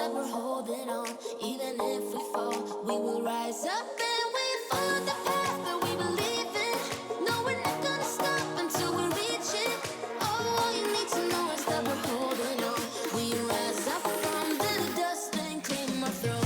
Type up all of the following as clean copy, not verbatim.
that we're holding on. Even if we fall, we will rise up and we follow the path that we believe in. No, we're not gonna stop until we reach it. Oh, all you need to know is that we're holding on. We rise up from the dust and claim our throne.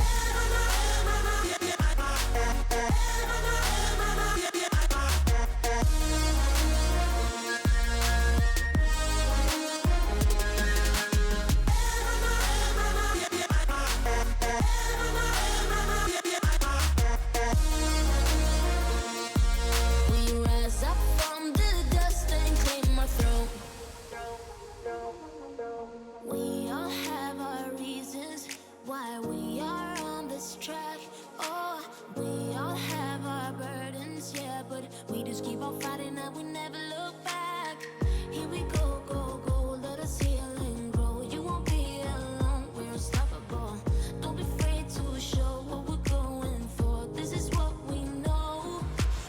We all have our reasons why we are on this track. Oh, we all have our burdens, yeah, but we just keep on fighting and we never look back. Here we go, go, go, let us heal and grow. You won't be alone, we're unstoppable. Don't be afraid to show what we're going for. This is what we know.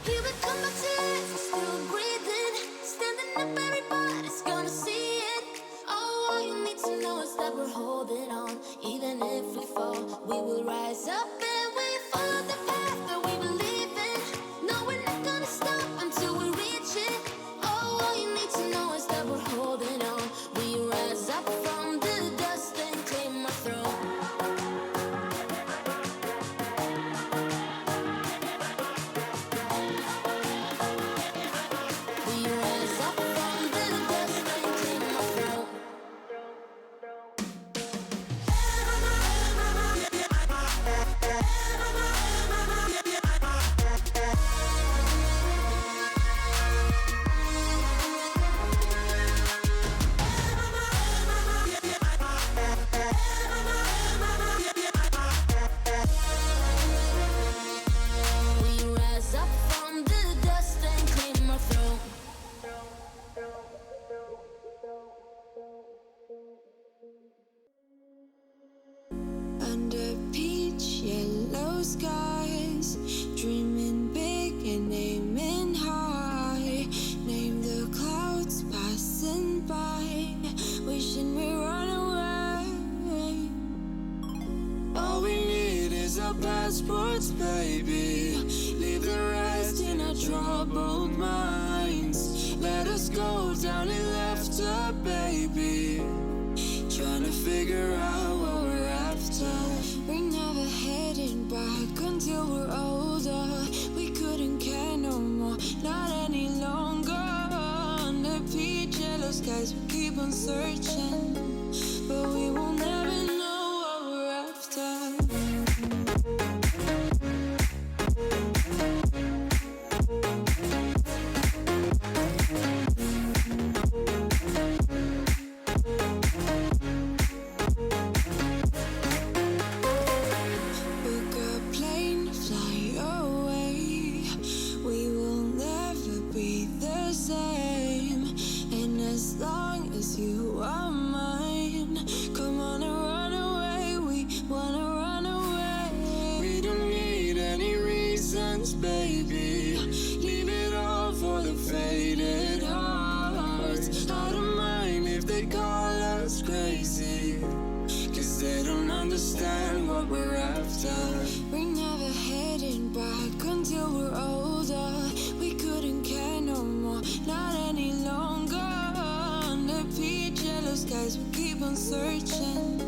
Here we come back to life, we're still breathing. Standing up, everybody's gonna see it. Oh, all you need to know is that we're holding on. Even if we fall, we will rise up and we follow the path that we believe in. No, we're not gonna stop until we reach it. Oh, all you need to know is that we're holding on. We rise up from the dust and claim our throne. We rise up from the dust and claim our throne. We rise up from the dust and claim our throne. Under peach yellow skies, dreaming big and aiming high. Name the clouds passing by, wishing we run away. All we need is our passports, baby. Leave the rest in our troubled minds. Let us go down in laughter, baby. Trying to figure out what we're after. We're never heading back until we're older. We couldn't care no more, not any longer. Under peach yellow skies, we keep on searching, but we will never know what we're after. Book a plane, fly away. We will never be the same. And as long as you are mine, come on and run away. We wanna run away. We don't need any reasons, baby. Leave it all for the faded hearts. I don't mind if they call us crazy, 'cause they don't understand what we're after. We're never heading back until we're older. We couldn't care no more, not any longer. Under peach yellow skies, we keep on searching,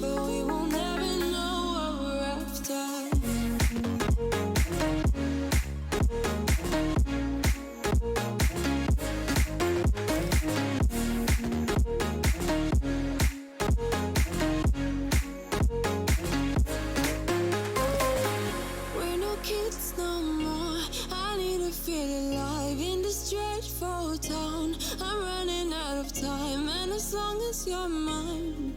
but we will never know what we're after. We're no kids no more. I need to feel alive in this dreadful town. I'm running out of time, and as long as you're mine,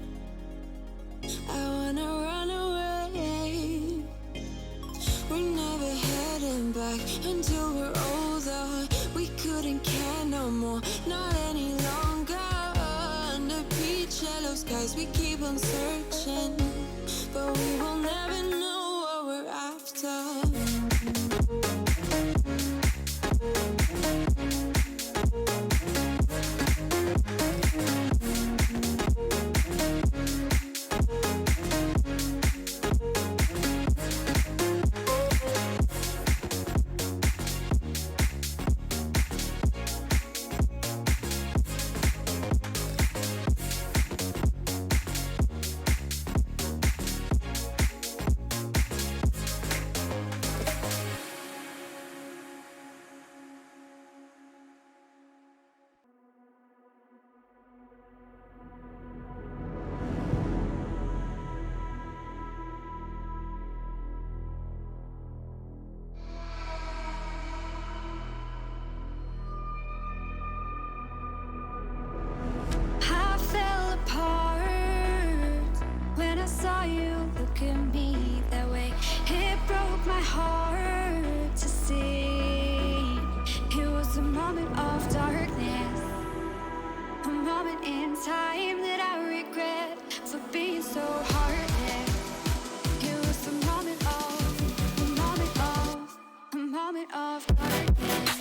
saw you look at me that way, it broke my heart to see. It was a moment of darkness, a moment in time that I regret for being so heartless. It was a moment of darkness.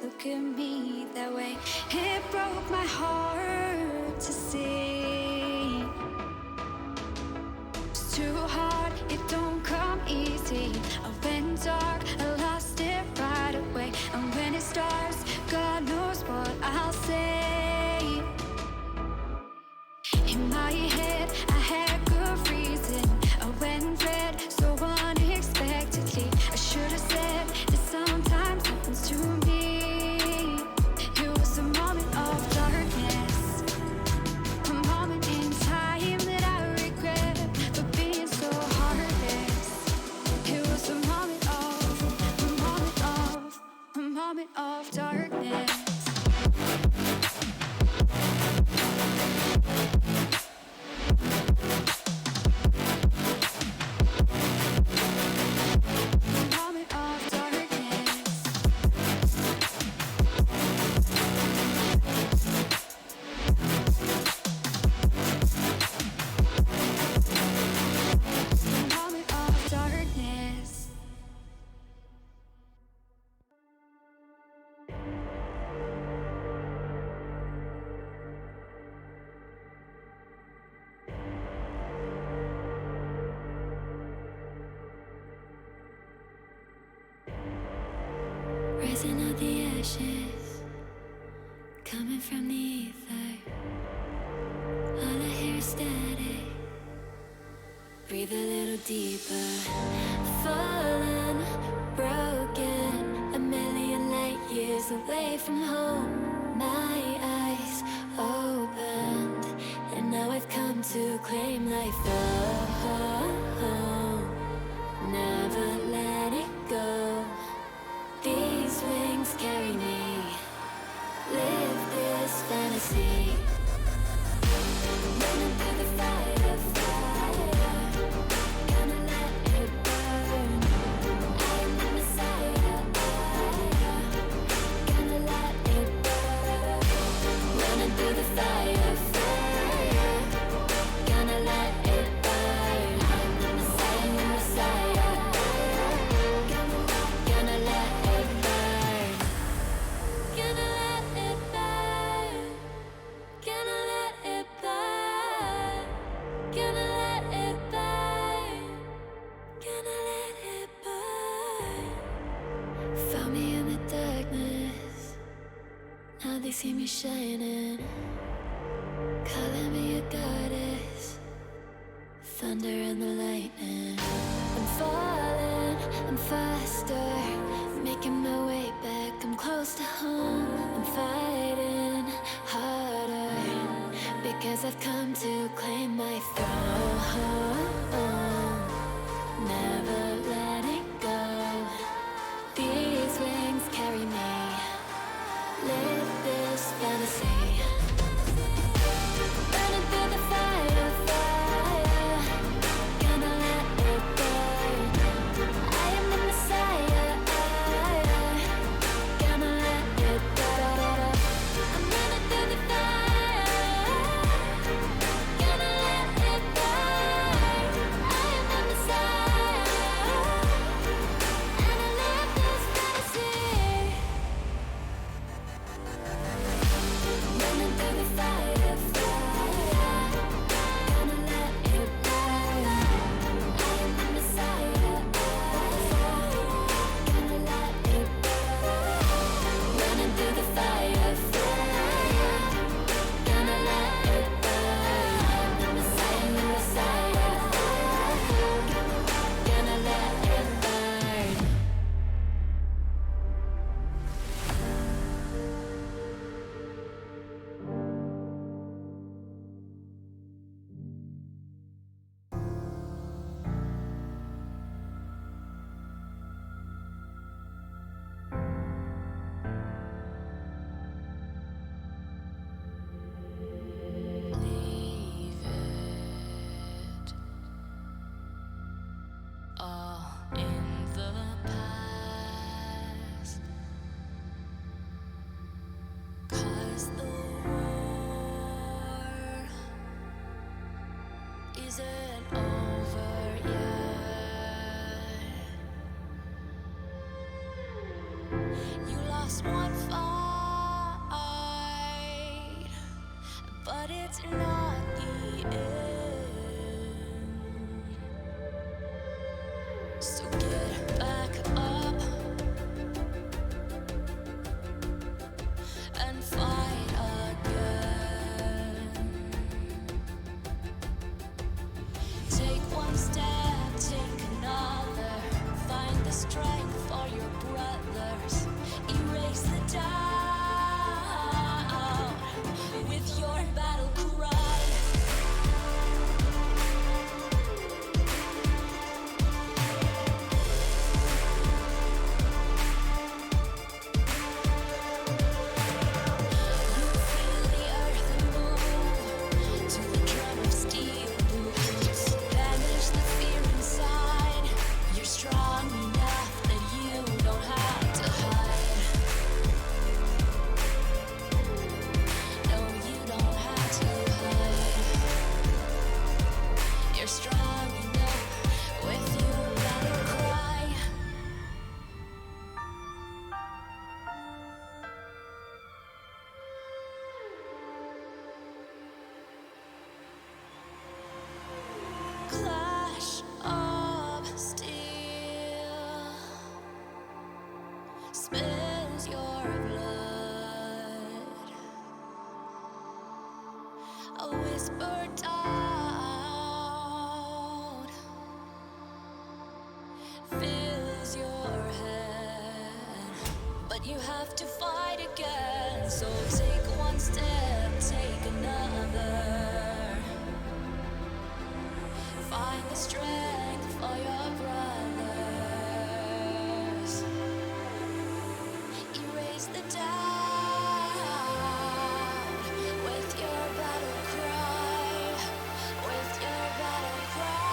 Look at me that way, it broke my heart to see. It's too hard, it don't come easy. I went dark, I lost it right away. And when it starts, God knows what I'll say. In my head, I had good reason. I went red so unexpectedly. I should have said that sometimes happens to me. Of darkness. Rising out the ashes, coming from the ether. All I hear is static. Breathe a little deeper. Fallen, broken, a million light years away from home. My eyes opened, and now I've come to claim life. Oh, never let it go. These wings carry me, live this fantasy. Running through the fire, gonna let it burn. I am the Messiah, gonna let it burn. Running through the fire, gonna let it burn. I am the Messiah, gonna let it burn. Gonna let it burn. Gonna let it burn. Gonna let it burn. Gonna let it burn. Found me in the darkness. Now they see me shining, calling me a goddess. Thunder and the lightning. I'm falling, I'm faster, making my way back. I'm close to home. I'm fighting harder because I've come to claim my throne. Never letting go. These wings carry me. Live this fantasy. Running through the fire, gonna let it burn. I am the Messiah, gonna let it burn. I'm running through the fire, gonna let it burn. I am the Messiah, You lost one fight, but it's not the end. So get back up and fight again. Take one step, take another. Find the strength for your brothers. Erase the doubt with your battle cry. You feel the earth move to the drum of steel boots. Banish the fear inside. You're strong enough that you don't have to hide. No, you don't have to hide. You're strong enough with your battle cry. Clash of steel spills your blood. A whisper doubt fills your head, but you have to fight again. So take one step, take another. Find the strength for your brothers. Erase the doubt with your battle cry. With your battle cry.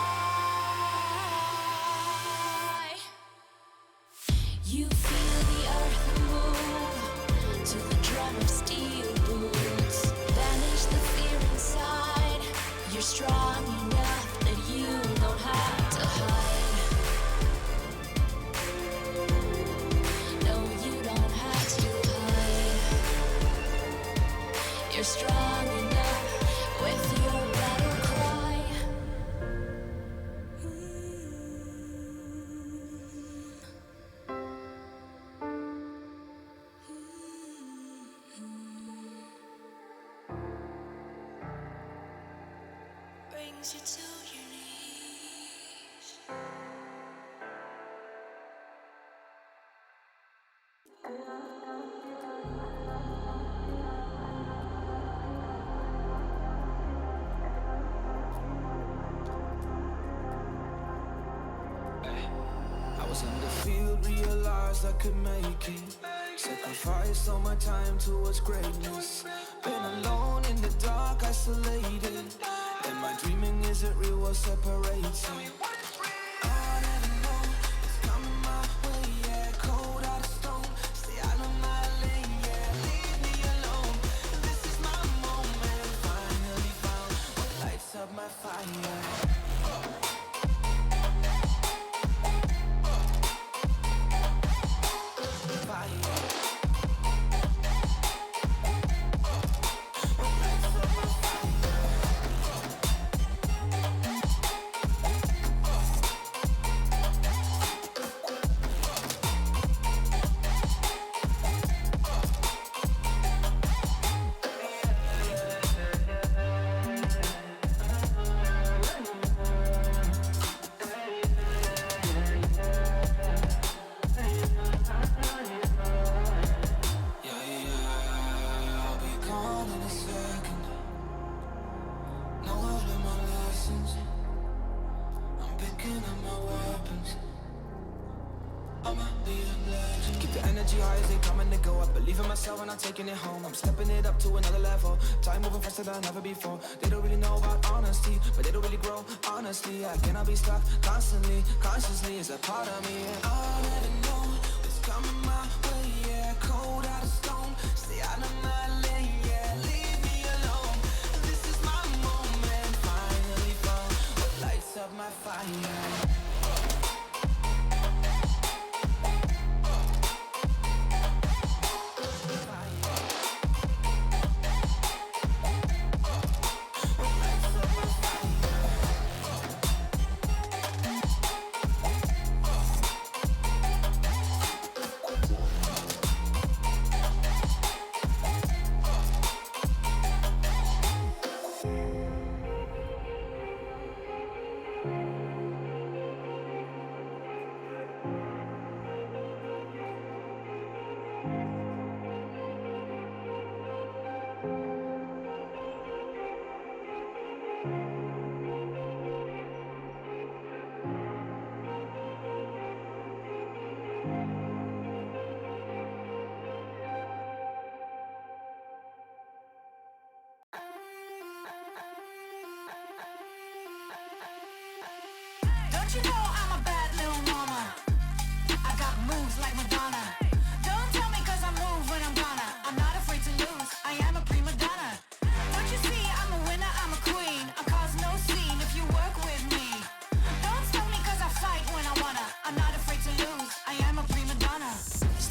You feel the earth move to the drum of steel boots. Banish the fear inside. You're strong enough that you don't have to hide. No, you don't have to hide. You're strong enough with your battle cry. Brings you to your knees. I was in the field, realized I could make it. Sacrificed all my time towards greatness. Been alone in the dark, isolated. And my dreaming isn't real, what separates me. I never know, it's coming my way, yeah. Cold out of stone, stay out of my lane, yeah. Leave me alone, this is my moment. Finally found what lights up my fire. When I'm taking it home, I'm stepping it up to another level. Time moving faster than ever before. They don't really know about honesty, but they don't really grow. Honestly, I cannot be stuck constantly. Consciously is a part of me. And I'll never know what's coming my way. Yeah, cold out of stone, stay out of my lane. Yeah, leave me alone. This is my moment. Finally found what lights up my fire.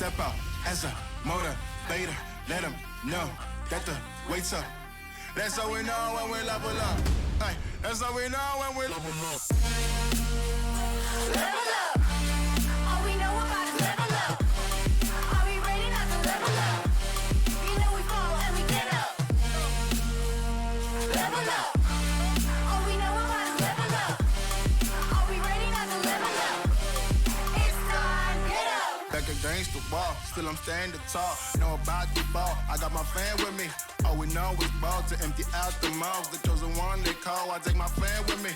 step out as a motivator. Let them know that the weight's up. That's how we know when we level up. Hey, that's how we know when we level up. Level up. All we know about is level up. Are we ready not to level up? You know we fall and we get up. Level up. All we know about is level up. Are we ready not to level up? It's time, get up. Back against the wall, still I'm standing tall. Know about the ball, I got my fan with me. All we know is ball to empty out the mouths. The chosen one they call, I take my fan with me.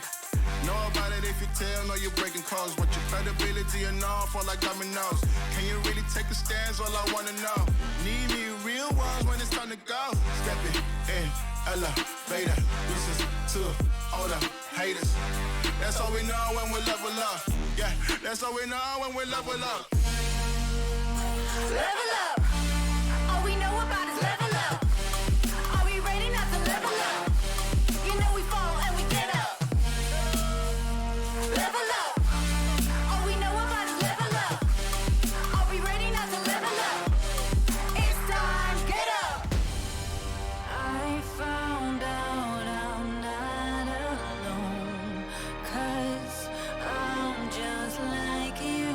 Know about it if you tell, know you're breaking codes. Want your credibility and all fall like dominoes. Can you really take a stance? All I wanna know. Need me real ones when it's time to go. Stepping in, elevator. This is to all the haters. That's all we know when we level up. Yeah, that's all we know when we level up. Level up. All we know about is level up. Are we ready not to level up? You know we fall and we get up. Level up. All we know about is level up. Are we ready not to level up? It's time, get up. I found out I'm not alone, 'cause I'm just like you.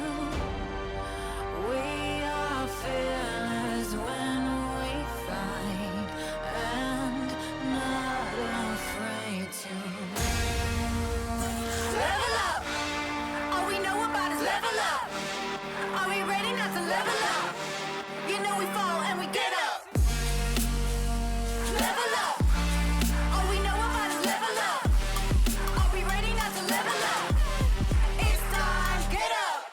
We are fearless when we fight and not afraid to. Level up. All we know about is level up. Are we ready not to level up? You know we fall and we get up. Level up. All we know about is level up. Are we ready not to level up? It's time, get up.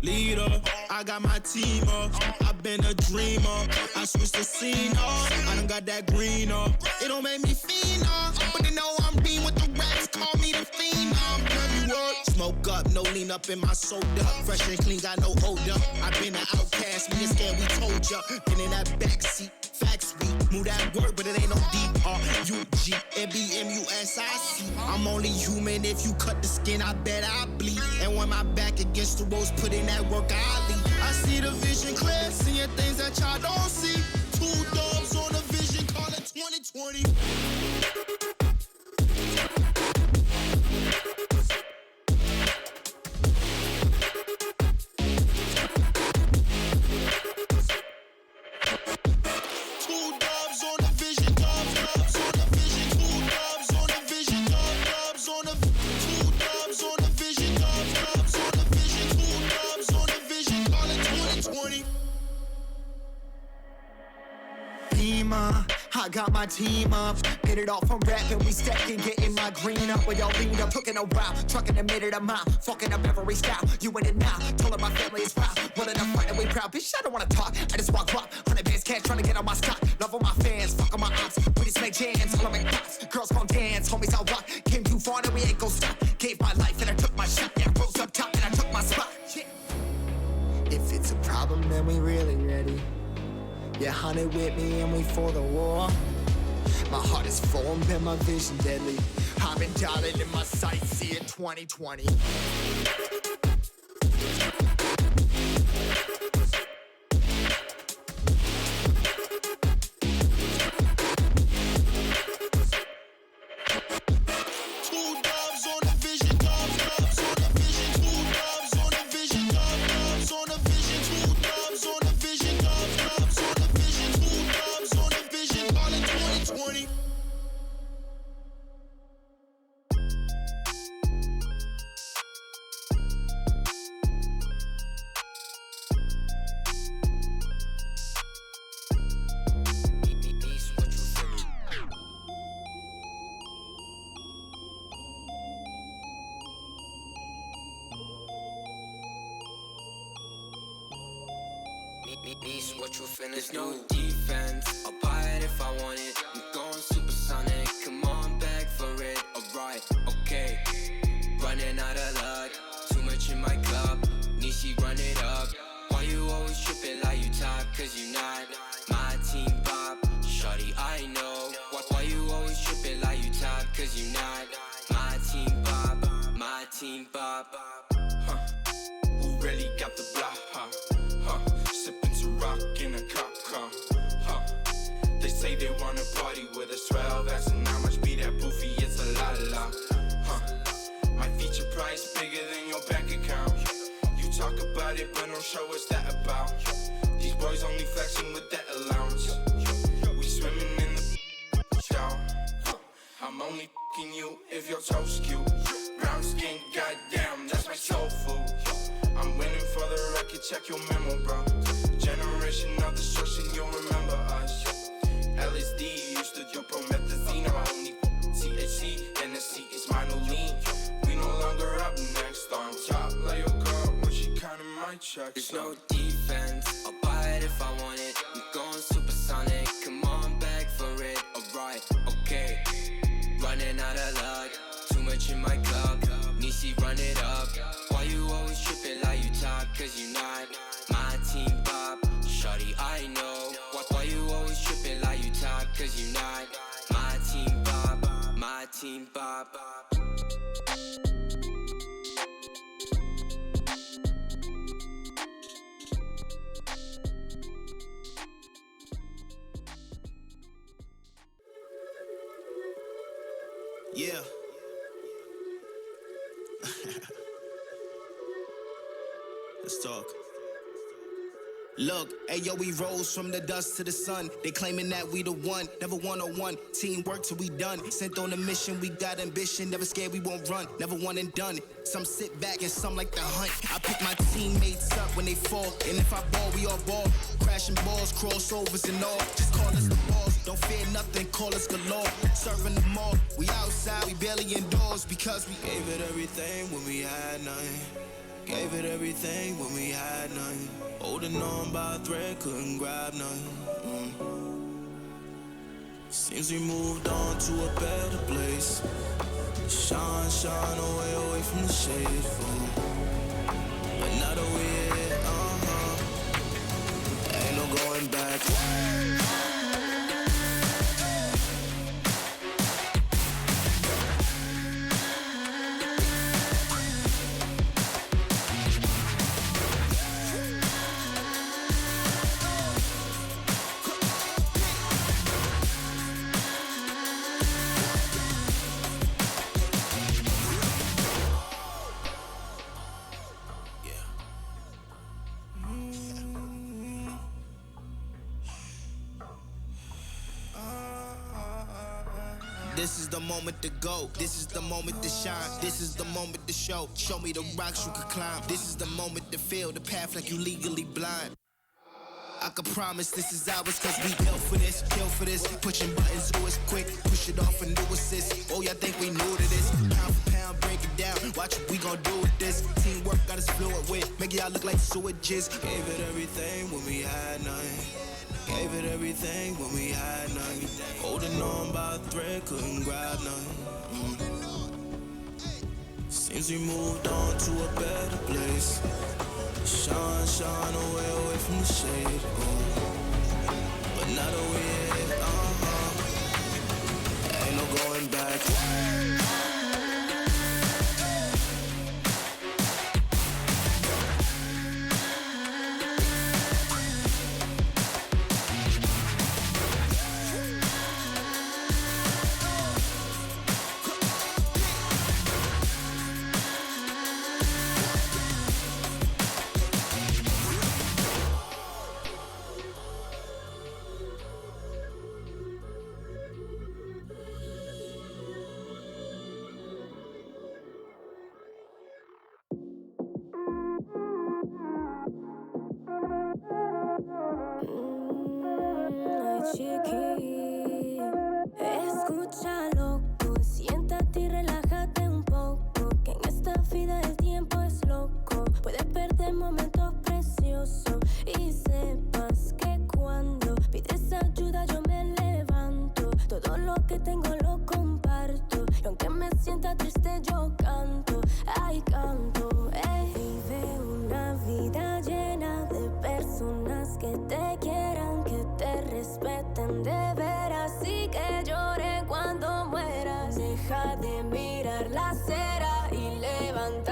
Leader, I got my team up. I've been a dreamer. I switched the scene up. I done got that green up. It don't make me fiend up, but they know I'm being with the rats. Call me the fiend up. Heavy work, smoke up, no lean up in my soda. Fresh and clean, got no hold up. I've been an outcast, me and scared, we told ya. Been in that backseat. Facts we move that word, but it ain't no D-R-U-G M-B-M-U-S-I-C. I'm only human. If you cut the skin, I bet I bleed. And when my back against the ropes, put in that work, I lead. I see the vision clear, seeing things that y'all don't see. Two dogs on the vision, call it 2020. I got my team up, hit it off from rapping, we stacking, getting my green up. We all leaned up, took it a while, trucking a minute a mile, fucking up every style. You in it now, told her my family is proud. Willing to fight and we proud, bitch, I don't wanna talk. I just walk up, 100 bands, can't trying to get on my stock. Love all my fans, fuck all my ops. We just make jams, all I make pops. Girls gon' dance, homies I'll rock. Came too far, now we ain't gon' stop. Gave my life and I took my shot. Yeah, rose up top and I took my spot. Yeah. If it's a problem, then we really ready. Yeah, hunted with me and we for the war. My heart is formed and my vision deadly. I've been dialing in my sights, see it 2020. There's no defense, I'll buy it if I want it. I'm going supersonic, come on, beg for it. Alright, okay, running out of luck. Too much in my cup, Nishi run it up. Why you always tripping like you top? Cause you team Bob. Who really got the block? Sipping to rock in a cop car. They say they wanna party with us 12 acts, and I must be that boofy, it's a la. My feature price bigger than your bank account. You talk about it, but don't show what's that about. These boys only flexing with that allowance. We swimming in the shower. I'm only f***ing you if your toes cute. Brown skin, goddamn, that's my soul food. I'm winning for the record, check your memo, bro. Generation of destruction, you'll remember us. LSD used to do promethazine. Only THC, NSC is my new lean. We no longer up next on top. Like your girl when she counting my checks. There's no defense, I'll buy it if I want it. I'm going supersonic, come on, beg for it. Alright, okay. Running out of luck, too much in my cup. Nisi, run it up. Why you always tripping like you top? Cause you not my team Bob. Shawty, I know. Why you always tripping like you top? Cause you not my team Bob. My team Bob. Yeah. Let's talk. Look, ayo, we rose from the dust to the sun. They claiming that we the one, never one-on-one. Teamwork till we done. Sent on a mission, we got ambition. Never scared, we won't run. Never one and done. Some sit back and some like the hunt. I pick my teammates up when they fall. And if I ball, we all ball. Crashing balls, crossovers and all. Just call us the balls. Don't fear nothing, call us galore. Serving them all. We outside, we barely indoors because we gave it everything when we had nothing. Gave it everything when we had nothing. Holding on by a thread, couldn't grab nothing. Seems we moved on to a better place. Shine away from the shade. But now that we're here, ain't no going back. This is the moment to go. This is the moment to shine. This is the moment to show. Show me the rocks you can climb. This is the moment to feel the path like you legally blind. I can promise this is ours cause we built for this, kill for this. Pushing buttons, do it quick, push it off and do assist. Oh, y'all think we new to this? Pound for pound, break it down. Watch what we gon' do with this. Teamwork got us fluid with. Make y'all look like sewages. Gave it everything when we had nothing. Gave it everything when we had nothing. Holding on by a thread, couldn't grab nothing. Seems we moved on to a better place. Shine away from the shade. But now that we're here, ain't no going back. Chiqui, escucha loco, siéntate y relájate un poco, que en esta vida el tiempo es loco, puedes perder momentos preciosos y sepas que cuando pides ayuda yo me levanto, todo lo que tengo lo comparto, y aunque me sienta triste yo canto, ay canto, vive una vida llena de personas que te quieran, que te respeten de veras y que lloren cuando mueras. Deja de mirar la acera y levanta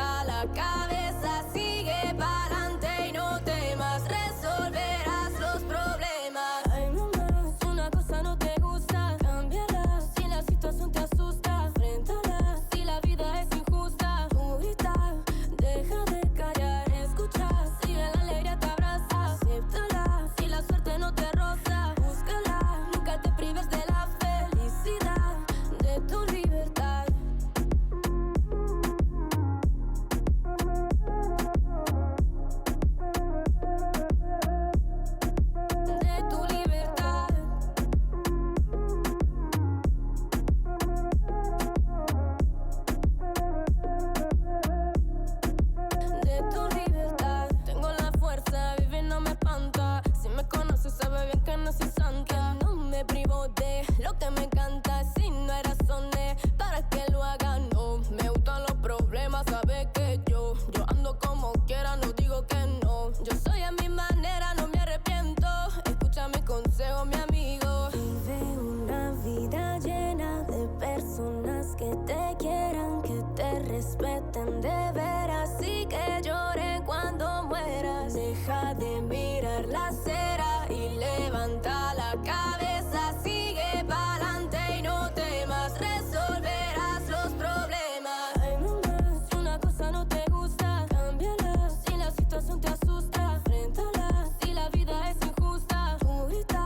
Deja de mirar la acera y levanta la cabeza. Sigue pa'lante y no temas, resolverás los problemas. Hay mamás, si una cosa no te gusta, cámbiala. Si la situación te asusta, enfréntala. Si la vida es injusta, tú grita.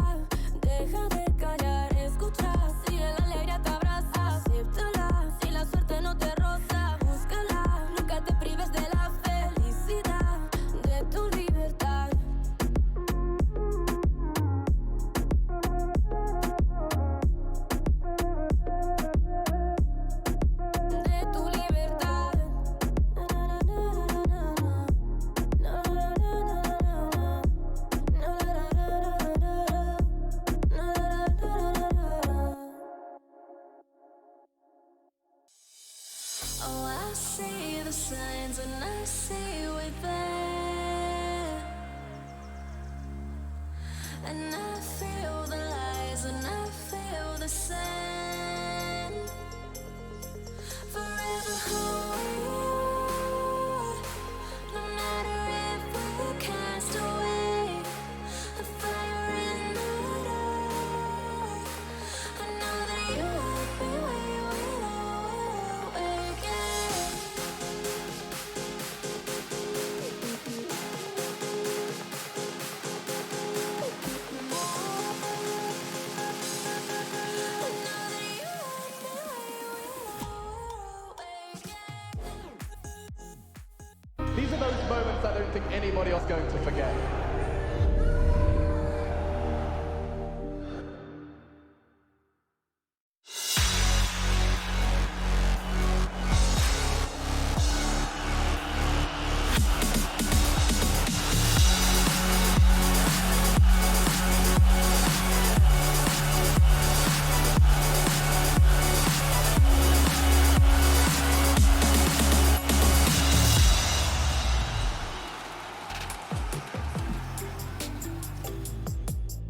Deja de callar, escucha. Si el alegría te abraza, acéptala. Si la suerte no te roza, búscala. Nunca te prives de la felicidad, de tu libertad. De tu libertad. Oh, I see the signs and I see we're there. And I feel the lies and I feel the sand. Forever hold you, no matter if we cast away. A fire in the dark. I know that you will be where we'll again. These are those moments I don't think anybody else is going to forget.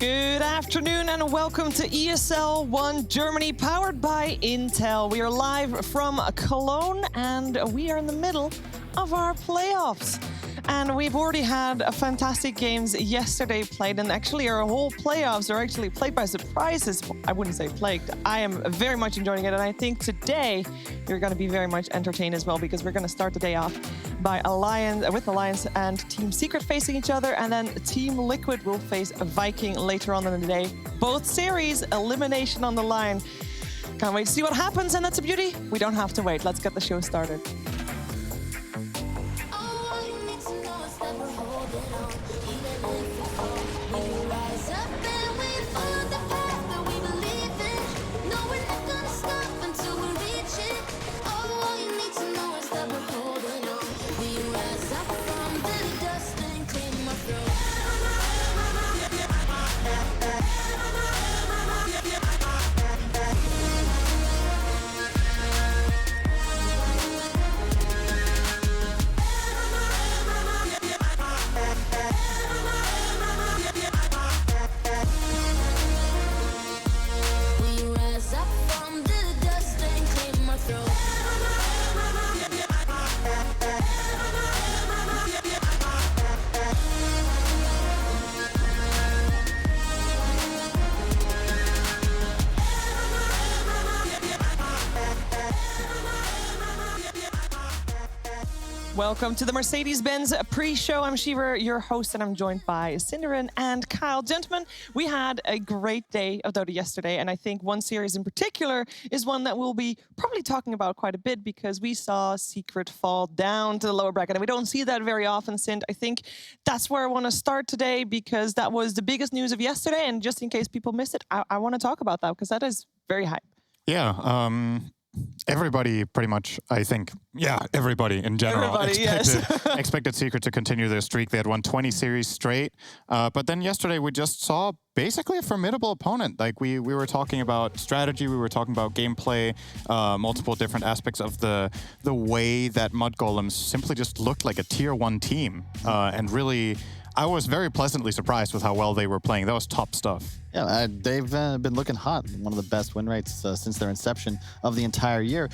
Good afternoon and welcome to ESL 1 Germany, powered by Intel. We are live from Cologne and we are in the middle of our playoffs. And we've already had a fantastic games yesterday played, and actually our whole playoffs are actually played by surprises. I wouldn't say plagued. I am very much enjoying it, and I think today you're going to be very much entertained as well, because we're going to start the day off by with Alliance and Team Secret facing each other, and then Team Liquid will face Viking later on in the day. Both series, elimination on the line. Can't wait to see what happens, and that's a beauty. We don't have to wait. Let's get the show started. All you need to know is that we're holding on. Even if we fall, we will rise up and we follow the path that we believe in. No, we're not gonna stop until we reach it. All you need to know is that we're holding on. We rise up from the dust and clean my throat. We rise up from the dust and clean my throat. Welcome to the Mercedes-Benz pre-show. I'm Shiver, your host, and I'm joined by Cinderin and Kyle. Gentlemen, we had a great day of Dota yesterday, and I think one series in particular is one that we'll be probably talking about quite a bit, because we saw Secret fall down to the lower bracket, and we don't see that very often, Cind. I think that's where I want to start today, because that was the biggest news of yesterday, and just in case people missed it, I want to talk about that, because that is very hype. Yeah, everybody pretty much, I think, everybody in general expected Secret to continue their streak. They had won 20 series straight. But then yesterday we just saw basically a formidable opponent. Like we were talking about strategy, we were talking about gameplay, multiple different aspects of the way that Mud Golems simply just looked like a tier 1 team. And really, I was very pleasantly surprised with how well they were playing. That was top stuff. Yeah, they've been looking hot. One of the best win rates since their inception of the entire year.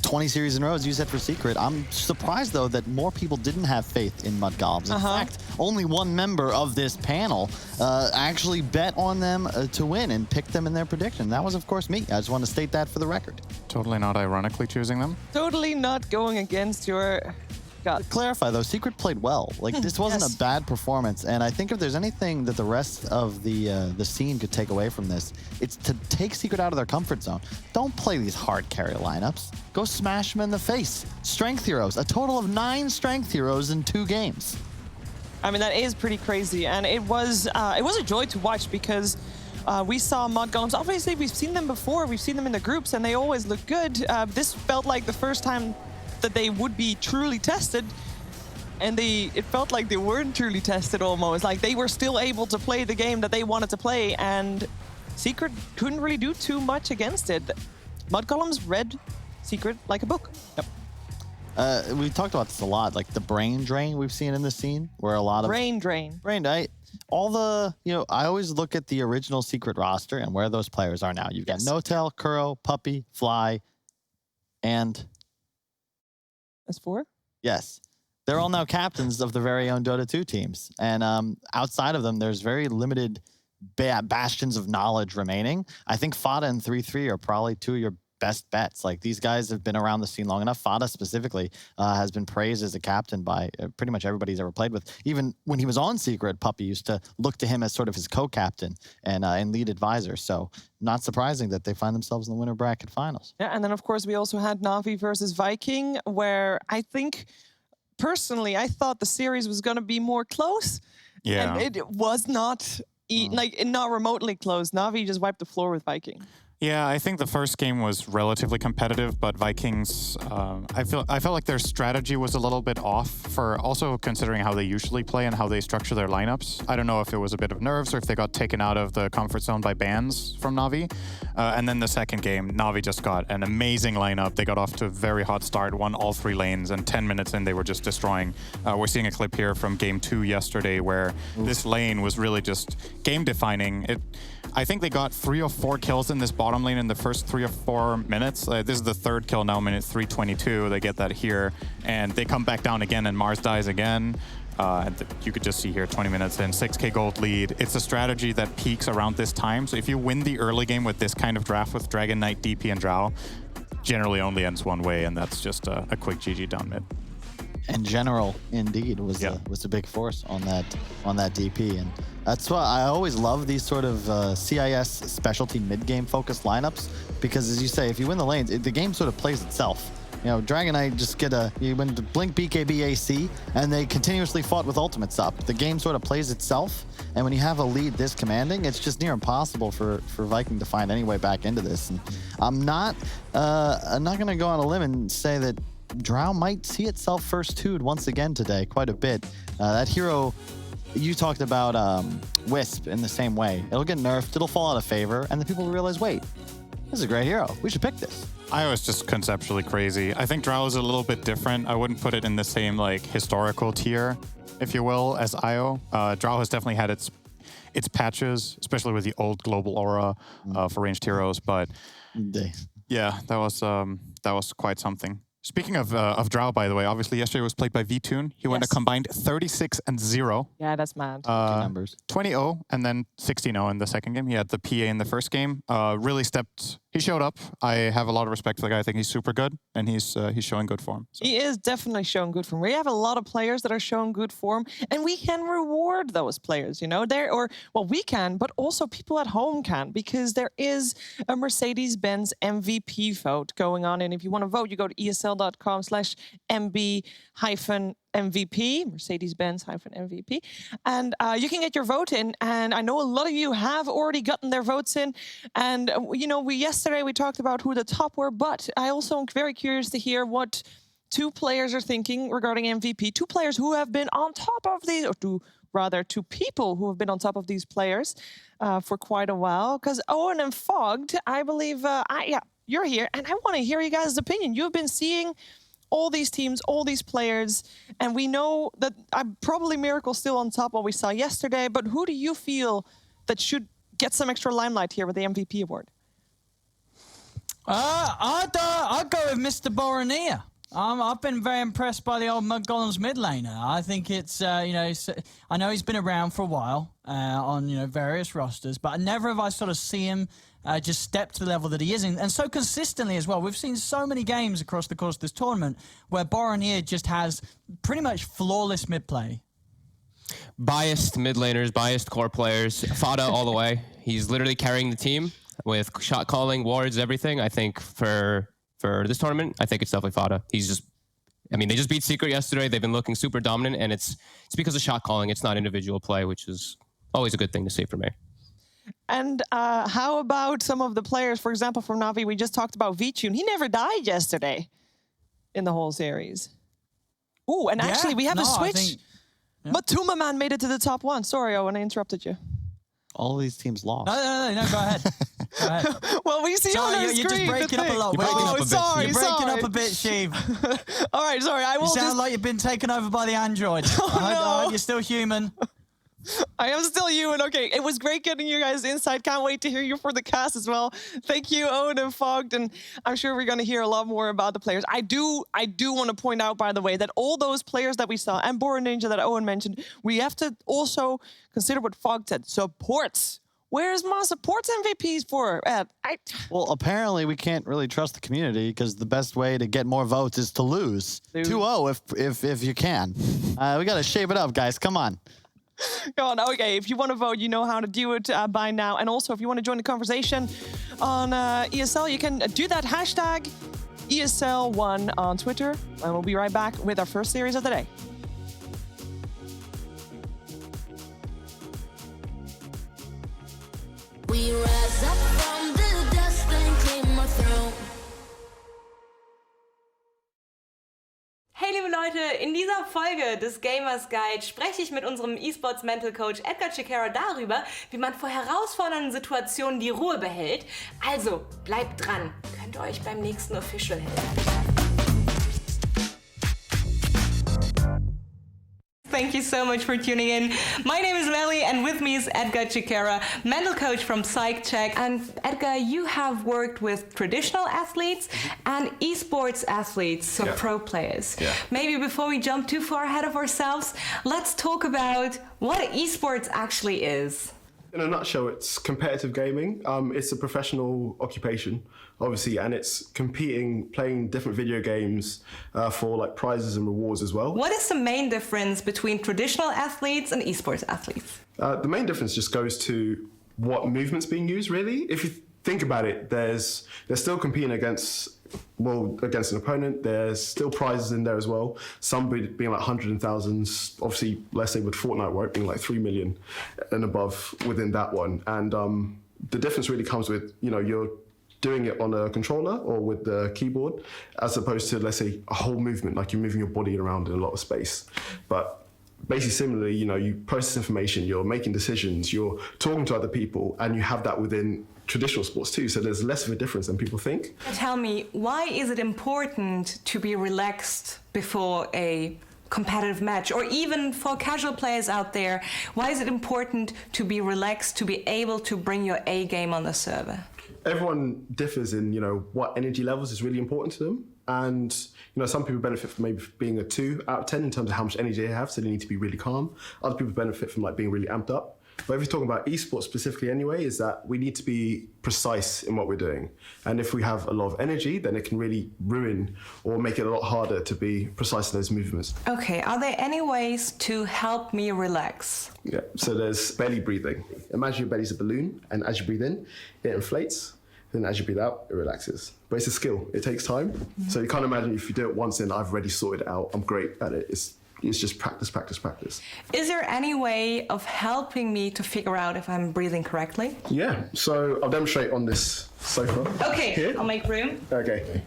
20 series in a row, as you said, for Secret. I'm surprised, though, that more people didn't have faith in Mud Golems. In fact, only one member of this panel actually bet on them to win and picked them in their prediction. That was, of course, me. I just want to state that for the record. Totally not ironically choosing them. Totally not going against your gut. To clarify, though, Secret played well. Like, this wasn't a bad performance, and I think if there's anything that the rest of the scene could take away from this, it's to take Secret out of their comfort zone. Don't play these hard carry lineups. Go smash them in the face. Strength heroes, a total of 9 strength heroes in 2 games. I mean, that is pretty crazy, and it was a joy to watch because we saw Mud Golems. Obviously, we've seen them before. We've seen them in the groups, and they always look good. This felt like the first time that they would be truly tested, and it felt like they weren't truly tested almost. Like they were still able to play the game that they wanted to play, and Secret couldn't really do too much against it. Mud Golems read Secret like a book. Yep. We talked about this a lot, like the brain drain we've seen in this scene, where a lot of brain drain. All the, I always look at the original Secret roster and where those players are now. You've got No-Tail, Kuro, Puppy, Fly, and S4? Yes. They're all now captains of their very own Dota 2 teams. And outside of them, there's very limited bastions of knowledge remaining. I think Fada and 3-3 are probably 2 of your best bets. Like, these guys have been around the scene long enough. Fada specifically has been praised as a captain by pretty much everybody he's ever played with. Even when he was on Secret, Puppy used to look to him as sort of his co-captain and lead advisor. So not surprising that they find themselves in the winter bracket finals. Yeah, and then of course we also had Na'Vi versus Viking, where I think personally I thought the series was going to be more close. Yeah, and it was not not remotely close. Na'Vi just wiped the floor with Viking. Yeah, I think the first game was relatively competitive, but Vikings, I felt like their strategy was a little bit off for also considering how they usually play and how they structure their lineups. I don't know if it was a bit of nerves or if they got taken out of the comfort zone by bans from Na'Vi. And then the second game, Na'Vi just got an amazing lineup. They got off to a very hot start, won all 3 lanes, and 10 minutes in, they were just destroying. We're seeing a clip here from game 2 yesterday where this lane was really just game-defining. I think they got 3 or 4 kills in this bottom lane in the first 3 or 4 minutes. This is the 3rd kill now, minute 3:22. They get that here, and they come back down again, and Mars dies again. You could just see here, 20 minutes in, 6k gold lead. It's a strategy that peaks around this time. So if you win the early game with this kind of draft with Dragon Knight, DP, and Drow, generally only ends one way, and that's just a quick GG down mid. And General, indeed, was a big force on that DP, and that's why I always love these sort of CIS specialty mid-game focused lineups, because as you say, if you win the lanes, the game sort of plays itself. Dragon Knight just you went to Blink, BKB, AC, and they continuously fought with ultimates up. The game sort of plays itself, and when you have a lead this commanding, it's just near impossible for Viking to find any way back into this. And I'm not going to go on a limb and say that Drow might see itself first two'd once again today, quite a bit. That hero, you talked about Wisp in the same way. It'll get nerfed, it'll fall out of favor, and then people will realize, wait, this is a great hero. We should pick this. Io is just conceptually crazy. I think Drow is a little bit different. I wouldn't put it in the same historical tier, if you will, as Io. Drow has definitely had its patches, especially with the old global aura for ranged heroes. But yeah, that was quite something. Speaking of Drow, by the way, obviously yesterday was played by VTune. He went a combined 36-0. Yeah, that's mad. Numbers. 20-0 and then 16-0 in the second game. He had the PA in the first game. He showed up. I have a lot of respect for the guy. I think he's super good, and he's showing good form. So. He is definitely showing good form. We have a lot of players that are showing good form, and we can reward those players, we can, but also people at home can, because there is a Mercedes-Benz MVP vote going on, and if you want to vote, you go to ESL.com/MB-MVP, Mercedes-Benz-MVP, and you can get your vote in, and I know a lot of you have already gotten their votes in, and yesterday we talked about who the top were, but I also am very curious to hear what 2 players are thinking regarding MVP. 2 players who have been on top of these, or 2 people who have been on top of these players for quite a while. Because Owen and Fogged, I believe, you're here, and I want to hear you guys' opinion. You've been seeing all these teams, all these players, and we know that probably Miracle's still on top, what we saw yesterday, but who do you feel that should get some extra limelight here with the MVP award? I'd go with Mr. Boronier. I've been very impressed by the old Mudgolems mid laner. I think it's, I know he's been around for a while on, various rosters, but never have I sort of seen him just step to the level that he is, and so consistently as well. We've seen so many games across the course of this tournament where Boronier just has pretty much flawless mid play. Biased mid laners, biased core players, Fada all the way. He's literally carrying the team with shot calling, wards, everything. I think for this tournament, I think it's definitely Fada. They just beat Secret yesterday. They've been looking super dominant, and it's because of shot calling. It's not individual play, which is always a good thing to see for me. And how about some of the players, for example, from Na'Vi? We just talked about Vichun. He never died yesterday in the whole series. Ooh, and actually we have a switch. Matuma Man made it to the top 1. Sorry, Owen, I interrupted you. All these teams lost. No, go ahead. Go ahead. Well, we see on our you're screen. You're just breaking up a lot. You're breaking up a bit, Sheev. All right, sorry. You sound like you've been taken over by the android. I hope you're still human. I am still human. Okay, it was great getting you guys inside. Can't wait to hear you for the cast as well. Thank you, Owen and Fogged, and I'm sure we're going to hear a lot more about the players. I do want to point out, by the way, that all those players that we saw, and Boron Ninja that Owen mentioned, we have to also consider what Fogged said. Supports. Where's my supports MVPs for? Well, apparently we can't really trust the community because the best way to get more votes is to lose. 2-0 if you can. We got to shape it up, guys. Come on. Go on, okay, if you want to vote, you know how to do it by now. And also, if you want to join the conversation on ESL, you can do that hashtag ESL1 on Twitter. And we'll be right back with our first series of the day. We rise up from the dust and claim our throne. Hey liebe Leute, in dieser Folge des Gamers Guide spreche ich mit unserem E-Sports Mental Coach Edgar Chiquera darüber, wie man vor herausfordernden Situationen die Ruhe behält. Also, bleibt dran, könnt ihr euch beim nächsten Official helfen. Thank you so much for tuning in. My name is Melly, and with me is Edgar Chiquera, mental coach from PsychCheck. And Edgar, you have worked with traditional athletes and esports athletes, so pro players. Yeah. Maybe before we jump too far ahead of ourselves, let's talk about what esports actually is. In a nutshell, it's competitive gaming. It's a professional occupation, obviously, and it's competing, playing different video games for like prizes and rewards as well. What is the main difference between traditional athletes and esports athletes? The main difference just goes to what movement's being used, really. If you think about it, they're still competing against an opponent. There's still prizes in there as well. Some being like hundreds and thousands. Obviously, let's say with Fortnite, where it being like 3 million and above within that one. And the difference really comes with, you're doing it on a controller or with the keyboard, as opposed to, let's say, a whole movement, like you're moving your body around in a lot of space. But basically, similarly, you process information, you're making decisions, you're talking to other people, and you have that within traditional sports too, so there's less of a difference than people think. Tell me, why is it important to be relaxed before a competitive match, or even for casual players out there, why is it important to be relaxed, to be able to bring your A game on the server? Everyone differs in, what energy levels is really important to them. And, some people benefit from maybe being a 2 out of 10 in terms of how much energy they have, so they need to be really calm. Other people benefit from being really amped up. But if you're talking about esports specifically anyway, is that we need to be precise in what we're doing. And if we have a lot of energy, then it can really ruin or make it a lot harder to be precise in those movements. Okay, are there any ways to help me relax? Yeah, so there's belly breathing. Imagine your belly's a balloon, and as you breathe in, it inflates. Then as you breathe out, it relaxes. But it's a skill, it takes time. Mm-hmm. So you can't imagine if you do it once and I've already sorted it out, I'm great at it. It's just practice, practice, practice. Is there any way of helping me to figure out if I'm breathing correctly? Yeah, so I'll demonstrate on this sofa. Okay, here. I'll make room. Okay.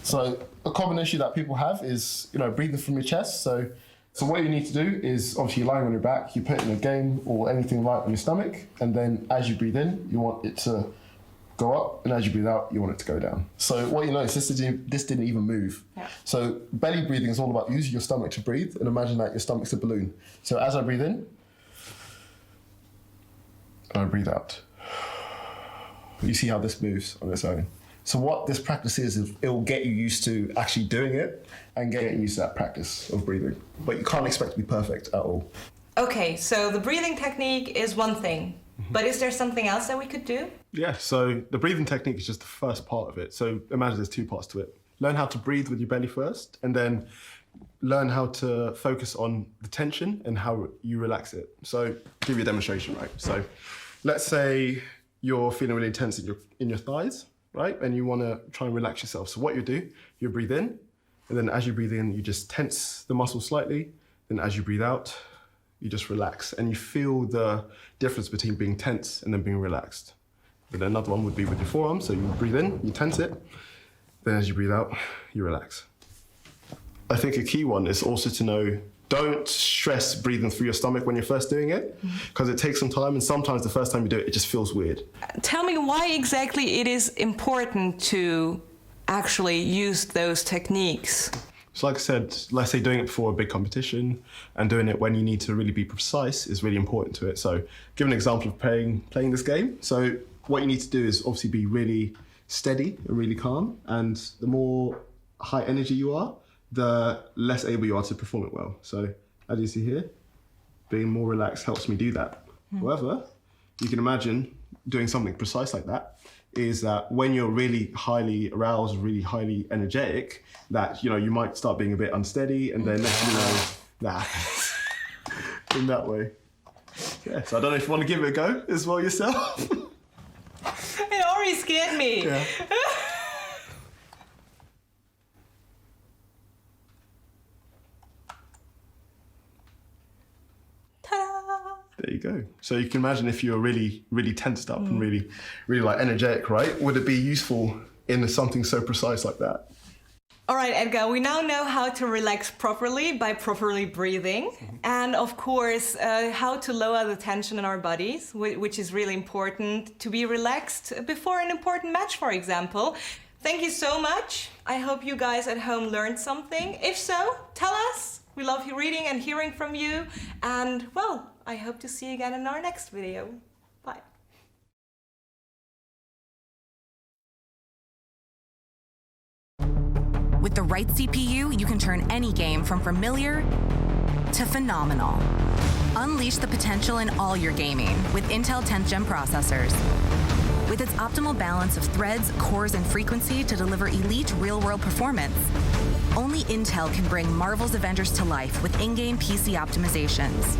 So a common issue that people have is, breathing from your chest. So what you need to do is, obviously you're lying on your back, you put in a game or anything light on your stomach, and then as you breathe in, you want it to go up, and as you breathe out, you want it to go down. So what you notice, this didn't even move. Yeah. So belly breathing is all about using your stomach to breathe, and imagine that your stomach's a balloon. So as I breathe in, and I breathe out. You see how this moves on its own. So what this practice is it will get you used to actually doing it and getting used to that practice of breathing. But you can't expect to be perfect at all. Okay, so the breathing technique is one thing, but is there something else that we could do? Yeah, so the breathing technique is just the first part of it. So imagine there's 2 parts to it. Learn how to breathe with your belly first, and then learn how to focus on the tension and how you relax it. So I'll give you a demonstration, right? So let's say you're feeling really tense in your thighs, right? And you want to try and relax yourself. So what you do, you breathe in, and then as you breathe in, you just tense the muscle slightly. Then as you breathe out, you just relax. And you feel the difference between being tense and then being relaxed. Then another one would be with your forearms. So you breathe in, you tense it. Then as you breathe out, you relax. I think a key one is also to know, don't stress breathing through your stomach when you're first doing it, because it takes some time, and sometimes the first time you do it, it just feels weird. Tell me why exactly it is important to actually use those techniques. So like I said, let's say doing it before a big competition and doing it when you need to really be precise is really important to it. So give an example of playing this game. So what you need to do is obviously be really steady and really calm, and the more high energy you are, the less able you are to perform it well. So as you see here, being more relaxed helps me do that. However, you can imagine doing something precise like that is that when you're really highly aroused, really highly energetic, that you might start being a bit unsteady, and then next that in that way. Yeah, so I don't know if you want to give it a go as well yourself. It already scared me. Yeah. There you go. So you can imagine if you're really, really tensed up and really, really like energetic, right? Would it be useful in something so precise like that? All right, Edgar, we now know how to relax properly by properly breathing. And of course, how to lower the tension in our bodies, which is really important to be relaxed before an important match, for example. Thank you so much. I hope you guys at home learned something. If so, tell us. We love reading and hearing from you. And well, I hope to see you again in our next video. Bye. With the right CPU, you can turn any game from familiar to phenomenal. Unleash the potential in all your gaming with Intel 10th Gen processors. With its optimal balance of threads, cores, and frequency to deliver elite real-world performance, only Intel can bring Marvel's Avengers to life with in-game PC optimizations.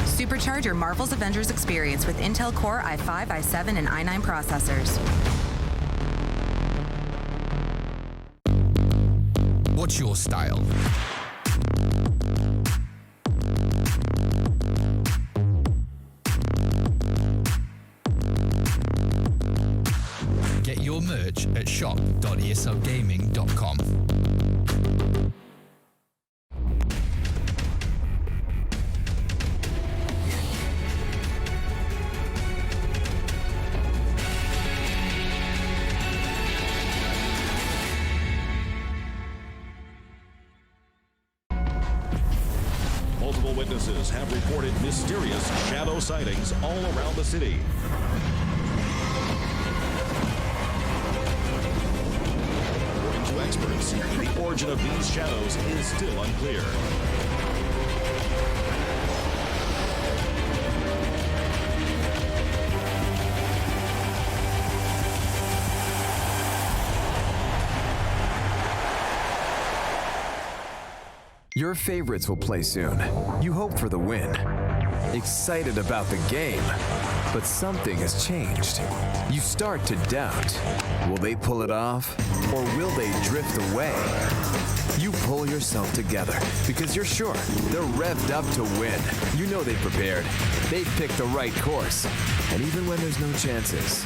Supercharge your Marvel's Avengers experience with Intel Core i5, i7, and i9 processors. What's your style? Get your merch at shop.eslgaming.com. Multiple witnesses have reported mysterious shadow sightings all around the city. According to experts, the origin of these shadows is still unclear. Your favorites will play soon. You hope for the win. Excited about the game. But something has changed. You start to doubt. Will they pull it off? Or will they drift away? You pull yourself together because you're sure they're revved up to win. You know they've prepared. They've picked the right course. And even when there's no chances,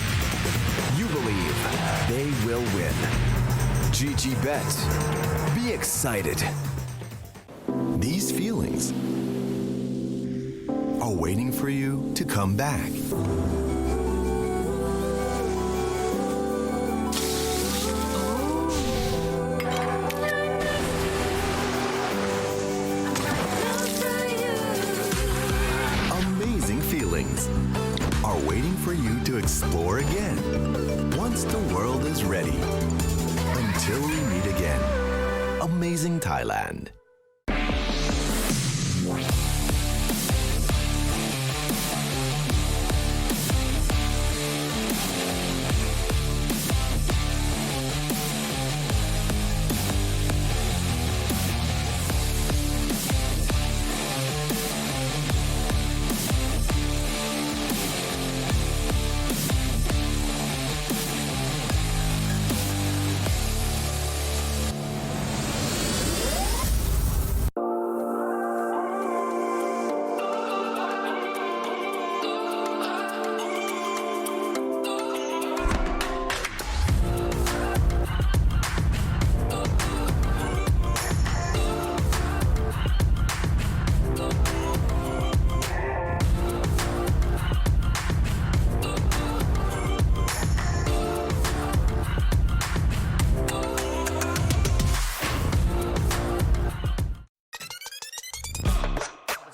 you believe they will win. GG Bet. Be excited. These feelings are waiting for you to come back. Amazing feelings are waiting for you to explore again once the world is ready. Until we meet again. Amazing Thailand.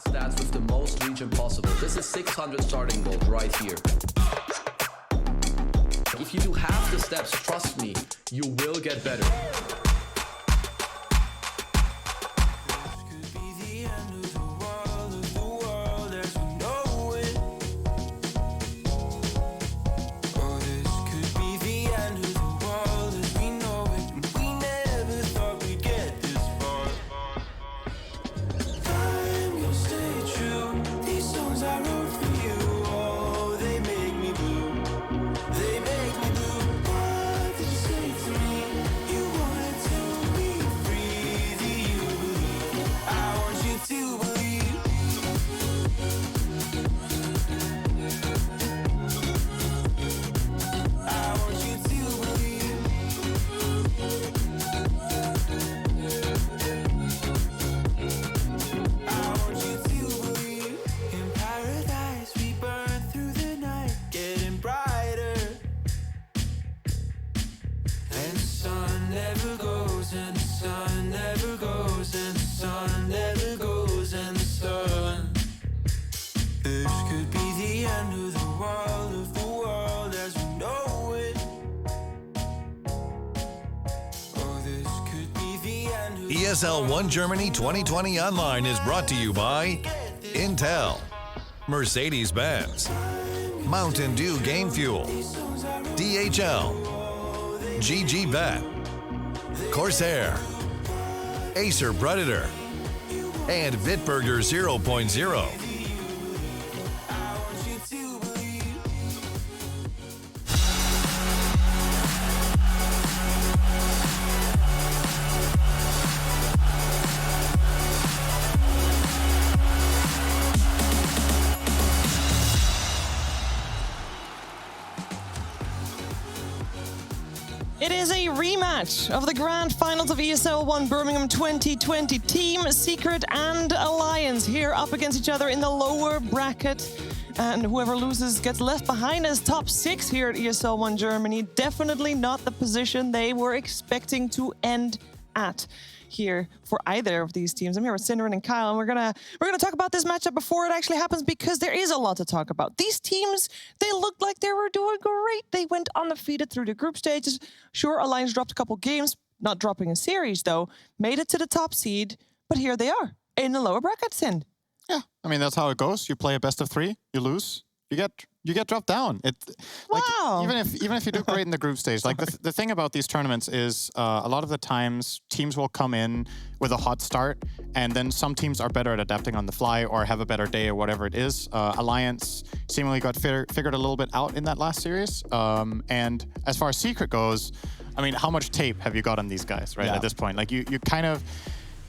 Stats with the most reach possible. This is 600 starting gold right here. If you do half the steps, trust me, you will get better. ESL 1 Germany 2020 Online is brought to you by Intel, Mercedes-Benz, Mountain Dew Game Fuel, DHL, GGBet, Corsair, Acer Predator, and Bitburger 0.0. It is a rematch of the grand finals of ESL 1 Birmingham 2020. Team Secret and Alliance here up against each other in the lower bracket. And whoever loses gets left behind as top 6 here at ESL 1 Germany. Definitely not the position they were expecting to end at here for either of these teams. I'm here with Synderen and Kyle, and we're gonna talk about this matchup before it actually happens, because there is a lot to talk about. These teams, they looked like they were doing great. They went undefeated through the group stages. Sure, Alliance dropped a couple games, not dropping a series though, made it to the top seed, but here they are in the lower bracket, Sind. Yeah, I mean, that's how it goes. You play a best of 3, you lose, you get dropped down. Wow. Even if you do great in the group stage, like the thing about these tournaments is a lot of the times teams will come in with a hot start, and then some teams are better at adapting on the fly or have a better day or whatever it is. Alliance seemingly got figured a little bit out in that last series. And as far as Secret goes, I mean, how much tape have you got on these guys, right? At this point, like you kind of.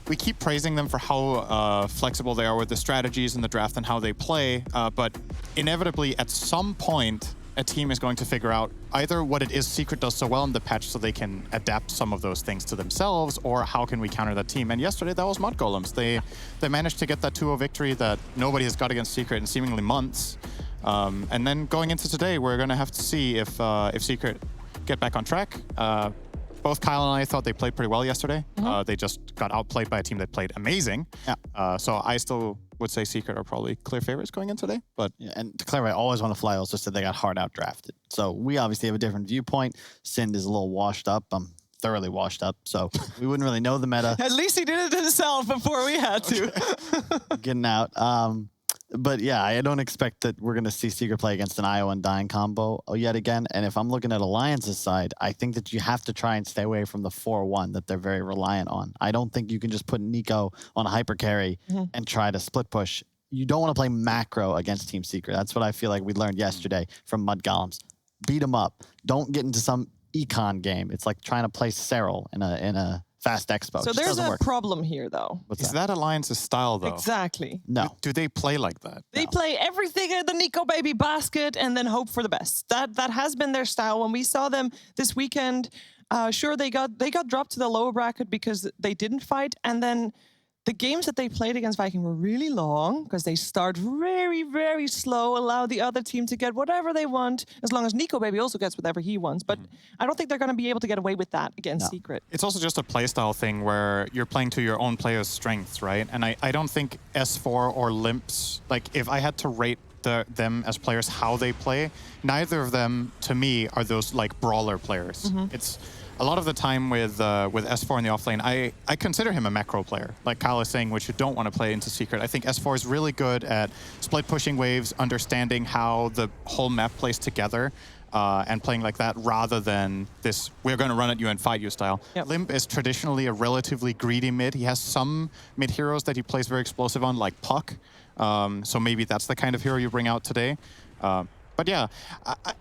We keep praising them for how flexible they are with the strategies and the draft and how they play, but inevitably at some point a team is going to figure out either what it is Secret does so well in the patch so they can adapt some of those things to themselves, or how can we counter that team. And yesterday that was Mud Golems. They managed to get that 2-0 victory that nobody has got against Secret in seemingly months. And then going into today, we're going to have to see if Secret get back on track. Both Kyle and I thought they played pretty well yesterday. They just got outplayed by a team that played amazing. So I still would say Secret are probably clear favorites going in today. But yeah, and to clarify, I always want to fly also said they got hard out drafted. So we obviously have a different viewpoint. Sind is a little washed up. I'm thoroughly washed up, so we wouldn't really know the meta. At least he did it himself before we had to. Getting out. But yeah, I don't expect that we're going to see Secret play against an IO and Dying combo yet again. And if I'm looking at Alliance's side, I think that you have to try and stay away from the 4-1 that they're very reliant on. I don't think you can just put Nico on a hyper carry and try to split push. You don't want to play macro against Team Secret. That's what I feel like we learned yesterday from Mud Golems. Beat them up. Don't get into some econ game. It's like trying to play Serral in a fast expo. So there's a problem here, though. Is that Alliance's style, though? Exactly. No. Do they play like that? They play everything in the Nico Baby basket and then hope for the best. That has been their style. When we saw them this weekend, sure, they got dropped to the lower bracket because they didn't fight. And then the games that they played against Viking were really long because they start very, very slow, allow the other team to get whatever they want, as long as Nico Baby also gets whatever he wants. But I don't think they're going to be able to get away with that against Secret. It's also just a playstyle thing where you're playing to your own player's strengths, right? And I don't think S4 or Limps, like if I had to rate them as players, how they play, neither of them, to me, are those like brawler players. It's a lot of the time with S4 in the offlane, I consider him a macro player. Like Kyle is saying, which you don't want to play into Secret. I think S4 is really good at split pushing waves, understanding how the whole map plays together, and playing like that rather than this, we're going to run at you and fight you style. Limp is traditionally a relatively greedy mid. He has some mid heroes that he plays very explosive on, like Puck. So maybe that's the kind of hero you bring out today. But yeah,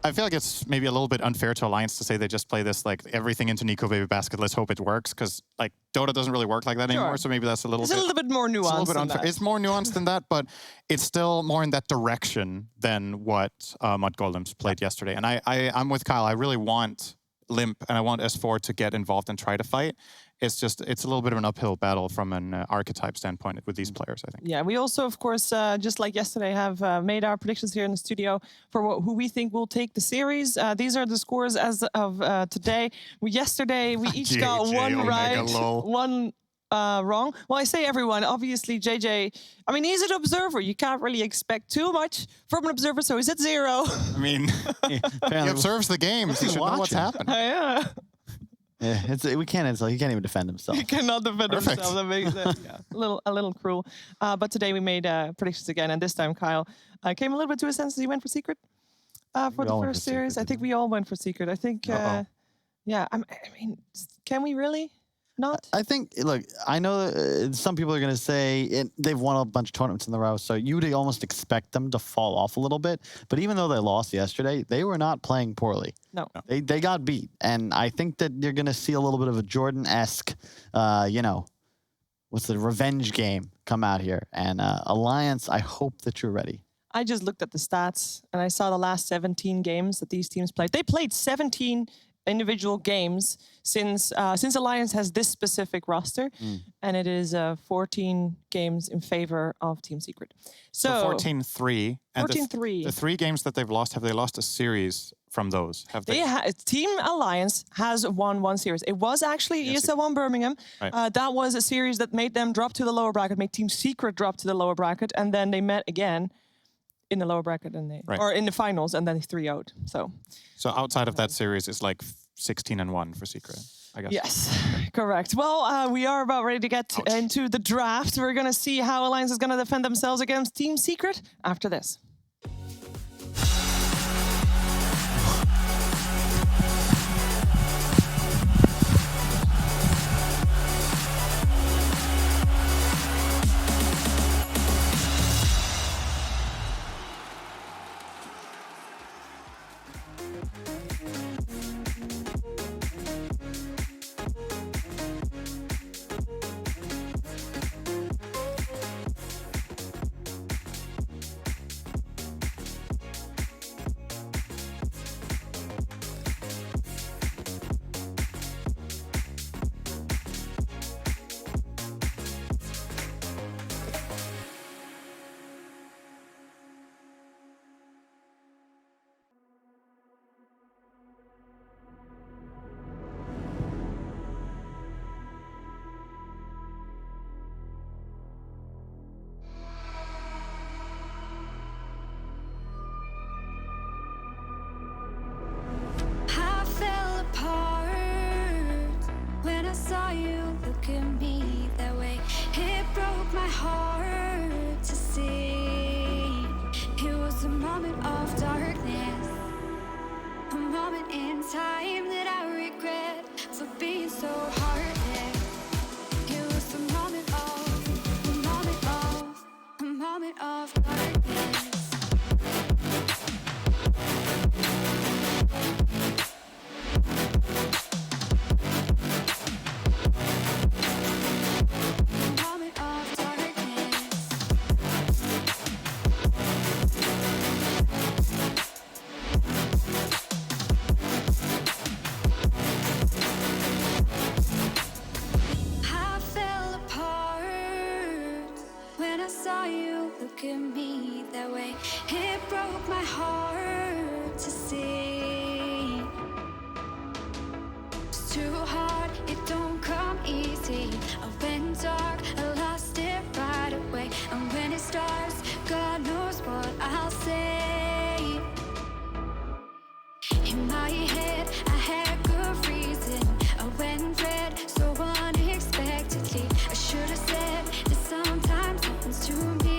I feel like it's maybe a little bit unfair to Alliance to say they just play this like everything into Nico Baby basket. Let's hope it works, because like Dota doesn't really work like that anymore. So maybe that's a little bit more nuanced. It's a little bit unfair. It's more nuanced than that, but it's still more in that direction than what Mud Golems played yesterday. And I'm with Kyle. I really want Limp and I want S4 to get involved and try to fight. It's just, it's a little bit of an uphill battle from an archetype standpoint with these players, I think. Yeah, we also, of course, just like yesterday, have made our predictions here in the studio for who we think will take the series. These are the scores as of today. Yesterday, we each got one right, one wrong. Well, I say everyone. Obviously, JJ, I mean, he's an observer. You can't really expect too much from an observer, so he's at 0. I mean, he observes the games. He should know what's happening. Yeah. Yeah, we can't insult. He can't even defend himself. He cannot defend himself. That makes it a little cruel. But today we made predictions again, and this time Kyle came a little bit to his senses. He went for Secret for the first series. I think we all went for Secret. I think, yeah. I mean, can we really? Not? I think, look, I know some people are going to say they've won a bunch of tournaments in a row, so you would almost expect them to fall off a little bit. But even though they lost yesterday, they were not playing poorly. No. They got beat. And I think that you're going to see a little bit of a Jordan-esque, what's the revenge game come out here. And Alliance, I hope that you're ready. I just looked at the stats, and I saw the last 17 games that these teams played. They played 17 individual games since Alliance has this specific roster, and it is 14 games in favor of Team Secret. So 14-3. 14-3. The 3 games that they've lost, have they lost a series from those? Have they? Team Alliance has won one series. It was actually ESL 1 Birmingham. Right. That was a series that made them drop to the lower bracket, made Team Secret drop to the lower bracket, and then they met again in the lower bracket, and or in the finals, and then they 3-0'd. So outside of that series, it's like 16-1 for Secret, I guess. Yes, correct. Well, we are about ready to get into the draft. We're going to see how Alliance is going to defend themselves against Team Secret after this. saw you look at me that way, it broke my heart to see. It was a moment of darkness, a moment in time that I regret for being so heartless. It was a moment of darkness. Look at me that way, it broke my heart to see. It's too hard, it don't come easy. I went dark, I lost it right away. And when it starts, God knows what I'll say. In my head, I had good reason. I went red so unexpectedly. I should have said that sometimes happens to me.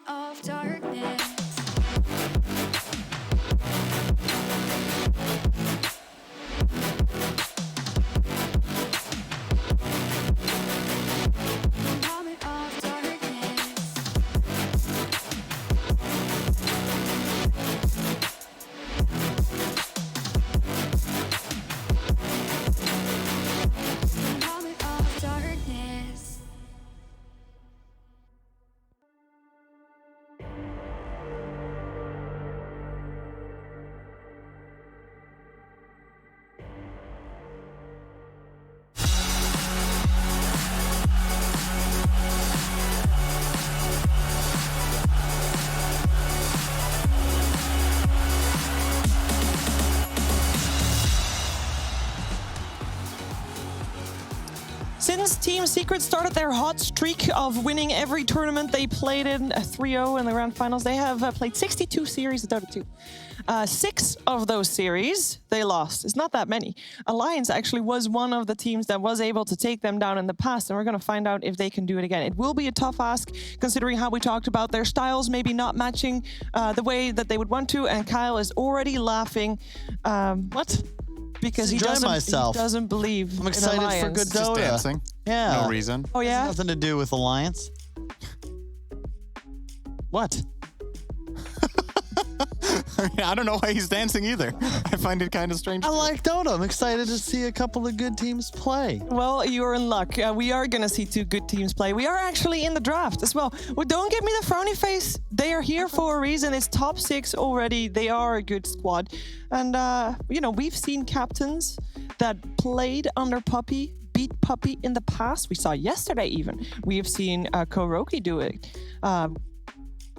Of darkness. Since Team Secret started their hot streak of winning every tournament they played in, 3-0 in the grand finals, they have played 62 series of Dota 2. 6 of those series they lost. It's not that many. Alliance actually was one of the teams that was able to take them down in the past, and we're going to find out if they can do it again. It will be a tough ask, considering how we talked about their styles maybe not matching the way that they would want to, and Kyle is already laughing. What? Because he doesn't believe. I'm excited in for good Just Dota. dancing. Yeah. No reason. Oh yeah. Nothing to do with Alliance. What? I don't know why he's dancing either. I find it kind of strange. I like Dota. I'm excited to see a couple of good teams play. Well, you're in luck. We are going to see 2 good teams play. We are actually in the draft as well. Well, don't give me the frowny face. They are here for a reason. It's top 6 already. They are a good squad. And, you know, we've seen captains that played under Puppy, beat Puppy in the past. We saw yesterday even. We have seen Koroki do it.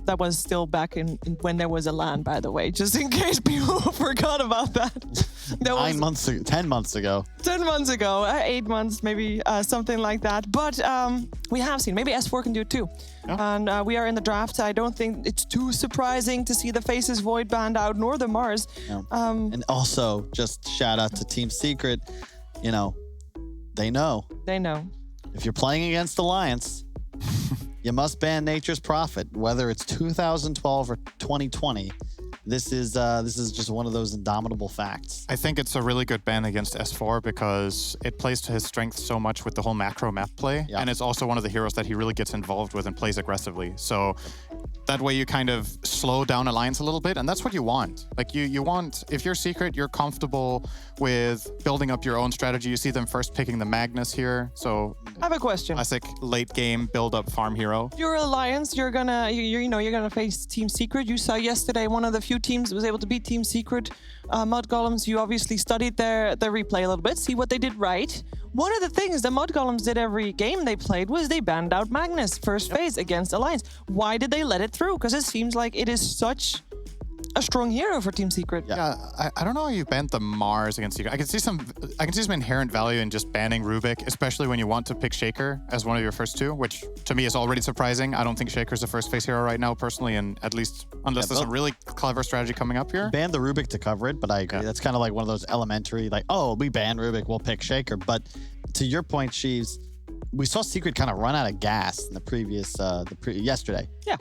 That was still back in when there was a LAN, by the way, just in case people forgot about that. That was 9 months ago, 10 months ago. 10 months ago, 8 months, maybe something like that. But we have seen, maybe S4 can do it too. Yeah. And we are in the draft. I don't think it's too surprising to see the Faces Void banned out, nor the Mars. Yeah. And also, just shout out to Team Secret. You know, they know. They know. If you're playing against Alliance, you must ban Nature's Prophet, whether it's 2012 or 2020. This is just one of those indomitable facts. I think it's a really good ban against S4 because it plays to his strength so much with the whole macro map play. Yeah. And it's also one of the heroes that he really gets involved with and plays aggressively. So that way you kind of slow down Alliance a little bit, and that's what you want. Like you want, if you're Secret, you're comfortable with building up your own strategy. You see them first picking the Magnus here. So I have a question. Classic late game build up farm hero. Your Alliance, you're gonna face Team Secret. You saw yesterday one of the few teams that was able to beat Team Secret. Mud Golems, you obviously studied their replay a little bit, see what they did right. One of the things that Mud Golems did every game they played was they banned out Magnus first phase against Alliance. Why did they let it through? Because it seems like it is such a strong hero for Team Secret. Yeah, I don't know how you banned the Mars against Secret. I can see some inherent value in just banning Rubik, especially when you want to pick Shaker as one of your first two, which to me is already surprising. I don't think Shaker's the first face hero right now, personally, and at least unless there's a really clever strategy coming up here. Ban the Rubik to cover it, but I agree. That's kind of like one of those elementary, like, oh, we ban Rubik, we'll pick Shaker. But to your point, Sheaves, we saw Secret kind of run out of gas in the previous, yesterday. Yeah.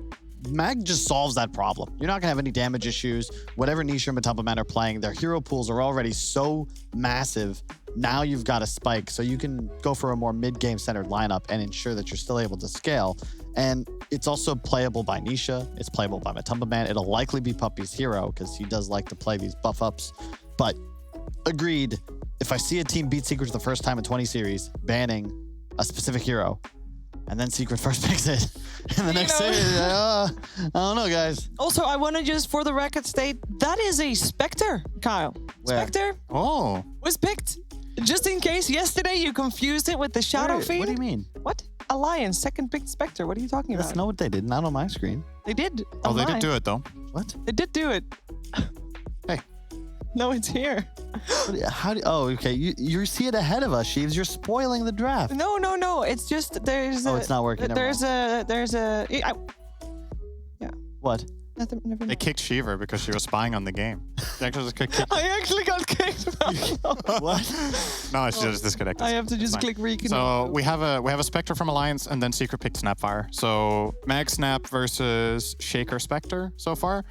Mag just solves that problem. You're not going to have any damage issues. Whatever Nisha and Matumba Man are playing, their hero pools are already so massive. Now you've got a spike, so you can go for a more mid-game centered lineup and ensure that you're still able to scale. And it's also playable by Nisha. It's playable by Matumba Man. It'll likely be Puppy's hero because he does like to play these buff ups. But agreed, if I see a team beat Secret for the first time in 20 series, banning a specific hero, and then Secret first picks it in the next series. I don't know, guys. Also, I want to just, for the record, state that is a Spectre, Kyle. Where? Spectre was picked. Just in case yesterday you confused it with the Shadow Fiend. What do you mean? What? Alliance, second picked Spectre. What are you talking about? That's not what they did. Not on my screen. They did. Oh, they online. did do it, though. What? They did do it. Hey. No, it's here. Okay. You see it ahead of us, Sheaves. You're spoiling the draft. No. It's just there's. It's not working. What? Never They kicked Shiver because she was spying on the game. They actually just kicked. I actually got kicked. What? No, it's just disconnected. I have to just click reconnect. So we have a Spectre from Alliance, and then Secret picked Snapfire. So Mag Snap versus Shaker Spectre so far.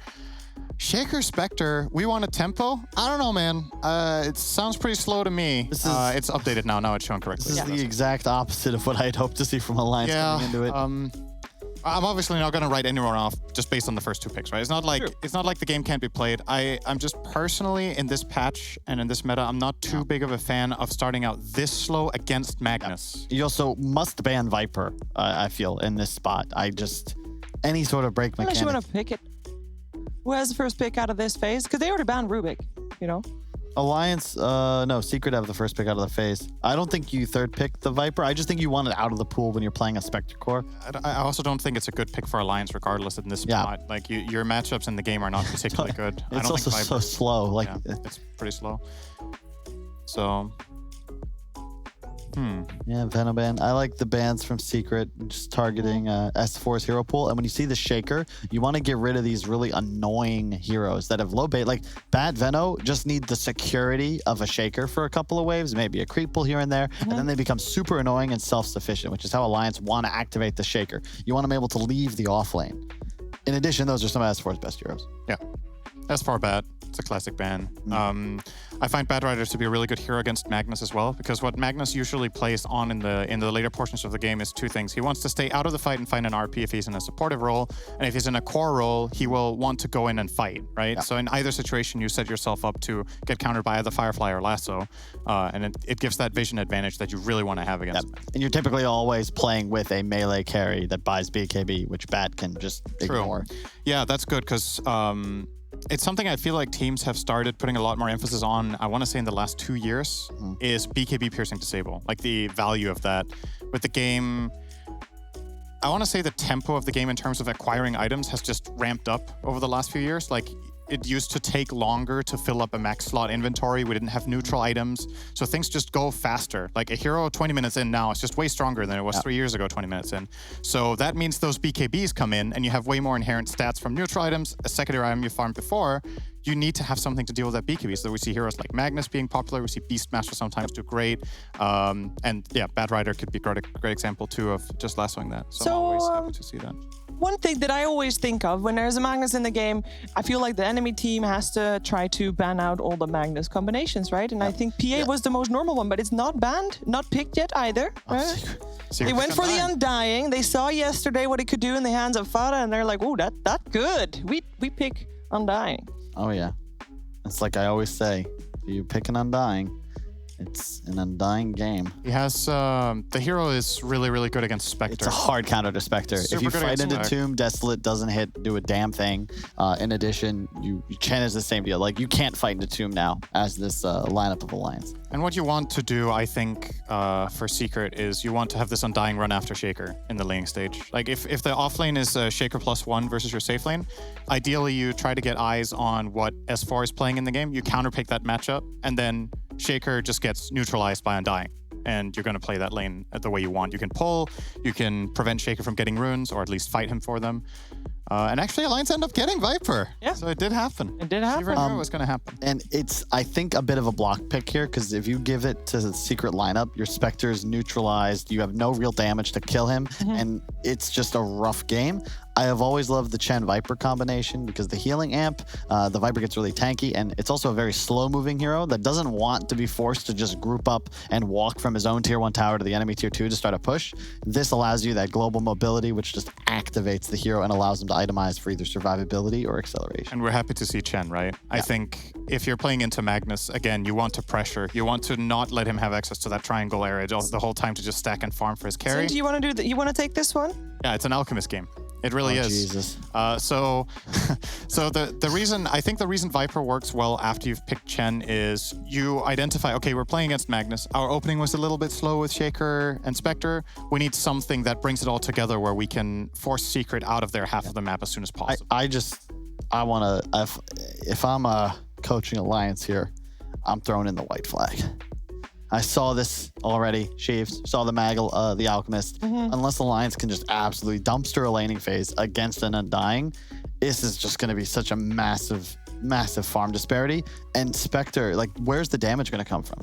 Shaker Spectre, we want a tempo? I don't know, man. It sounds pretty slow to me. It's updated now. Now it's shown correctly. This is the exact opposite of what I'd hoped to see from Alliance coming into it. I'm obviously not going to write anyone off just based on the first two picks, right? It's not like the game can't be played. I'm just personally in this patch and in this meta, I'm not too big of a fan of starting out this slow against Magnus. You also must ban Viper, I feel, in this spot. Any sort of break mechanic. Unless you want to pick it. Who has the first pick out of this phase? Because they already banned Rubik, you know? Alliance, no, Secret have the first pick out of the phase. I don't think you third pick the Viper. I just think you want it out of the pool when you're playing a Spectre core. I also don't think it's a good pick for Alliance regardless in this spot. Like, your matchups in the game are not particularly good. It's also so slow. Like, it's pretty slow. So... Yeah, Venoban. I like the bans from Secret, just targeting S4's hero pool. And when you see the Shaker, you want to get rid of these really annoying heroes that have low bait. Like bad Veno just need the security of a Shaker for a couple of waves, maybe a creep pull here and there, and then they become super annoying and self-sufficient, which is how Alliance want to activate the Shaker. You want them able to leave the off lane. In addition, those are some of S4's best heroes. Yeah. S4 bad. It's a classic ban. I find Bad Riders to be a really good hero against Magnus as well, because what Magnus usually plays on in the later portions of the game is two things. He wants to stay out of the fight and find an RP if he's in a supportive role, and if he's in a core role, he will want to go in and fight, right? Yeah. So in either situation, you set yourself up to get countered by either Firefly or Lasso, and it gives that vision advantage that you really want to have against him. And you're typically always playing with a melee carry that buys BKB, which Bat can just ignore. Yeah, that's good, because it's something I feel like teams have started putting a lot more emphasis on, I want to say in the last 2 years, is BKB piercing disable. Like the value of that. With the game, I want to say the tempo of the game in terms of acquiring items has just ramped up over the last few years. Like it used to take longer to fill up a max slot inventory. We didn't have neutral items. So things just go faster. Like a hero 20 minutes in now is just way stronger than it was 3 years ago, 20 minutes in. So that means those BKBs come in and you have way more inherent stats from neutral items. A secondary item you farmed before, you need to have something to deal with that BKB. So we see heroes like Magnus being popular. We see Beastmaster sometimes do great. And yeah, Bad Rider could be a great example too of just lassoing that. So I'm always happy to see that. One thing that I always think of when there's a Magnus in the game, I feel like the enemy team has to try to ban out all the Magnus combinations, right? And I think PA was the most normal one, but it's not banned, not picked yet either. Right? They went for the Undying. They saw yesterday what it could do in the hands of Farah, and they're like, "Oh, that good. We pick Undying." Oh yeah, it's like I always say, you pick an Undying, It's an undying game. He has the hero is really, really good against Spectre. It's a hard counter to Spectre. If you fight into Tomb, Desolate doesn't do a damn thing. In addition, Chen is the same deal. Like, you can't fight into Tomb now as this lineup of Alliance. And what you want to do, I think, for Secret is you want to have this Undying run after Shaker in the laning stage. Like, if the off lane is Shaker +1 versus your safe lane, ideally you try to get eyes on what S4 is playing in the game. You counterpick that matchup, and then Shaker just gets neutralized by Undying. And you're going to play that lane the way you want. You can pull, you can prevent Shaker from getting runes, or at least fight him for them. And actually, Alliance ended up getting Viper. Yeah. So it did happen. It did happen. You never knew it was going to happen. And it's, I think, a bit of a block pick here, because if you give it to the Secret lineup, your Spectre is neutralized, you have no real damage to kill him, and it's just a rough game. I have always loved the Chen Viper combination because the healing amp, the Viper gets really tanky, and it's also a very slow-moving hero that doesn't want to be forced to just group up and walk from his own tier 1 tower to the enemy tier 2 to start a push. This allows you that global mobility, which just activates the hero and allows him to itemize for either survivability or acceleration. And we're happy to see Chen, right? Yeah. I think if you're playing into Magnus, again, you want to pressure. You want to not let him have access to that triangle area the whole time to just stack and farm for his carry. So do you want to do that? You want to take this one? Yeah, it's an Alchemist game. It really is. Jesus. So the reason, I think the reason Viper works well after you've picked Chen is you identify, okay, we're playing against Magnus. Our opening was a little bit slow with Shaker and Spectre. We need something that brings it all together where we can force Secret out of their half of the map as soon as possible. I want to, if I'm coaching Alliance here, I'm throwing in the white flag. I saw this already, Sheaves, saw the Maggle, the Alchemist. Unless Alliance can just absolutely dumpster a laning phase against an Undying, this is just going to be such a massive, massive farm disparity. And Spectre, like, where's the damage going to come from?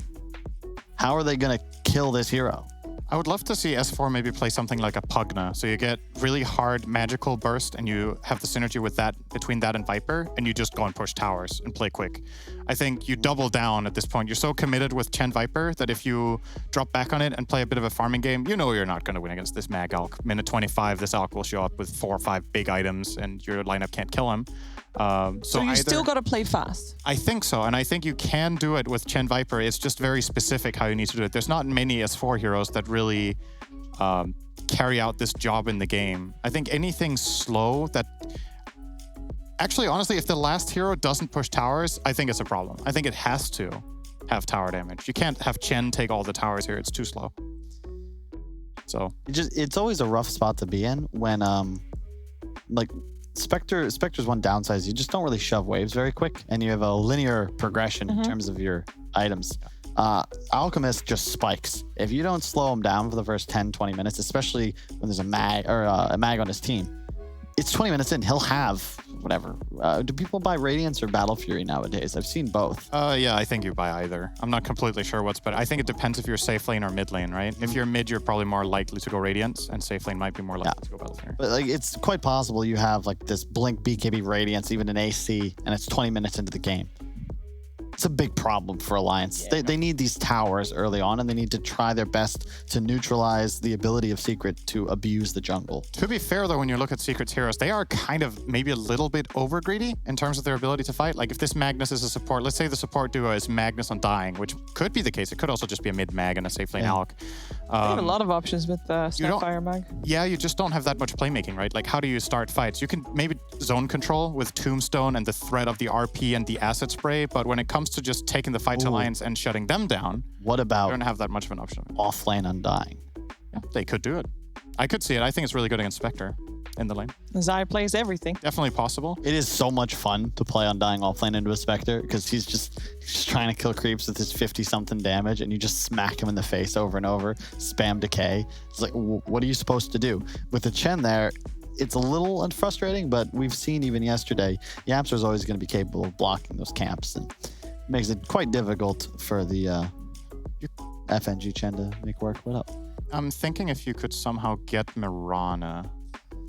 How are they going to kill this hero? I would love to see S4 maybe play something like a Pugna. So you get really hard magical burst and you have the synergy with that between that and Viper, and you just go and push towers and play quick. I think you double down at this point. You're so committed with Chen Viper that if you drop back on it and play a bit of a farming game, you know you're not going to win against this Mag Alk. Minute 25, this Alk will show up with 4 or 5 big items and your lineup can't kill him. So you still got to play fast. I think so, and I think you can do it with Chen Viper. It's just very specific how you need to do it. There's not many S4 heroes that really carry out this job in the game. I think anything slow that... Actually, honestly, if the last hero doesn't push towers, I think it's a problem. I think it has to have tower damage. You can't have Chen take all the towers here. It's too slow. So it's always a rough spot to be in when like Spectre's one downside is you just don't really shove waves very quick, and you have a linear progression in terms of your items. Alchemist just spikes. If you don't slow him down for the first 10-20 minutes, especially when there's a mag on his team, it's 20 minutes in, he'll have whatever. Do people buy Radiance or Battle Fury nowadays? I've seen both. Yeah, I think you buy either. I'm not completely sure what's better. I think it depends if you're safe lane or mid lane, right? If you're mid, you're probably more likely to go Radiance, and safe lane might be more likely to go Battle Fury. But like, it's quite possible you have like this Blink BKB Radiance, even an AC, and it's 20 minutes into the game. It's a big problem for Alliance. Yeah. They need these towers early on, and they need to try their best to neutralize the ability of Secret to abuse the jungle. To be fair, though, when you look at Secret's heroes, they are kind of maybe a little bit over greedy in terms of their ability to fight. Like if this Magnus is a support, let's say the support duo is Magnus Undying, which could be the case. It could also just be a mid-mag and a safe lane Alk. They have a lot of options with Snapfire Mag. Yeah, you just don't have that much playmaking, right? Like how do you start fights? You can maybe zone control with Tombstone and the threat of the RP and the asset spray, but when it comes to just taking the fight to Alliance and shutting them down, what about you don't have that much of an option. Offlane Undying? Yeah, they could do it. I could see it. I think it's really good against Spectre in the lane. Zai plays everything. Definitely possible. It is so much fun to play Undying offlane into a Spectre because he's just trying to kill creeps with his 50-something damage, and you just smack him in the face over and over, spam decay. It's like, what are you supposed to do? With the Chen there, it's a little frustrating, but we've seen even yesterday, Yamster is always going to be capable of blocking those camps, and makes it quite difficult for the FNG Chen to make work. What up? I'm thinking if you could somehow get Mirana.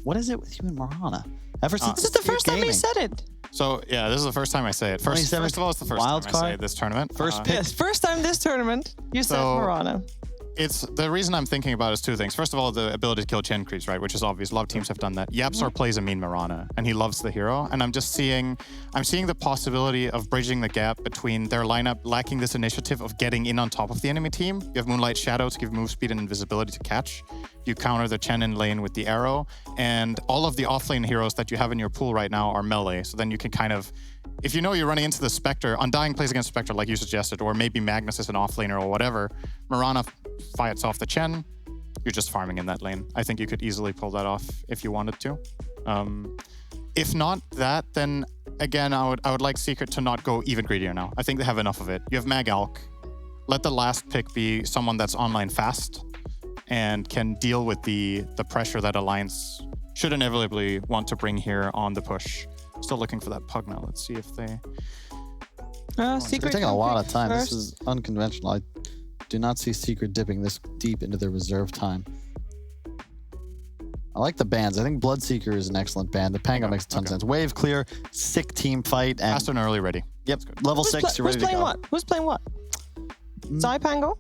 What is it with you and Mirana? Ever since this is the first time you said it. So yeah, this is the first time I say it. First of all, it's the first time I say it this tournament. First pick. Yes, first time this tournament. You said Mirana. It's the reason I'm thinking about is two things. First of all, the ability to kill Chen creeps, right, which is obvious. A lot of teams have done that. YapzOr plays a mean Mirana, and he loves the hero. And I'm seeing the possibility of bridging the gap between their lineup lacking this initiative of getting in on top of the enemy team. You have Moonlight Shadow to give move speed and invisibility to catch. You counter the Chen in lane with the arrow, and all of the offlane heroes that you have in your pool right now are melee. So then you can kind of, if you know you're running into the Spectre, Undying plays against Spectre like you suggested, or maybe Magnus is an offlaner or whatever, Mirana fights off the Chen, you're just farming in that lane. I think you could easily pull that off if you wanted to. If not that, then again, I would like Secret to not go even greedier now. I think they have enough of it. You have Mag Alk. Let the last pick be someone that's online fast and can deal with the pressure that Alliance should inevitably want to bring here on the push. Still looking for that pug now. Let's see if they... Secret taking a lot of time. First. This is unconventional. I do not see Secret dipping this deep into their reserve time. I like the bans. I think Bloodseeker is an excellent ban. The Pango makes a ton of sense. Wave clear, sick team fight. And fast and early ready. Yep, level 6, you're ready to go. Who's playing what? Zai Pango?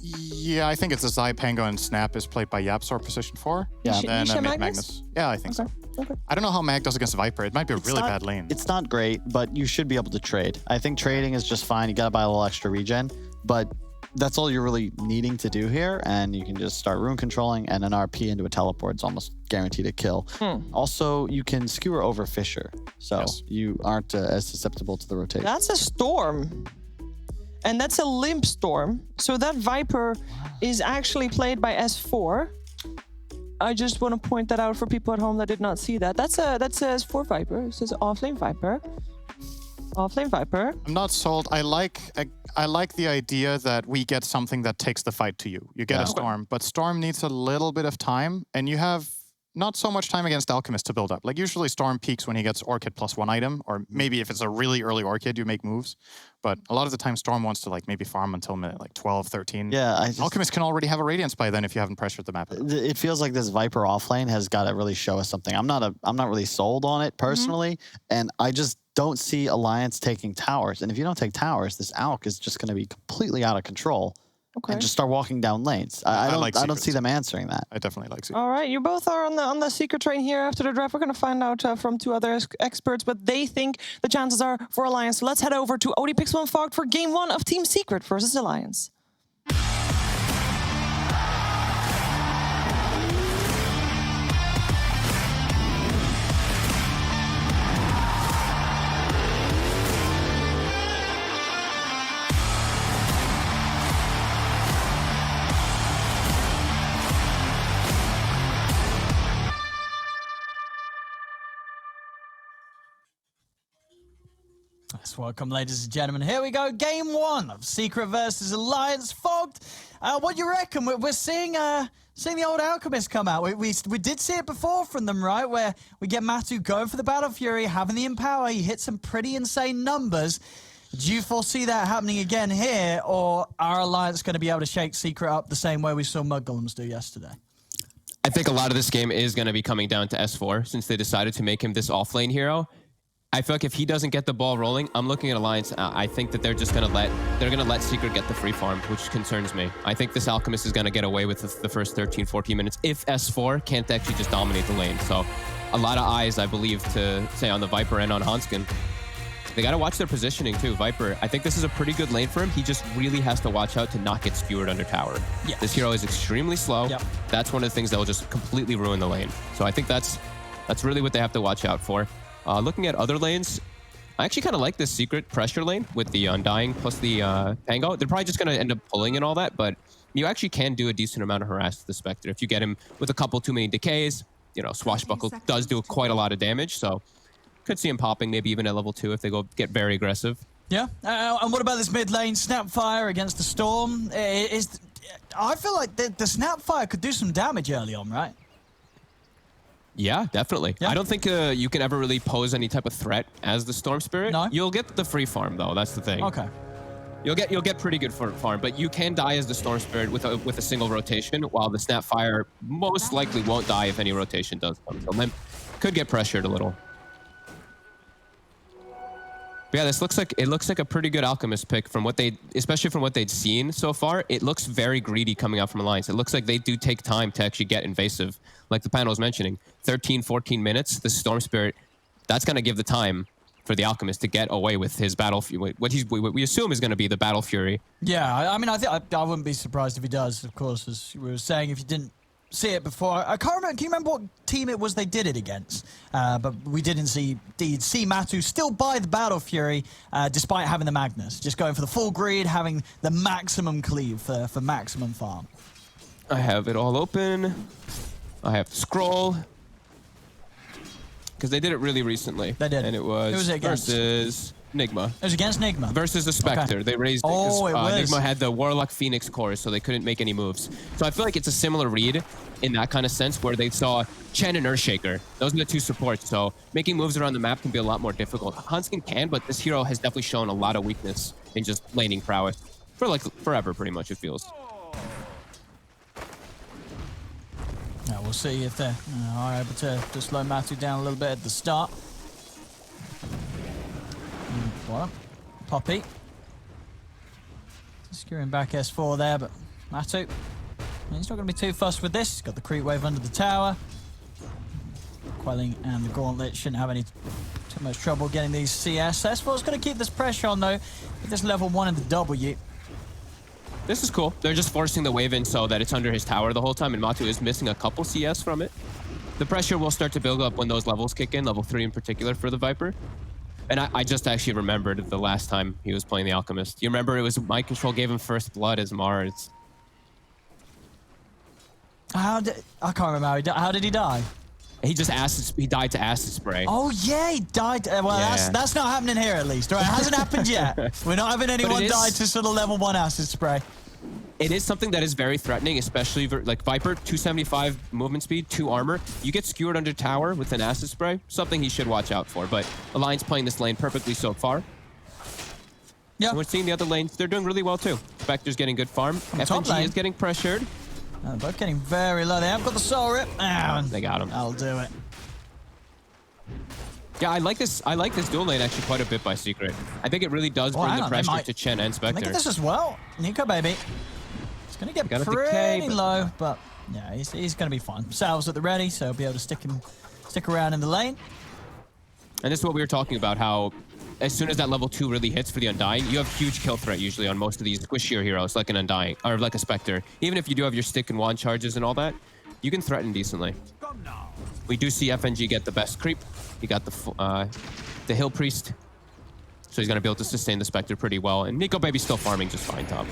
Yeah, I think it's a Zai Pango and Snap is played by YapzOr position 4. Yeah. And Magnus. Yeah, I think so. Okay. I don't know how Mag does against Viper. It might be a really bad lane. It's not great, but you should be able to trade. I think trading is just fine. You got to buy a little extra regen, but that's all you're really needing to do here, and you can just start rune controlling, and an RP into a teleport is almost guaranteed to kill. Also, you can skewer over Fissure, so you aren't as susceptible to the rotation. That's a storm. And that's a limp storm. So that Viper is actually played by S4. I just want to point that out for people at home that did not see that. That's a S4 Viper. It says offlane Viper. Offlane Viper. I'm not sold. I like the idea that we get something that takes the fight to you. You get a Storm, but Storm needs a little bit of time, and you have not so much time against Alchemist to build up. Like usually Storm peaks when he gets Orchid plus 1 item, or maybe if it's a really early Orchid, you make moves. But a lot of the time Storm wants to like maybe farm until minute like 12, 13. Yeah, Alchemist can already have a Radiance by then if you haven't pressured the map. It feels like this Viper offlane has got to really show us something. I'm not really sold on it personally, and I just don't see Alliance taking towers. And if you don't take towers, this Alk is just going to be completely out of control. And just start walking down lanes. I don't see them answering that. I definitely like Secret. All right, you both are on the Secret train here. After the draft, we're going to find out from 2 other experts what they think the chances are for Alliance. So let's head over to ODPixel and Fogged for Game 1 of Team Secret versus Alliance. Yes, welcome, ladies and gentlemen. Here we go, Game 1 of Secret versus Alliance. Fogged, what do you reckon? We're seeing the old Alchemist come out. We did see it before from them, right? Where we get Matu going for the Battle Fury, having the Empower. He hit some pretty insane numbers. Do you foresee that happening again here, or are Alliance going to be able to shake Secret up the same way we saw Mud Golems do yesterday? I think a lot of this game is going to be coming down to S4 since they decided to make him this offlane hero. I feel like if he doesn't get the ball rolling, I'm looking at Alliance. I think that they're just going to let Secret get the free farm, which concerns me. I think this Alchemist is going to get away with the first 13, 14 minutes if S4 can't actually just dominate the lane. So a lot of eyes, I believe, to say on the Viper and on Hanskin. They got to watch their positioning too. Viper, I think this is a pretty good lane for him. He just really has to watch out to not get skewered under tower. Yes. This hero is extremely slow. Yep. That's one of the things that will just completely ruin the lane. So I think that's really what they have to watch out for. Looking at other lanes, I actually kind of like this Secret pressure lane with the Undying plus the Pango. They're probably just going to end up pulling and all that, but you actually can do a decent amount of harass to the Spectre. If you get him with a couple too many decays, you know, Swashbuckle does do quite a lot of damage, so could see him popping maybe even at level 2 if they get very aggressive. Yeah, and what about this mid lane Snapfire against the Storm? I feel like the Snapfire could do some damage early on, right? Yeah, definitely. Yeah. I don't think you can ever really pose any type of threat as the Storm Spirit. No. You'll get the free farm though. That's the thing. Okay. You'll get pretty good for farm, but you can die as the Storm Spirit with a single rotation, while the Snapfire most likely won't die if any rotation does come. So Limp could get pressured a little. But yeah, it looks like a pretty good Alchemist pick from what especially from what they'd seen so far. It looks very greedy coming out from Alliance. It looks like they do take time to actually get invasive. Like the panel was mentioning, 13, 14 minutes, the Storm Spirit, that's going to give the time for the Alchemist to get away with his Battle Fury, what we assume is going to be the Battle Fury. Yeah, I mean, I wouldn't be surprised if he does, of course, as we were saying, if you didn't see it before. I can't remember. Can you remember what team it was they did it against? But we didn't see Matu still buy the Battle Fury despite having the Magnus. Just going for the full greed, having the maximum cleave for maximum farm. I have it all open. I have to scroll. Because they did it really recently. They did. And it was against? versus Nigma. It was against Nigma. Versus the Spectre. Okay. They raised it because Nigma had the Warlock Phoenix cores, so they couldn't make any moves. So I feel like it's a similar read in that kind of sense where they saw Chen and Earthshaker. Those are the two supports, so making moves around the map can be a lot more difficult. Hanskin can, but this hero has definitely shown a lot of weakness in just laning prowess. For like forever, pretty much, it feels. Yeah, we'll see if they are able to slow Matu down a little bit at the start. Well, Poppy. Securing back S4 there, but Matu, he's not going to be too fussed with this. He's got the creep wave under the tower. Quelling and the Gauntlet shouldn't have too much trouble getting these CS. S4's going to keep this pressure on, though, with this level 1 and the W. This is cool. They're just forcing the wave in so that it's under his tower the whole time, and Matu is missing a couple CS from it. The pressure will start to build up when those levels kick in, level 3 in particular for the Viper. And I just actually remembered the last time he was playing the Alchemist. You remember it was Mind Control gave him first blood as Mars. I can't remember how did he die? He died to acid spray. Oh yeah, he died. Well, yeah. that's not happening here at least. Right? It hasn't happened yet. We're not having anyone die to sort of level 1 acid spray. It is something that is very threatening, especially like Viper, 275 movement speed, 2 armor. You get skewered under tower with an acid spray, something he should watch out for. But Alliance playing this lane perfectly so far. Yeah. And we're seeing the other lanes, they're doing really well too. Spectre's getting good farm. FNG is getting pressured. Both getting very low. They have got the soul rip. They got him. That'll do it. Yeah, I like this dual lane actually quite a bit by Secret. I think it really does bring the pressure to Chen and Spectre. Look at this as well. Nico, baby. It's going to get pretty low, but yeah, he's going to be fine. Salves at the ready, so he'll be able to stick around in the lane. And this is what we were talking about, how as soon as that level 2 really hits for the Undying, you have huge kill threat usually on most of these squishier heroes, like an Undying, or like a Spectre. Even if you do have your stick and wand charges and all that, you can threaten decently. We do see FNG get the best creep. He got the Hill Priest, so he's going to be able to sustain the Spectre pretty well. And Nico Baby's still farming just fine top.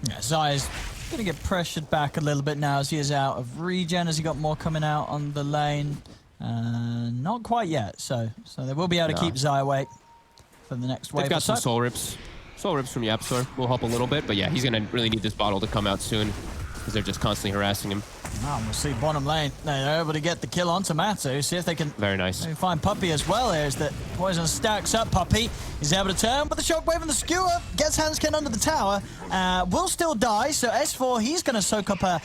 Yeah, Zaya's going to get pressured back a little bit now as he is out of regen, as he got more coming out on the lane. Not quite yet, so they will be able to keep Zaya away for the next wave. They've got some soul rips. Soul rips from Yapsor will help a little bit, but yeah, he's going to really need this bottle to come out soon because they're just constantly harassing him. Oh, we'll see bottom lane. They're able to get the kill onto Matu. See if they can maybe find Puppy as well. There's the poison stacks up. Puppy is able to turn, but the shockwave and the skewer gets Hanskin under the tower. Will still die, so S4, he's going to soak up a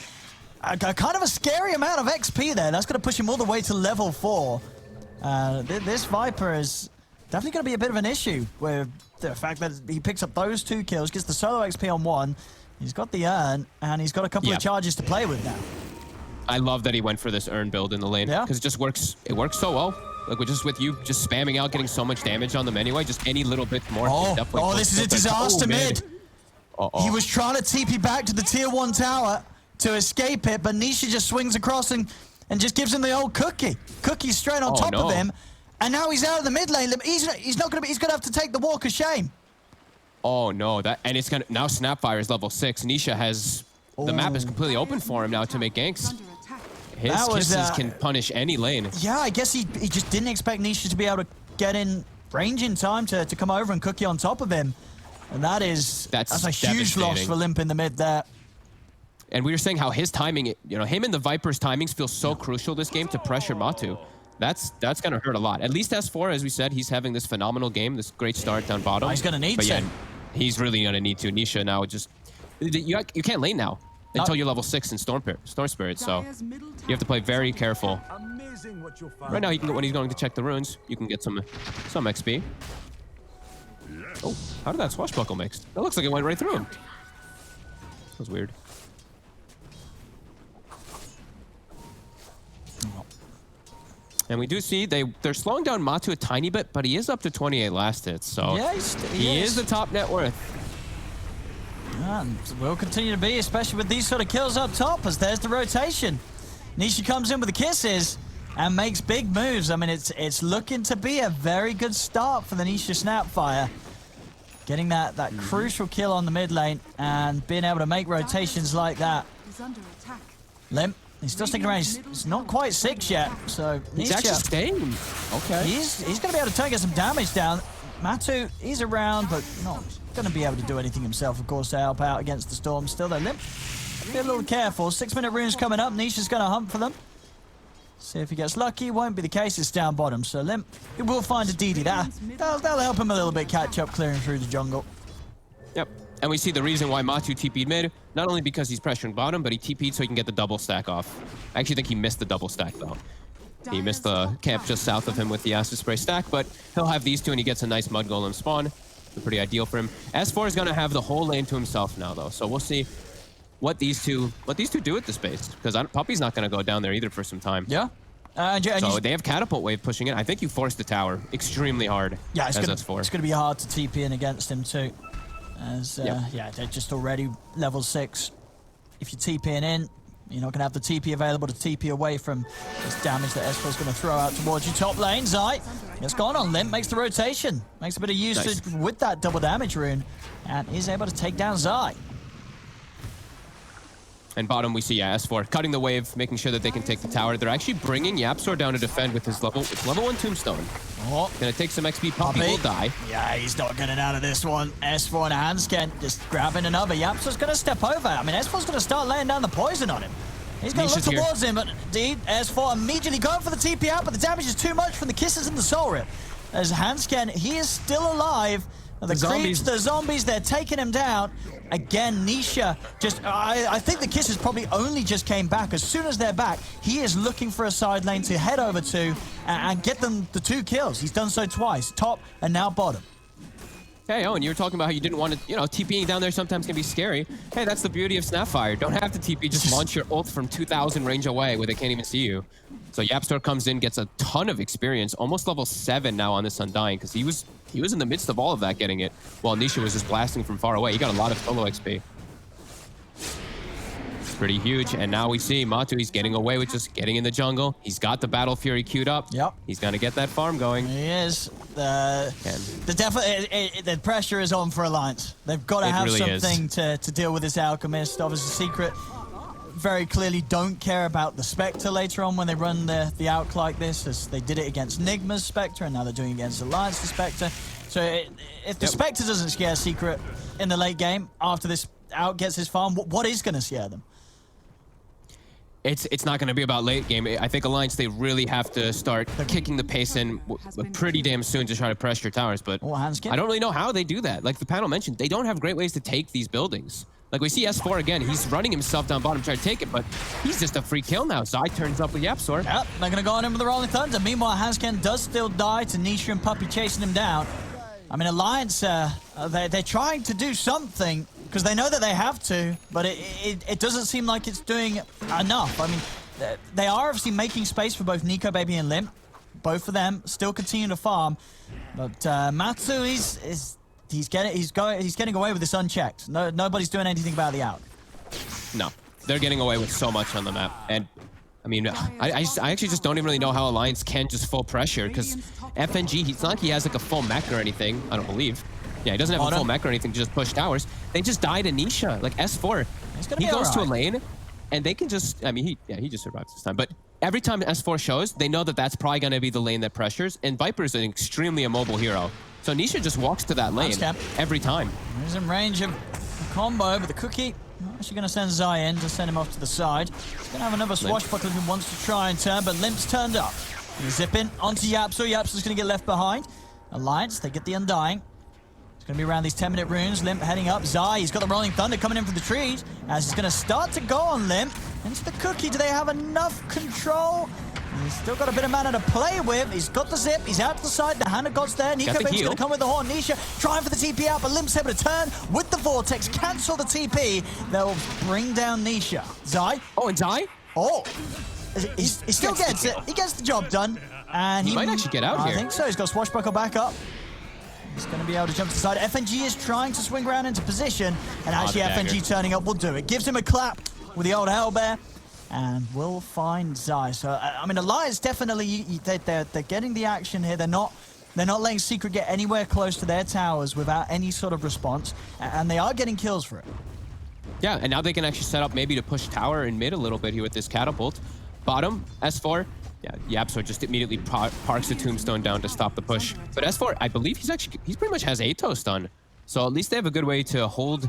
kind of a scary amount of XP there. That's going to push him all the way to level 4. This Viper is definitely going to be a bit of an issue with the fact that he picks up those 2 kills, gets the solo XP on 1. He's got the urn, and he's got a couple of charges to play with now. I love that he went for this urn build in the lane because it just works. It works so well. Like with you just spamming out, getting so much damage on them anyway. Just any little bit more. This is a disaster mid. He was trying to TP back to the tier 1 tower to escape it, but Nisha just swings across and just gives him the old cookie. Cookie straight on top of him, and now he's out of the mid lane. He's not going to be. He's going to have to take the walk of shame. Oh no! And it's gonna now. Snapfire is level 6. Nisha has the map is completely open for him now to make ganks. His kisses can punish any lane. Yeah, I guess he just didn't expect Nisha to be able to get in range in time to come over and cookie on top of him. And that's a huge loss for Limp in the mid there. And we were saying how his timing, him and the Viper's timings feel so crucial this game to pressure Matu. That's going to hurt a lot. At least S4, as we said, he's having this phenomenal game, this great start down bottom. He's going to need to. Yeah, he's really going to need to. Nisha now you can't lane now until you're level 6 in Storm Spirit, so you have to play very careful. Right now, when he's going to check the runes, you can get some XP. Oh, how did that swashbuckle mix? That looks like it went right through him. That was weird. And we do see they're slowing down Matu a tiny bit, but he is up to 28 last hits, so yeah, he is the top net worth. And will continue to be, especially with these sort of kills up top, as there's the rotation. Nisha comes in with the kisses and makes big moves. I mean, it's looking to be a very good start for the Nisha Snapfire. Getting that crucial kill on the mid lane and being able to make rotations like that. Limp. He's still sticking around. He's not quite 6 yet, so he's actually staying. Okay. He's going to be able to take some damage down. Matu, he's around, but not going to be able to do anything himself, of course, to help out against the Storm. Still, though, Limp, be a little careful. 6-minute runes coming up. Nisha's going to hunt for them. See if he gets lucky. Won't be the case. It's down bottom, so Limp, he will find a DD. That'll help him a little bit catch up, clearing through the jungle. Yep. And we see the reason why Matu TP'd mid, not only because he's pressuring bottom, but he TP'd so he can get the double stack off. I actually think he missed the double stack, though. He missed the camp just south of him with the acid spray stack, but he'll have these two and he gets a nice mud golem spawn. Pretty ideal for him. S4 is going to have the whole lane to himself now, though, so we'll see what these two do at the space, because Puppy's not going to go down there either for some time. Yeah. So they have Catapult Wave pushing it. I think you forced the tower extremely hard. Yeah, it's going to be hard to TP in against him, too. As, yeah, they're just already level 6. If you're TPing in, you're not going to have the TP available to TP away from this damage that S4 is going to throw out towards you. Top lane, Zai. It's gone on Limp, makes the rotation. Makes a bit of usage with that double damage rune, and is able to take down Zai. And bottom, we see S4 cutting the wave, making sure that they can take the tower. They're actually bringing Yapsor down to defend with his level 1 tombstone. Oh. Gonna take some XP. Puppy will die. Yeah, he's not getting out of this one. S4 and Hansken just grabbing another. Yapsor's gonna step over. I mean, S4's gonna start laying down the poison on him. He's gonna look towards him, but indeed, S4 immediately going for the TP out, but the damage is too much from the kisses and the soul rip. As Hansken, he is still alive. The creeps, the zombies, they're taking him down. Again, Nisha just... I think the kisses probably only just came back. As soon as they're back, he is looking for a side lane to head over to and get them the 2 kills. He's done so twice. Top and now bottom. Hey, Owen, you were talking about how you didn't want to... TPing down there sometimes can be scary. Hey, that's the beauty of Snapfire. Don't have to TP. Just launch your ult from 2,000 range away where they can't even see you. So Yapstor comes in, gets a ton of experience. Almost level 7 now on this Undying, because he was in the midst of all of that getting it, while Nisha was just blasting from far away. He got a lot of solo XP. It's pretty huge, and now we see Matu, he's getting away with just getting in the jungle. He's got the Battle Fury queued up. Yep. He's going to get that farm going. He is. The pressure is on for Alliance. They've got to have really something to deal with this Alchemist. Obviously, Secret very clearly don't care about the Spectre later on when they run the Alch like this, as they did it against Nigma's Spectre, and now they're doing it against Alliance the Spectre. So if the Spectre doesn't scare Secret in the late game, after this Alch gets his farm, what is going to scare them? It's not going to be about late game. I think Alliance, they really have to start kicking the pace in pretty damn soon to try to pressure towers, but I don't really know how they do that. Like the panel mentioned, they don't have great ways to take these buildings. Like we see S4 again, he's running himself down bottom trying to take it, but he's just a free kill now. Zai turns up with Yapsor. Yep, they're going to go on in with the Rolling Thunder. Meanwhile, Hansken does still die to Nisha and Puppy chasing him down. I mean, Alliance, they're trying to do something because they know that they have to, but it doesn't seem like it's doing enough. I mean, they are obviously making space for both Nico Baby and Limp. Both of them still continue to farm, but Matsu he's getting away with this unchecked. Nobody's doing anything about the out. No, they're getting away with so much on the map, and I mean, I actually just don't even really know how Alliance can just full pressure, because FNG, it's not like he has like a full mech or anything, I don't believe. Yeah, he doesn't have a full mech or anything to just push towers. They just died to Nisha, like S4. He goes to a lane, and they can just, I mean, he just survives this time. But every time S4 shows, they know that that's probably going to be the lane that pressures, and Viper's an extremely immobile hero. So Nisha just walks to that lane every time. He's in range of a combo, but the cookie actually going to send Zai in to send him off to the side. He's going to have another swashbuckler who wants to try and turn, but Limp's turned up. He's zipping onto Yapsor. Yapsor's going to get left behind. Alliance, they get the Undying. It's going to be around these 10-minute runes. Limp heading up. Zai, he's got the Rolling Thunder coming in from the trees, as he's going to start to go on Limp. Into the cookie. Do they have enough control? He's still got a bit of mana to play with. He's got the zip. He's out to the side. The Hand of God's there. Nico Babe's going to come with the horn. Nisha trying for the TP out, but Limp's able to turn with the Vortex, cancel the TP. They'll bring down Nisha. Zai. Oh, and Zai? Oh. He still gets it. He gets the job done. And he might actually get out here. I think so. He's got Swashbuckle back up. He's going to be able to jump to the side. FNG is trying to swing around into position. And actually, FNG turning up will do it. Gives him a clap with the old Hellbear. And we'll find Zai. So, I mean, Alliance definitely, they're getting the action here. They're not letting Secret get anywhere close to their towers without any sort of response. And they are getting kills for it. Yeah, and now they can actually set up maybe to push tower in mid a little bit here with this catapult. Bottom, S4. Yeah, YapzOr just immediately parks the tombstone down to stop the push. But S4, I believe he's pretty much has Atos done. So at least they have a good way to hold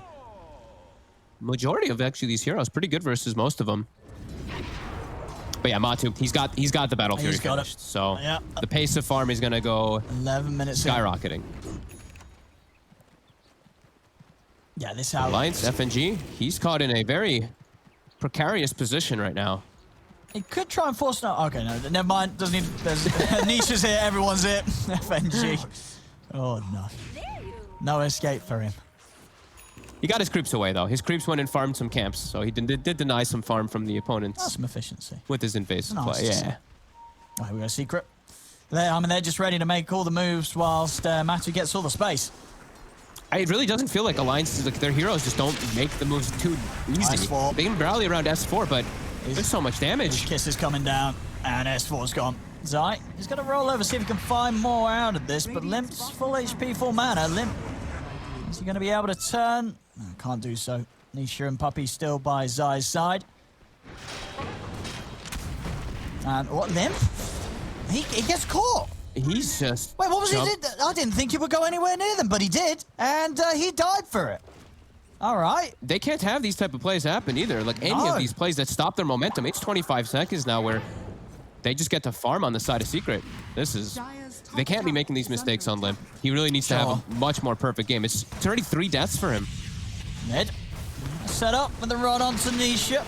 majority of actually these heroes. Pretty good versus most of them. But yeah, Matu, he's got the Battle Fury finished. So yeah, the pace of farm is gonna go 11 minutes skyrocketing. Yeah, this house. Alliance, FNG, he's caught in a very precarious position right now. He could try and force no. Okay, no, never mind. Doesn't need. There's Nisha's here. Everyone's here. FNG. Oh no. No escape for him. He got his creeps away though. His creeps went and farmed some camps, so he did deny some farm from the opponents. That's some efficiency with his invasive play. Yeah. Right, we got a Secret. They're just ready to make all the moves whilst Matu gets all the space. It really doesn't feel like Alliance, like their heroes just don't make the moves too easy. S4. They can rally around S4, but there's so much damage. Kiss is coming down, and S4's gone. Zai, he's going to roll over, see if he can find more out of this, but Limp's full HP, full mana. Limp, is he going to be able to turn? No, can't do so. Nisha and Puppy still by Zai's side. And what, Limp? He gets caught. He's just... Wait, what was he did? I didn't think he would go anywhere near them, but he did, and he died for it. All right. They can't have these type of plays happen either. Like any of these plays that stop their momentum. It's 25 seconds now where they just get to farm on the side of Secret. This is... They can't be making these mistakes on Limp. He really needs to have a much more perfect game. It's already 3 deaths for him. Mid. Set up with the rod onto Nisha.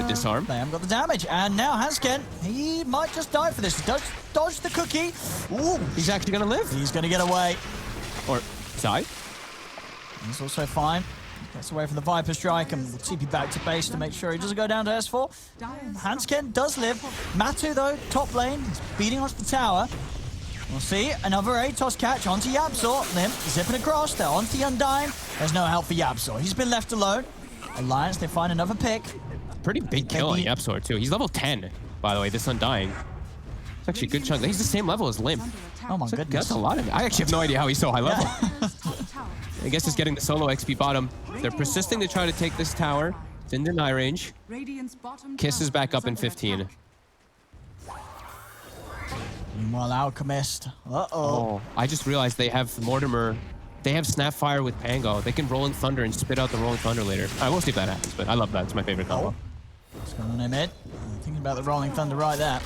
The disarm. They haven't got the damage. And now Hasken, he might just die for this. Dodge the cookie. Ooh. He's actually going to live. He's going to get away. Or Zai. He's also fine. Gets away from the Viper Strike and will TP back to base to make sure he doesn't go down to S4. Hansken does live. Matu, though, top lane, is beating off the tower. We'll see. Another Atos catch onto YapzOr. Limp zipping across. They're onto the Undying. There's no help for YapzOr. He's been left alone. Alliance, they find another pick. Pretty big kill on YapzOr, too. He's level 10, by the way, this Undying. It's actually a good chunk. He's the same level as Limp. Oh, my goodness. That's a lot of it. I actually have no idea how he's so high level. I guess it's getting the solo XP bottom. They're persisting to try to take this tower. It's in deny range. Kiss is back up in 15. Meanwhile, Alchemist. Uh-oh. I just realized they have Mortimer. They have Snapfire with Pango. They can Rolling Thunder and spit out the Rolling Thunder later. I won't see if that happens, but I love that. It's my favorite combo. What's going on in mid? Thinking about the Rolling Thunder right there.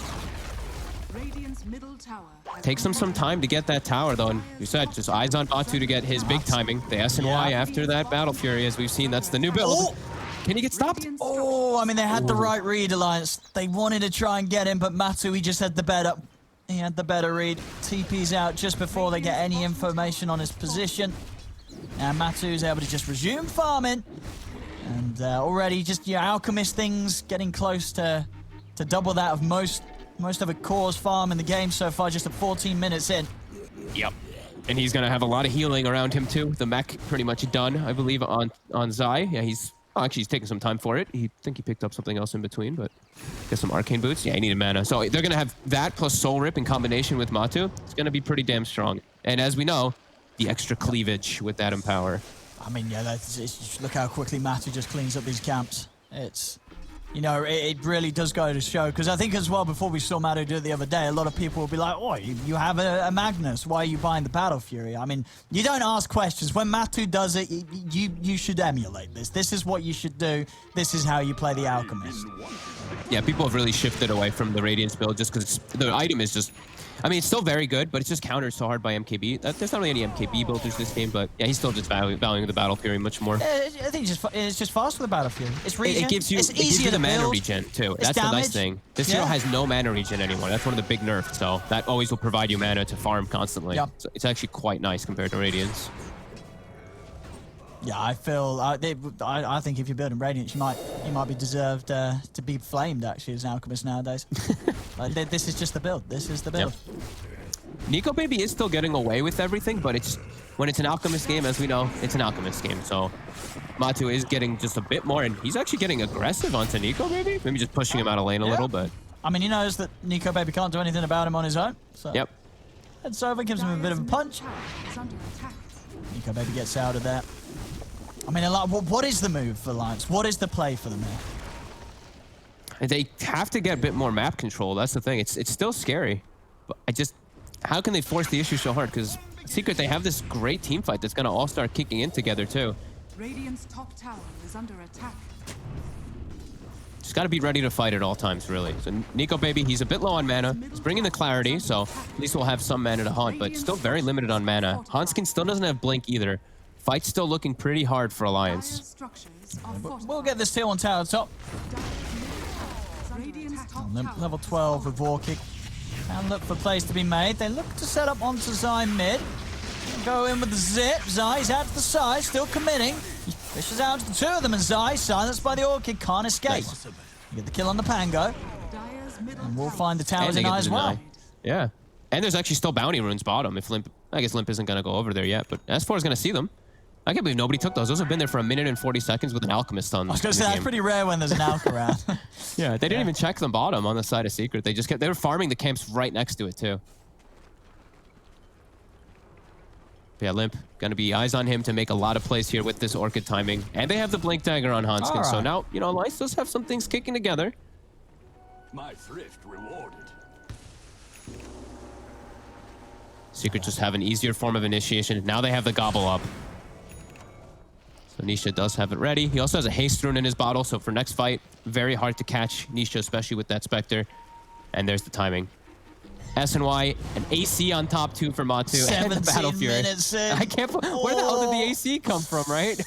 Takes them some time to get that tower, though, and you said just eyes on Batu to get his big timing. The S and Y after that Battle Fury, as we've seen, that's the new build. Can he get stopped? Oh, I mean, they had the right read, Alliance. They wanted to try and get him, but Matu, he just had the better. He had the better read. TP's out just before they get any information on his position. And Matu's able to just resume farming. And already just your Alchemist things getting close to double that of most of a core's farm in the game so far, just at 14 minutes in. Yep. And he's going to have a lot of healing around him, too. The mech pretty much done, I believe, on Zai. Yeah, he's taking some time for it. I think he picked up something else in between, but get some arcane boots. Yeah, he needed mana. So they're going to have that plus Soul Rip in combination with Matu. It's going to be pretty damn strong. And as we know, the extra cleavage with that Empower. I mean, yeah, just look how quickly Matu just cleans up these camps. It's... You know, it really does go to show, because I think as well, before we saw Matu do it the other day, a lot of people will be like, oh, you have a Magnus, why are you buying the Battle Fury? I mean, you don't ask questions. When Matu does it, you should emulate this. This is what you should do. This is how you play the Alchemist. Yeah, people have really shifted away from the Radiance build just because the item is just... I mean, it's still very good, but it's just countered so hard by MKB. There's not really any MKB builders this game, but yeah, he's still just valuing the Battle Fury much more. I think it's just fast with the Battle Fury. It's regen. It gives you, the mana regen, too. That's the nice thing. This hero has no mana regen anymore. That's one of the big nerfs, so that always will provide you mana to farm constantly. Yep. So it's actually quite nice compared to Radiance. Yeah, I feel I think if you're building Radiance, you might be deserved to be flamed actually as an alchemist nowadays. This is just the build. This is the build. Yep. Nico Baby is still getting away with everything, but when it's an alchemist game, as we know, it's an alchemist game. So Matu is getting just a bit more, and he's actually getting aggressive onto Nico Baby. Maybe just pushing him out of lane a little bit. I mean, he knows that Nico Baby can't do anything about him on his own. So yep. Heads over, gives him a bit of a punch. Nico Baby gets out of there. I mean, what is the move for Alliance? What is the play for them here? They have to get a bit more map control. That's the thing. It's still scary. But how can they force the issue so hard? Because Secret, they have this great team fight that's going to all start kicking in together, too. Radiant's top tower is under attack. Just got to be ready to fight at all times, really. So Nico Baby, he's a bit low on mana. He's bringing the clarity, so at least we'll have some mana to haunt, but still very limited on mana. Hanskin still doesn't have Blink either. Fight's still looking pretty hard for Alliance. We'll get this tier 1 tower top. Level 12 with War Kick. And look for plays to be made. They look to set up onto Zai mid. Go in with the zip. Zai's out to the side, still committing. He fishes out to the two of them, and Zai, silenced by the Orchid, can't escape. Nice. You get the kill on the Pango. And we'll find the towers in as well. Yeah. And there's actually still bounty runes bottom. If Limp, I guess Limp isn't going to go over there yet, but S4 is going to see them. I can't believe nobody took those. Those have been there for 1 minute and 40 seconds with an Alchemist on. I was going to say, that's pretty rare when there's an Alch around. Yeah, they didn't even check them bottom on the side of Secret. They just they were farming the camps right next to it, too. But yeah, Limp, going to be eyes on him to make a lot of plays here with this Orchid timing. And they have the Blink Dagger on Hanskin. Right. So now, Alliance does have some things kicking together. My thrift rewarded. Secret just have an easier form of initiation. Now they have the Gobble Up. So Nisha does have it ready. He also has a Haste Rune in his bottle, so for next fight, very hard to catch Nisha, especially with that Spectre. And there's the timing. SNY, an AC on top 2 for Matu, and the Battle Fury. I can't... Where the hell did the AC come from, right?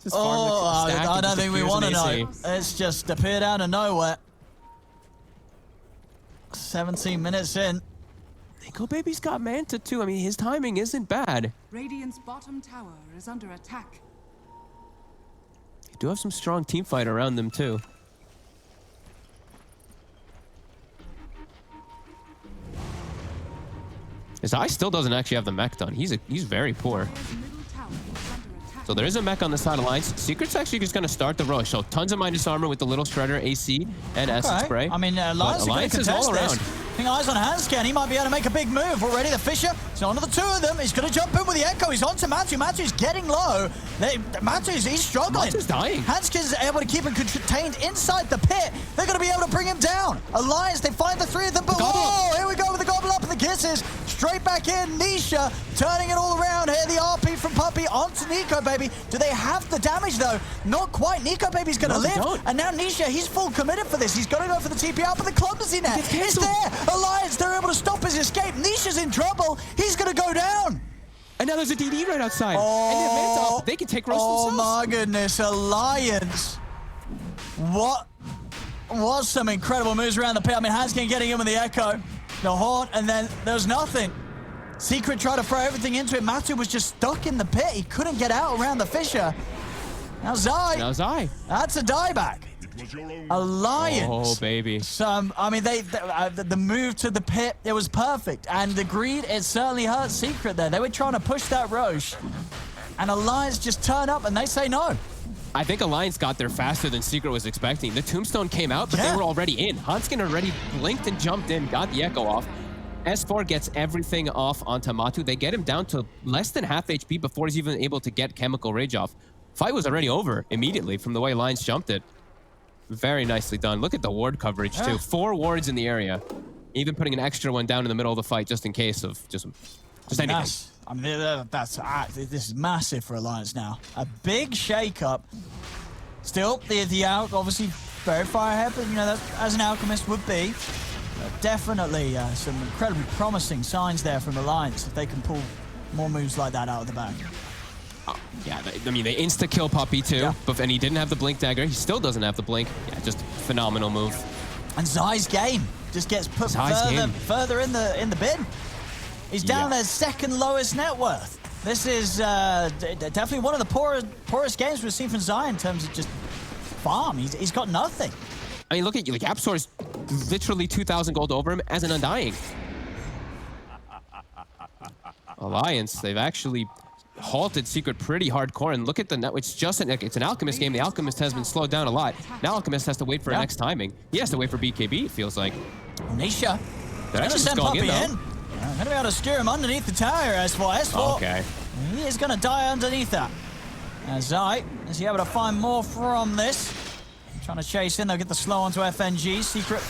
Just I don't think we want to know. It's just appeared out of nowhere. 17 minutes in. Nico Baby's got Manta too. I mean, his timing isn't bad. Radiant's bottom tower is under attack. They do have some strong team fight around them too. Zai still doesn't actually have the mech done. He's very poor. So there is a mech on the side of Alliance. Secret's actually just going to start the rush. So tons of minus armor with the little Shredder, AC, and Essence Spray. I mean, Alliance is all around. I think eyes on Hanskin. He might be able to make a big move already. The Fisher is onto the two of them. He's going to jump in with the Echo. He's onto Matu. Matu's getting low. He's struggling. Matu's dying. Hanskin's able to keep him contained inside the pit. They're going to be able to bring him down. Alliance, they find the three of them. But whoa, here we go with the Gobble Up and the Kisses. Straight back in. Nisha turning it all around here. The RP from Puppey onto Nico Baby. Do they have the damage though? Not quite. Nico Baby's going to live. And now Nisha, he's full committed for this. He's got to go for the TP out, but the clumsy net is there. Alliance, they're able to stop his escape. Nisha's in trouble. He's going to go down. And now there's a DD right outside. And they have Manta up. They can take Roast themselves. Oh my goodness, Alliance. What some incredible moves around the pit. I mean, Hanskin getting in with the Echo, the Haunt, and then there's nothing. Secret tried to throw everything into it. Matu was just stuck in the pit. He couldn't get out around the Fisher. Now Zai. That's a dieback. Alliance. Oh, baby. So, I mean, the move to the pit, it was perfect. And the greed, it certainly hurt Secret there. They were trying to push that Roche. And Alliance just turn up and they say no. I think Alliance got there faster than Secret was expecting. The Tombstone came out, but they were already in. Hanskin already blinked and jumped in, got the Echo off. S4 gets everything off onto Matu. They get him down to less than half HP before he's even able to get Chemical Rage off. Fight was already over immediately from the way Alliance jumped it. Very nicely done. Look at the ward coverage too. 4 wards in the area. Even putting an extra one down in the middle of the fight just in case of just anything. I mean, this is massive for Alliance now. A big shake-up. Still, the out obviously very far ahead, but, you know, that, as an Alchemist would be, definitely some incredibly promising signs there from Alliance if they can pull more moves like that out of the bag. Yeah, I mean, they insta-kill Puppey too, and he didn't have the Blink Dagger. He still doesn't have the Blink. Yeah, just phenomenal move. And Zai's game just gets put further in the bin. He's down their second lowest net worth. This is definitely one of the poorest games we've seen from Zai in terms of just farm. He's got nothing. I mean, look at you. Like, Absol's literally 2,000 gold over him as an Undying. Alliance, they've actually halted Secret pretty hardcore, and look at the net. It's an Alchemist game. The Alchemist has been slowed down a lot. Now Alchemist has to wait for next timing. He has to wait for BKB, it feels like. Nisha. They're He's actually going to send going Puppey in, in. Going to be able to steer him underneath the tower, S4. S4. Okay. He is going to die underneath that. Zai, is he able to find more from this? Trying to chase in, they'll get the slow onto FNG. Secret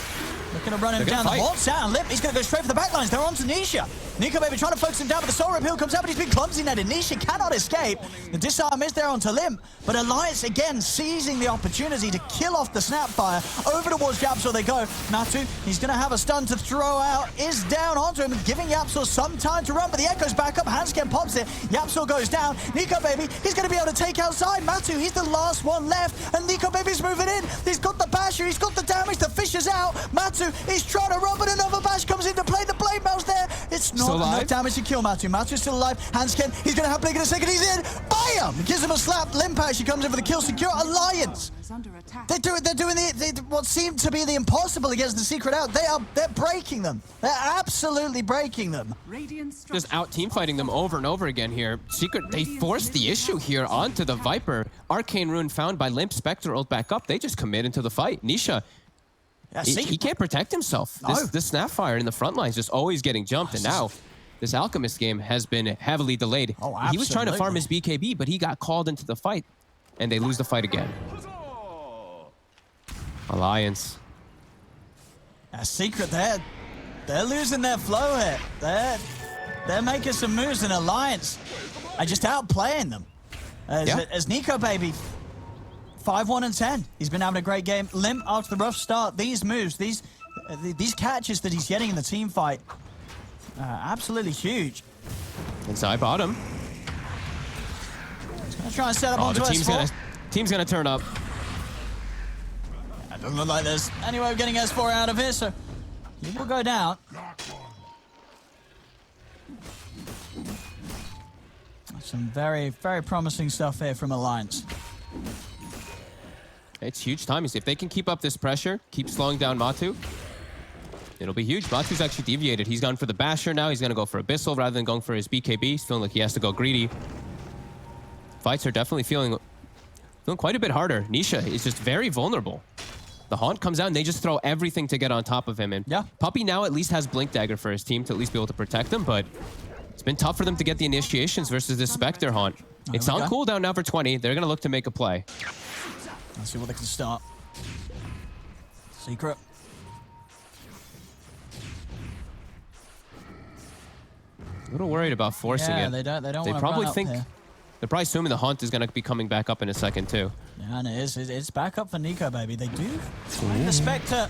looking to run him down the horse out and Limp. He's going to go straight for the backlines. They're onto Nisha. NicoBaby trying to focus him down, but the Soul Repeal comes out, but he's been clumsy netted. Nisha cannot escape. The disarm is there onto Limp, but Alliance again seizing the opportunity to kill off the Snapfire. Over towards Yapsor they go. Natu, he's going to have a stun to throw out, is down onto him, giving Yapsor some time to run, but the Echo's back up. Handscan pops it. Yapsor goes down. NicoBaby, he's going to be able to take outside. Matu, he's the last one left, and NicoBaby's moving in. He's got the basher, he's got the damage. The fish is out. Matu, he's trying to run, but another bash comes into play. The blade mail's there. It's not enough damage to kill Matu. Matu's still alive. Handscan, he's going to have Blink in a second. He's in. Bam! Gives him a slap. Limp actually comes in for the kill. Secure Alliance. They're doing what seemed to be the impossible against the Secret out. They're breaking them. They're absolutely breaking them. Just out team fighting them over and over again here. Secret, they forced the issue here onto the Viper. Arcane Rune found by Limp. Spectre ult back up. They just commit into the fight. Nisha, he can't protect himself. This Snapfire in the front line is just always getting jumped, and now this Alchemist game has been heavily delayed. He was trying to farm his BKB, but he got called into the fight, and they lose the fight again. Alliance. Secret, they're losing their flow here. They're making some moves, in Alliance are just outplaying them. As NicoBaby, 5-1 and 10. He's been having a great game. Limp after the rough start. These moves, these catches that he's getting in the team fight, absolutely huge. Inside bottom. He's gonna try and set up onto the team's gonna turn up. It doesn't look like there's any way of getting S4 out of here, so he will go down. Some very, very promising stuff here from Alliance. It's huge timing. If they can keep up this pressure, keep slowing down Matu, it'll be huge. Matu's actually deviated. He's gone for the Basher now. He's going to go for Abyssal rather than going for his BKB. He's feeling like he has to go greedy. Fights are definitely feeling quite a bit harder. Nisha is just very vulnerable. The Haunt comes out and they just throw everything to get on top of him. And Puppey now at least has Blink Dagger for his team to at least be able to protect him, but it's been tough for them to get the initiations versus this Spectre Haunt. It's on cooldown now for 20. They're going to look to make a play. Let's see what they can start. Secret. A little worried about forcing it. They don't want to probably run think up here. They're probably assuming the Haunt is going to be coming back up in a second too. Yeah, and it's back up for NicoBaby. They do find the Spectre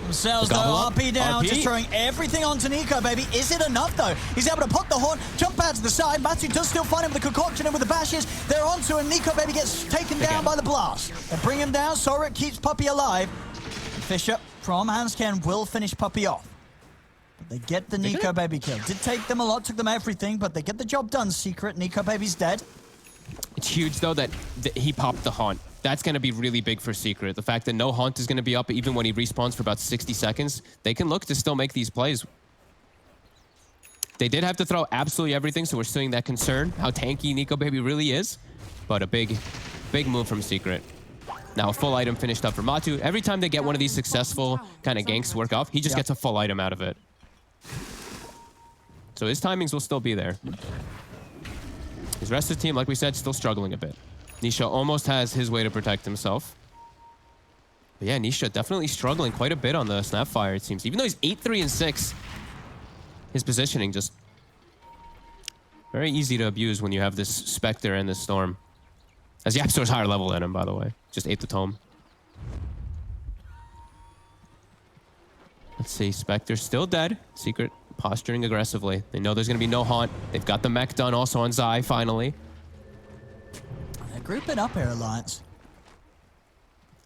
themselves, though. RP down, just throwing everything onto NicoBaby. Is it enough, though? He's able to put the Haunt, jump out to the side. Matu does still find him with the concoction and with the bashes. They're onto him. NicoBaby gets taken down by the blast. They bring him down. Sorik keeps Puppey alive. Fisher from Handscan will finish Puppey off. But they get the NicoBaby kill. Did take them a lot, took them everything, but they get the job done. Secret, NicoBaby's dead. It's huge, though, that he popped the Haunt. That's going to be really big for Secret. The fact that no Haunt is going to be up even when he respawns for about 60 seconds, they can look to still make these plays. They did have to throw absolutely everything, so we're seeing that concern, how tanky NicoBaby really is. But a big move from Secret. Now a full item finished up for Matu. Every time they get one of these successful kind of ganks to work off, he just gets a full item out of it. So his timings will still be there. His rest of the team, like we said, still struggling a bit. Nisha almost has his way to protect himself. But yeah, Nisha definitely struggling quite a bit on the Snapfire, it seems. Even though he's 8-3 and 6, his positioning just very easy to abuse when you have this Spectre and this Storm. As Yapsor's higher level than him, by the way. Just ate the Tome. Let's see, Spectre's still dead. Secret posturing aggressively. They know there's going to be no haunt. They've got the mech done also on Zai, finally. They're grouping up here, Alliance.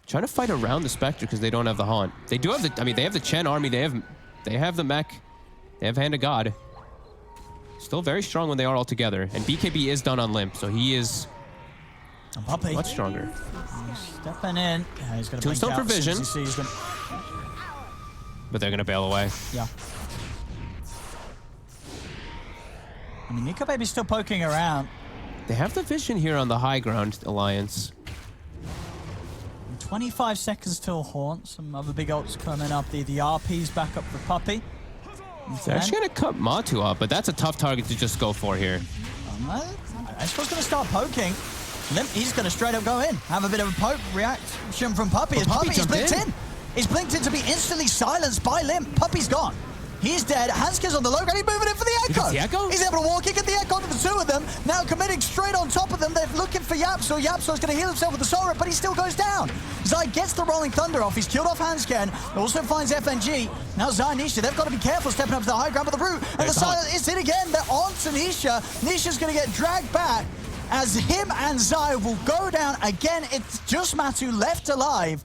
Trying to fight around the Spectre because they don't have the haunt. They do have the, I mean, they have the Chen army. They have the mech. They have Hand of God. Still very strong when they are all together. And BKB is done on Limp, so he is much stronger. He's stepping in. Yeah, he's going to Tombstone for vision. He sees them. But they're going to bail away. Yeah. I mean, Nico Baby's still poking around. They have the vision here on the high ground, Alliance. 25 seconds till Haunt. Some other big ults coming up. The RP's back up for Puppey. They're actually going to cut Matu up, but that's a tough target to just go for here. Esco's going to start poking. Limp, he's going to straight up go in. Have a bit of a poke reaction from Puppey. As Puppey's blinked in. He's blinked in to be instantly silenced by Limp. Puppey's gone. He's dead. Hanski's on the low ground. He's moving in for the Echo. The Echo? He's able to walk in, get the Echo onto the two of them. Now committing straight on top of them. They're looking for Yapso. Yapso's going to heal himself with the Soul Rip, but he still goes down. Zai gets the Rolling Thunder off. He's killed off Hansken. Also finds FNG. Now Zai and Nisha, they've got to be careful stepping up to the high ground with the root. And the silence is in again. They're on to Nisha. Nisha's going to get dragged back as him and Zai will go down again. It's just Matu left alive.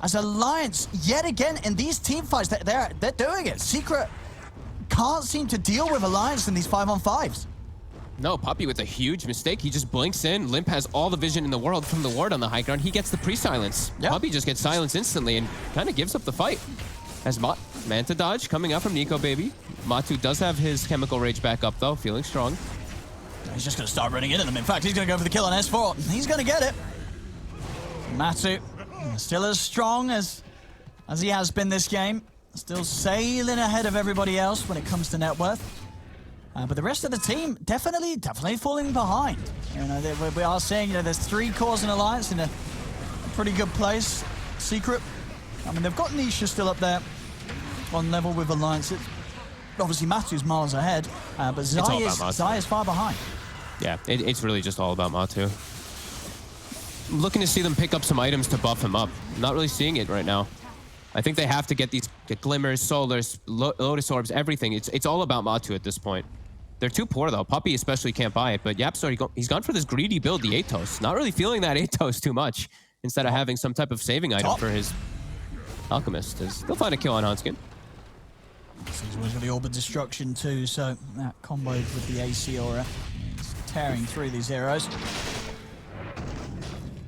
As Alliance, yet again, in these team fights, they're doing it. Secret can't seem to deal with Alliance in these 5-on-5s. No, Puppey with a huge mistake. He just blinks in. Limp has all the vision in the world from the ward on the high ground. He gets the pre-silence. Yep. Puppey just gets silence instantly and kind of gives up the fight. As Manta dodge coming out from Nico Baby. Matu does have his Chemical Rage back up though, feeling strong. He's just going to start running into them. In fact, he's going to go for the kill on S4. He's going to get it. Matu still as strong as he has been this game. Still sailing ahead of everybody else when it comes to net worth. But the rest of the team definitely falling behind. You know, we are seeing, you know, there's 3 cores in Alliance in a pretty good place. Secret, I mean, they've got Nisha still up there on level with Alliance. Obviously, Matu's miles ahead, but Zai is far behind. Yeah, it's really just all about Matu. I'm looking to see them pick up some items to buff him up. I'm not really seeing it right now. I think they have to get these Glimmers, Solars, Lotus Orbs, everything. It's all about Matu at this point. They're too poor, though. Puppey especially can't buy it, but Yapso, he's gone for this greedy build, the Atos. Not really feeling that Atos too much, instead of having some type of saving item for his Alchemist. They'll find a kill on Hanskin. He's always got the Orb of Destruction too, so that comboed with the AC Aura. He's tearing through these arrows.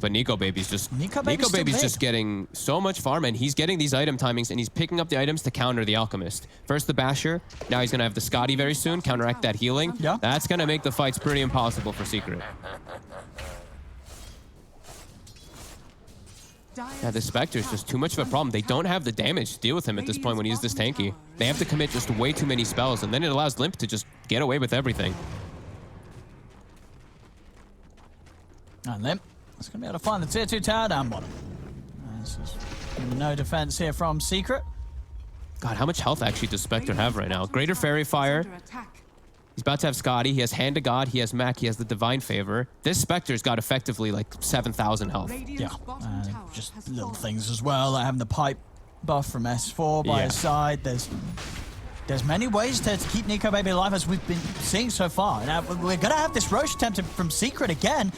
But Nico Baby's just getting so much farm, and he's getting these item timings, and he's picking up the items to counter the Alchemist. First the Basher, now he's gonna have the Scotty very soon, counteract that healing. Yeah. That's gonna make the fights pretty impossible for Secret. Yeah, the Spectre's just too much of a problem. They don't have the damage to deal with him at this point when he's this tanky. They have to commit just way too many spells, and then it allows Limp to just get away with everything. And Limp is going to be able to find the tier 2 tower down bottom. No defense here from Secret. God, how much health actually does Spectre have right now? Greater Fairy Fire. He's about to have Scotty. He has Hand of God. He has Mac. He has the Divine Favor. This Spectre's got effectively like 7,000 health. Yeah, just little things as well, like having the pipe buff from S4 by his side. There's many ways to keep Nico Baby alive, as we've been seeing so far. Now, we're going to have this Roche attempted from Secret again.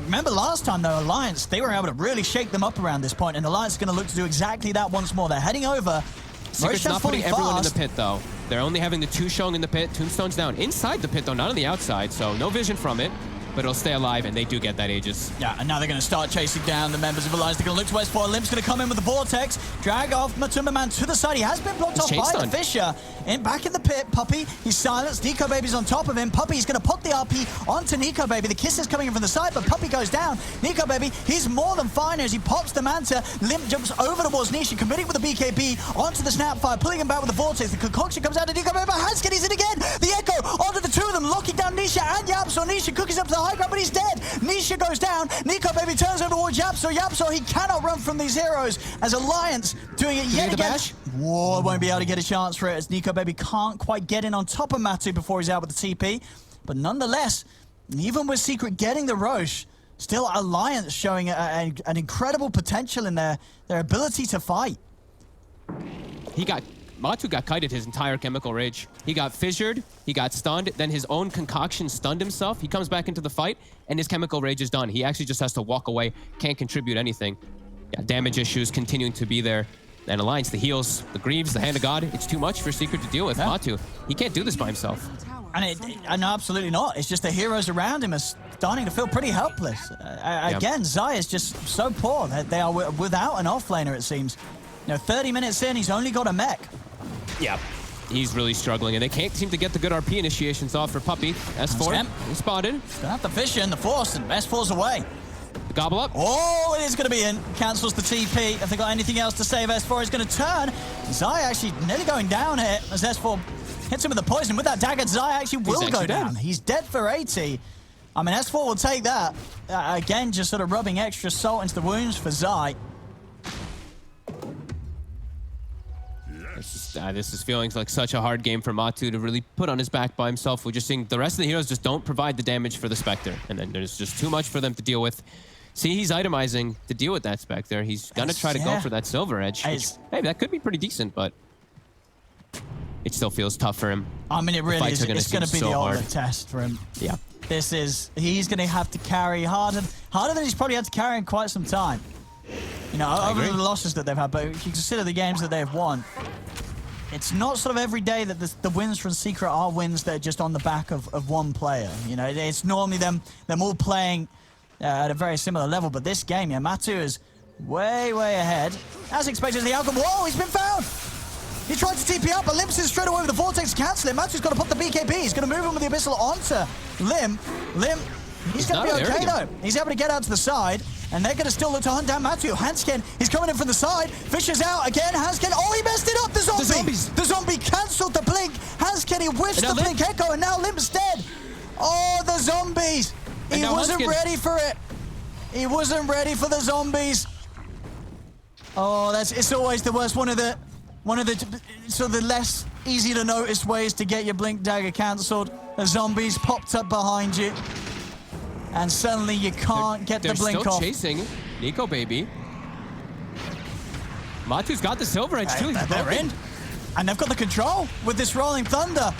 Remember last time, though, Alliance, they were able to really shake them up around this point, and Alliance is going to look to do exactly that once more. They're heading over. Secret's not putting everyone in the pit, though. They're only having the 2 showing in the pit. Tombstone's down inside the pit, though, not on the outside, so no vision from it. But it'll stay alive, and they do get that Aegis. Yeah, and now they're going to start chasing down the members of Alliance. They're going to look to S4. Limp's going to come in with the Vortex, drag off Matumba Man to the side. He has been blocked off by the Fisher. Back in the pit, Puppey, he's silenced. Nico Baby's on top of him. Puppey's going to put the RP onto Nico Baby. The kiss is coming in from the side, but Puppey goes down. Nico Baby, he's more than fine as he pops the Manta. Limp jumps over towards Nisha, committing with the BKB onto the Snapfire, pulling him back with the Vortex. The concoction comes out to Nico Baby. Hanskin, he's in again. The Echo onto the 2 of them, locking down Nisha and Yapso. Nisha cookies up to the high ground, but he's dead. Nisha goes down. Nico Baby turns over towards Yapso. Yapso, he cannot run from these heroes as Alliance doing it yet again. Whoa, won't be able to get a chance for it as Nico Baby can't quite get in on top of Matu before he's out with the TP. But nonetheless, even with Secret getting the Roche, still Alliance showing an incredible potential in their ability to fight. He got Matu got kited his entire chemical rage. He got fissured, he got stunned, then his own concoction stunned himself. He comes back into the fight, and his chemical rage is done. He actually just has to walk away, can't contribute anything. Yeah, damage issues continuing to be there. And Alliance, the heals, the Greaves, the Hand of God, it's too much for Secret to deal with. Yeah. Matu, he can't do this by himself. And absolutely not. It's just the heroes around him are starting to feel pretty helpless. Again, Zai is just so poor that they are without an offlaner, it seems. 30 minutes in, he's only got a mech. Yeah, he's really struggling, and they can't seem to get the good RP initiations off for Puppey. S4, he's spotted. Gonna have to fish in the Force, and S4's away. The gobble up. Oh, it is going to be in. Cancels the TP. If they got anything else to save, S4 is going to turn. Zai actually nearly going down here as S4 hits him with the poison. With that dagger, Zai actually will go down. Dead. He's dead for 80. I mean, S4 will take that. Again, just sort of rubbing extra salt into the wounds for Zai. This is feeling like such a hard game for Matu to really put on his back by himself. We're just seeing the rest of the heroes just don't provide the damage for the Spectre. And then there's just too much for them to deal with. See, he's itemizing to deal with that Spectre. He's going to try to go for that Silver Edge. Which, hey, that could be pretty decent, but it still feels tough for him. I mean, it really is. It's going to be the ultimate test for him. Yeah. He's going to have to carry harder than he's probably had to carry in quite some time. Over the losses that they've had, but if you consider the games that they've won, it's not sort of every day that the wins from Secret are wins that are just on the back of one player. It's normally them all playing at a very similar level, but this game, Matu is way ahead. As expected, the outcome. Whoa, he's been found! He tried to TP up, but Limp's in straight away with the Vortex to cancel it. Matu's got to put the BKB. He's going to move him with the Abyssal onto Limp. He's going to be okay, though. He's able to get out to the side, and they're going to still look to hunt down Matu. Hansken, he's coming in from the side. Fisher's out again. Hansken, he messed it up, the zombie! The zombie cancelled the blink. Hansken, he whiffed the blink echo, and now Limp's dead. Oh, the zombies! He wasn't ready for it. He wasn't ready for the zombies. Oh, it's always the worst. One of the sort of the less easy to notice ways to get your blink dagger cancelled. The zombies popped up behind you, and suddenly you can't get the blink off. They're still chasing Nico Baby. Matu's got the Silver Edge too. They're in, and they've got the control with this Rolling Thunder.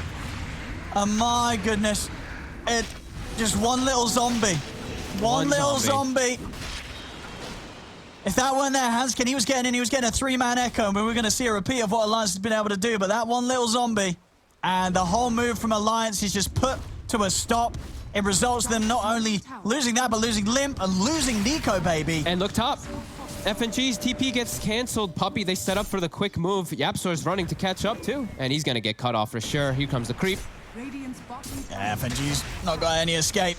And my goodness, just one little zombie. One little zombie. If that weren't there, Hansken, he was getting a 3-man echo, and we were going to see a repeat of what Alliance has been able to do, but that one little zombie, and the whole move from Alliance is just put to a stop. It results in them not only losing that, but losing Limp and losing Nico Baby. And look top. FNG's TP gets canceled. Puppey, they set up for the quick move. Yapsor's running to catch up too, and he's going to get cut off for sure. Here comes the creep. Yeah, FNG's not got any escape.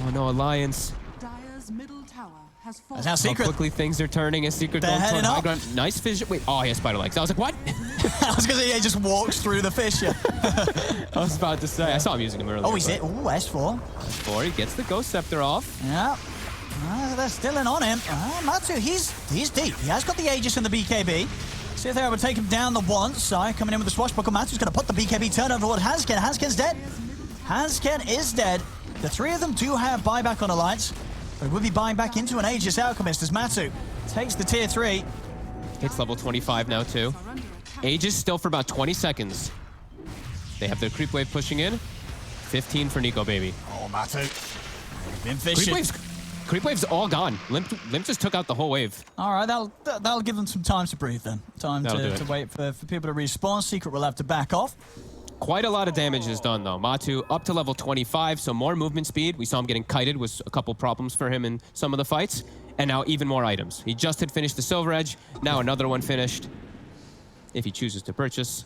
Oh no, Alliance. Dire's middle tower has fallen. That's now Secret. How quickly things are turning as Secret They're going toward high up. ground. Nice fissure. Wait, he has spider legs. I was like, what? I was going to say, he just walks through the fissure. I was about to say. I saw him using him earlier. Oh, he's it. Oh, S4. S4, he gets the Ghost Scepter off. Yeah. They're still in on him. Matu, he's deep. He has got the Aegis and the BKB. See if they're able to take him down the once. Sai coming in with the swashbuckle. Matu's going to put the BKB turn over toward Hansken. Hansken's dead. Hansken is dead. The three of them do have buyback on Alliance, but it would be buying back into an Aegis Alchemist as Matu takes the tier 3. Hits level 25 now too. Aegis still for about 20 seconds. They have their creep wave pushing in. 15 for Nico Baby. Oh, Matu. Been fishing. Creep wave's all gone. Limp just took out the whole wave. All right, that'll give them some time to breathe then. Time to wait for people to respawn. Secret will have to back off. Quite a lot of damage is done, though. Matu up to level 25, so more movement speed. We saw him getting kited, was a couple problems for him in some of the fights. And now even more items. He just had finished the Silver Edge. Now another one finished, if he chooses to purchase.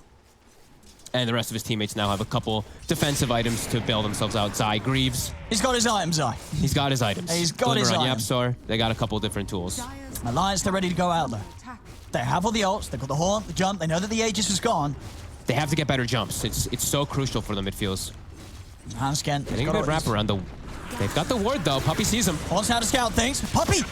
And the rest of his teammates now have a couple defensive items to bail themselves out. Zai, Greaves. He's got his items, Zai. He's got his items. He's got his items. Yapsor, they got a couple different tools. Alliance, they're ready to go out, though. They have all the ults. They've got the horn, the jump. They know that the Aegis is gone. They have to get better jumps. It's so crucial for them, it feels. Hansken. Getting a good wrap around the... They've got the ward, though. Puppey sees him. Wants how to scout things. Puppey!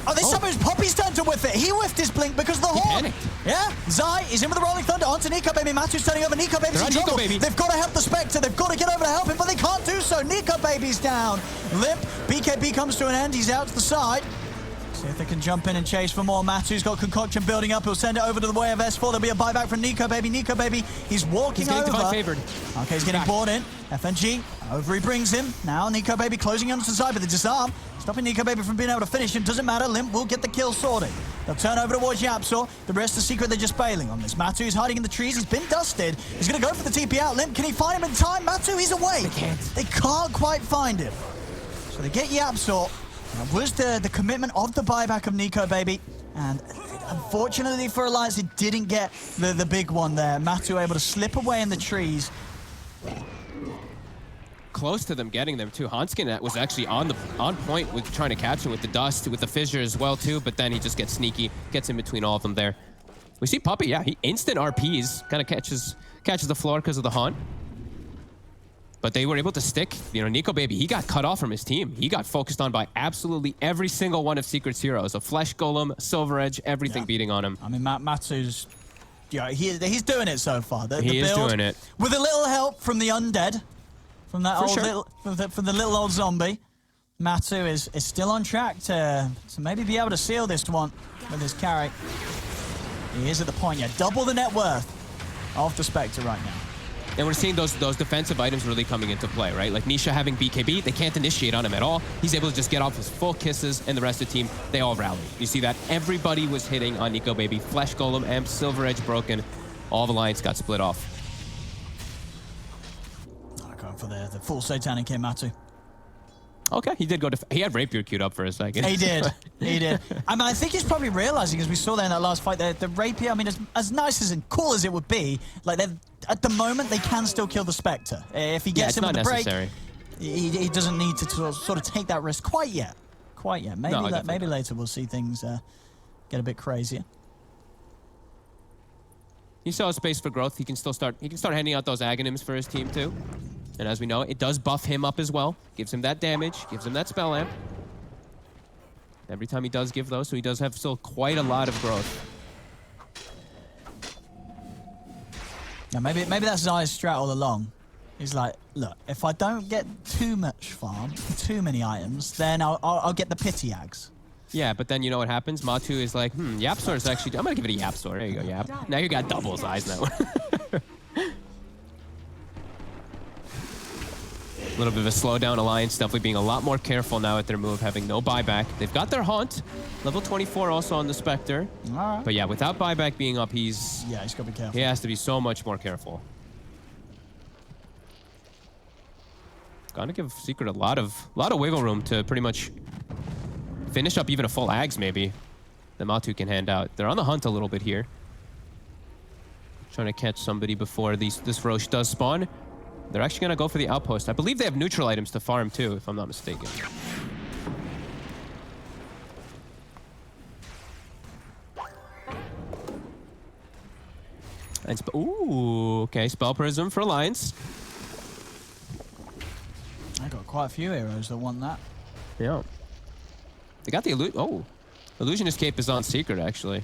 Oh, this time it was Puppey's turn to whiff it. He whiffed his blink because of the horn. Panicked. Yeah, Zai is in with the Rolling Thunder onto Nico Baby. Matu's turning over. Nico Baby's in trouble. They've got to help the Spectre. They've got to get over to help him, but they can't do so. Nico Baby's down. Limp. BKB comes to an end. He's out to the side. See if they can jump in and chase for more. Matu's got Concoction building up. He'll send it over to the way of S4. There'll be a buyback from Nico Baby. Nico Baby, he's walking over. He's getting divine favored. Okay, he's getting bought in. FNG, over he brings him. Now Nico Baby closing on to the side with the disarm. Stopping Nico Baby from being able to finish him. Doesn't matter, Limp will get the kill sorted. They'll turn over towards Yapsor. The rest of Secret, they're just bailing on this. Matu is hiding in the trees. He's been dusted. He's going to go for the TP out. Limp, can he find him in time? Matu, he's away. They can't quite find him. So they get Yapsor. That was the commitment of the buyback of Nico Baby. And unfortunately for Alliance, it didn't get the big one there. Matu able to slip away in the trees. Close to them getting them too. Hanskin was actually on point with trying to catch him with the dust, with the fissure as well too, but then he just gets sneaky, gets in between all of them there. We see Puppey, yeah, he instant RPs, kind of catches the floor because of the haunt. But they were able to stick. You know, Nico Baby, he got cut off from his team. He got focused on by absolutely every single one of Secret's heroes. A Flesh Golem, Silver Edge, everything beating on him. I mean, Matu's, yeah, he's doing it so far. He is doing it. With a little help from the undead, from that from the little old zombie. Matu is still on track to maybe be able to seal this one with his carry. He is at the point, yeah, double the net worth of the Spectre right now. And we're seeing those defensive items really coming into play, right? Like Nisha having BKB, they can't initiate on him at all. He's able to just get off his full kisses, and the rest of the team, they all rally. You see that everybody was hitting on Nico Baby. Flesh Golem, Amp, Silver Edge broken. All the lines got split off. Going for the full Satanic here, Matu. Okay, he did go to... He had Rapier queued up for a second. He did. He did. I mean, I think he's probably realizing, as we saw there in that last fight, the Rapier, I mean, as nice as and cool as it would be, like, at the moment, they can still kill the Spectre. If he gets him with the break, he doesn't need to sort of take that risk quite yet. Quite yet. Maybe later we'll see things get a bit crazier. He saw a space for growth. He can start handing out those Aghanims for his team, too. And as we know, it does buff him up as well. Gives him that damage, gives him that spell amp. Every time he does give those, so he does have still quite a lot of growth. Yeah, maybe that's Zai's strat all along. He's like, look, if I don't get too much farm, too many items, then I'll get the pity Ags. Yeah, but then you know what happens? Matu is like, Yapsor is actually... I'm going to give it a Yapsor. There you go, Yap. Now you got double Zai's now. A little bit of a slowdown. Alliance definitely being a lot more careful now at their move, having no buyback. They've got their Haunt. Level 24 also on the Spectre. All right. But yeah, without buyback being up, he's got to be careful. He has to be so much more careful. Gonna give Secret a lot of wiggle room to pretty much finish up even a full Ags maybe that Matu can hand out. They're on the hunt a little bit here. Trying to catch somebody before this Roche does spawn. They're actually going to go for the outpost. I believe they have neutral items to farm too, if I'm not mistaken. And ooh, okay, Spell Prism for Alliance. I got quite a few heroes that want that. Yeah. They got the Illusionist Cape is on Secret, actually.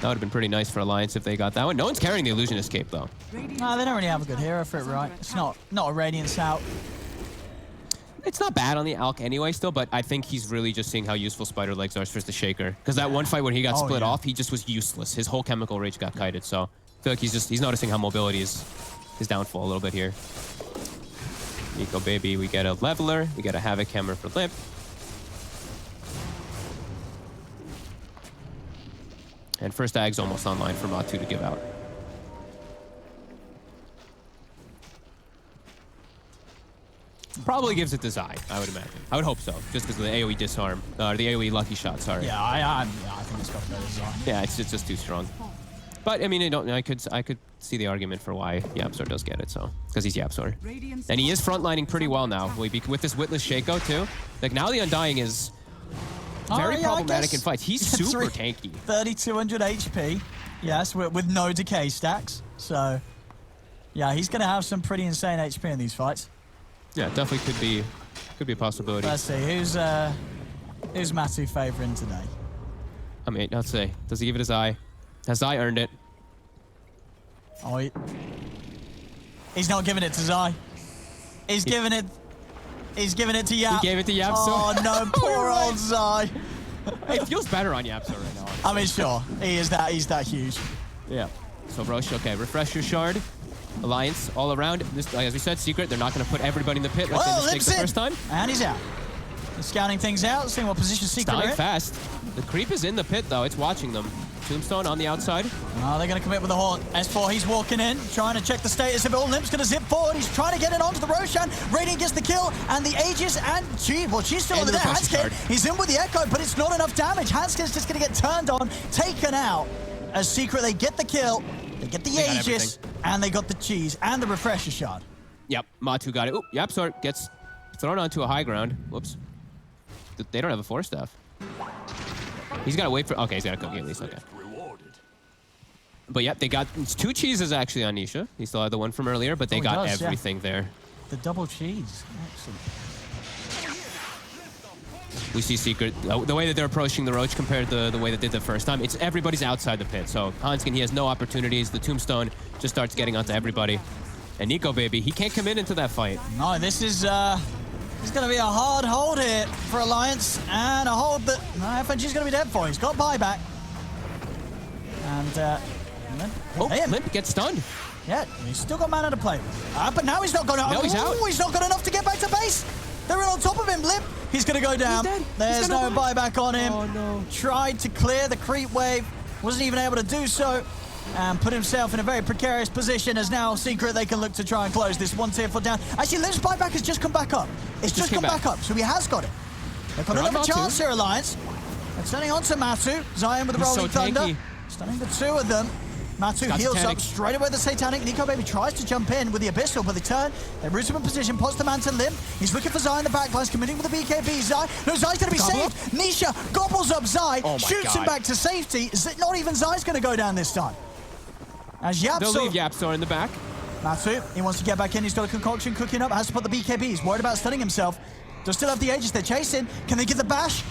That would have been pretty nice for Alliance if they got that one. No one's carrying the Illusionist Cape, though. No, they don't really have a good hero for it, right? It's not a Radiance out. It's not bad on the Alk anyway still, but I think he's really just seeing how useful Spider Legs are versus the Shaker. Because that one fight when he got split off, he just was useless. His whole Chemical Rage got kited, so I feel like he's noticing how mobility is his downfall a little bit here. Nico Baby, we get a Leveler, we get a Havoc Hammer for Lip. And first Ag's almost online for Matu to give out. Probably gives it to Zai, I would imagine. I would hope so, just because of the AoE disarm, or the AoE lucky shot, sorry. Yeah, I think it's got to go to Zai. Yeah, it's just too strong. But I mean, I could see the argument for why Yapsor does get it, so because he's Yapsor, and he is frontlining pretty well now with this Witless Shaco too. Like now the Undying is very problematic in fights. He's super tanky. 3,200 HP, yes, with no decay stacks. So yeah, he's gonna have some pretty insane HP in these fights. Yeah, definitely could be a possibility. Let's see who's Matu favoring today. I mean, let's see. Does he give it his eye? Has Zai earned it? Oh, he's not giving it to Zai. He's giving it to Yap. He gave it to Yap. Oh no, poor old Zai. It feels better on Yapso right now. I mean, sure. He's that huge. Yeah. So Roche, okay, refresh your shard. Alliance all around. This, as we said, Secret, they're not going to put everybody in the pit like they mistaked the first time. And he's out. He's scouting things out, seeing what position Secret are in. Fast. The creep is in the pit, though. It's watching them. Tombstone on the outside. Oh, they're going to commit with the Haunt. S4, he's walking in, trying to check the status of it all. Limp's going to zip forward. He's trying to get it onto the Roshan. Radiant gets the kill, and the Aegis, and she's still on the Hanskin. He's in with the Echo, but it's not enough damage. Hanskin's just going to get turned on, taken out. As Secret, they get the kill, they get the Aegis, and they got the cheese, and the Refresher shot. Yep, Matu got it. Oop, Yapsor gets thrown onto a high ground. Whoops. They don't have a Force Staff. He's got to wait for... Okay, he's got to cook at least. Okay. But yep, they got 2 cheeses actually on Nisha. He still had the one from earlier, but they got everything there. The double cheese. Excellent. We see Secret, the way that they're approaching the Roach compared to the way they did the first time, it's everybody's outside the pit. So Hanskin, he has no opportunities. The Tombstone just starts getting onto everybody. And Nico, baby, he can't come into that fight. No, this is going to be a hard hold here for Alliance, and a hold that FNG's going to be dead for. He's got buyback. And Limp gets stunned. Yeah, he's still got mana to play with. But now he's not going to... No, he's out. He's not got enough to get back to base. They're on top of him. Limp, he's going to go down. There's no buyback on him. Oh, no. Tried to clear the creep wave. Wasn't even able to do so. And put himself in a very precarious position as now Secret, they can look to try and close this 1 tier 4 down. Actually, Limp's buyback has just come back up. It's just come back up, so he has got it. They've got another chance here, Alliance. They're turning on to Matu. Zion with the Rolling Thunder. Stunning the 2 of them. Matu heals up straight away with the Satanic. Nico Baby tries to jump in with the Abyssal, but they turn. They root him in position, pots the man to Limp. He's looking for Zai in the backlines, committing with the BKB. Zai, no, Zai's going to be saved. Nisha gobbles up Zai, shoots him back to safety. Not even Zai's going to go down this time. As Yapsor... They'll leave Yapsor in the back. Matu, he wants to get back in. He's got a concoction cooking up. Has to put the BKB. He's worried about stunning himself. Does still have the Aegis. They're chasing. Can they get the bash?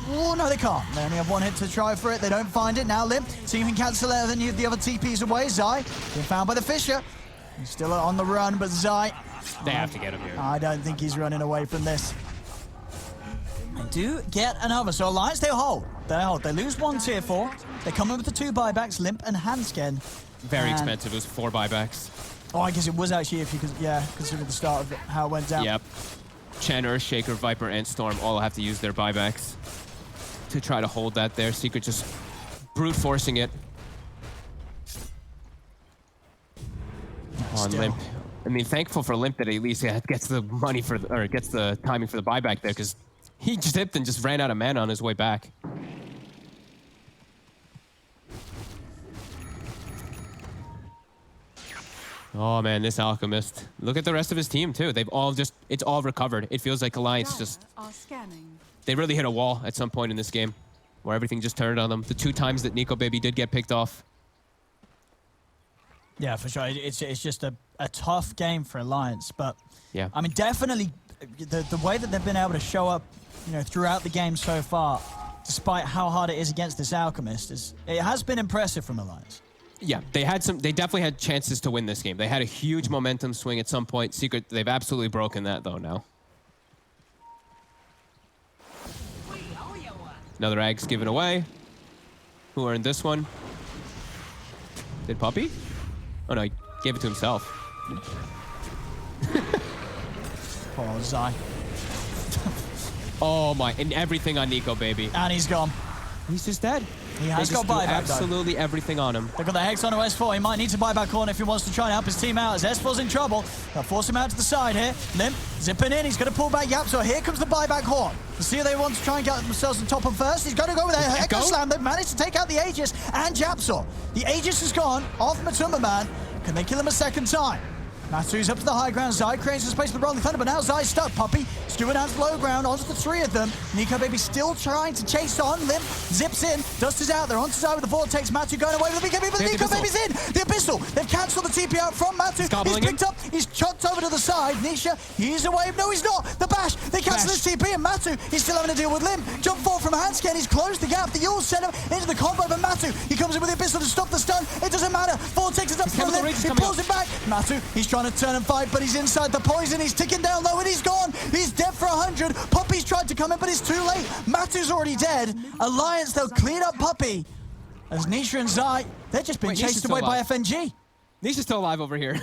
Oh, no, they can't. They only have 1 hit to try for it. They don't find it. Now Limp, see if he can cancel any of the other TPs away. Zai, been found by the Fisher. He's still on the run, but Zai... They have to get him here. I don't think he's running away from this. They do get another. So Alliance, they hold. They hold. They lose 1 tier 4. They come in with the 2 buybacks, Limp and Hanskin. Very expensive. It was 4 buybacks. Oh, I guess it was actually, if you could, consider the start of it, how it went down. Yep. Chen, Earthshaker, Viper, and Storm all have to use their buybacks to try to hold that there. Secret just brute forcing it. On Limp. I mean, thankful for Limp that at least gets the money for, or gets the timing for the buyback there, because he zipped and just ran out of mana on his way back. Oh man, this Alchemist. Look at the rest of his team too. They've all just, it's all recovered. It feels like Alliance just, they really hit a wall at some point in this game where everything just turned on them. The 2 times that Nico Baby did get picked off. Yeah, for sure. It's just a tough game for Alliance, but yeah, I mean, definitely the way that they've been able to show up, throughout the game so far, despite how hard it is against this Alchemist, it has been impressive from Alliance. Yeah, they definitely had chances to win this game. They had a huge momentum swing at some point. Secret, they've absolutely broken that though now. Another Ag's given away. Who earned this one? Did Puppy? Oh no, he gave it to himself. Poor Zai. Oh my, and everything on Nico Baby. And he's gone. He's just dead. He has got buyback, absolutely everything on him. They've got the Hex on to S4. He might need to buy back on if he wants to try and help his team out, as S4's in trouble. They'll force him out to the side here. Limp, zipping in. He's going to pull back Yap. So here comes the buyback Horn. The see they want to try and get themselves on top of first. He's going to go with a Echo Slam. They've managed to take out the Aegis and Japsor. The Aegis is gone off Matumba Man. Can they kill him a second time? Matu's up to the high ground. Zai creates a space for the Rolling Thunder, but now Zai's stuck. Puppy, Stewart has low ground onto the 3 of them. Nico Baby still trying to chase on. Limp zips in. Dust is out. They're onto Zai with the Vortex. Matu going away with the BKB, but Nico Baby's in. The Abyssal. They've cancelled the TP out from Matu. He's picked up. He's chucked over to the side. Nisha, he's away. No, he's not. The bash. They cancel his TP, and Matu, he's still having to deal with Lim. Jump forward from Hansken. He's closed the gap. The Yule sent him into the combo, but Matu, he comes in with the Abyssal to stop the stun. It doesn't matter. Vortex is up for Lim. He pulls it back. Matu, he's trying to turn and fight, but he's inside the poison. He's ticking down low, and he's gone. He's dead for 100. Puppy's tried to come in, but it's too late. Matu's already dead. Alliance, they'll clean up Puppy. As Nisha and Zai, they've just been chased away by FNG. Nisha's still alive over here.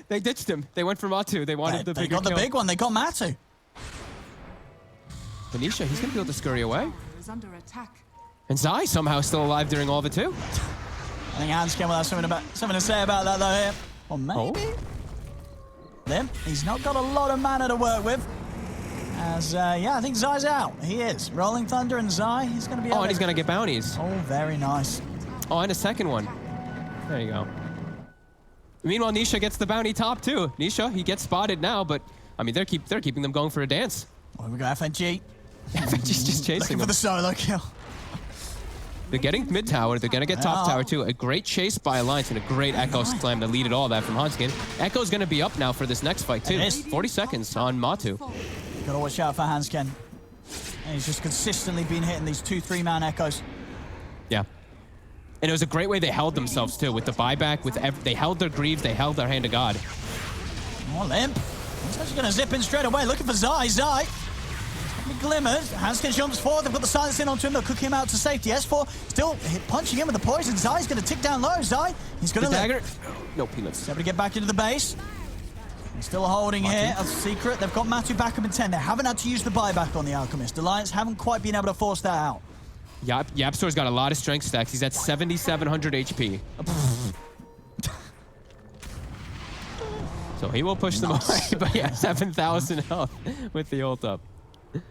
They ditched him. They went for Matu. They wanted the bigger They got the big one. They got Matu. But Nisha, he's going to be able to scurry away. Is under attack. And Zai somehow still alive during all of it too. I think Hansken will have something to say about that though here. Or maybe. Lim, he's not got a lot of mana to work with. As, yeah, I think Zai's out. He is. Rolling Thunder and Zai, he's going to be out. Oh, and he's going to get bounties. Oh, very nice. Oh, and a second one. There you go. Meanwhile, Nisha gets the bounty top too. Nisha, he gets spotted now, but I mean, they're keeping them going for a dance. Oh, we got FNG. FNG's just chasing Looking them. for the solo kill. They're getting mid tower. They're going to get top tower too. A great chase by Alliance and a great Echo slam to lead it all that from Hansken. Echo's going to be up now for this next fight too. 40 seconds on Matu. Got to watch out for Hansken. And he's just consistently been hitting these 2-3-man Echoes. Yeah. And it was a great way they held themselves too with the buyback. They held their Greaves. They held their Hand of God. Oh, Limp. He's actually going to zip in straight away, looking for Zai. Zai. He glimmers. Hansken jumps forward. They've got the silence in onto him. They'll cook him out to safety. S4 still punching him with the poison. Zai's going to tick down low. Zai, he's going to dagger. Nope, he lives. He's able to get back into the base. He's still holding here. A secret. They've got Matu back up in 10. They haven't had to use the buyback on the Alchemist. Alliance haven't quite been able to force that out. Yapstor's got a lot of strength stacks. He's at 7,700 HP. So he will push them away, but yeah, 7,000 health with the ult up.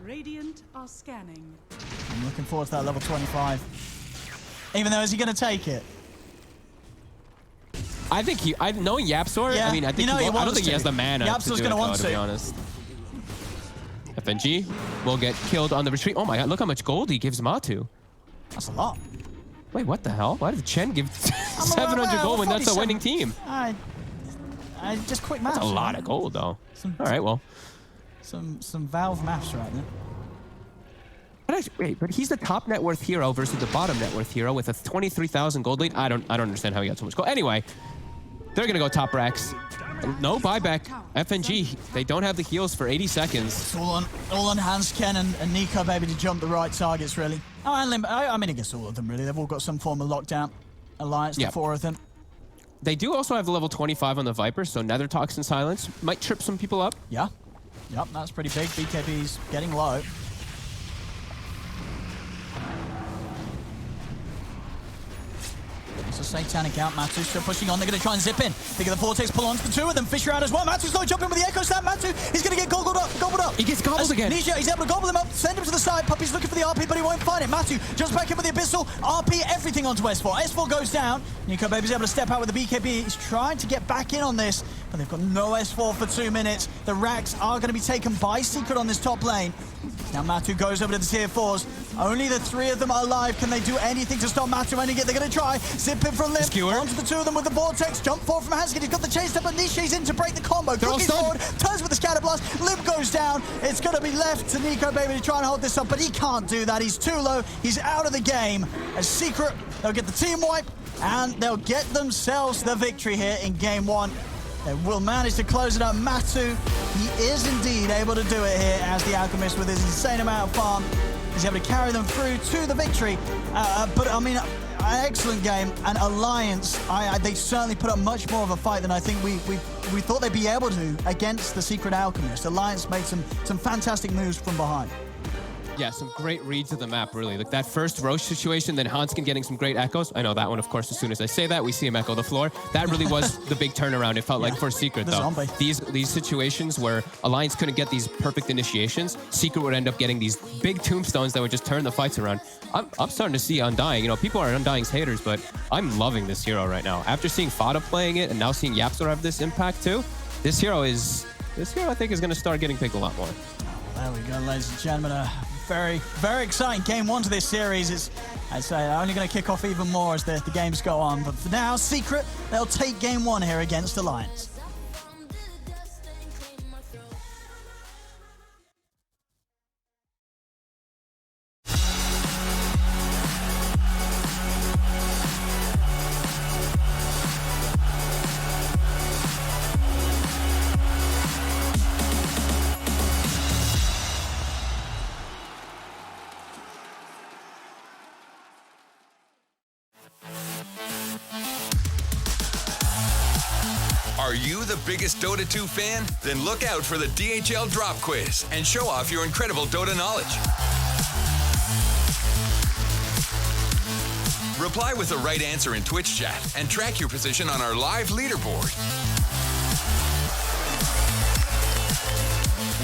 Radiant are scanning. I'm looking forward to that level 25. Even though, is he going to take it? I think knowing Yapstor, yeah. I mean, I think I don't think he has the mana Yapstor's to do it, to be honest. FNG will get killed on the retreat. Oh my god, look how much gold he gives Matu. That's a lot. Wait, what the hell? Why did Chen give 700 gold when that's a winning team? I just quick maths. That's a lot of gold, though. All right, well. Some Valve maths right there. But he's the top net worth hero versus the bottom net worth hero with a 23,000 gold lead. I don't understand how he got so much gold. Anyway, they're gonna go top racks. No buyback. FNG, they don't have the heals for 80 seconds. It's all on Hansken and Nico, baby, to jump the right targets, really. Oh, and I mean, I guess all of them, really. They've all got some form of lockdown. Alliance, the four of them. They do also have the level 25 on the Viper, so Nether Toxin Silence might trip some people up. Yeah. Yep, that's pretty big. BKB's getting low. It's a satanic out. Matu still pushing on. They're going to try and zip in. They get the Vortex pull onto the two of them. Fisher out as well. Matu's going to jump in with the Echo Stab. Matu, he's going to get gobbled up. He gets gobbled again. Nisha, he's able to gobble him up. Send him to the side. Puppy's looking for the RP, but he won't find it. Matu jumps back in with the Abyssal. RP everything onto S4. S4 goes down. Nico Baby's able to step out with the BKB. He's trying to get back in on this, but they've got no S4 for 2 minutes. The racks are going to be taken by Secret on this top lane. Now Matu goes over to the tier 4s. Only the 3 of them are alive. Can they do anything to stop Matu? They're going to try. Zip in from Limp. Onto the 2 of them with the Vortex. Jump forward from Hansken. He's got the chase up, but Nisha's in to break the combo. Cookies forward. Turns with the Scatter Blast. Limp goes down. It's going to be left to Nico Baby to try and hold this up, but he can't do that. He's too low. He's out of the game. As Secret, they'll get the team wipe, and they'll get themselves the victory here in game 1. They will manage to close it up. Matu, he is indeed able to do it here as the Alchemist with his insane amount of farm. He's able to carry them through to the victory. But I mean, an excellent game. And Alliance, they certainly put up much more of a fight than I think we thought they'd be able to against the Secret Alchemist. Alliance made some fantastic moves from behind. Yeah, some great reads of the map, really. Like that first Roche situation, then Hansken getting some great echoes. I know that one, of course, as soon as I say that, we see him echo the floor. That really was the big turnaround, it felt like, for Secret, though. These situations where Alliance couldn't get these perfect initiations, Secret would end up getting these big tombstones that would just turn the fights around. I'm starting to see Undying. You know, people are Undying's haters, but I'm loving this hero right now. After seeing Fada playing it and now seeing Yapstor have this impact, too, this hero, I think, is going to start getting picked a lot more. There we go, ladies and gentlemen. Very, very exciting game 1 to this series. It's, I'd say, only going to kick off even more as the games go on. But for now, Secret, they'll take game 1 here against Alliance. the biggest Dota 2 fan? Then look out for the DHL Drop Quiz and show off your incredible Dota knowledge. Reply with the right answer in Twitch chat and track your position on our live leaderboard.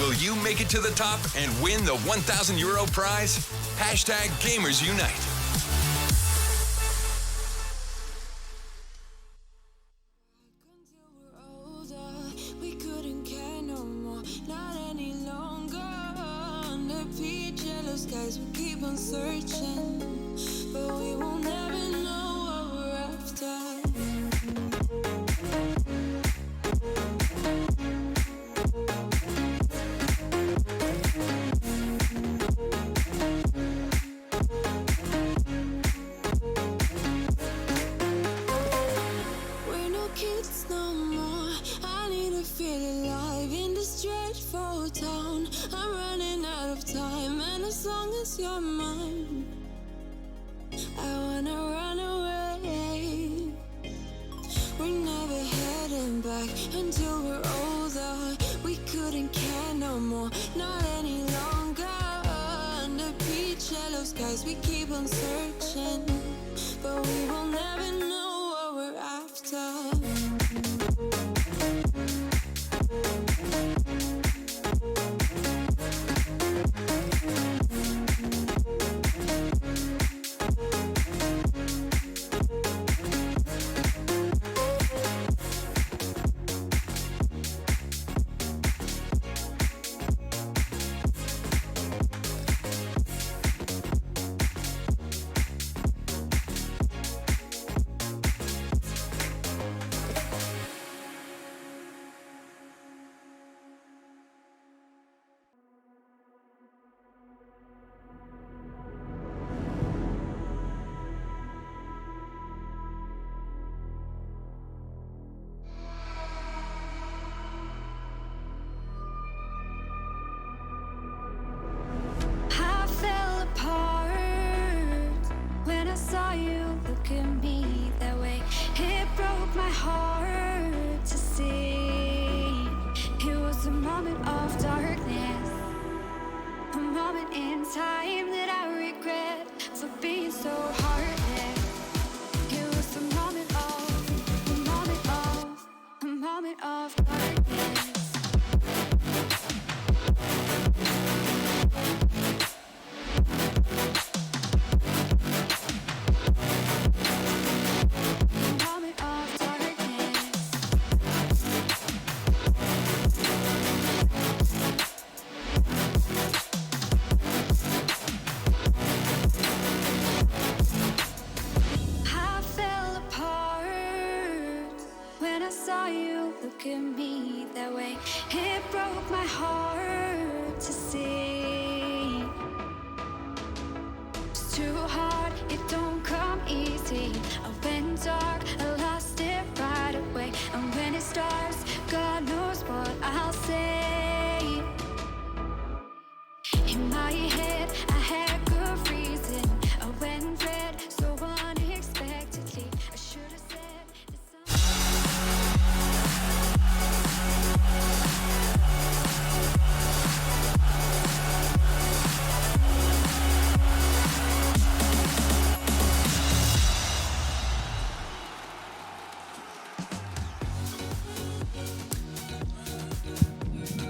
Will you make it to the top and win the €1,000 prize? Hashtag Gamers Unite. We couldn't care no more, not any longer. Under peach yellow skies, we keep on searching, but we will never know what we're after. We're no kids no more. I need to feel alive in this dreadful town. I'm running out of time, and as long as you're mine, I wanna run away. We're never heading back until we're older. We couldn't care no more, not any longer. Under peach yellow skies, we keep on searching, but we will never know what we're after. I fell apart when I saw you look at me that way. It broke my heart to see. It was a moment of darkness, a moment in time that I regret for being so heartless. It was a moment of darkness. Moment of darkness. I fell apart when I saw you look at me that way. It broke my heart to see. It's too hard, it don't come easy. I went dark, I lost it right away. And when it starts, God knows what I'll say. In my head, I had good reason. I went red so unexpectedly. I should have said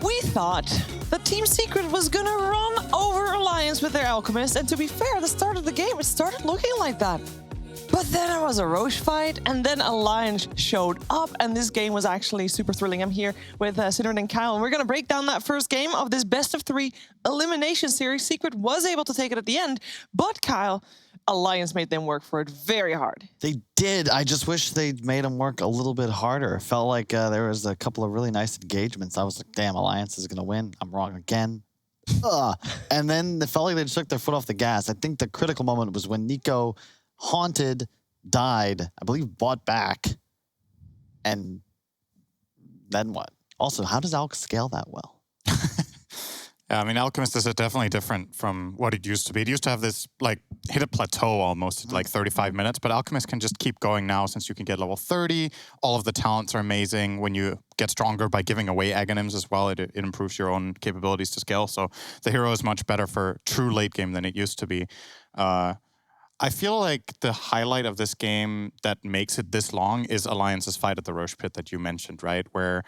We thought that Team Secret was gonna run over Alliance with their Alchemist, and to be fair, the start of the game, it started looking like that. But then there was a Roche fight, and then Alliance showed up, and this game was actually super thrilling. I'm here with Sidrid and Kyle, and we're gonna break down that first game of this best-of-3 elimination series. Secret was able to take it at the end, but Kyle, Alliance made them work for it very hard. They did. I just wish they'd made them work a little bit harder. It felt like there was a couple of really nice engagements. I was like, damn, Alliance is going to win. I'm wrong again. And then it felt like they just took their foot off the gas. I think the critical moment was when Nico haunted, died, I believe bought back, and then what? Also, how does Alex scale that well? Yeah, I mean, Alchemist is definitely different from what it used to be. It used to have this, like, hit a plateau almost at like 35 minutes, but Alchemist can just keep going now since you can get level 30. All of the talents are amazing. When you get stronger by giving away agonyms as well, it improves your own capabilities to scale. So the hero is much better for true late game than it used to be. I feel like the highlight of this game that makes it this long is Alliance's fight at the Roche Pit that you mentioned, right? Where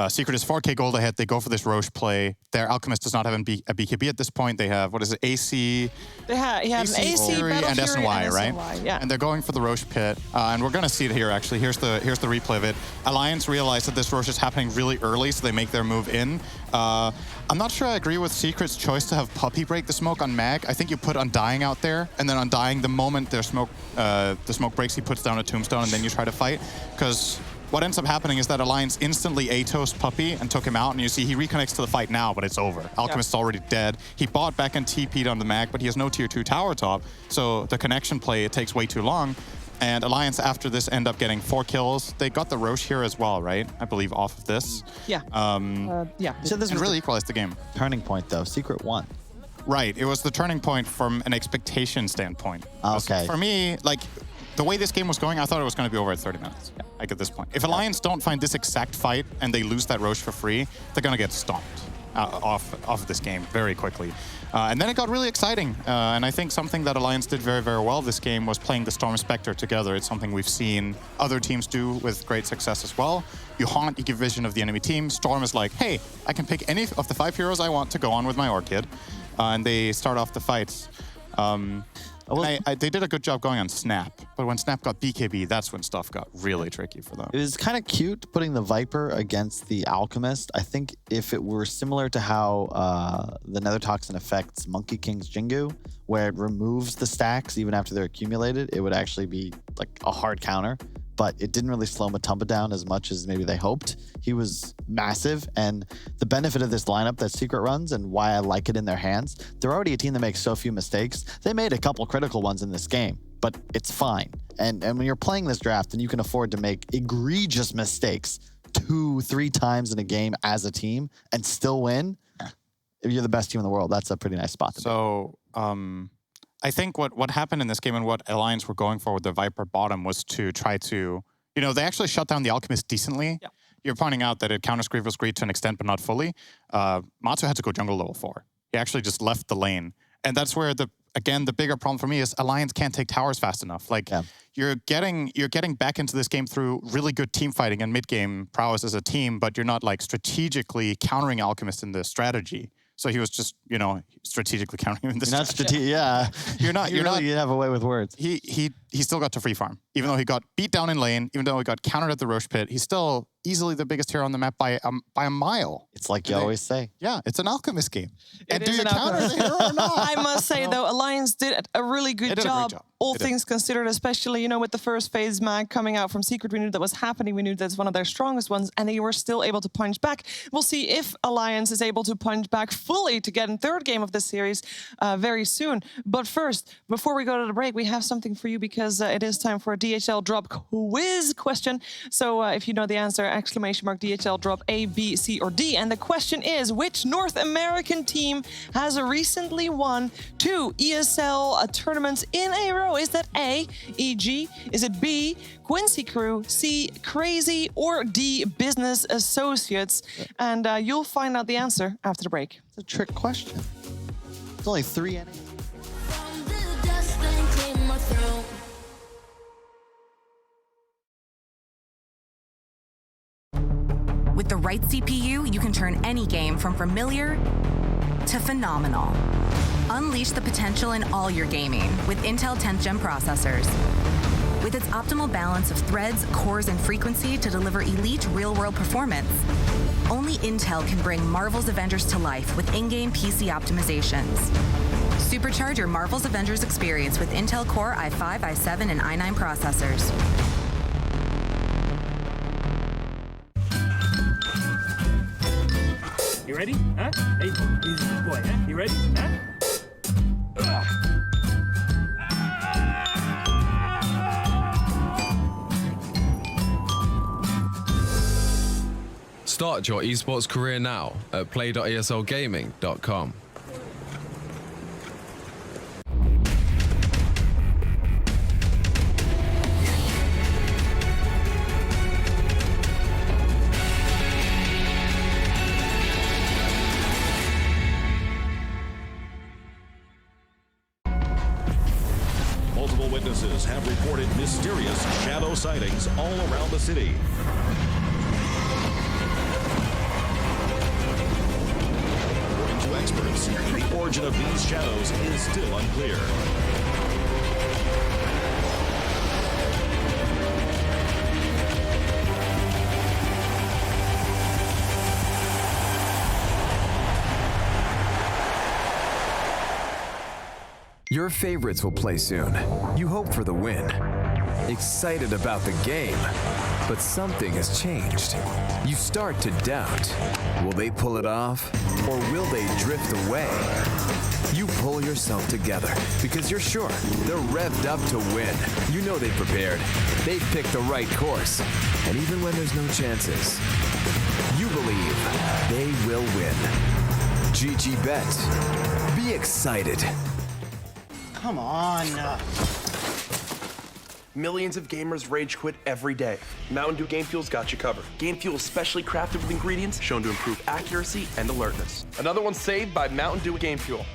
Secret is 4k gold ahead. They go for this Roche play. Their Alchemist does not have a BKB at this point. They have, what is it, AC? They have an AC, Fury, Battle and Fury, SNY, and right? SNY, yeah. And they're going for the Roche Pit. And we're going to see it here, actually. Here's the replay of it. Alliance realized that this Roche is happening really early, so they make their move in. I'm not sure I agree with Secret's choice to have Puppy break the smoke on Mag. I think you put Undying out there, and then Undying, the moment the smoke breaks, he puts down a tombstone, and then you try to fight. Because what ends up happening is that Alliance instantly ATO'd Puppy and took him out, and you see he reconnects to the fight now, but it's over. Alchemist's already dead. He bought back and TP'd on the Mag, but he has no tier 2 tower top, so the connection play, it takes way too long. And Alliance, after this, end up getting 4 kills. They got the Roche here as well, right? I believe off of this. Yeah. Yeah. So this really equalized the game. Turning point, though. Secret won. Right. It was the turning point from an expectation standpoint. Okay. For me, like, the way this game was going, I thought it was going to be over at 30 minutes. Yeah. Like, at this point. If Alliance don't find this exact fight and they lose that Roche for free, they're going to get stomped off of this game very quickly. And then it got really exciting. And I think something that Alliance did very, very well this game was playing the Storm Spectre together. It's something we've seen other teams do with great success as well. You haunt, you give vision of the enemy team. Storm is like, hey, I can pick any of the 5 heroes I want to go on with my Orchid. And they start off the fights. They did a good job going on Snap, but when Snap got BKB, that's when stuff got really tricky for them. It was kind of cute putting the Viper against the Alchemist. I think if it were similar to how the Nether Toxin affects Monkey King's Jingu, where it removes the stacks even after they're accumulated, it would actually be like a hard counter. But it didn't really slow Matumba down as much as maybe they hoped. He was massive, and the benefit of this lineup that Secret runs and why I like it in their hands, they're already a team that makes so few mistakes. They made a couple critical ones in this game, but it's fine. And when you're playing this draft and you can afford to make egregious mistakes 2-3 times in a game as a team and still win, if you're the best team in the world, that's a pretty nice spot to be. I think what happened in this game and what Alliance were going for with the Viper bottom was to try to, they actually shut down the Alchemist decently. Yeah. You're pointing out that it counters Grievous Greed to an extent, but not fully. Matsu had to go jungle level 4. He actually just left the lane. And that's where, the bigger problem for me is Alliance can't take towers fast enough. Like, you're getting back into this game through really good team fighting and mid-game prowess as a team, but you're not, like, strategically countering Alchemist in the strategy. So he was just, strategically countering him in this. You're not strategic, yeah. You're not. You have a way with words. He still got to free farm, even though he got beat down in lane, even though he got countered at the Roche Pit. He's still easily the biggest hero on the map by a mile. It's like you always say. Yeah, it's an Alchemist game. And do you counter the hero or not? I must say, though, Alliance did a really good job. All things considered, especially, with the first phase Mag coming out from Secret, we knew that was happening. We knew that's one of their strongest ones, and they were still able to punch back. We'll see if Alliance is able to punch back fully to get in third game of this series very soon. But first, before we go to the break, we have something for you because it is time for a DHL drop quiz question. So if you know the answer, !DHL drop A, B, C, or D. And the question is, which North American team has recently won 2 ESL tournaments in a row? Is that A, EG? Is it B, Quincy Crew, C, Crazy, or D, Business Associates? And you'll find out the answer after the break. It's a trick question. It's only 3 innings. With the right CPU, you can turn any game from familiar to phenomenal. Unleash the potential in all your gaming with Intel 10th Gen processors. With its optimal balance of threads, cores, and frequency to deliver elite real-world performance, only Intel can bring Marvel's Avengers to life with in-game PC optimizations. Supercharge your Marvel's Avengers experience with Intel Core i5, i7, and i9 processors. You ready? Huh? Hey, he's a good boy, huh? You ready? Huh? Start your esports career now at play.eslgaming.com. Multiple witnesses have reported mysterious shadow sightings all around the city. According to experts, the origin of these shadows is still unclear. Your favorites will play soon. You hope for the win. Excited about the game. But something has changed. You start to doubt. Will they pull it off? Or will they drift away? You pull yourself together because you're sure they're revved up to win. You know they've prepared. They've picked the right course. And even when there's no chances, you believe they will win. GG Bet. Be excited. Come on. Millions of gamers rage quit every day. Mountain Dew Game Fuel's got you covered. Game Fuel is specially crafted with ingredients shown to improve accuracy and alertness. Another one saved by Mountain Dew Game Fuel.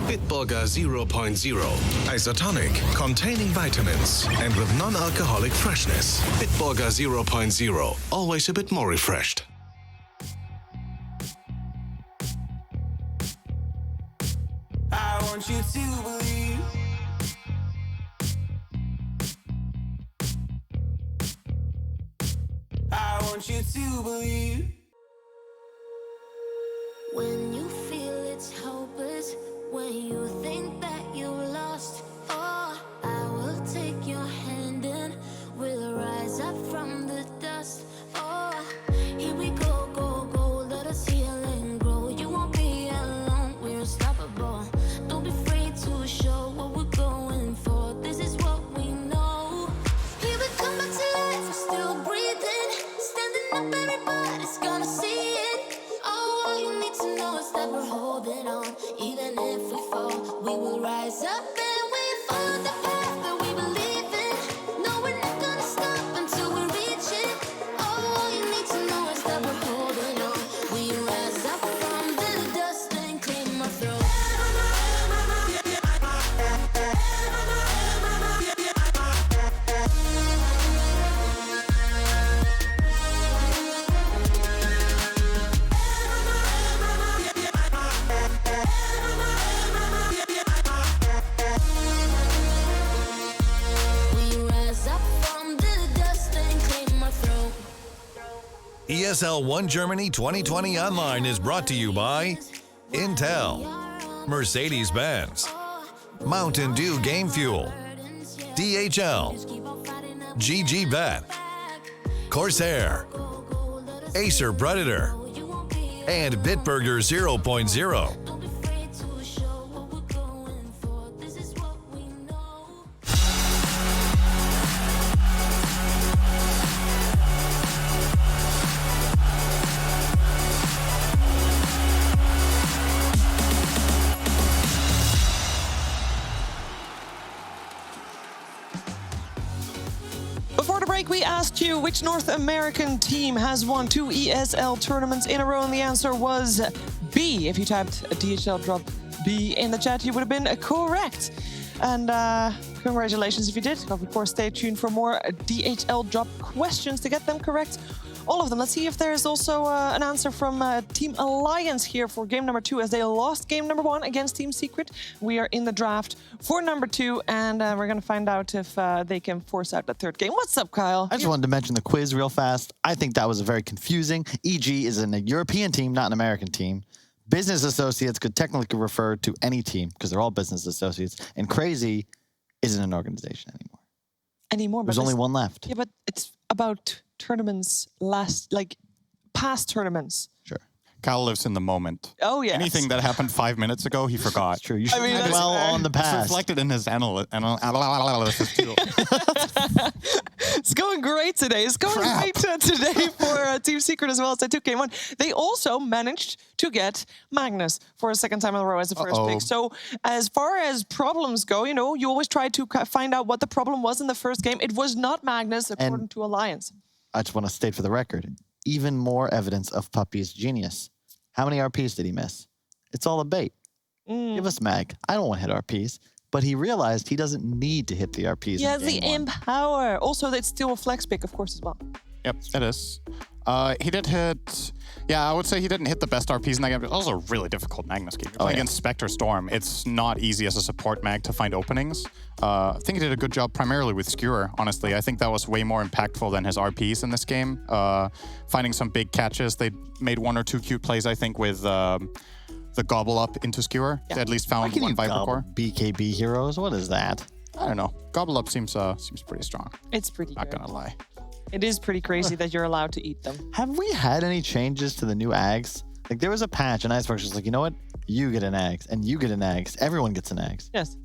Bitburger 0.0. Isotonic, containing vitamins, and with non-alcoholic freshness. Bitburger 0.0. Always a bit more refreshed. I want you to believe. I want you to believe. When you feel it's hopeless, when you think that you lost, oh, I will take your hand and we'll rise up from the dust. Oh, here we go, go, go, let us heal and grow. You won't be alone, we're unstoppable. Don't be afraid to show what we're going for. This is what we know. Here we come back to life, we're still breathing. Standing up, everybody's gonna see it. Oh, all you need to know is that we're holding on. Even if we fall, we will rise up and we follow the path that we believe in. No, we're not gonna stop until we reach it. Oh, all you need to know is that we're holding on. We rise up from the dust and claim our throne. ESL 1 Germany 2020 Online is brought to you by Intel, Mercedes-Benz, Mountain Dew Game Fuel, DHL, GG Bet, Corsair, Acer Predator, and Bitburger 0.0. asked you which North American team has won 2 ESL tournaments in a row, and the answer was B. If you typed DHL drop B in the chat, you would have been correct. And congratulations if you did. Of course, stay tuned for more DHL drop questions to get them correct. All of them. Let's see if there's also an answer from Team Alliance here for game number 2, as they lost game number 1 against Team Secret. We are in the draft for number 2, and we're going to find out if they can force out the third game. What's up, Kyle? I just wanted to mention the quiz real fast. I think that was very confusing. EG is a European team, not an American team. Business associates could technically refer to any team because they're all business associates. And Crazy isn't an organization anymore. There's only one left. Yeah, but it's about tournaments past tournaments. Sure. Kyle lives in the moment. Oh, yes. Anything that happened 5 minutes ago, he forgot. It's true. You should dwell on the past. It's reflected in his analysis too. It's going great today. It's going great today for Team Secret as well as they took game 1. They also managed to get Magnus for a second time in a row as the first pick. So as far as problems go, you know, you always try to find out what the problem was in the first game. It was not Magnus, according to Alliance. I just want to state for the record, even more evidence of Puppy's genius. How many RPs did he miss? It's all a bait. Give us Mag. I don't want to hit RPs. But he realized he doesn't need to hit the RPs. He has the Empower. Also, it's still a flex pick, of course, as well. Yep, it is. He did hit... Yeah, I would say he didn't hit the best RPs in that game. It was also a really difficult Magnus game. You're playing against Spectre Storm. It's not easy as a support mag to find openings. I think he did a good job primarily with Skewer, honestly. I think that was way more impactful than his RPs in this game. Finding some big catches. They made 1 or 2 cute plays, I think, with... the gobble up into Skewer. They at least found one Viper core. BKB heroes? What is that? I don't know. Gobble up seems pretty strong. It's pretty Not gonna lie. It is pretty crazy that you're allowed to eat them. Have we had any changes to the new Ags? Like there was a patch and Icebox was like, you know what? You get an Ags and you get an Ags. Everyone gets an Ags. Yes.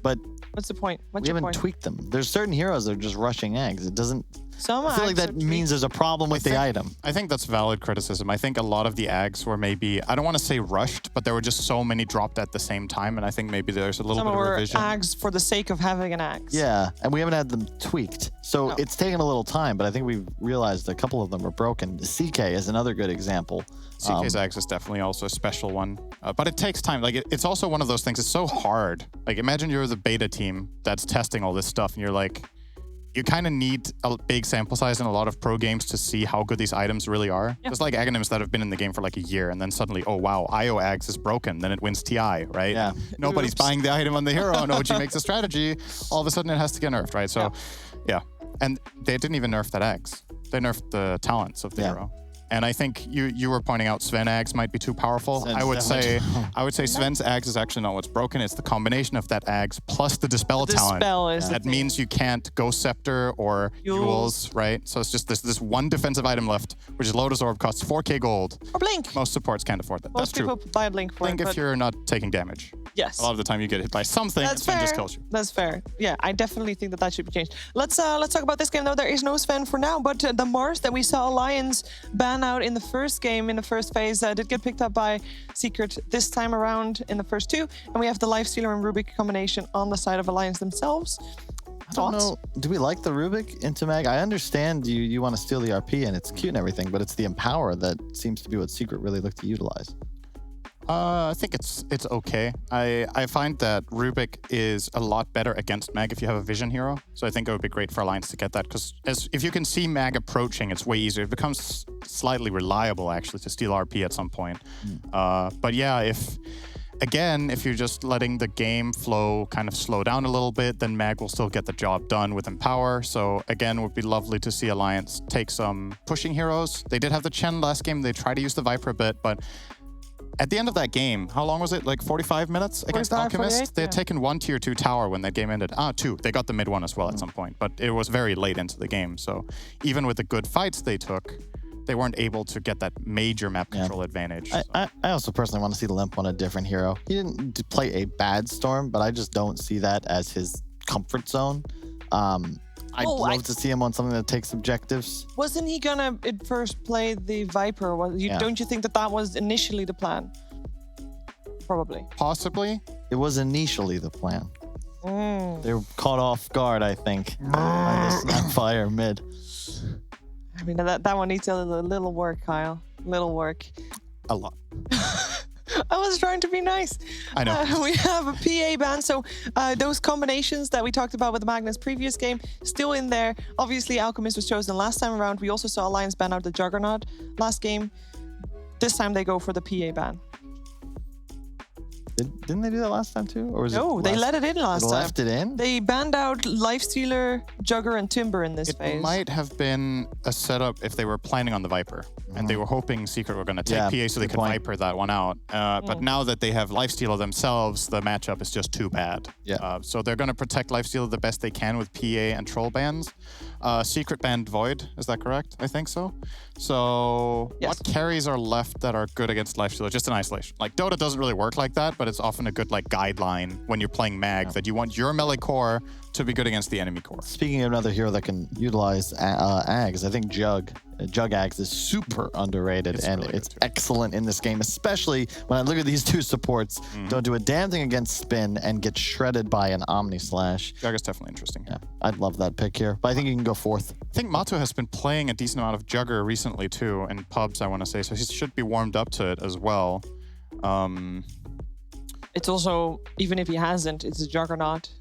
But what's the point? We haven't tweaked them. There's certain heroes that are just rushing Ags. It doesn't... Some I feel like that means there's a problem with the item. I think that's valid criticism. I think a lot of the Ags were maybe, I don't want to say rushed, but there were just so many dropped at the same time, and I think maybe there's a little bit of revision. Some were Ags for the sake of having an Ags. Yeah, and we haven't had them tweaked. So it's taken a little time, but I think we've realized a couple of them were broken. CK is another good example. CK's Ags is definitely also a special one, but it takes time. Like it's also one of those things, it's so hard. Like imagine you're the beta team that's testing all this stuff, and you're like, you kind of need a big sample size in a lot of pro games to see how good these items really are. Just like Aghanims that have been in the game for like a year and then suddenly, oh wow, IO Ags is broken, then it wins TI, right? Yeah. Nobody's buying the item on the hero, and OG makes a strategy, all of a sudden it has to get nerfed, right? So, yeah. And they didn't even nerf that Ags. They nerfed the talents of the hero. And I think you were pointing out Sven Ags might be too powerful. I would say Sven's Ags is actually not what's broken. It's the combination of that Ags plus the Dispel talent. Dispel is that means you can't go Scepter or Yules, right? So it's just this one defensive item left, which is Lotus Orb, costs 4k gold. Or Blink. Most supports can't afford that. Most That's true. people buy Blink for Blink it, if you're not taking damage. Yes. A lot of the time you get hit by something, and Sven just kills you. That's fair. Yeah, I definitely think that should be changed. Let's talk about this game though. There is no Sven for now, but the Mars that we saw Alliance ban out in the first game, in the first phase, did get picked up by Secret this time around in the first 2, and we have the Lifestealer and Rubik combination on the side of Alliance themselves. I don't know. Do we like the Rubik into Mag? I understand you want to steal the RP and it's cute and everything, but it's the Empower that seems to be what Secret really look to utilize. I think it's okay. I find that Rubik is a lot better against Mag if you have a Vision hero. So I think it would be great for Alliance to get that, because if you can see Mag approaching, it's way easier. It becomes slightly reliable, actually, to steal RP at some point. But yeah, if you're just letting the game flow kind of slow down a little bit, then Mag will still get the job done with Empower. So again, it would be lovely to see Alliance take some pushing heroes. They did have the Chen last game. They tried to use the Viper a bit, but at the end of that game, how long was it? Like 45 minutes against Alchemist? They had taken 1 tier 2 tower when that game ended. 2. They got the mid one as well at some point, but it was very late into the game. So even with the good fights they took, they weren't able to get that major map control advantage. I also personally want to see Limp on a different hero. He didn't play a bad Storm, but I just don't see that as his comfort zone. I'd love to see him on something that takes objectives. Wasn't he gonna at first play the Viper? Don't you think that was initially the plan? Probably. Possibly. It was initially the plan. They were caught off guard, I think, by the Snapfire mid. I mean, that one needs a little work, Kyle. Little work. A lot. I was trying to be nice. I know. We have a PA ban, so those combinations that we talked about with Magnus previous game, still in there. Obviously, Alchemist was chosen last time around. We also saw Alliance ban out the Juggernaut last game. This time they go for the PA ban. Didn't they do that last time too? Or was No, they let it in last time. They left it in? They banned out Lifestealer, Jugger, and Timber in this phase. It might have been a setup if they were planning on the Viper, and they were hoping Secret were going to take PA so they could Viper that one out. But now that they have Lifestealer themselves, the matchup is just too bad. So they're going to protect Lifestealer the best they can with PA and Troll bans. Secret banned Void, is that correct? I think so. So what carries are left that are good against Lifestealer? Just in isolation. Like Dota doesn't really work like that, but it's often a good like guideline when you're playing Mag that you want your melee core to be good against the enemy core. Speaking of another hero that can utilize Ags, I think Jug Ags is super underrated, it's excellent in this game, especially when I look at these two supports. Don't do a damn thing against Spin and get shredded by an Omni Slash. Jug is definitely interesting. Yeah, I'd love that pick here, but I think you can go fourth. I think Mato has been playing a decent amount of Jugger recently too, in pubs, I want to say, so he should be warmed up to it as well. It's also, even if he hasn't, it's a Juggernaut.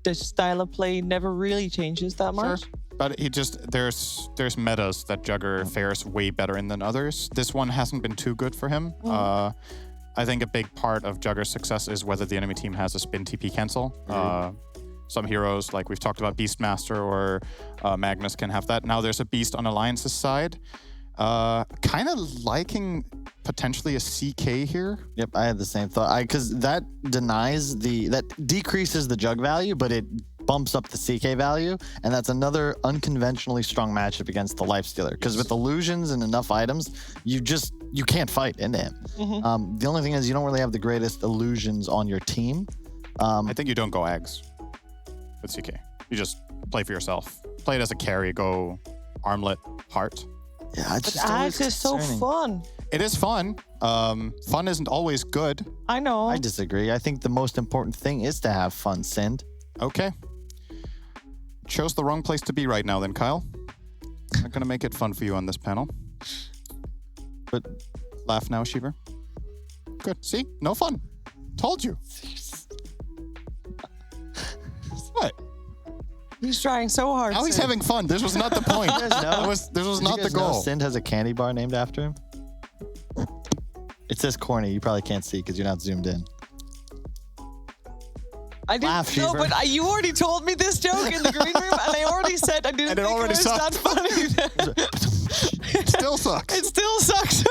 The style of play never really changes that much. Sure. But he just, there's metas that Jugger fares way better in than others. This one hasn't been too good for him. I think a big part of Jugger's success is whether the enemy team has a spin TP cancel. Some heroes, like we've talked about Beastmaster or Magnus, can have that. Now there's a Beast on Alliance's side. Kind of liking potentially a CK here. Yep, I had the same thought. Because that decreases the Jug value, but it bumps up the CK value, and that's another unconventionally strong matchup against the Lifestealer. Because with illusions and enough items, you can't fight into him. The only thing is you don't really have the greatest illusions on your team. I think you don't go Ags with CK. You just play for yourself. Play it as a carry. Go Armlet, Heart. Yeah, it's just Ags is so fun. It is fun. Fun isn't always good. I know. I disagree. I think the most important thing is to have fun, Sind. Okay. Chose the wrong place to be right now then, Kyle. Not gonna make it fun for you on this panel. But laugh now, Shiver. Good. See? No fun. Told you. What? He's trying so hard. Now he's having fun. This was not the point. This was not the goal. Sind has a candy bar named after him. It says corny. You probably can't see because you're not zoomed in. I didn't know, but you already told me this joke in the green room, and I already said I didn't think it was that funny. It still sucks. It still sucks.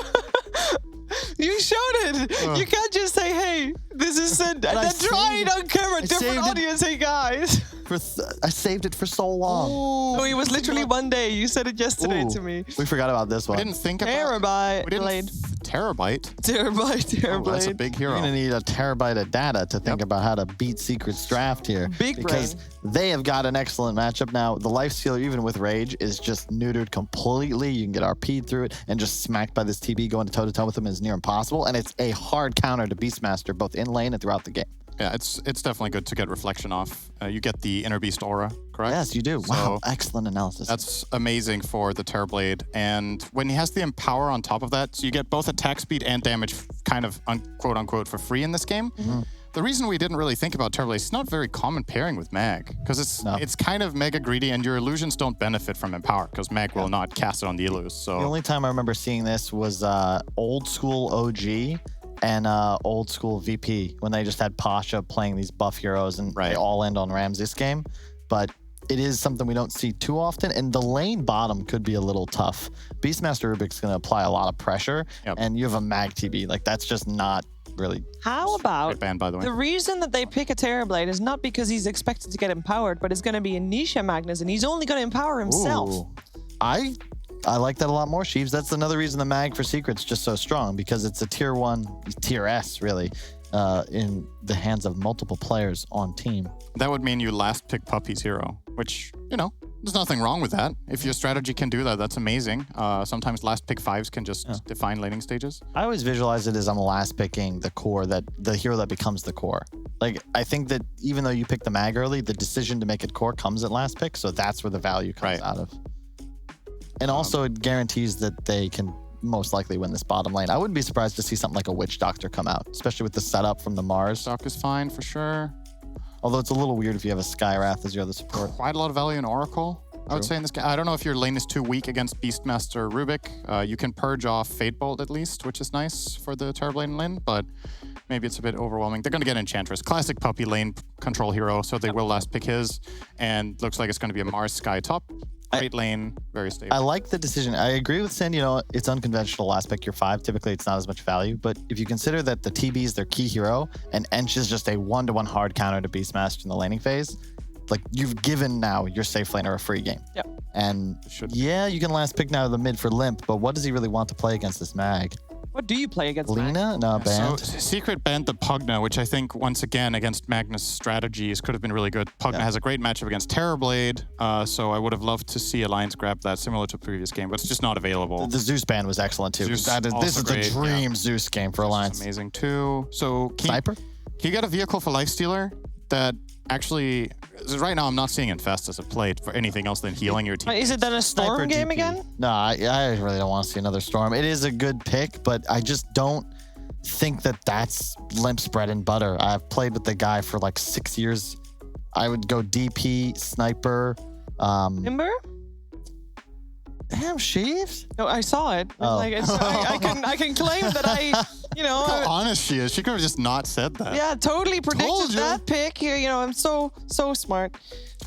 You showed it. You can't just say, hey, this is Sid, and then try it on camera. Different audience, hey guys. I saved it for so long. Oh, it was literally one day. You said it yesterday to me. We forgot about this one. We didn't think about Terabyte. Terabyte. Oh, that's a big hero. You're going to need a terabyte of data to think about how to beat Secret's draft here. Because they have got an excellent matchup now. The Lifestealer, even with Rage, is just neutered completely. You can get RP'd through it, and just smacked by this TB going toe-to-toe with him is near impossible. And it's a hard counter to Beastmaster, both in lane and throughout the game. Yeah, it's definitely good to get reflection off. You get the Inner Beast aura, correct? Yes, you do. So wow, excellent analysis. That's amazing for the Terrorblade. And when he has the Empower on top of that, so you get both attack speed and damage kind of quote-unquote for free in this game. The reason we didn't really think about Terrorblade, it's not very common pairing with Mag, because it's kind of mega greedy, and your illusions don't benefit from Empower, because Mag will not cast it on the illus. So the only time I remember seeing this was old school OG and old school VP, when they just had Pasha playing these buff heroes, and they all end on Rams this game. But it is something we don't see too often, and the lane bottom could be a little tough. Beastmaster Rubik's going to apply a lot of pressure, and you have a Mag TB. Like, that's just not really... How about band, by the way. The reason that they pick a Terrorblade is not because he's expected to get empowered, but it's going to be a Nisha Magnus, and he's only going to empower himself. Ooh. I like that a lot more, Sheaves. That's another reason the Mag for Secret's just so strong, because it's a tier 1, tier S, really, in the hands of multiple players on team. That would mean you last pick Puppy's hero, which, you know, there's nothing wrong with that. If your strategy can do that, that's amazing. Sometimes last pick 5s can just define laning stages. I always visualize it as I'm last picking the core, the hero that becomes the core. Like, I think that even though you pick the Mag early, the decision to make it core comes at last pick, so that's where the value comes out of. And also it guarantees that they can most likely win this bottom lane. I wouldn't be surprised to see something like a Witch Doctor come out, especially with the setup from the Mars. Doc is fine for sure. Although it's a little weird if you have a Skywrath as your other support. Quite a lot of value in Oracle, I would say, in this game. I don't know if your lane is too weak against Beastmaster Rubik. You can purge off Fate Bolt at least, which is nice for the Terrorblade lane, but maybe it's a bit overwhelming. They're going to get Enchantress. Classic puppy lane control hero, so they will last pick his. And looks like it's going to be a Mars Sky top. Great lane, very stable. I like the decision. I agree with saying, it's unconventional last pick your 5. Typically, it's not as much value. But if you consider that the TB is their key hero and Ench is just a 1-to-1 hard counter to Beastmaster in the laning phase, like you've given now your safe laner a free game. Yep. And yeah, you can last pick now the mid for Limp, but what does he really want to play against this mag? What do you play against Lina? No, banned. So Secret banned the Pugna, which I think, once again, against Magnus' strategies could have been really good. Pugna has a great matchup against Terrorblade, so I would have loved to see Alliance grab that, similar to a previous game, but it's just not available. The Zeus ban was excellent, too. Zeus This is great, the dream Zeus game for Alliance. Amazing, too. So Sniper? Can you get a vehicle for Lifestealer that actually... Right now, I'm not seeing Infestus at play for anything else than healing your team. Is it then a Storm Sniper game DP. again? No, I really don't want to see another Storm. It is a good pick, but I just don't think that that's Limp's bread and butter. I've played with the guy for like 6 years. I would go DP, Sniper. Timber? Damn, Sheaves? No, I saw it. Oh. Like, I can claim that I, Look how honest she is. She could have just not said that. Yeah, totally predicted Told you. that pick here. I'm so smart.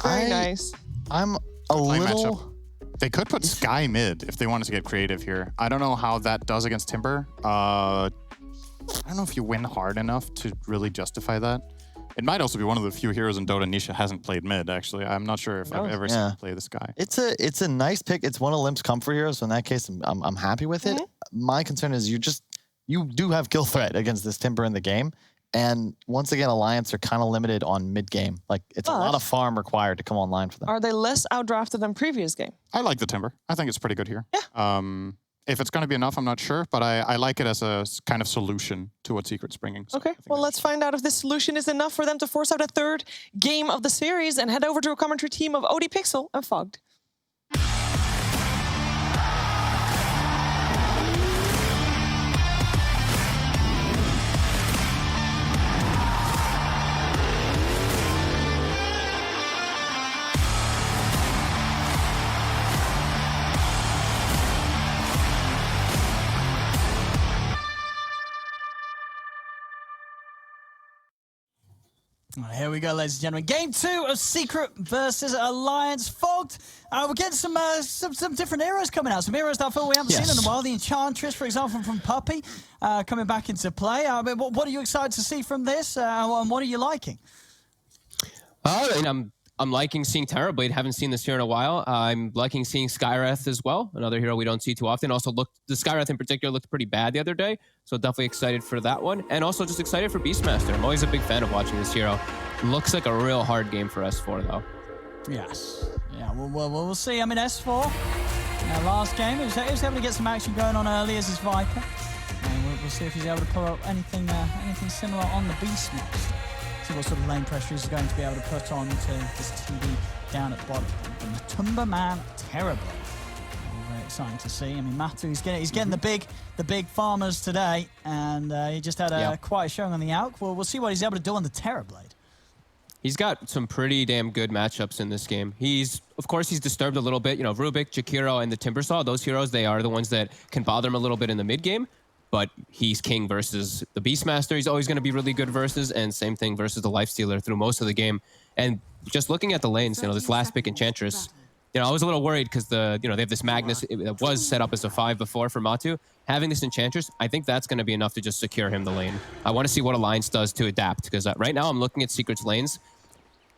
Very nice. I'm a Play little... matchup. They could put Sky mid if they wanted to get creative here. I don't know how that does against Timber. I don't know if you win hard enough to really justify that. It might also be one of the few heroes in Dota Nisha hasn't played mid, actually. I'm not sure if I've ever seen him play this guy. It's a nice pick. It's one of Limp's comfort heroes, so in that case, I'm happy with it. My concern is you do have kill threat against this Timber in the game. And once again, Alliance are kind of limited on mid game. Like, it's a lot of farm required to come online for them. Are they less outdrafted than previous game? I like the Timber. I think it's pretty good here. Yeah. If it's going to be enough, I'm not sure, but I like it as a kind of solution to what Secret's bringing. So Okay, well, let's find out if this solution is enough for them to force out a third game of the series and head over to a commentary team of OD Pixel and Fogged. Here we go, ladies and gentlemen. Game 2 of Secret versus Alliance. Fogged. We're getting some different heroes coming out. Some heroes that I feel we haven't seen in a while. The Enchantress, for example, from Puppy, coming back into play. What are you excited to see from this, and what are you liking? I'm liking seeing Terrorblade. Haven't seen this hero in a while. I'm liking seeing Skywrath as well. Another hero we don't see too often. Also, the Skywrath in particular looked pretty bad the other day. So definitely excited for that one. And also just excited for Beastmaster. I'm always a big fan of watching this hero. Looks like a real hard game for S4 though. Yes. Yeah, we'll see. I mean, S4, last game, he was able to get some action going on early as his Viper. And we'll see if he's able to pull up anything similar on the Beastmaster. See what sort of lane pressure he's going to be able to put on to this TD down at the bottom. And the Timberman Terrorblade. Very exciting to see. I mean, Matu, he's getting the big farmers today, and he just had quite a showing on the Alk. We'll see what he's able to do on the Terrorblade. He's got some pretty damn good matchups in this game. Of course, he's disturbed a little bit. Rubik, Jakiro, and the Timbersaw, those heroes, they are the ones that can bother him a little bit in the mid game. But he's king versus the Beastmaster. He's always going to be really good versus, and same thing versus the Lifestealer through most of the game. And just looking at the lanes, this last pick Enchantress, I was a little worried because they have this Magnus that was set up as a 5 before for Matu. Having this Enchantress, I think that's going to be enough to just secure him the lane. I want to see what Alliance does to adapt, because right now I'm looking at Secret's lanes.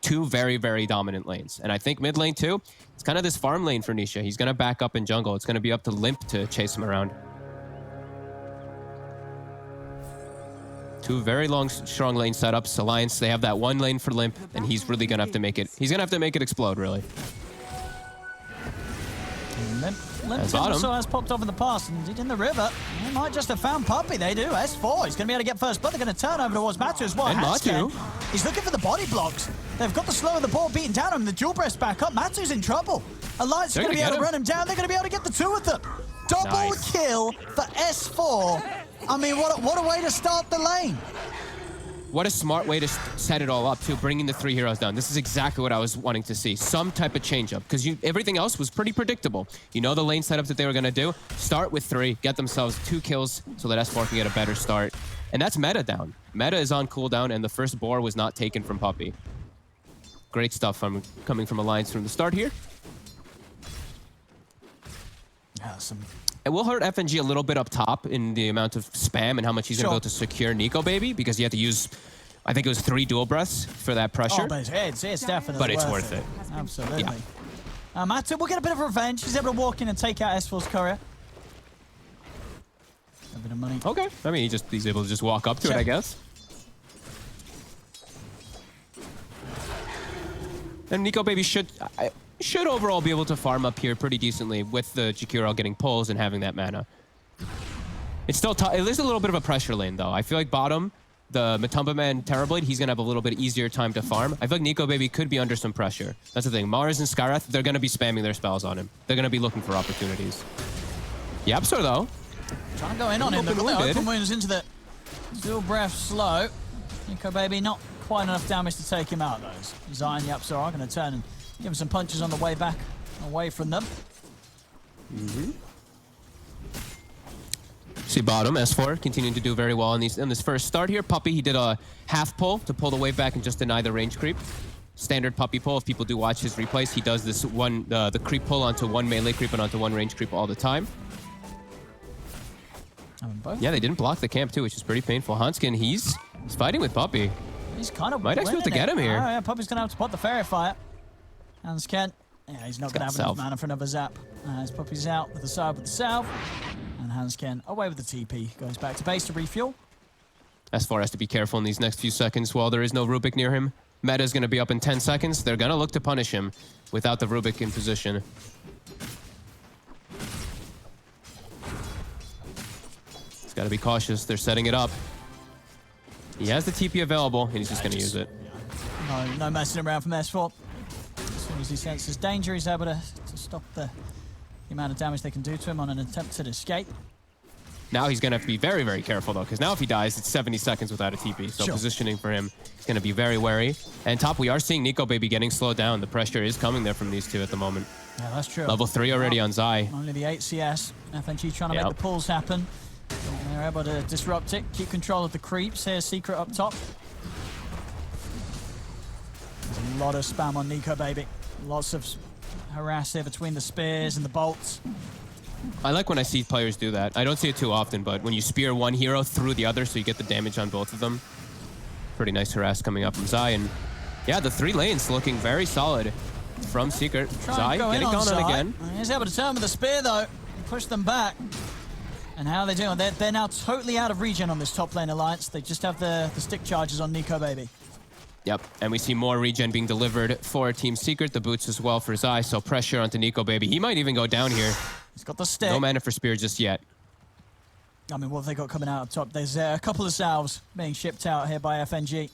2 very, very dominant lanes. And I think mid lane too, it's kind of this farm lane for Nisha. He's going to back up in jungle. It's going to be up to Limp to chase him around. 2 very long, strong lane setups. Alliance, they have that 1 lane for Limp, and he's really going to have to make it. He's going to have to make it explode, really. Limp Timbersaw has popped off in the past, and in the river, he might just have found Puppy. They do. S4, he's going to be able to get first, but they're going to turn over towards Matu as well. And Matu. He's looking for the body blocks. They've got the slow of the ball beaten down on him. The dual breast back up. Matu's in trouble. Alliance are going to be able to run him down. They're going to be able to get the two of them. Double kill for S4. I mean, what a way to start the lane. What a smart way to set it all up, too, bringing the 3 heroes down. This is exactly what I was wanting to see. Some type of change-up, because everything else was pretty predictable. You know the lane setup that they were going to do? Start with 3, get themselves 2 kills so that S4 can get a better start. And that's meta down. Meta is on cooldown, and the first boar was not taken from Puppey. Great stuff coming from Alliance from the start here. Awesome. It will hurt FNG a little bit up top in the amount of spam and how much he's going to be able to secure Nico Baby, because he had to use, I think it was 3 dual breaths for that pressure. Oh, but it's definitely But it's worth it. Absolutely. Yeah. Matu will get a bit of revenge. He's able to walk in and take out S4's courier. A bit of money. Okay. I mean, he's able to just walk up to it, I guess. And Nico Baby should overall be able to farm up here pretty decently with the Jakiro getting pulls and having that mana. It's still tough. It is a little bit of a pressure lane, though. I feel like bottom, the Matumba Man Terrorblade, he's going to have a little bit easier time to farm. I feel like Nico Baby could be under some pressure. That's the thing. Mars and Skyrath, they're going to be spamming their spells on him. They're going to be looking for opportunities. Yapsor, though. Trying to go in on him. They've got the open wounds into the dual breath slow. Nico Baby, not quite enough damage to take him out, though. Zion and Yapsor are going to turn and give him some punches on the way back, away from them. See bottom, S4 continuing to do very well in this first start here. Puppey, he did a half pull to pull the wave back and just deny the range creep. Standard Puppey pull. If people do watch his replays, he does this one, the creep pull onto one melee creep and onto one range creep all the time. Yeah, they didn't block the camp too, which is pretty painful. Hanskin, he's fighting with Puppey. He's kind of might actually have to get him here. Oh, yeah, Puppey's going to have to pot the fairy fire. Hanskin, yeah, he's not going to have enough mana for another zap. As Puppey's out with the side with the south. And Hanskin away with the TP. Goes back to base to refuel. S4 has to be careful in these next few seconds while there is no Rubik near him. Meta's going to be up in 10 seconds. They're going to look to punish him without the Rubik in position. He's got to be cautious. They're setting it up. He has the TP available, and he's just going to use it. No messing around from S4. As soon as he senses danger, he's able to stop the amount of damage they can do to him on an attempted escape. Now he's going to have to be very, very careful, though, because now if he dies, it's 70 seconds without a TP. So positioning for him, he's going to be very wary. And top, we are seeing Nico Baby getting slowed down. The pressure is coming there from these two at the moment. Yeah, that's true. Level 3 already on Zai. Only the 8 CS. FNG trying to make the pulls happen. And they're able to disrupt it, keep control of the creeps. Here's Secret up top. There's a lot of spam on Nico Baby. Lots of harass here between the spears and the bolts. I like when I see players do that. I don't see it too often, but when you spear one hero through the other so you get the damage on both of them. Pretty nice harass coming up from Zai. And yeah, the 3 lanes looking very solid from Secret. Zai getting gone on again. He's able to turn with the spear, though, and push them back. And how are they doing? They're now totally out of regen on this top lane alliance. They just have the stick charges on Nico Baby. Yep, and we see more regen being delivered for Team Secret. The boots as well for Zai, so pressure onto Nico Baby. He might even go down here. He's got the stick. No mana for spear just yet. I mean, what have they got coming out up top? There's a couple of salves being shipped out here by FNG.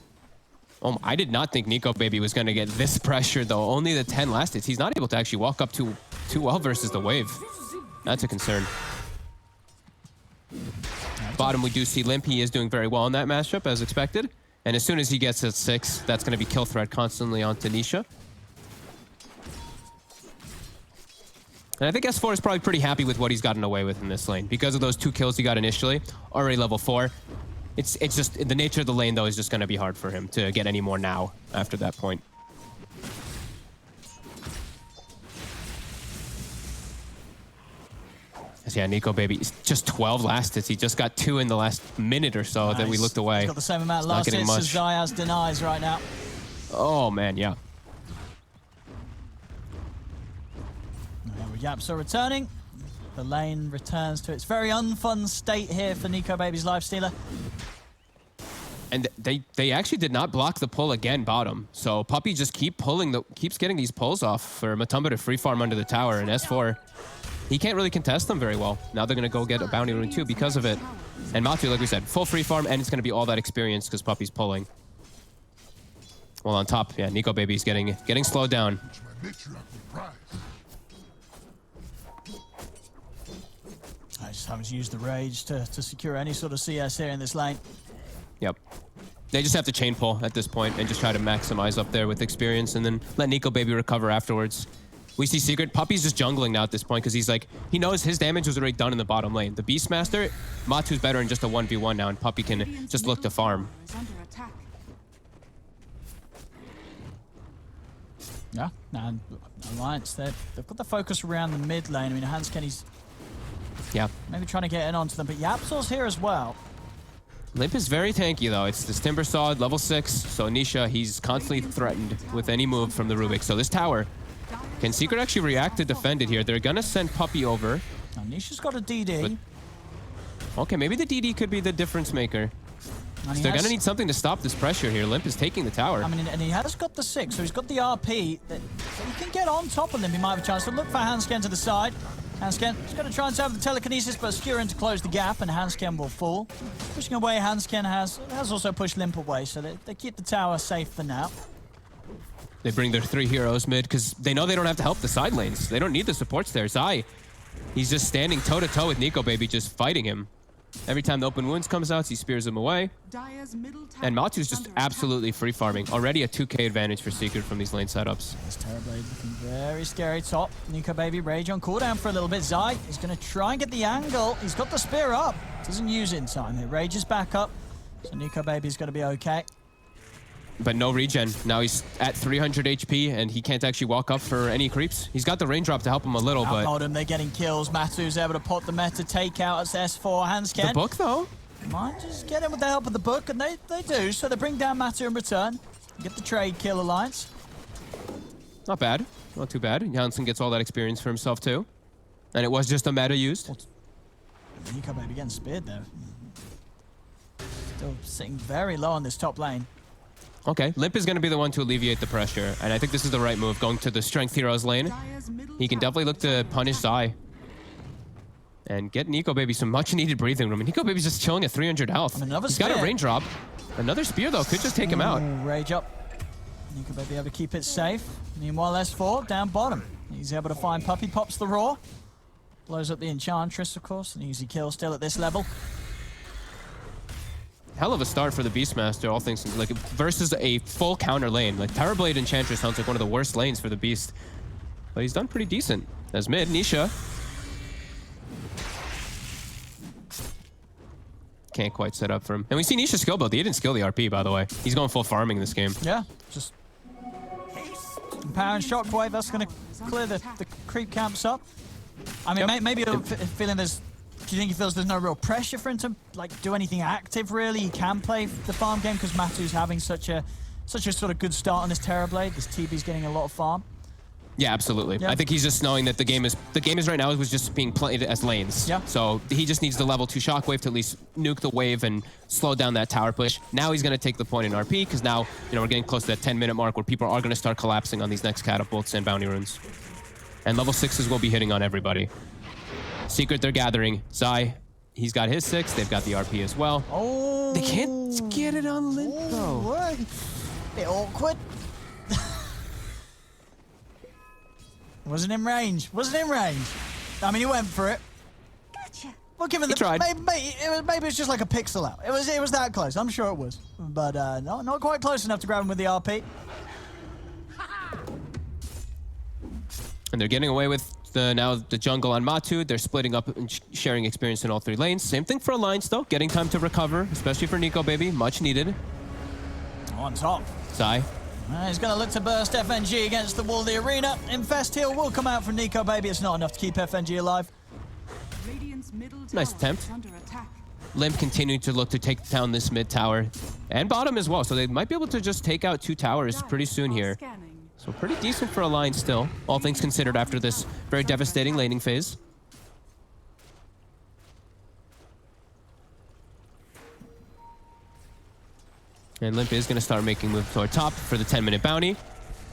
Oh, I did not think Nico Baby was going to get this pressure, though. Only the 10 last hits. He's not able to actually walk up too well versus the wave. That's a concern. Bottom, we do see Limp. He is doing very well in that matchup, as expected. And as soon as he gets at 6, that's going to be kill threat constantly on Tanisha. And I think S4 is probably pretty happy with what he's gotten away with in this lane. Because of those 2 kills he got initially, already level 4. It's just, the nature of the lane, though, is just going to be hard for him to get any more now after that point. Yeah, Nico Baby, just 12 last hits. He just got 2 in the last minute or so that we looked away. He's got the same amount of last hits as Zayas denies right now. Oh, man, yeah. Yaps are returning. The lane returns to its very unfun state here for Nico Baby's Lifestealer. And they actually did not block the pull again, bottom. So Puppey just keeps getting these pulls off for Matumba to free farm under the tower. And S4, he can't really contest them very well. Now they're going to go get a bounty rune too because of it. And Matu, like we said, full free farm, and it's going to be all that experience because Puppey's pulling. Well, on top, yeah, Nico Baby's getting slowed down. having to use the rage to secure any sort of CS here in this lane. Yep. They just have to chain pull at this point and just try to maximize up there with experience and then let Nico Baby recover afterwards. We see Secret. Puppy's just jungling now at this point because he's like, he knows his damage was already done in the bottom lane. The Beastmaster, Matu's better in just a 1v1 now, and Puppy can just look to farm. Yeah, and Alliance, they've got the focus around the mid lane. I mean, Hanskenny's maybe trying to get in onto them, but Yapsol's here as well. Limp is very tanky though. It's this Timber Saw, level 6, so Nisha, he's constantly threatened with any move from the Rubik. So this tower, can Secret actually react to defend it here? They're gonna send Puppy over. Now, Nisha's got a DD. But, okay, maybe the DD could be the difference maker. So they're gonna need something to stop this pressure here. Limp is taking the tower. I mean, and he has got the 6, so he's got the RP. So he can get on top of Limp. He might have a chance to look for Hansken to the side. Hansken is going to try and save the telekinesis, but Skurin to close the gap, and Hansken will fall. Pushing away, Hansken has also pushed Limp away, so they keep the tower safe for now. They bring their 3 heroes mid because they know they don't have to help the side lanes. They don't need the supports there. Zai, he's just standing toe-to-toe with Nico Baby, just fighting him. Every time the open wounds comes out, he spears him away. And Matu's just absolutely free farming. Already a 2k advantage for Secret from these lane setups. This Terrorblade looking very scary top. Nico Baby rage on cooldown for a little bit. Zai is going to try and get the angle. He's got the spear up. Doesn't use it in time here. Rage is back up. So Nico Baby's going to be okay. But no regen. Now he's at 300 HP and he can't actually walk up for any creeps. He's got the raindrop to help him a little, but... Bottom, they're getting kills. Matu's able to pop the meta takeout as S4. Hansken. The book, though? Might just get him with the help of the book, and they do. So they bring down Matu in return. Get the trade kill Alliance. Not bad. Not too bad. Janssen gets all that experience for himself, too. And it was just a meta used. Nico Baby getting speared, though. Still sitting very low on this top lane. Okay, Limp is going to be the one to alleviate the pressure, and I think this is the right move, going to the Strength Heroes lane. He can definitely look to punish Zai and get Nico Baby some much-needed breathing room. And Nico Baby's just chilling at 300 health. He's got a raindrop. Another spear, though, could just take him out. Rage up. Nico Baby able to keep it safe. Meanwhile, S4 down bottom. He's able to find Puppy, pops the Roar. Blows up the Enchantress, of course. An easy kill still at this level. Hell of a start for the Beastmaster, all things like versus a full counter lane. Like Terrorblade Enchantress sounds like one of the worst lanes for the Beast, but he's done pretty decent. As mid, Nisha can't quite set up for him. And we see Nisha skill build. He didn't skill the RP, by the way. He's going full farming this game. Yeah, just power and shockwave. That's going to clear the creep camps up. I mean, maybe feeling there's. Do you think he feels there's no real pressure for him to like do anything active? Really, he can play the farm game because Matu's having such a sort of good start on this Terrorblade. This TB's getting a lot of farm. Yeah, absolutely. Yeah. I think he's just knowing that the game is right now was just being played as lanes. Yeah. So he just needs the level 2 shockwave to at least nuke the wave and slow down that tower push. Now he's going to take the point in RP because now we're getting close to that 10-minute mark where people are going to start collapsing on these next catapults and bounty runes. And level 6s will be hitting on everybody. Secret, they're gathering. Zai, he's got his 6. They've got the RP as well. Oh, they can't get it on Limp, though. Bit awkward. Wasn't in range. Wasn't in range. I mean, he went for it. Gotcha. Well, given tried. Maybe it's just like a pixel out. It was that close. I'm sure it was, but not quite close enough to grab him with the RP. And they're getting away with now the jungle on Matu. They're splitting up and sharing experience in all 3 lanes. Same thing for Alliance, though. Getting time to recover, especially for Nico Baby. Much needed. On top. Zai. He's going to look to burst FNG against the wall of the arena. Infest heal will come out from Nico Baby. It's not enough to keep FNG alive. Nice attempt. Limp continuing to look to take down this mid tower and bottom as well. So they might be able to just take out 2 towers pretty soon here. So pretty decent for Alliance still, all things considered after this very devastating laning phase. And Limp is going to start making moves toward top for the 10-minute bounty.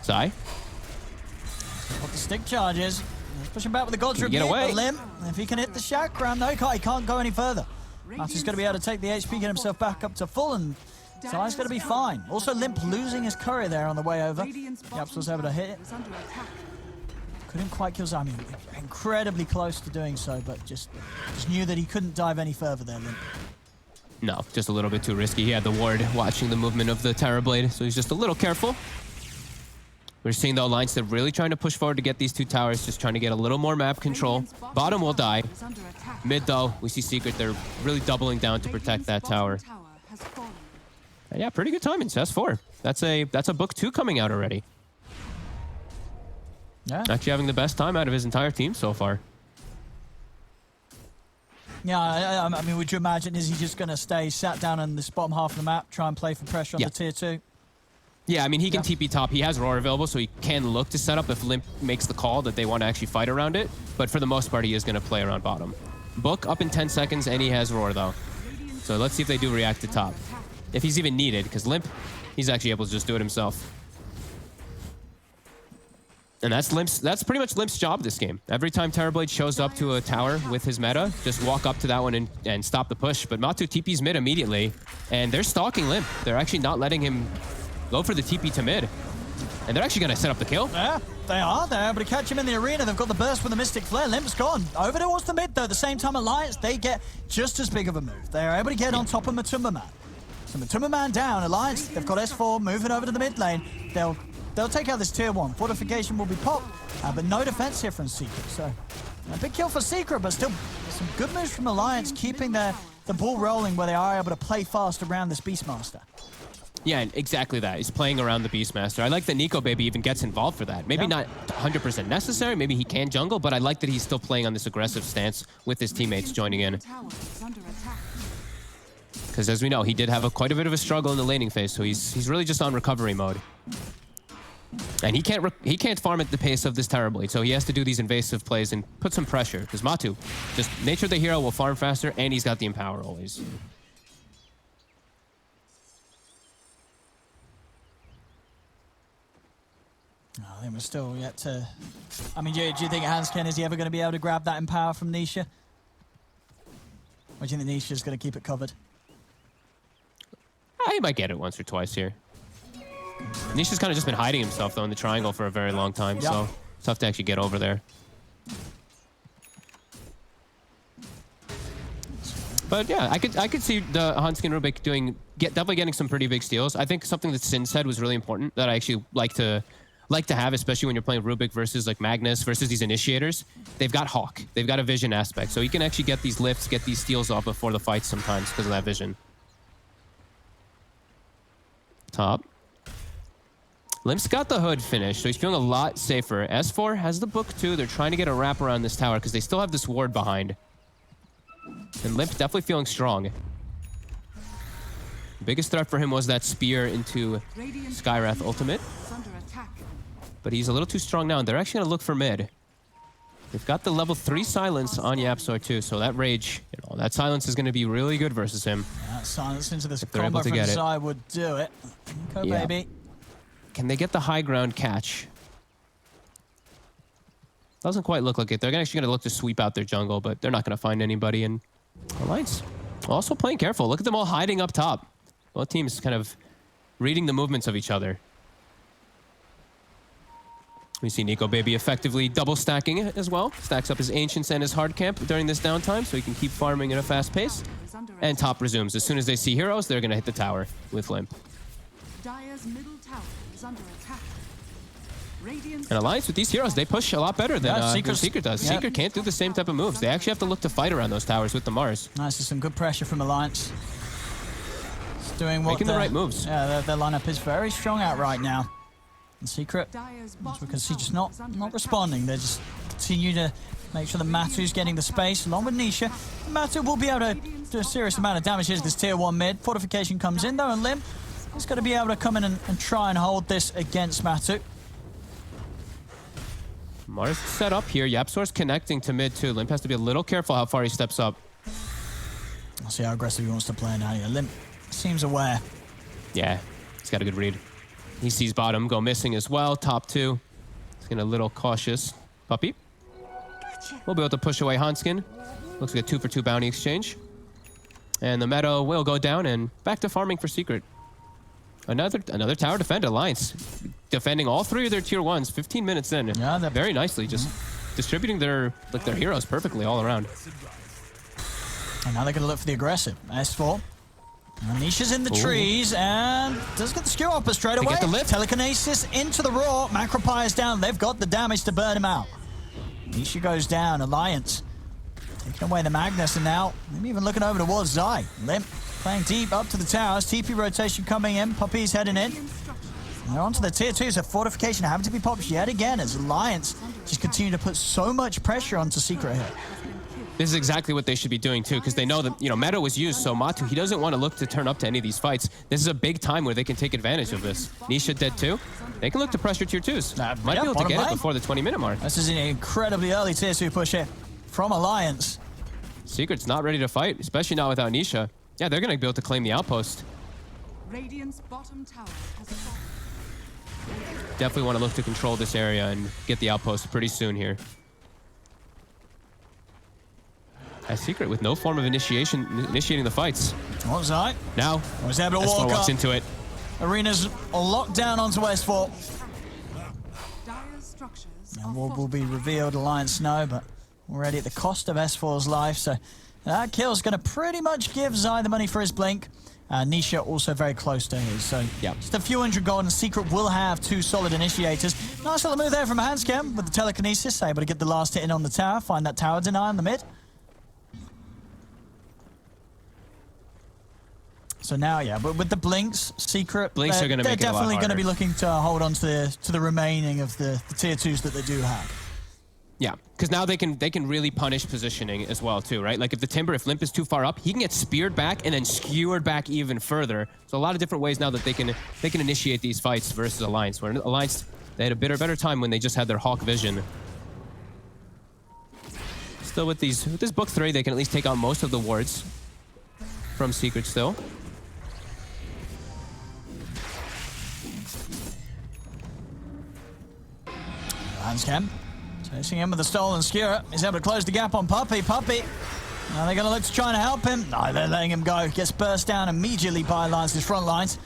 Zai. What the stick charges. He's pushing back with the God's Rebuke, but Limp, if he can hit the chakram, no, he can't go any further. Matu's going to be able to take the HP, get himself back up to full, and Zai's going to be fine. Also, Limp losing his courier there on the way over. Yapsel's able to hit it. Couldn't quite kill Zami. Incredibly close to doing so, but just knew that he couldn't dive any further there, Limp. No, just a little bit too risky. He had the ward watching the movement of the Terror Blade, so he's just a little careful. We're seeing the Alliance, they're really trying to push forward to get these 2 towers, just trying to get a little more map control. Bottom will die. Mid, though, we see Secret. They're really doubling down to protect that tower. And yeah, pretty good timing. S4. That's a book 2 coming out already. Yeah. Actually having the best time out of his entire team so far. Yeah, I mean, would you imagine, is he just going to stay sat down in this bottom half of the map, try and play for pressure on the tier 2? Yeah, I mean, he can TP top. He has Roar available, so he can look to set up if Limp makes the call that they want to actually fight around it. But for the most part, he is going to play around bottom. Book up in 10 seconds, and he has Roar, though. So let's see if they do react to top. If he's even needed, because Limp, he's actually able to just do it himself. And that's pretty much Limp's job this game. Every time Terrorblade shows up to a tower with his meta, just walk up to that one and stop the push. But Matu TP's mid immediately, and they're stalking Limp. They're actually not letting him go for the TP to mid. And they're actually going to set up the kill. Yeah, they are. They're able to catch him in the arena. They've got the burst with the Mystic Flare. Limp's gone. Over towards the mid, though. At the same time, Alliance, they get just as big of a move. They are able to get on top of Matumba Man. So Matumba Man down. Alliance, they've got S4 moving over to the mid lane. They'll take out this tier 1. Fortification will be popped, but no defense here from Secret. So a big kill for Secret, but still some good moves from Alliance, keeping the ball rolling where they are able to play fast around this Beastmaster. Yeah, and exactly that. He's playing around the Beastmaster. I like that Nico Baby even gets involved for that. Maybe not 100% necessary. Maybe he can jungle, but I like that he's still playing on this aggressive stance with his teammates joining in. Because as we know, he did have quite a bit of a struggle in the laning phase, so he's really just on recovery mode. And he can't farm at the pace of this Terrorblade, so he has to do these invasive plays and put some pressure. Because Matu, just nature the hero, will farm faster, and he's got the Empower always. I think we're still yet to... I mean, do you think Hansken, is he ever going to be able to grab that Empower from Nisha? Or do you think Nisha's going to keep it covered? He might get it once or twice here. Nisha's kind of just been hiding himself, though, in the triangle for a very long time, so it's tough to actually get over there. But yeah, I could see the Hansken Rubik definitely getting some pretty big steals. I think something that Sin said was really important that I actually like to have, especially when you're playing Rubik versus like Magnus versus these initiators. They've got Hawk. They've got a vision aspect, so you can actually get these lifts, get these steals off before the fights sometimes because of that vision. Top. Limp's got the hood finished, so he's feeling a lot safer. S4 has the book too. They're trying to get a wrap around this tower because they still have this ward behind. And Limp definitely feeling strong. The biggest threat for him was that spear into Skywrath ultimate. But he's a little too strong now, and they're actually going to look for mid. They've got the level 3 silence on Yapsor too, so that rage, that silence is going to be really good versus him. That silence into this combo from the side would do it. Go, baby. Can they get the high ground catch? Doesn't quite look like it. They're actually going to look to sweep out their jungle, but they're not going to find anybody. And Alliance also playing careful. Look at them all hiding up top. Both teams kind of reading the movements of each other. We see Nico Baby effectively double stacking it as well. Stacks up his Ancients and his hard camp during this downtime so he can keep farming at a fast pace. And top resumes. As soon as they see heroes, they're going to hit the tower with Limp. Dire's middle tower is under attack. And Alliance with these heroes, they push a lot better than Secret does. Yep. Secret can't do the same type of moves. They actually have to look to fight around those towers with the Mars. Nice, some good pressure from Alliance. It's doing what making the right moves. Yeah, their lineup is very strong out right now. And Secret, as we can see, just not responding. They just continue to make sure that Matu's getting the space along with Nisha. Matu will be able to do a serious amount of damage here as this tier 1 mid. Fortification comes in though, and Limp is going to be able to come in and try and hold this against Matu. Mars set up here. Yapsor's connecting to mid too. Limp has to be a little careful how far he steps up. I'll see how aggressive he wants to play now. Yeah, Limp seems aware. Yeah, he's got a good read. He sees bottom go missing as well. Top 2. He's getting a little cautious. Puppy. We'll be able to push away Hansken. Looks like a 2-for-2 bounty exchange. And the meta will go down and back to farming for Secret. Another tower defend. Alliance defending all 3 of their tier 1s 15 minutes in. Yeah, very nicely, just distributing their heroes perfectly all around. And now they're going to look for the aggressive. S4. Nisha's in the trees and does get the skew up straight away. Get the lift. Telekinesis into the raw. Macropie is down. They've got the damage to burn him out. Nisha goes down. Alliance taking away the Magnus, and now maybe even looking over towards Zai. Limp playing deep up to the towers. TP rotation coming in. Puppy's heading in. And they're onto the tier 2, so fortification having to be popped yet again as Alliance just continue to put so much pressure onto Secret here. This is exactly what they should be doing too, because they know that, meta was used, so Matu, he doesn't want to look to turn up to any of these fights. This is a big time where they can take advantage of this. Nisha dead too. They can look to pressure tier 2s. Might be able to get it before the 20-minute mark. This is an incredibly early tier 2 push here from Alliance. Secret's not ready to fight, especially not without Nisha. Yeah, they're going to be able to claim the outpost. Radiant's bottom tower has fallen. Definitely want to look to control this area and get the outpost pretty soon here. As Secret with no form of initiating the fights. What's that? Now, was able to S4 walk walks up. into it. Arena's locked down onto S4. And will be revealed, Alliance know, but already at the cost of S4's life, so that kill's going to pretty much give Zai the money for his blink. Nisha also very close to his, so just a few hundred gold, and Secret will have 2 solid initiators. Nice little move there from Hanscam with the telekinesis, able to get the last hit in on the tower, find that tower deny in the mid. So now, but with the blinks, Secret, Blinks are going to make it a lot definitely going to harder. be looking to hold on to the remaining of the tier 2s that they do have. Yeah, because now they can really punish positioning as well too, right? Like if the Timber, if Limp is too far up, he can get speared back and then skewered back even further. So a lot of different ways now that they can initiate these fights versus Alliance. Where Alliance, they had a better time when they just had their Hawk vision. Still with this book 3, they can at least take out most of the wards from Secret still. Hanscam chasing him with the stolen skewer. He's able to close the gap on Puppy. Puppy. Now they're going to look to try and help him. No, they're letting him go. Gets burst down immediately by Alliance's front lines.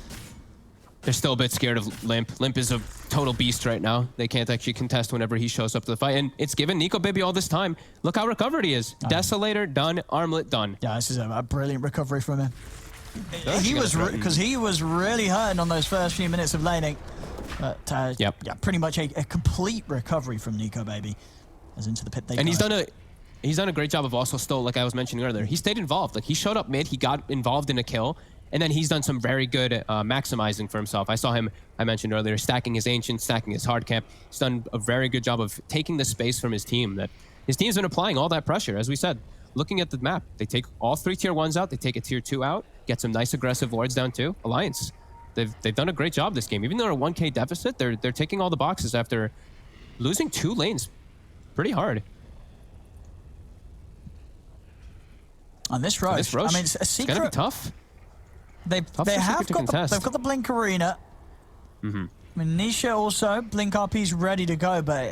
They're still a bit scared of Limp. Limp is a total beast right now. They can't actually contest whenever he shows up to the fight. And it's given Nico Baby all this time. Look how recovered he is. Desolator done, Armlet done. Yeah, this is a brilliant recovery from him. He was really hurting on those first few minutes of laning. But yeah, pretty much a complete recovery from Nico Baby as into the pit they And go. he's done a great job of also still, like I was mentioning earlier, he stayed involved. Like he showed up mid, he got involved in a kill, and then he's done some very good maximizing for himself. I saw him, I mentioned earlier, stacking his Ancient, stacking his hard camp. He's done a very good job of taking the space from his team. That his team's been applying all that pressure, as we said. Looking at the map, they take all 3 tier 1s out, they take a tier 2 out, get some nice aggressive wards down too. Alliance, they've done a great job this game. Even though they're a 1k deficit, they're taking all the boxes after losing 2 lanes pretty hard. On this Roche, I mean, it's gonna be tough. They've got the Blink Arena. Mm-hmm. I mean, Nisha also, Blink RP's ready to go, but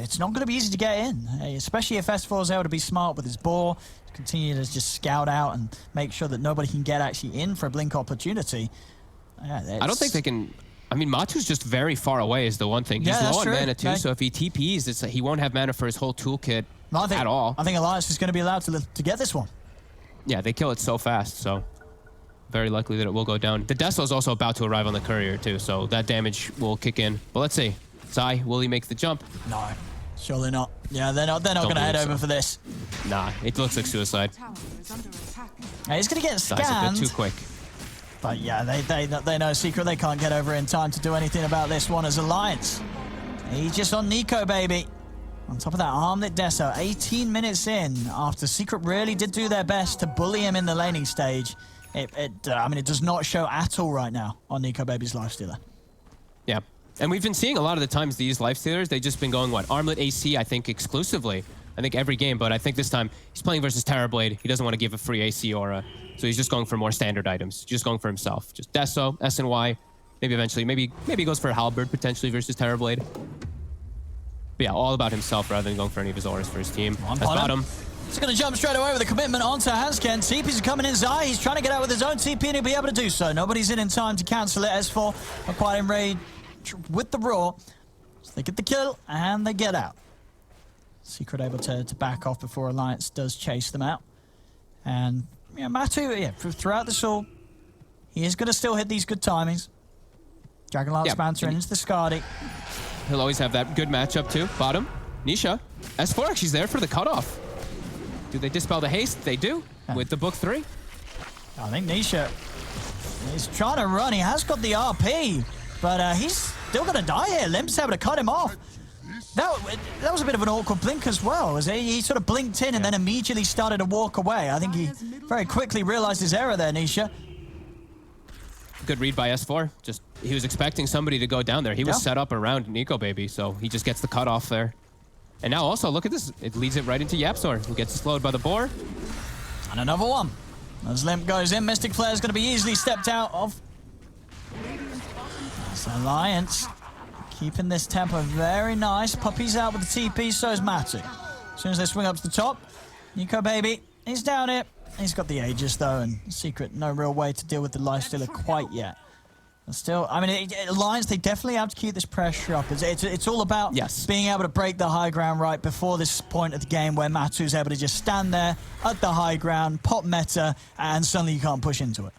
it's not going to be easy to get in, especially if S4 is able to be smart with his ball, continue to just scout out and make sure that nobody can get actually in for a Blink opportunity. I don't think they can. I mean, Matu's just very far away is the one thing. He's low on mana too, so if he TPs, he won't have mana for his whole toolkit at all. I think Alliance is going to be allowed to get this one. Yeah, they kill it so fast, so very likely that it will go down. The Deslo is also about to arrive on the courier too, so that damage will kick in. But let's see. Zai, will he make the jump? No, surely not. Yeah, they're not going to head over for this. Nah, it looks like suicide. He's going to get scanned. Zai's a bit too quick. But yeah, they know Secret. They can't get over in time to do anything about this one as Alliance. He's just on Nico Baby. On top of that, Armlet Deso, 18 minutes in, after Secret really did do their best to bully him in the laning stage. I mean, it does not show at all right now on Nico Baby's lifestealer. Yeah, and we've been seeing a lot of the times these lifestealers, they've just been going, Armlet AC, I think, exclusively. I think every game, but I think this time he's playing versus Terrorblade. He doesn't want to give a free AC aura, so he's just going for more standard items, just going for himself. Just Deso, SNY, maybe eventually, maybe he goes for a Halberd potentially versus Terrorblade. But yeah, all about himself rather than going for any of his auras for his team. That's bottom. He's going to jump straight away with a commitment onto Hansken. TP's coming in. Zai, he's trying to get out with his own TP and he'll be able to do so. Nobody's in time to cancel it. S4 acquiring raid. with the Roar. So they get the kill, and they get out. Secret able to back off before Alliance does chase them out. And, yeah, Matu, throughout this all, he is going to still hit these good timings. Dragonlance bouncer into the Skadi. He'll always have that good matchup, too. Bottom, Nisha. S4 actually there for the cutoff. Do they dispel the haste? They do, with the book 3. I think Nisha is trying to run. He has got the RP, but he's still going to die here. Limp's able to cut him off. That was a bit of an awkward blink as well. As he sort of blinked in and then immediately started to walk away. I think he very quickly realized his error there, Nisha. Good read by S4. Just he was expecting somebody to go down there. He was set up around Nico Baby, so he just gets the cutoff there. And now also, look at this. It leads it right into Yapzor, who gets slowed by the boar. And another one. As Limp goes in, Mystic Flare is going to be easily stepped out of. It's Alliance keeping this tempo very nice. Puppy's out with the TP, so is Matu. As soon as they swing up to the top, Nico Baby, he's down here. He's got the Aegis, though, and Secret, no real way to deal with the Lifestealer quite yet. But still, I mean, Alliance, they definitely have to keep this pressure up. It's all about being able to break the high ground right before this point of the game where Matu's able to just stand there at the high ground, pop meta, and suddenly you can't push into it.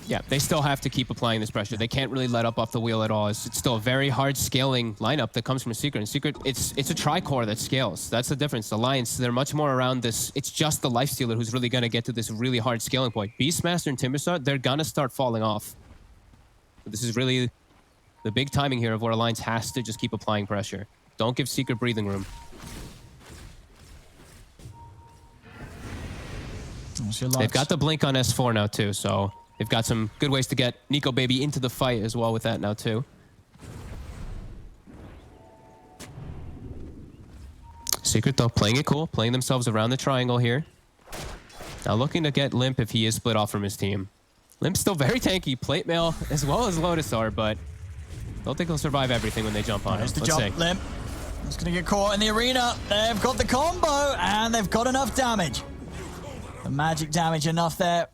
Yeah, they still have to keep applying this pressure. They can't really let up off the wheel at all. It's still a very hard scaling lineup that comes from Secret. And Secret, it's a tri-core that scales. That's the difference. Alliance, they're much more around this. It's just the Lifestealer who's really going to get to this really hard scaling point. Beastmaster and Timberstar, they're going to start falling off. But this is really the big timing here of where Alliance has to just keep applying pressure. Don't give Secret breathing room. They've got the blink on S4 now too, so they've got some good ways to get Nico Baby into the fight as well with that now too. Secret though, playing it cool, playing themselves around the triangle here. Now looking to get Limp if he is split off from his team. Limp's still very tanky, plate mail as well as Lotus are, but don't think he'll survive everything when they jump on him. There's the jump, Limp. He's going to get caught in the arena. They've got the combo, and they've got enough damage. The magic damage enough there.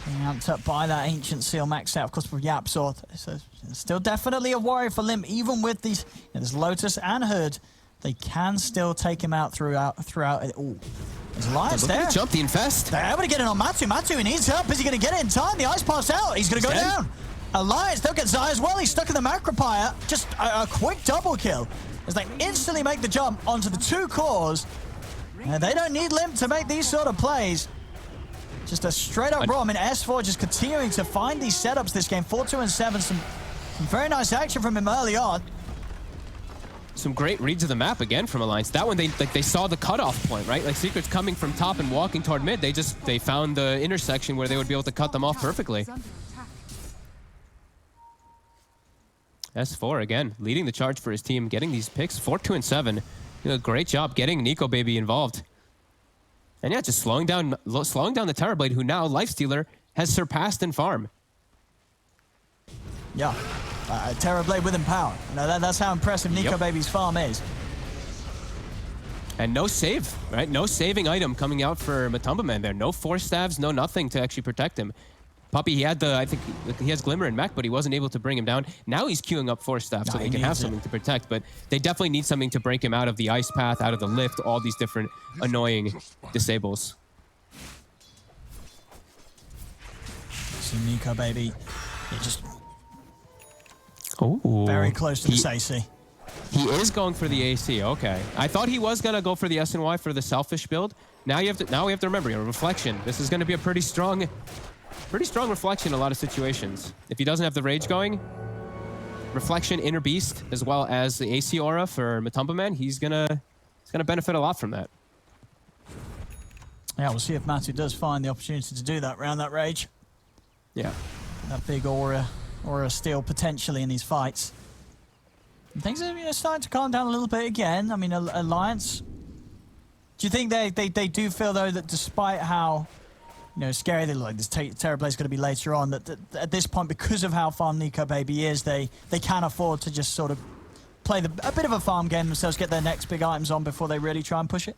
Being amped up by that Ancient Seal maxed out, of course, with Yapzor. So still definitely a worry for Limp, even with these. There's Lotus and Hood. They can still take him out throughout it. Ooh. There's Alliance there. Jump the infest. They're able to get it on Matu. Matu, he needs help. Is he going to get it in time? The ice pass out. He's going to go down. Alliance, they'll get Zai as well. He's stuck in the Macropire. Just a quick double kill as they instantly make the jump onto the 2 cores. And they don't need Limp to make these sort of plays. Just a straight up raw. I mean, S4 just continuing to find these setups this game. 4-2 and 7. Some very nice action from him early on. Some great reads of the map again from Alliance. That one, they saw the cutoff point, right? Like Secret's coming from top and walking toward mid. They found the intersection where they would be able to cut them off perfectly. S4 again, leading the charge for his team, getting these picks. 4-2 and 7. A great job getting Nico Baby involved. And yeah, just slowing down the Terrorblade, who now Lifestealer has surpassed in farm. Yeah. Terrorblade with Empower. That's how impressive Nico Baby's farm is. And no save, right? No saving item coming out for Matumba Man there. No force stabs, no nothing to actually protect him. Puppy, he had I think he has Glimmer and Mech, but he wasn't able to bring him down. Now he's queuing up force stab so they can have something to protect, but they definitely need something to break him out of the ice path, out of the lift, all these different annoying disables. So Nico Baby, he just Ooh. very close to this AC. He is going for the AC, okay. I thought he was gonna go for the SNY for the selfish build. Now we have to remember, reflection. This is gonna be a pretty strong reflection in a lot of situations. If he doesn't have the rage going, reflection, inner beast, as well as the AC aura for Matumba Man, he's gonna benefit a lot from that. Yeah, we'll see if Matu does find the opportunity to do that around that rage. Yeah. That big aura steal potentially in these fights. And things are starting to calm down a little bit again. I mean, Alliance. Do you think they do feel though that despite how scary they look like this Terrorblade's going to be later on, that at this point, because of how farm Nico Baby is, they can afford to just sort of play a bit of a farm game themselves, get their next big items on before they really try and push it?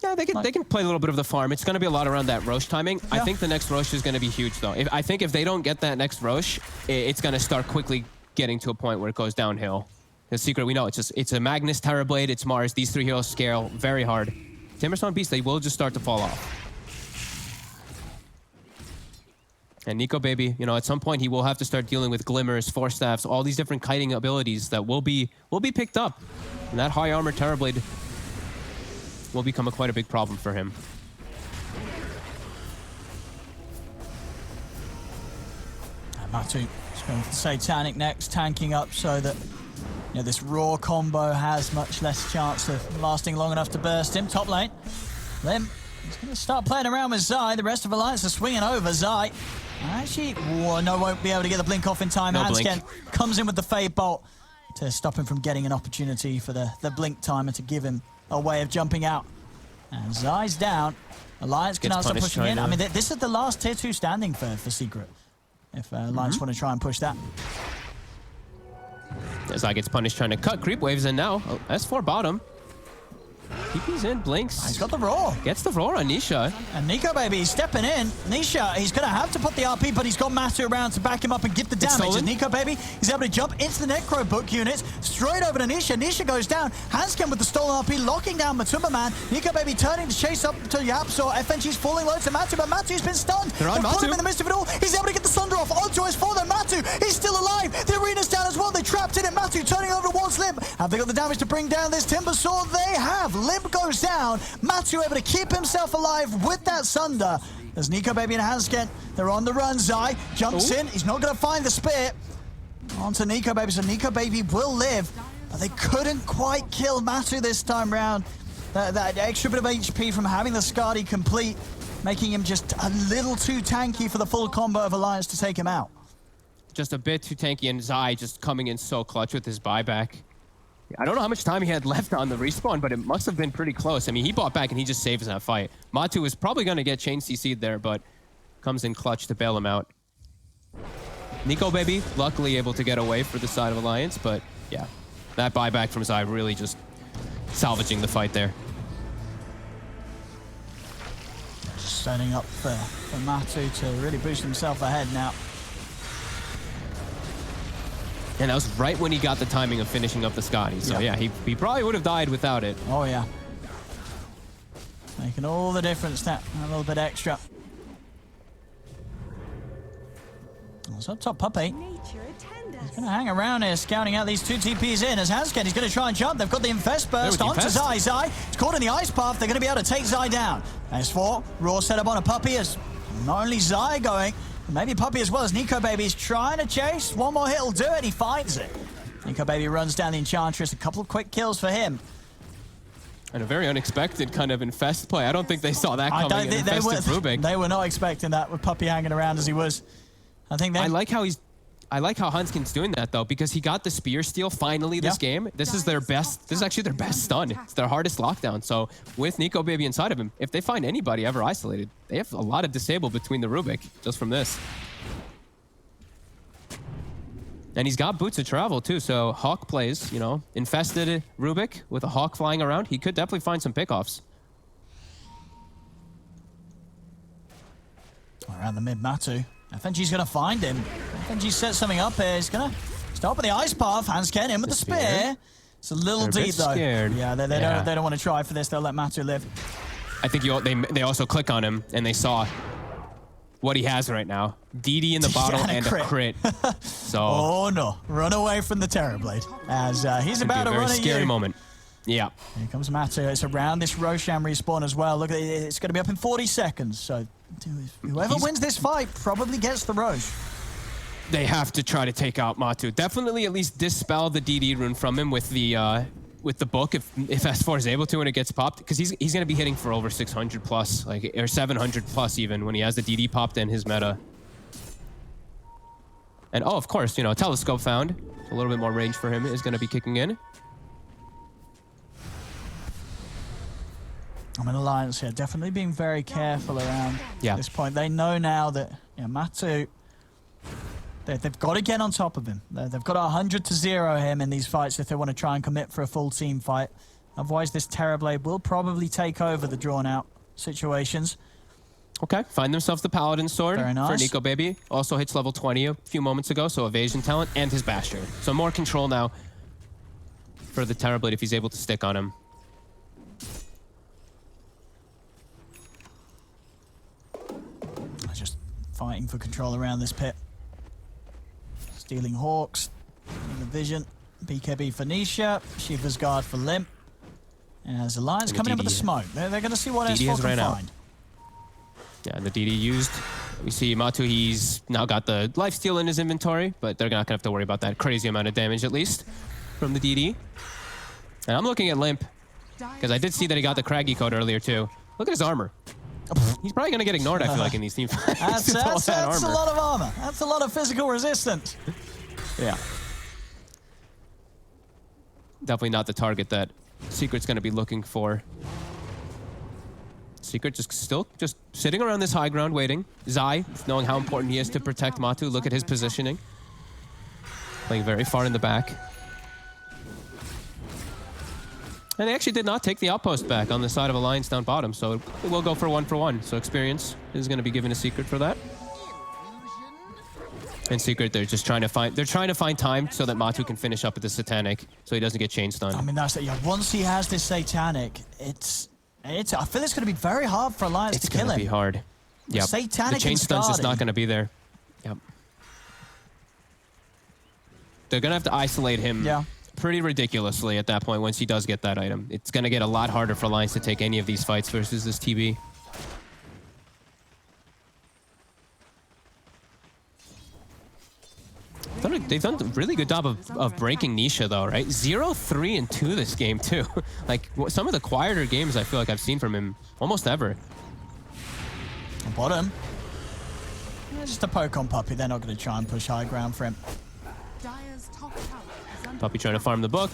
Yeah, they can play a little bit of the farm. It's going to be a lot around that Roche timing. Yeah. I think the next Roche is going to be huge, though. I think if they don't get that next Roche, it's going to start quickly getting to a point where it goes downhill. The Secret, we know, it's a Magnus, Terrorblade, it's Mars. These three heroes scale very hard. Timberstone Beast, they will just start to fall off. And Nico Baby, at some point he will have to start dealing with Glimmers, Force Staffs, all these different kiting abilities that will be picked up. And that high armor Terrorblade will become quite a big problem for him. Matu is going to Satanic next, tanking up so that this raw combo has much less chance of lasting long enough to burst him. Top lane, Lim, he's going to start playing around with Zai. The rest of Alliance are swinging over. Zai actually, won't be able to get the blink off in time. Hansken comes in with the Fade Bolt to stop him from getting an opportunity for the blink timer to give him a way of jumping out. And Zai's down. Alliance can also pushing in. I mean, this is the last tier 2 standing for Secret. If Alliance want to try and push that. Zai gets punished trying to cut creep waves in now. S4 bottom. TP's in, blinks. He's got the roar. Gets the roar on Nisha. And Nico Baby is stepping in. Nisha, he's going to have to put the RP, but he's got Matu around to back him up and give the damage. And Nico Baby is able to jump into the Necro Book units, straight over to Nisha. Nisha goes down. Hansken with the stolen RP, locking down Matumba Man. Nico Baby turning to chase up to Yapsor. FNG's falling low to Matu, but Matu's been stunned. They've put him in the midst of it all. He's able to get the Sunder off onto his father. Matu, he's still alive. The arena's down as well. They trapped in it. Matu turning over towards Limb. Have they got the damage to bring down this Timber Sword? They have. Limb goes down. Matu able to keep himself alive with that Sunder. There's Nico Baby and Hansken. They're on the run. Zai jumps in. He's not going to find the spear. Onto Nico Baby. So Nico Baby will live. But they couldn't quite kill Matu this time round. That extra bit of HP from having the Skadi complete, making him just a little too tanky for the full combo of Alliance to take him out. Just a bit too tanky, and Zai just coming in so clutch with his buyback. I don't know how much time he had left on the respawn, but it must have been pretty close. I mean, he bought back and he just saves that fight. Matu was probably going to get chain CC'd there, but comes in clutch to bail him out. Nico Baby, luckily able to get away for the side of Alliance, but yeah, that buyback from Zai really just salvaging the fight there. Just setting up for Matu to really boost himself ahead now. And that was right when he got the timing of finishing up the Scotty. So yeah, he probably would have died without it. Oh yeah. Making all the difference, that a little bit extra. So up top, Puppy. He's going to hang around here, scouting out these two TPs in. As Hansken, he's going to try and jump. They've got the Infest burst onto Zai. Zai, it's caught in the ice path. They're going to be able to take Zai down. S4, raw setup on a Puppy as not only Zai going, maybe Puppy as well as Nico Baby's trying to chase. One more hit will do it. He finds it. Nico Baby runs down the Enchantress. A couple of quick kills for him. And a very unexpected kind of Infest play. I don't think they saw that coming. They were not expecting that with Puppy hanging around as he was. I like how Hansken's doing that though, because he got the spear steal finally this game. This is their best. This is actually their best stun. It's their hardest lockdown. So with Nico Baby inside of him, if they find anybody ever isolated, they have a lot of disable between the Rubik just from this. And he's got boots of travel too. So Hawk plays, infested Rubik with a Hawk flying around. He could definitely find some pickoffs. Around the mid Matu. FNG's going to find him. FNG sets something up here. He's going to start with the ice path. Hansken in with the spear. It's a little deep though. Scared. Yeah, they don't want to try for this. They'll let Matu live. I think they also click on him and they saw what he has right now. DD in the bottle and a crit. So. Oh no! Run away from the Terrorblade as he's about to run at you. Very scary moment. Yeah. Here comes Matu. It's around this Roshan respawn as well. Look, it's going to be up in 40 seconds. So whoever wins this fight probably gets the Roche. They have to try to take out Matu. Definitely at least dispel the DD rune from him with the book if S4 is able to when it gets popped, because he's going to be hitting for over 600 plus, or 700 plus even when he has the DD popped in his meta. And oh, of course, telescope found. A little bit more range for him is going to be kicking in. I'm in Alliance here, definitely being very careful around this point. They know now that Matu, they've got to get on top of him. They've got to 100-0 him in these fights if they want to try and commit for a full team fight. Otherwise, this Terrorblade will probably take over the drawn-out situations. Okay, find themselves the Paladin Sword Very nice. for Nico Baby. Also hits level 20 a few moments ago, so evasion talent and his Bastion. So more control now for the Terrorblade if he's able to stick on him. Just fighting for control around this pit. Stealing Hawks, in the vision. BKB for Nisha, Shiva's Guard for Limp. And as Alliance coming in with the smoke. They're going to see what S4 can find. Yeah, and the DD used. We see Matu, he's now got the lifesteal in his inventory, but they're not going to have to worry about that crazy amount of damage, at least, from the DD. And I'm looking at Limp, because I did see that he got the Craggy code earlier, too. Look at his armor. He's probably going to get ignored, I feel like, in these team fights. That's a lot of armor. That's a lot of physical resistance. Yeah. Definitely not the target that Secret's going to be looking for. Secret still sitting around this high ground waiting. Zai, knowing how important he is to protect Matu. Look at his positioning. Playing very far in the back. And they actually did not take the outpost back on the side of Alliance down bottom, so it will go for 1-for-1. So experience is going to be given to Secret for that. And Secret, they're just trying to find time so that Matu can finish up with the Satanic, so he doesn't get chain stunned. I mean, that's it. Yeah, once he has this Satanic, I feel it's going to be very hard for Alliance to kill him. It's going to be hard. Yeah. Satanic the chain stun's just not going to be there. Yep. They're going to have to isolate him pretty ridiculously at that point once he does get that item. It's going to get a lot harder for Alliance to take any of these fights versus this TB. They've done a really good job of breaking Nisha, though, right? 0-3-2 this game, too. Like, some of the quieter games I feel like I've seen from him almost ever. Bottom. Just a poke on Puppy. They're not going to try and push high ground for him. Puppy trying to farm the book.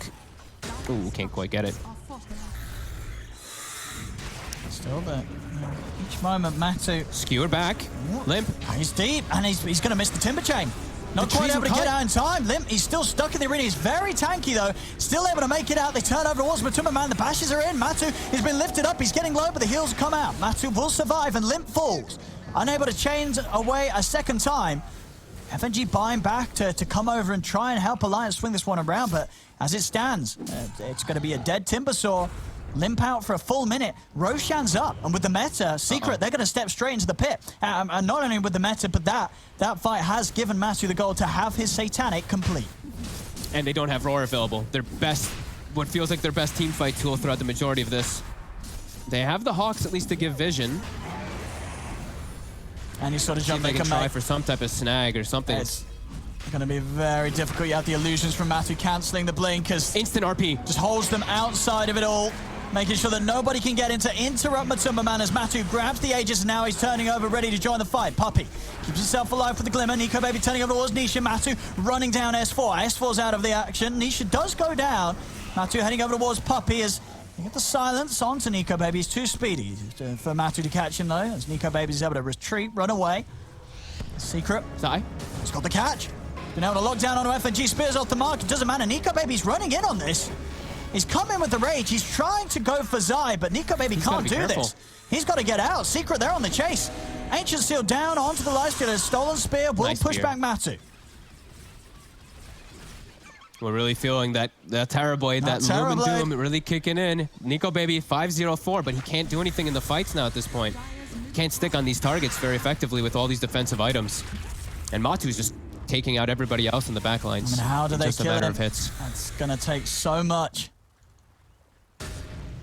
Ooh, can't quite get it. Still there. Each moment, Matu. Skewer back. Limp. He's deep, and he's going to miss the Timber Chain. Not quite able to get out in time. Limp, he's still stuck in the arena. He's very tanky, though. Still able to make it out. They turn over towards Matuma Man. The bashes are in. Matu has been lifted up. He's getting low, but the heals come out. Matu will survive, and Limp falls. Unable to chain away a second time. FNG buying back to come over and try and help Alliance swing this one around, but as it stands, it's going to be a dead Timbersaw. Limp out for a full minute. Roshan's up, and with the meta, Secret, they're going to step straight into the pit. And not only with the meta, but that fight has given Matu the goal to have his Satanic complete. And they don't have Roar available. Their best, what feels like their best team fight tool throughout the majority of this. They have the Hawks at least to give vision. And he's sort of jumping. They can try for some type of snag or something. It's going to be very difficult. You have the illusions from Matu cancelling the blinkers. Instant RP. Just holds them outside of it all, making sure that nobody can get in to interrupt Matuma Man as Matu grabs the Aegis, and now he's turning over, ready to join the fight. Puppy keeps himself alive for the Glimmer. Nico Baby turning over towards Nisha. Matu running down S4. S4's out of the action. Nisha does go down. Matu heading over towards Puppy as they get the silence onto Nico Baby. He's too speedy for Matu to catch him, though, as Nico Baby's able to retreat, run away. Secret. Zai. He's got the catch. Been able to lock down onto FNG. Spears off the mark. It doesn't matter. Nico Baby's running in on this. He's come in with the rage. He's trying to go for Zai, but Nico Baby can't do this. He's got to get out. Secret, they're on the chase. Ancient Seal down onto the lifesteal. Stolen Spear will push back Matu. We're really feeling that Terrorblade, that Lumen Doom really kicking in. Nico Baby 5-0-4, but he can't do anything in the fights now at this point. Can't stick on these targets very effectively with all these defensive items. And Matu's just taking out everybody else in the back lines. I mean, how do they kill him? Of hits. That's going to take so much.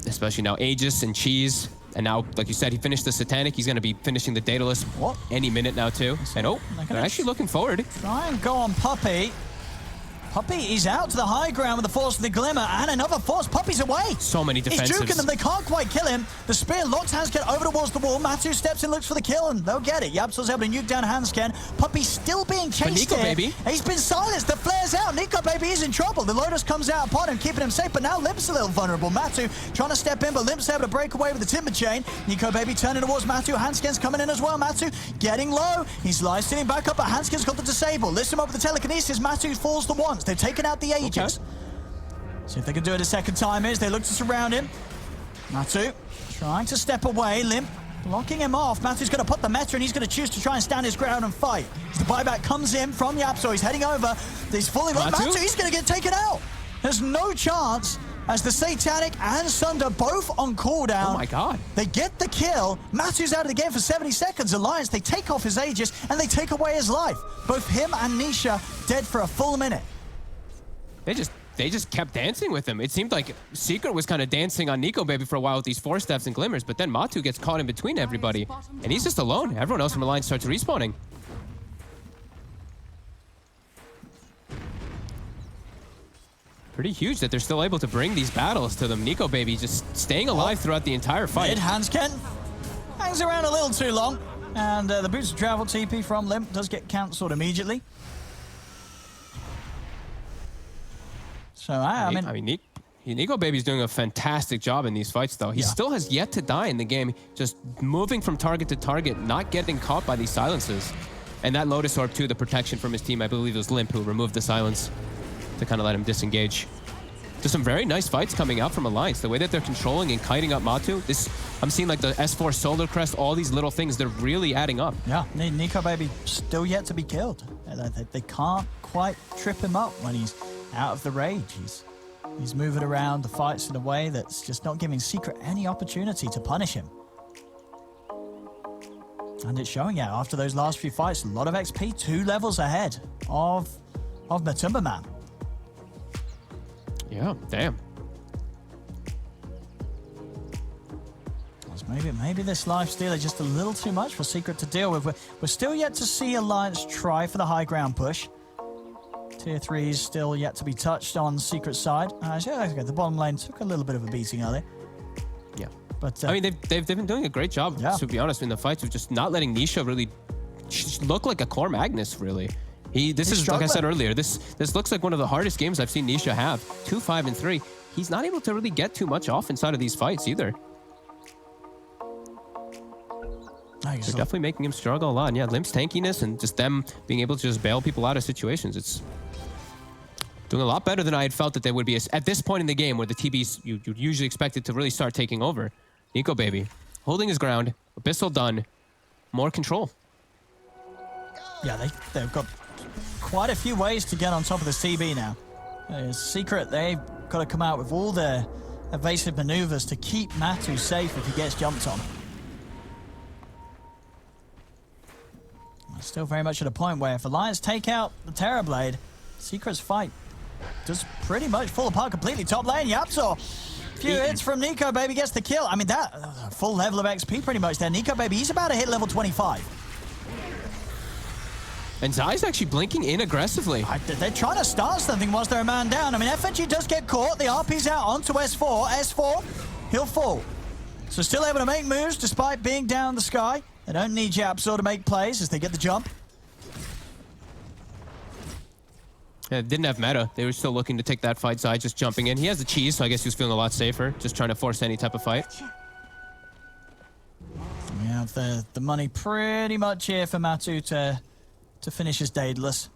Especially now Aegis and Cheese. And now, like you said, he finished the Satanic. He's going to be finishing the Daedalus any minute now, too. And they're actually looking forward. Try and go on Puppy. Puppy, he's out to the high ground with the Force of the Glimmer, and another Force. Puppy's away. So many defensives. He's juking them. They can't quite kill him. The Spear locks Hansken over towards the wall. Matu steps in, looks for the kill, and they'll get it. Yapsol's able to nuke down Hansken. Puppy's still being chased Nico Baby. He's been silenced. The flare's out. Nico Baby is in trouble. The Lotus comes out upon him, keeping him safe, but now Limp's a little vulnerable. Matu trying to step in, but Limp's able to break away with the Timber Chain. Nico Baby turning towards Matu. Hansken's coming in as well. Matu getting low. He's live sitting back up, but Hansken's got the disable. Lifts him over the telekinesis. Matu falls the once. They've taken out the Aegis. See if they can do it a second time as they look to surround him. Matu trying to step away. Limp blocking him off. Matu's going to put the meta and he's going to choose to try and stand his ground and fight. As the buyback comes in from Yapso, he's heading over. He's fully low. Matu, he's going to get taken out. There's no chance as the Satanic and Sunder both on cooldown. Oh my god. They get the kill. Matu's out of the game for 70 seconds. Alliance, they take off his Aegis and they take away his life. Both him and Nisha dead for a full minute. They just kept dancing with him. It seemed like Secret was kind of dancing on Nico Baby for a while with these 4-steps and glimmers, but then Matu gets caught in between everybody, and he's just alone. Everyone else from Alliance starts respawning. Pretty huge that they're still able to bring these battles to them. Nico Baby just staying alive throughout the entire fight. Hansken hangs around a little too long, and the boots of travel TP from Limp does get cancelled immediately. So I mean, Nico Baby's doing a fantastic job in these fights, though. He still has yet to die in the game, just moving from target to target, not getting caught by these silences. And that Lotus Orb, too, the protection from his team, I believe it was Limp who removed the silence to kind of let him disengage. Just some very nice fights coming out from Alliance. The way that they're controlling and kiting up Matu, I'm seeing like the S4 Solar Crest, all these little things, they're really adding up. Yeah, Nico Baby still yet to be killed. They can't quite trip him up when he's out of the rage. He's moving around the fights in a way that's just not giving Secret any opportunity to punish him. And it's showing out after those last few fights. A lot of XP, 2 levels ahead of Matumba Man. Yeah, damn. Maybe this lifesteal is just a little too much for Secret to deal with. We're still yet to see Alliance try for the high ground push. Tier 3 is still yet to be touched on Secret's side. The bottom lane took a little bit of a beating earlier. Yeah. But I mean, they've been doing a great job, to be honest, in the fights of just not letting Nisha really look like a core Magnus, really. This is, like I said earlier, this looks like one of the hardest games I've seen Nisha have. 2, 5, and 3. He's not able to really get too much off inside of these fights either. They're definitely making him struggle a lot. And yeah, Limp's tankiness and just them being able to just bail people out of situations. It's doing a lot better than I had felt that they would be at this point in the game where the TBs you'd usually expect it to really start taking over. Nico Baby holding his ground. Abyssal done. More control. Yeah, they've got quite a few ways to get on top of this TB now. Secret, they've got to come out with all their evasive maneuvers to keep Matu safe if he gets jumped on. Still very much at a point where if Alliance take out the Terrorblade, Secret's fight does pretty much fall apart completely. Top lane, Yapso. Few hits from Nico Baby gets the kill. I mean, that full level of XP pretty much there. Nico Baby, he's about to hit level 25. And Zai's actually blinking in aggressively. They're trying to start something whilst they're a man down. I mean, FNG does get caught. The RP's out onto S4. S4, he'll fall. So still able to make moves despite being down the sky. They don't need Yapso to make plays as they get the jump. Yeah, didn't have meta. They were still looking to take that fight. Zai just jumping in. He has the cheese, so I guess he was feeling a lot safer. Just trying to force any type of fight. We have the money pretty much here for Matu to finish his Daedalus.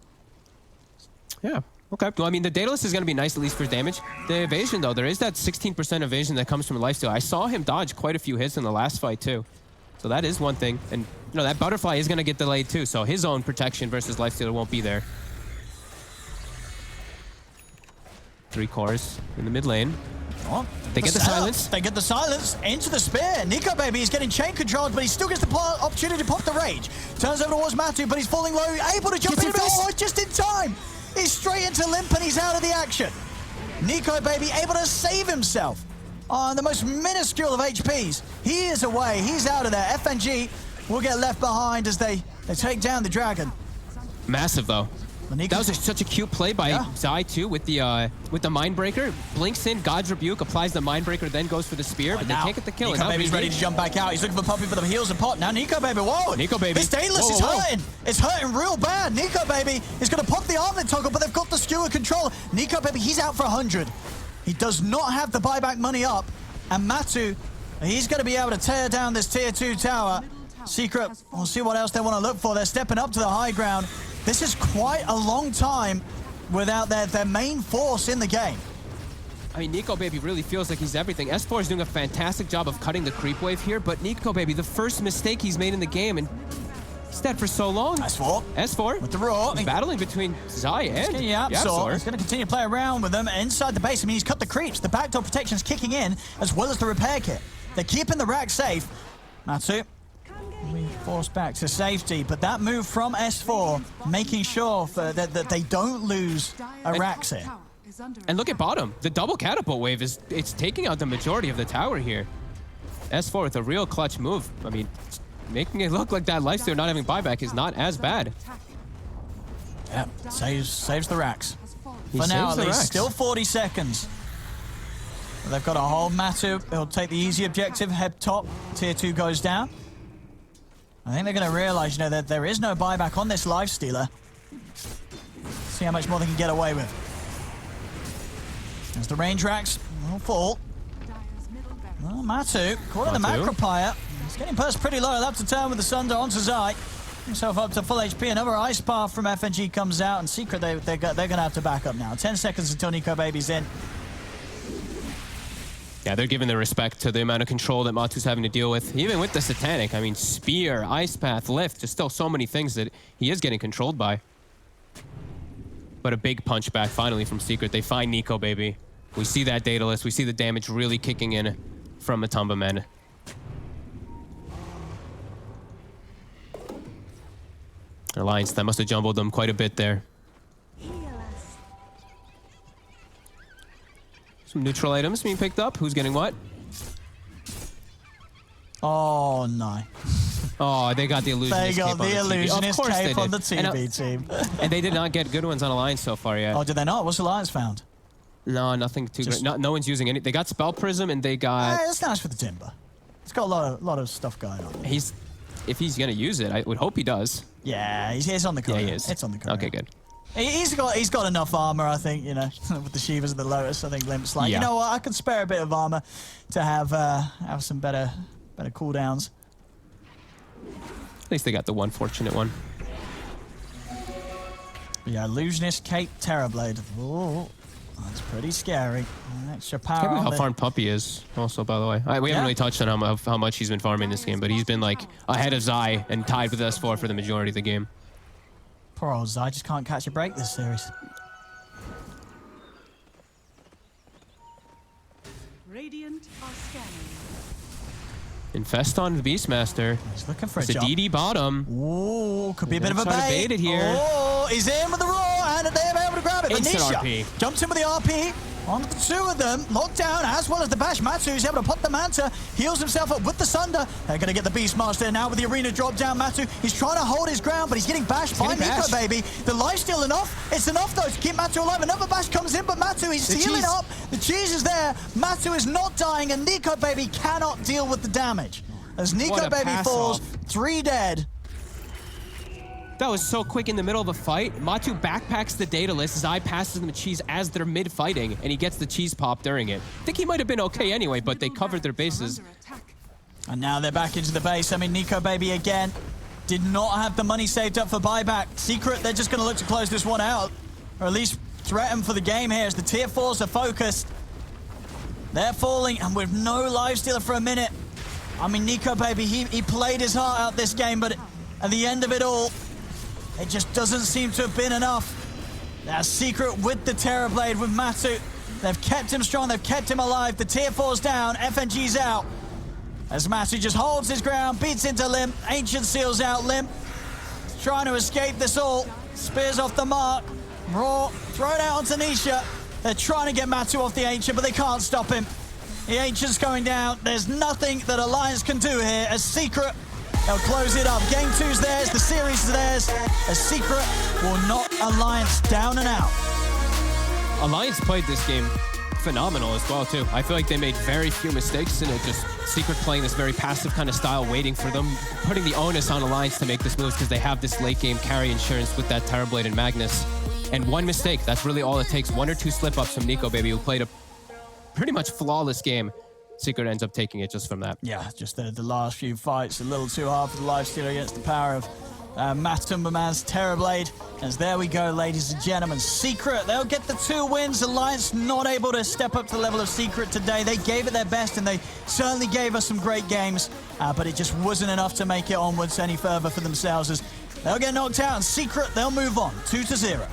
Yeah. Okay. Well, I mean, the Daedalus is going to be nice, at least for damage. The evasion, though, there is that 16% evasion that comes from lifesteal. I saw him dodge quite a few hits in the last fight, too. So that is one thing. And, you know, that butterfly is going to get delayed, too. So his own protection versus lifesteal won't be there. 3 cores in the mid lane. Oh, they get the silence. They get the silence into the spear. Nico Baby is getting chain controlled, but he still gets the opportunity to pop the rage. Turns over towards Matu, but he's falling low. Able to jump in. Oh, just in time. He's straight into Limp and he's out of the action. Nico Baby able to save himself on the most minuscule of HPs. He is away. He's out of there. FNG will get left behind as they take down the dragon. Massive, though. That was such a cute play by Zai, too, with the Mindbreaker. Blinks in, God's Rebuke, applies the Mindbreaker, then goes for the spear, but they can't get the kill. Nico Baby's ready to jump back out. He's looking for Puppy for the heals and pot. Now Nico Baby, whoa! Nico Baby. This Daedalus is hurting. It's hurting real bad. Nico Baby is going to pop the armlet toggle, but they've got the skewer control. Nico Baby, he's out for 100. He does not have the buyback money up. And Matu, he's going to be able to tear down this tier 2 tower. Secret, we'll see what else they want to look for. They're stepping up to the high ground. This is quite a long time without their main force in the game. I mean, Nico Baby really feels like he's everything. S4 is doing a fantastic job of cutting the creep wave here, but Nico Baby, the first mistake he's made in the game, and he's dead for so long. S4 with the roar. He's battling between Zai and Yapzor. He's going to continue to play around with them inside the base. I mean, he's cut the creeps. The backdoor protection's kicking in, as well as the repair kit. They're keeping the rack safe. Matsu being forced back to safety, but that move from S4, making sure that they don't lose a Rax here. And look at bottom. The double catapult wave it's taking out the majority of the tower here. S4 with a real clutch move. I mean, making it look like that lifesteal not having buyback is not as bad. Yeah, saves the Rax. For now, at least. Still 40 seconds. They've got to hold Matu. He'll take the easy objective. Head top. Tier 2 goes down. I think they're going to realize, that there is no buyback on this lifestealer. See how much more they can get away with. As the range racks will fall. Well, Matu, caught in the Macropire. He's getting pushed pretty low. He'll have to turn with the Sunder onto Zai. Himself up to full HP. Another Ice Path from FNG comes out. And Secret, they're going to have to back up now. 10 seconds until Nico Baby's in. Yeah, they're giving the respect to the amount of control that Matu's having to deal with. Even with the Satanic, I mean, Spear, Ice Path, Lift, just still so many things that he is getting controlled by. But a big punch back finally from Secret. They find Nico Baby. We see that Daedalus. We see the damage really kicking in from Matumba Men. Alliance, that must have jumbled them quite a bit there. Some neutral items being picked up. Who's getting what? Oh, no. Oh, they got the illusionist cape on the TB. Illusionist cape on the TB team. And they did not get good ones on Alliance so far yet. Oh, did they not? What's Alliance found? No, nothing too great. No one's using any. They got Spell Prism and they got... That's nice for the Timber. It's got a lot of stuff going on. If he's going to use it, I would hope he does. Yeah, he's on the courier. Yeah, he is. It's on the courier. Okay, good. He's got enough armor, I think, with the Shivas and the Lotus. I think Limp's like, yeah. You know what, I could spare a bit of armor to have some better cooldowns. At least they got the one fortunate one. Yeah, Illusionist, Cape, Terrorblade. Oh, that's pretty scary. Extra power. I can't believe how farmed Puppy is, also, by the way. We haven't really touched on how much he's been farming this game, but he's been, ahead of Zai and tied with S4 for the majority of the game. Poor old Zai just can't catch a break this series. Radiant are scanning. Infest on the Beastmaster. He's looking for a jump. DD bottom. Ooh, could be a bit of a bait it here. Oh, he's in with the roar, and they're able to grab it. Instant Nisha RP. jumps in with the RP. On the two of them, locked down, as well as the Bash. Matsu is able to pop the Manta, heals himself up with the Sunder. They're going to get the Beastmaster now with the Arena drop down. Matsu, he's trying to hold his ground, but he's getting bashed by Nico Baby. The life's still enough. It's enough, though, to keep Matsu alive. Another Bash comes in, but Matsu, he's healing up. The cheese is there. Matsu is not dying, and Nico Baby cannot deal with the damage. As Nico Baby falls, 3 dead. That was so quick in the middle of a fight. Matu backpacks the Daedalus. Zai passes him the cheese as they're mid-fighting, and he gets the cheese pop during it. I think he might have been okay anyway, but they covered their bases. And now they're back into the base. I mean, Nico Baby again did not have the money saved up for buyback. Secret, they're just going to look to close this one out, or at least threaten for the game here as the tier 4s are focused. They're falling, and with no lifestealer for a minute. I mean, Nico Baby, he played his heart out this game, but at the end of it all, it just doesn't seem to have been enough. That's Secret with the Terrorblade with Matu. They've kept him strong, they've kept him alive. The tier 4's down, FNG's out. As Matu just holds his ground, beats into Limp. Ancient seals out Limp. Trying to escape this all. Spears off the mark. Raw, thrown out onto Nisha. They're trying to get Matu off the Ancient, but they can't stop him. The Ancient's going down. There's nothing that Alliance can do here as Secret, they'll close it up. Game 2's theirs, the series is theirs. A Secret will knock Alliance down and out. Alliance played this game phenomenal as well, too. I feel like they made very few mistakes in it. Just Secret playing this very passive kind of style, waiting for them, putting the onus on Alliance to make this move because they have this late game carry insurance with that Terrorblade and Magnus. And one mistake, that's really all it takes. 1 or 2 slip-ups from Nico Baby, who played a pretty much flawless game. Secret ends up taking it just from that. Yeah, just the last few fights, a little too hard for the lifestealer against the power of Matt Timberman's Terrorblade. As there we go, ladies and gentlemen. Secret, they'll get the 2 wins. Alliance not able to step up to the level of Secret today. They gave it their best, and they certainly gave us some great games, but it just wasn't enough to make it onwards any further for themselves. As they'll get knocked out, and Secret, they'll move on, 2-0.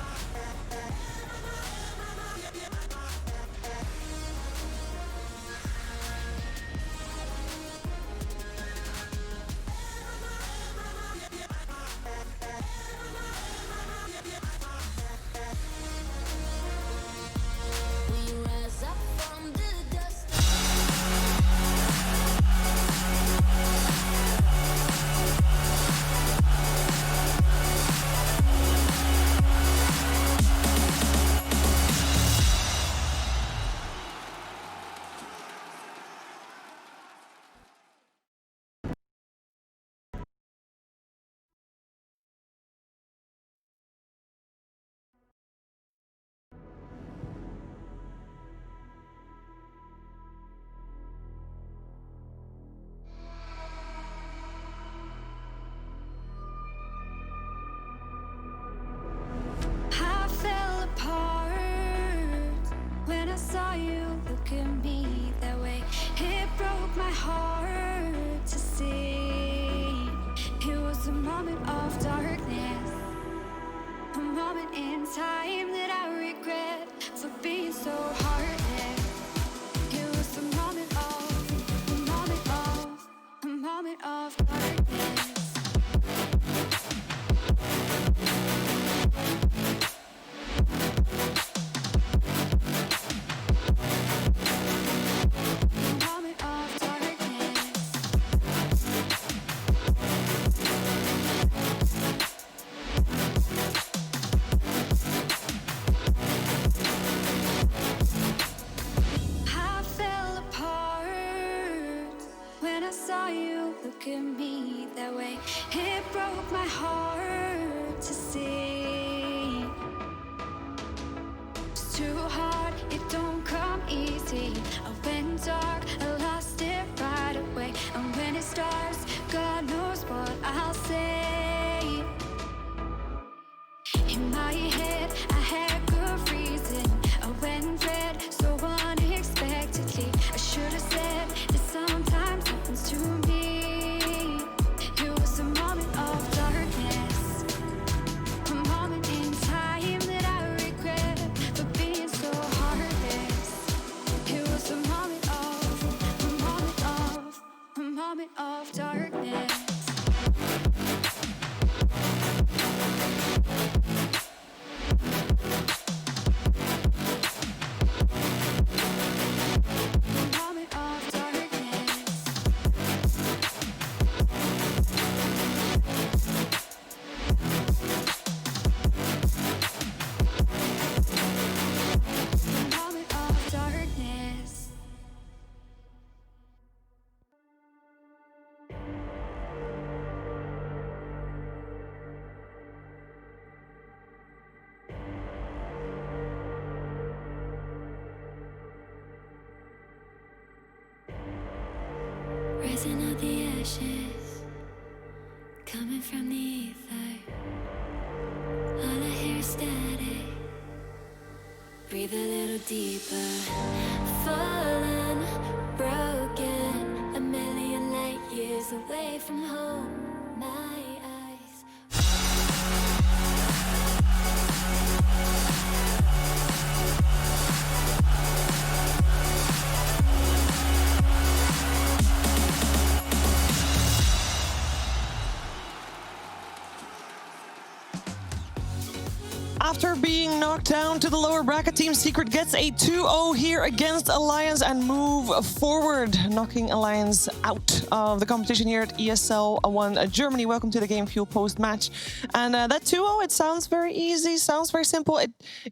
I fell apart when I saw you look at me that way. It broke my heart to see. It was a moment of darkness, a moment in time that I regret for being so heartless. It was a moment of darkness. I fell apart when I saw you look at me that way. It broke my heart to see. It's too hard, it don't come easy. I went dark, I lost it right away. And when it starts, God knows what I'll say. In my head, I had good reason. I went red so unexpectedly. I should have said that sometimes happens to me. It was a moment of darkness, a moment in time that I regret for being so heartless. It was a moment of darkness. Rising out the ashes, coming from the ether. All I hear is static. Breathe a little deeper. Fallen, broken, a million light years away from home. My eyes. After being knocked down to the lower bracket, Team Secret gets a 2-0 here against Alliance and move forward, knocking Alliance out of the competition here at ESL 1 Germany. Welcome to the Game Fuel post-match. And that 2-0, it sounds very easy, sounds very simple.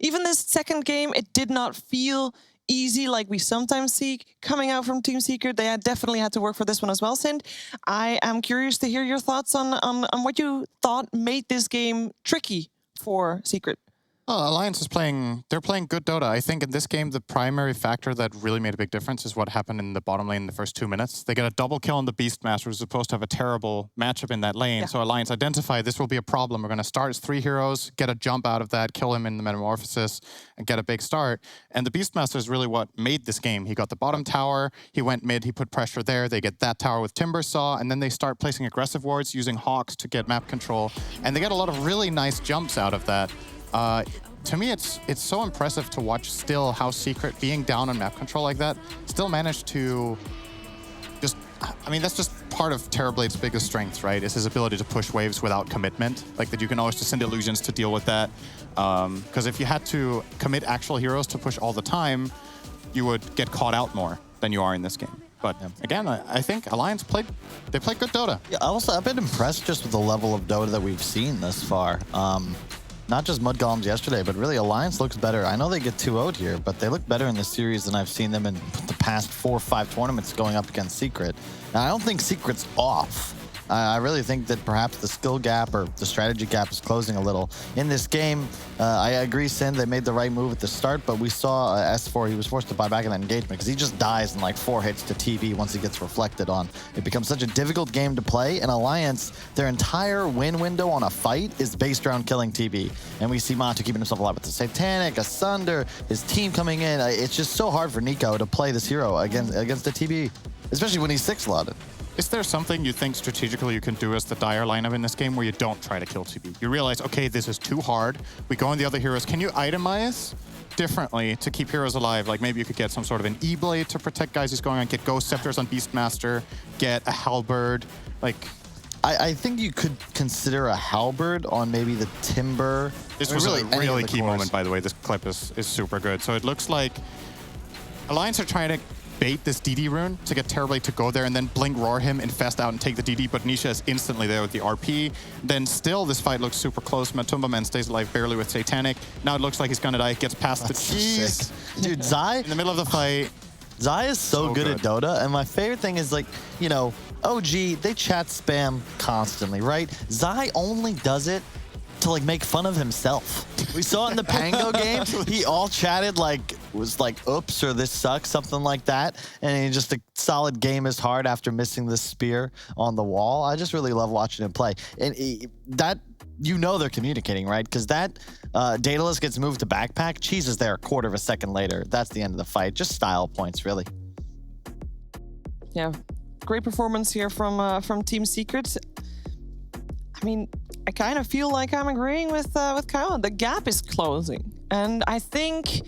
Even this second game, it did not feel easy like we sometimes see coming out from Team Secret. They definitely had to work for this one as well. Sind, I am curious to hear your thoughts on what you thought made this game tricky for Secret. Alliance is they're playing good Dota. I think in this game, the primary factor that really made a big difference is what happened in the bottom lane in the first 2 minutes. They get a double kill on the Beastmaster, who's supposed to have a terrible matchup in that lane. Yeah. So Alliance identify this will be a problem. We're going to start as 3 heroes, get a jump out of that, kill him in the Metamorphosis, and get a big start. And the Beastmaster is really what made this game. He got the bottom tower, he went mid, he put pressure there, they get that tower with Timbersaw, and then they start placing aggressive wards using Hawks to get map control. And they get a lot of really nice jumps out of that. To me, it's so impressive to watch still how Secret, being down on map control like that, still managed to just, I mean, that's just part of Terrorblade's biggest strengths, right? Is his ability to push waves without commitment. Like that you can always just send illusions to deal with that. Because if you had to commit actual heroes to push all the time, you would get caught out more than you are in this game. But again, I think Alliance played good Dota. Yeah, also, I've been impressed just with the level of Dota that we've seen thus far. Not just Mud Golems yesterday, but really Alliance looks better. I know they get 2-0'd here, but they look better in this series than I've seen them in the past 4 or 5 tournaments going up against Secret. Now, I don't think Secret's off. I really think that perhaps the skill gap or the strategy gap is closing a little. In this game, I agree, Sin, they made the right move at the start, but we saw S4, he was forced to buy back in that engagement because he just dies in like 4 hits to TV once he gets reflected on. It becomes such a difficult game to play, and Alliance, their entire win window on a fight is based around killing TB. And we see Matu keeping himself alive with the Satanic, Asunder, his team coming in. It's just so hard for Nico to play this hero against the TB, especially when he's 6-slotted. Is there something you think strategically you can do as the Dire lineup in this game where you don't try to kill TB? You realize, okay, this is too hard. We go on the other heroes. Can you itemize differently to keep heroes alive? Like maybe you could get some sort of an E-Blade to protect guys who's going on, get Ghost Scepters on Beastmaster, get a Halberd, like... I think you could consider a Halberd on maybe the Timber. This was a really key moment, by the way. This clip is super good. So it looks like Alliance are trying to bait this DD rune to get Terrorblade to go there and then blink roar him, infest out and take the DD, but Nisha is instantly there with the RP. Then still this fight looks super close. Matumba Man stays alive barely with Satanic. Now it looks like he's gonna die, gets past the cheese. Dude, Zai in the middle of the fight. Zai is so good at Dota, and my favorite thing is like, you know, OG, they chat spam constantly, right? Zai only does it to like make fun of himself. We saw it in the Pango game. He all chatted like, was like, oops, or this sucks, something like that. And he just a solid game is hard after missing the spear on the wall. I just really love watching him play. And that, you know they're communicating, right? Because that Daedalus gets moved to backpack. Cheese is there a quarter of a second later. That's the end of the fight. Just style points, really. Yeah, great performance here from Team Secret. I mean, I kind of feel like I'm agreeing with Kyle. The gap is closing, and I think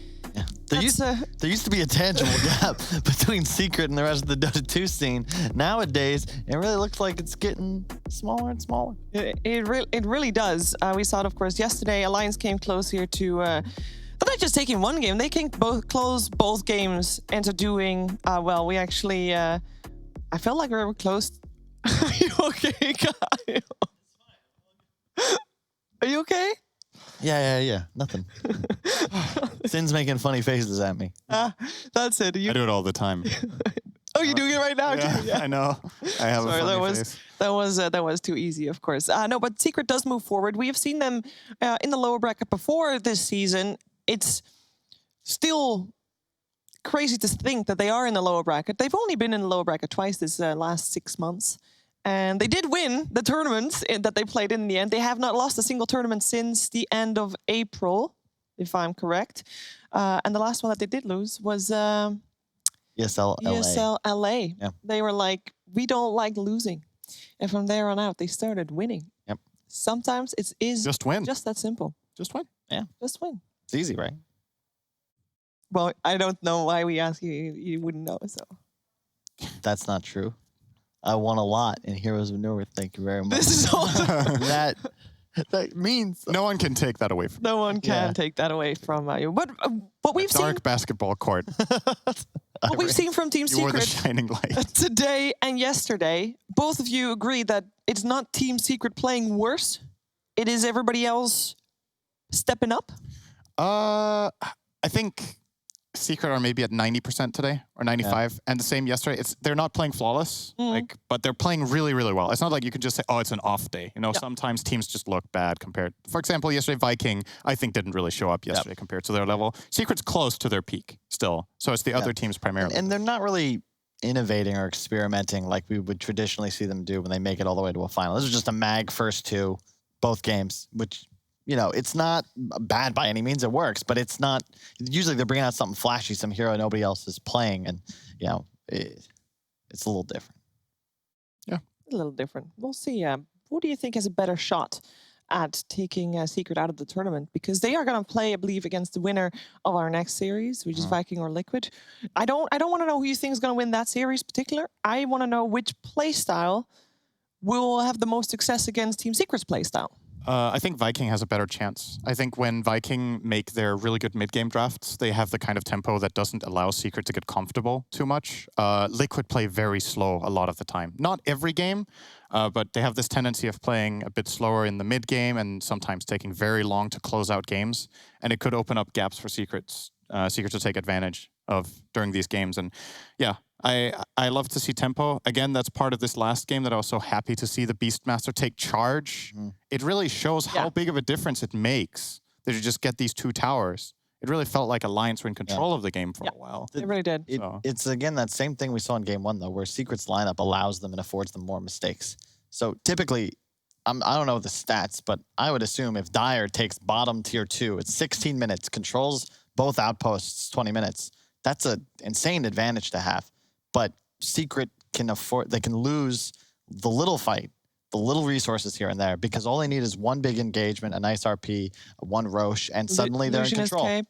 there used to be a tangible gap between Secret and the rest of the Dota 2 scene. Nowadays, it really looks like it's getting smaller and smaller. It really does. We saw it, of course, yesterday. Alliance came close here to. They're not just taking one game; they can close both games into doing well. We actually, I felt like we were close. Are you okay, Kyle? Are you okay? Yeah. Nothing. Sin's making funny faces at me. That's it. I do it all the time. Oh, you're doing it right now? Yeah, I know. I have a funny face. That was too easy, of course. No, but Secret does move forward. We have seen them in the lower bracket before this season. It's still crazy to think that they are in the lower bracket. They've only been in the lower bracket twice this last 6 months. And they did win the tournaments that they played in the end. They have not lost a single tournament since the end of April, if I'm correct. And the last one that they did lose was ESL LA. ESL LA. Yeah. They were like, we don't like losing. And from there on out, they started winning. Yep. Sometimes it is just win. Just that simple. Just win. Yeah. Just win. It's easy, right? Well, I don't know why we ask you. You wouldn't know, so. That's not true. I won a lot in Heroes of Newerth. Thank you very much. This is awesome. that means no one can take that away from no one can take that away from you. But what we've seen, dark basketball court. What we've seen from Team You were the Secret shining light. today and yesterday, both of you agree that it's not Team Secret playing worse. It is everybody else stepping up. I think Secret are maybe at 90% today or 95, and the same yesterday. They're not playing flawless, but they're playing really, really well. It's not like you can just say, oh, it's an off day. You know, sometimes teams just look bad compared. For example, yesterday Viking, I think, didn't really show up yesterday compared to their level. Secret's close to their peak still, so it's the other teams primarily. And they're not really innovating or experimenting like we would traditionally see them do when they make it all the way to a final. This is just a mag first two, both games, which, you know, it's not bad by any means. It works, but it's not. Usually they're bringing out something flashy, some hero nobody else is playing, and, you know, it's a little different. Yeah. A little different. We'll see. Who do you think has a better shot at taking Secret out of the tournament? Because they are going to play, I believe, against the winner of our next series, which is Viking or Liquid. I don't want to know who you think is going to win that series in particular. I want to know which playstyle will have the most success against Team Secret's playstyle. I think Viking has a better chance. I think when Viking make their really good mid-game drafts, they have the kind of tempo that doesn't allow Secret to get comfortable too much. Liquid play very slow a lot of the time. Not every game, but they have this tendency of playing a bit slower in the mid-game and sometimes taking very long to close out games. And it could open up gaps for Secret to take advantage of during these games. And yeah, I love to see tempo. Again, that's part of this last game that I was so happy to see the Beastmaster take charge. It really shows how big of a difference it makes that you just get these two towers. It really felt like Alliance were in control of the game for a while. It really did. It's, again, that same thing we saw in Game 1, though, where Secret's lineup allows them and affords them more mistakes. So typically, I don't know the stats, but I would assume if Dire takes bottom tier 2, it's 16 minutes, controls both outposts 20 minutes. That's an insane advantage to have. But Secret can afford, they can lose the little fight, the little resources here and there, because all they need is one big engagement, a nice RP, one Roche, and suddenly they're in control.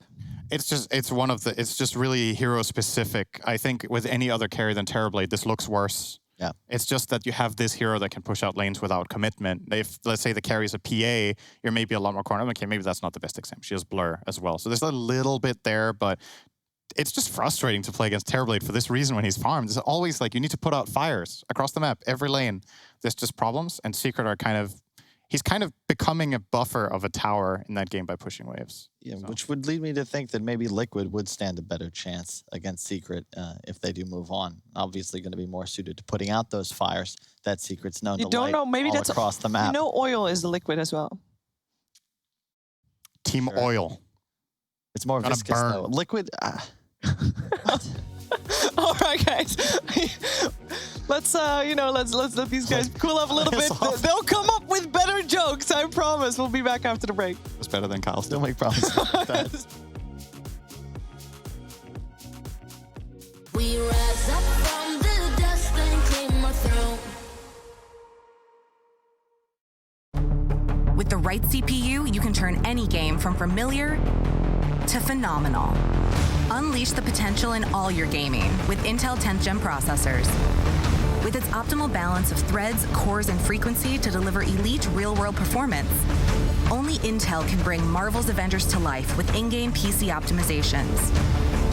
It's just really hero specific. I think with any other carry than Terrorblade, this looks worse. Yeah. It's just that you have this hero that can push out lanes without commitment. If, let's say, the carry is a PA, you're maybe a lot more cornered. Okay, maybe that's not the best example. She has Blur as well. So there's a little bit there, but it's just frustrating to play against Terrorblade for this reason when he's farmed. It's always like you need to put out fires across the map, every lane. There's just problems, and Secret are he's kind of becoming a buffer of a tower in that game by pushing waves. Yeah, which would lead me to think that maybe Liquid would stand a better chance against Secret if they do move on. Obviously going to be more suited to putting out those fires that Secret's known to light all across the map. You know, Oil is the Liquid as well. Team Oil. It's more viscous, though. Liquid... All right, guys. Let's let these guys cool off a little bit. They'll come up with better jokes, I promise. We'll be back after the break. It's better than Kyle. Still make promises. We rise up from the dust and claim our throne. With the right CPU, you can turn any game from familiar to phenomenal. Unleash the potential in all your gaming with Intel 10th Gen processors. With its optimal balance of threads, cores, and frequency to deliver elite real-world performance, only Intel can bring Marvel's Avengers to life with in-game PC optimizations.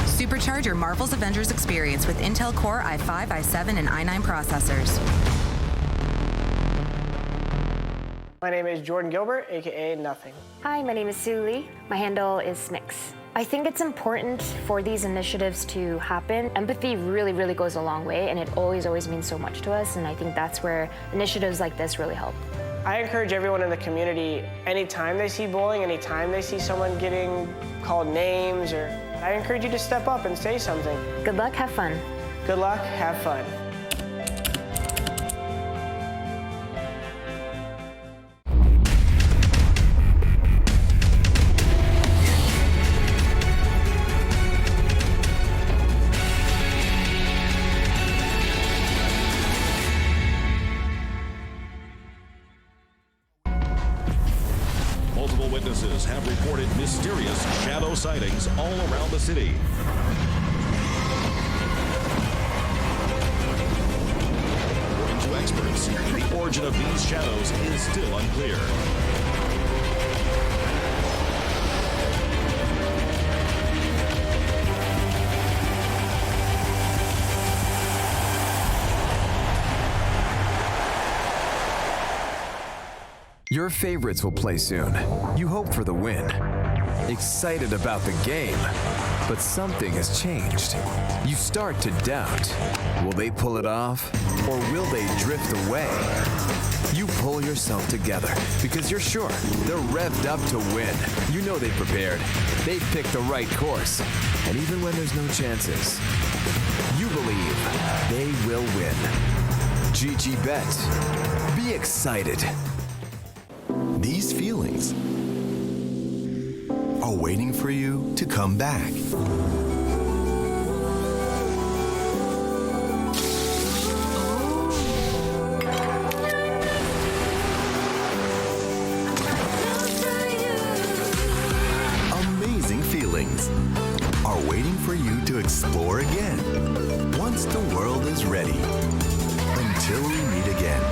Supercharge your Marvel's Avengers experience with Intel Core i5, i7, and i9 processors. My name is Jordan Gilbert, aka Nothing. Hi, my name is Sue Lee. My handle is Smix. I think it's important for these initiatives to happen. Empathy really, really goes a long way, and it always means so much to us, and I think that's where initiatives like this really help. I encourage everyone in the community, anytime they see bullying, anytime they see someone getting called names, I encourage you to step up and say something. Good luck, have fun. Good luck, have fun. Multiple witnesses have reported mysterious shadow sightings all around the city. According to experts, the origin of these shadows is still unclear. Your favorites will play soon. You hope for the win. Excited about the game, But something has changed. You start to doubt. Will they pull it off? Or will they drift away? You pull yourself together because you're sure they're revved up to win. You know they've prepared. They've picked the right course. And even when there's no chances, you believe they will win. GG Bet. Be excited. These feelings are waiting for you to come back. Amazing feelings are waiting for you to explore again once the world is ready. Until we meet again.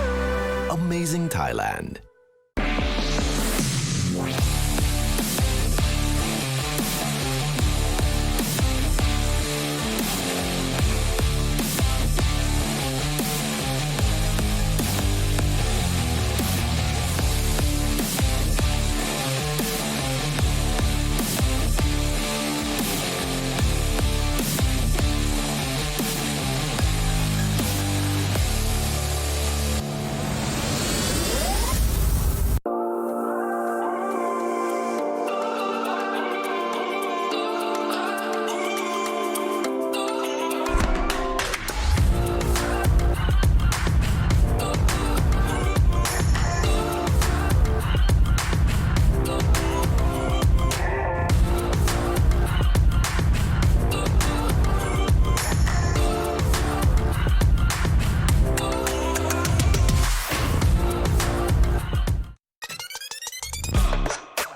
Amazing Thailand.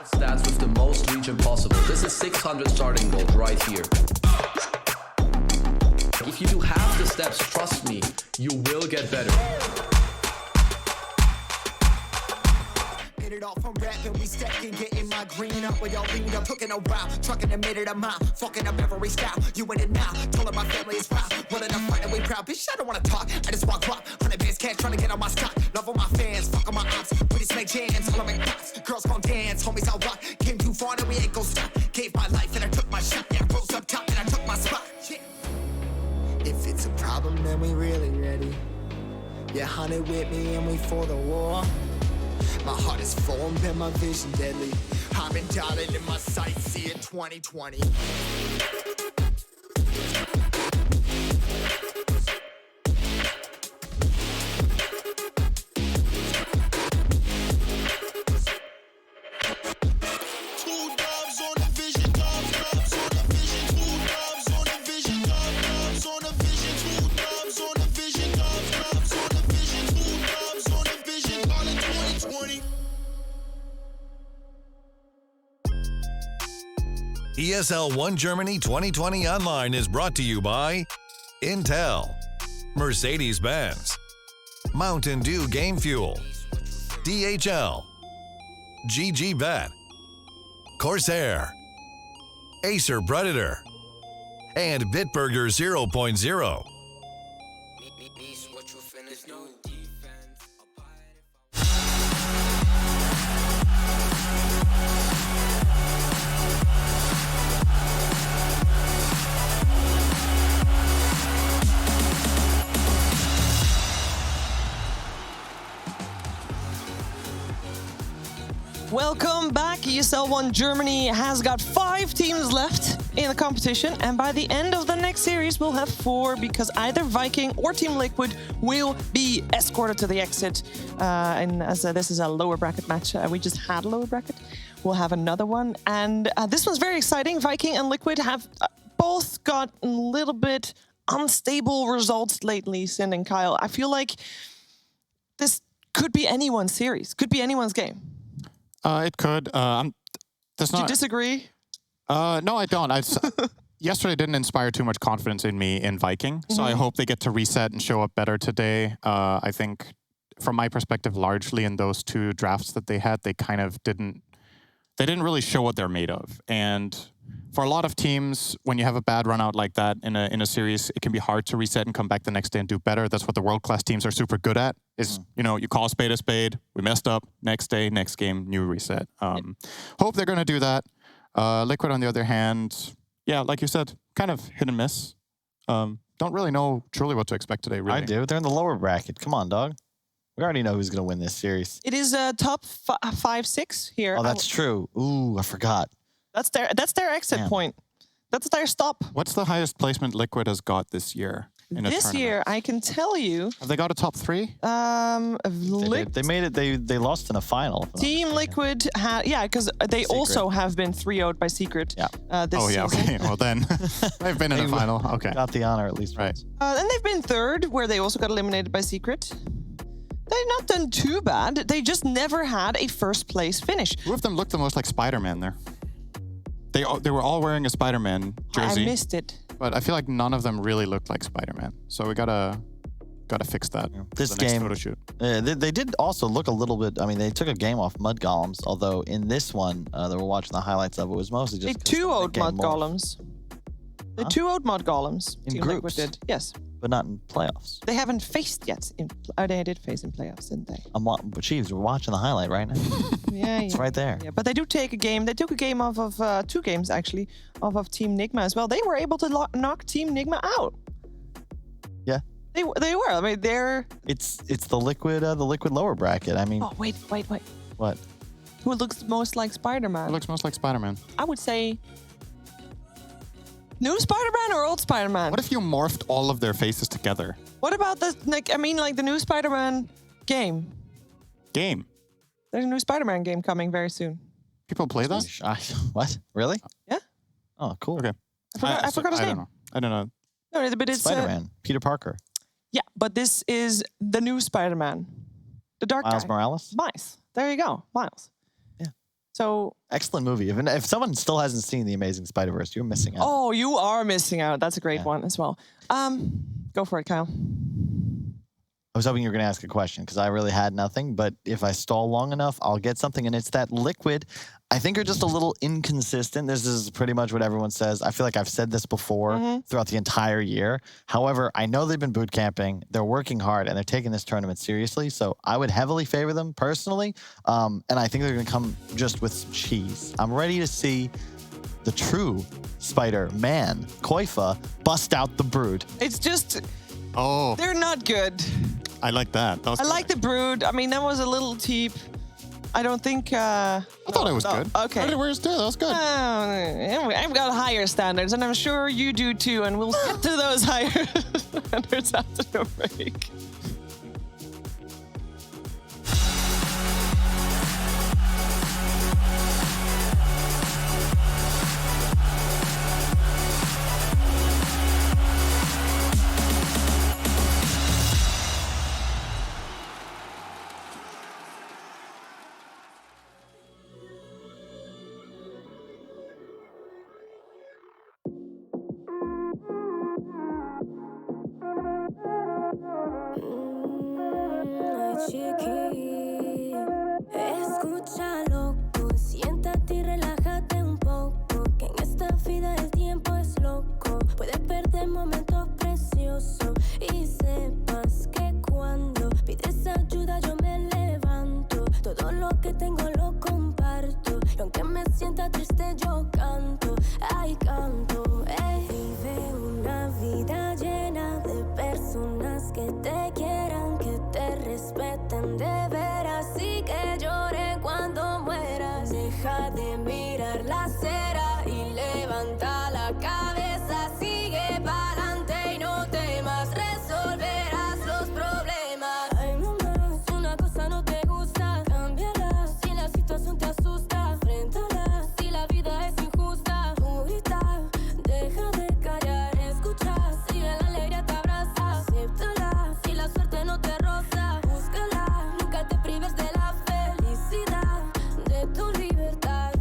Stats with the most region possible. This is 600 starting gold right here. If you do half the steps, trust me, you will get better. It off from rapping, we stacking, getting my green up with y'all lean up, cooking around, trucking a minute a mile, fucking up every style. You in it now, told her my family is proud, running up fight and we proud. Bitch, I don't wanna talk, I just walk rock, 100 bands cash, trying to get on my stock. Love all my fans, fuck on my ops, we just make jams, all I make pops. Girls gon' dance, homies I'll rock. Came too far, now we ain't gon' stop. Gave my life and I took my shot, yeah, I rose up top and I took my spot. Yeah. If it's a problem, then we really ready. Yeah, hunted with me and we for the war. My heart is formed and my vision deadly. I've been dialing in my sights, see it 2020. ESL 1 Germany 2020 Online is brought to you by Intel, Mercedes-Benz, Mountain Dew Game Fuel, DHL, GG Bet, Corsair, Acer Predator, and Bitburger 0.0. Welcome back. ESL 1 Germany has got 5 teams left in the competition, and by the end of the next series we'll have 4 because either Viking or Team Liquid will be escorted to the exit. And as this is a lower bracket match, we just had a lower bracket. We'll have another one, and this one's very exciting. Viking and Liquid have both got a little bit unstable results lately, Sin and Kyle. I feel like this could be anyone's series, could be anyone's game. It could. Do you disagree? No, I don't. Yesterday didn't inspire too much confidence in me in Viking, so I hope they get to reset and show up better today. I think, from my perspective, largely in those 2 drafts that they had, they kind of didn't really show what they're made of. And for a lot of teams, when you have a bad run out like that in a series, it can be hard to reset and come back the next day and do better. That's what the world-class teams are super good at, is, you know, you call a spade, we messed up, next day, next game, new reset. Hope they're going to do that. Liquid, on the other hand, yeah, like you said, kind of hit and miss. Don't really know truly what to expect today, really. I do. They're in the lower bracket. Come on, dog. We already know who's going to win this series. It is top 5-6 here. Oh, that's true. Ooh, I forgot. That's their exit point. That's their stop. What's the highest placement Liquid has got this year in a This tournament? year, I can tell you. Have they got a top 3? They made it. They lost in a final. Team Liquid had, because they also have been 3-0'd by Secret. Yeah. This season. Okay. Well, then they've been in the final. Okay. Got the honor at least. Right. And they've been 3rd, where they also got eliminated by Secret. They've not done too bad. They just never had a first place finish. Who of them looked the most like Spider-Man there? They were all wearing a Spider-Man jersey. I missed it. But I feel like none of them really looked like Spider-Man. So we gotta fix that. This for the next game, photo shoot. They did also look a little bit. I mean, they took a game off Mud Golems. Although in this one, they were watching the highlights of it. Was mostly just They 2-0'd Mud Golems. They 2-0'd Mud Golems. In Team Liquid groups? did. Yes. but not in playoffs. They haven't faced yet. They did face in playoffs, didn't they? But Chiefs, we're watching the highlight right now. It's right there. Yeah, but they do take a game. They took a game off of 2 games actually of Team Nigma as well. They were able to knock Team Nigma out. Yeah. They were. I mean, they're. It's the liquid lower bracket. I mean. Oh wait. What? Who looks most like Spider-Man? Who looks most like Spider-Man? I would say. New Spider-Man or old Spider-Man? What if you morphed all of their faces together? What about the the new Spider-Man game? Game? There's a new Spider-Man game coming very soon. People play that? What? Really? Yeah. Oh, cool. Okay. I forgot his name. I don't know. No, but it's Spider-Man. Peter Parker. Yeah, but this is the new Spider-Man. The dark Miles guy. Morales? Miles. There you go. Miles. Yeah. So. Excellent movie. If someone still hasn't seen The Amazing Spider-Verse, you're missing out. Oh, you are missing out. That's a great one as well. Go for it, Kyle. I was hoping you were going to ask a question because I really had nothing. But if I stall long enough, I'll get something. And it's that Liquid, I think, are just a little inconsistent. This is pretty much what everyone says. I feel like I've said this before throughout the entire year. However, I know they've been boot camping. They're working hard and they're taking this tournament seriously. So I would heavily favor them personally. And I think they're going to come just with some cheese. I'm ready to see the true Spider-Man, Koifa, bust out the Brood. It's just. Oh. They're not good. I like that. I like the Brood. I mean, that was a little cheap. I don't think. I thought it was good. Okay. That was good. I've got higher standards, and I'm sure you do too. And we'll get to those higher standards after the break. Chiqui, escucha loco, siéntate y relájate un poco, que en esta vida el tiempo es loco, puedes perder momentos preciosos y sepas que cuando pides ayuda yo me levanto, todo lo que tengo lo comparto, y aunque me sienta triste yo canto, ay canto, vive una vida llena de personas que te quieran, que te respeten de veras y que lloren cuando mueras. Deja de mirar la acera y levanta la cabeza, sigue pa'lante y no temas, resolverás los problemas. Ay mamá, si una cosa no te gusta, cámbiala, si la situación te asusta, enfréntala, si la vida es injusta, tú grita, deja de callar, escucha, si la alegría te abraza, acéptala, si la suerte no te roza, búscala, nunca te prives de la felicidad, de tu libertad.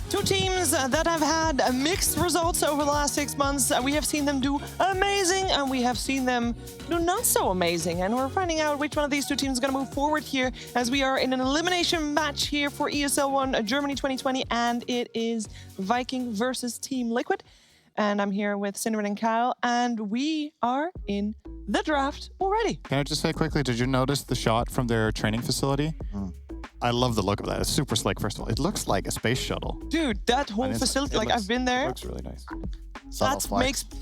Two teams that have had mixed results over the last 6 months. We have seen them do amazing, and we have seen them do not so amazing. And we're finding out which one of these two teams is going to move forward here, as we are in an elimination match here for ESL 1 Germany 2020, and it is Viking versus Team Liquid. And I'm here with Synderen and Kyle, and we are in the draft already. Can I just say quickly, did you notice the shot from their training facility? I love the look of that. It's super slick, first of all. It looks like a space shuttle. Dude, that whole facility, like I've been there. It looks really nice.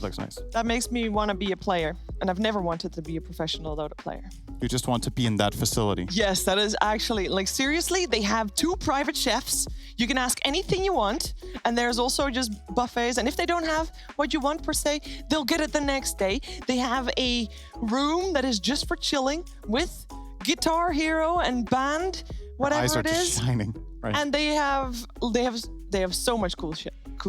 Looks nice. That makes me want to be a player. And I've never wanted to be a professional Dota player. You just want to be in that facility. Yes, that is actually, like seriously, they have 2 private chefs. You can ask anything you want. And there's also just buffets. And if they don't have what you want per se, they'll get it the next day. They have a room that is just for chilling with Guitar Hero and band, whatever Eyes are it is. just shining. Right. And they have so much cool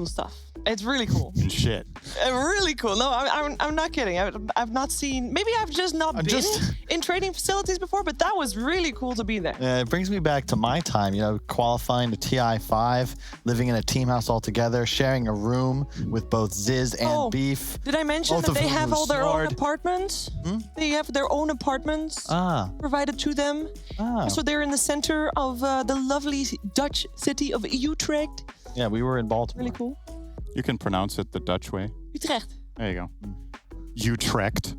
stuff. It's really cool. And shit. Really cool. No, I'm not kidding. I've not seen. Maybe I've just not been in training facilities before, but that was really cool to be there. Yeah, it brings me back to my time. You know, qualifying to TI5, living in a team house all together, sharing a room with both Ziz and Beef. Did I mention that they have all their own apartments? They have their own apartments provided to them. So they're in the center of the lovely Dutch city of Utrecht. Yeah, we were in Baltimore. Really cool. You can pronounce it the Dutch way. Utrecht. There you go. Utrecht.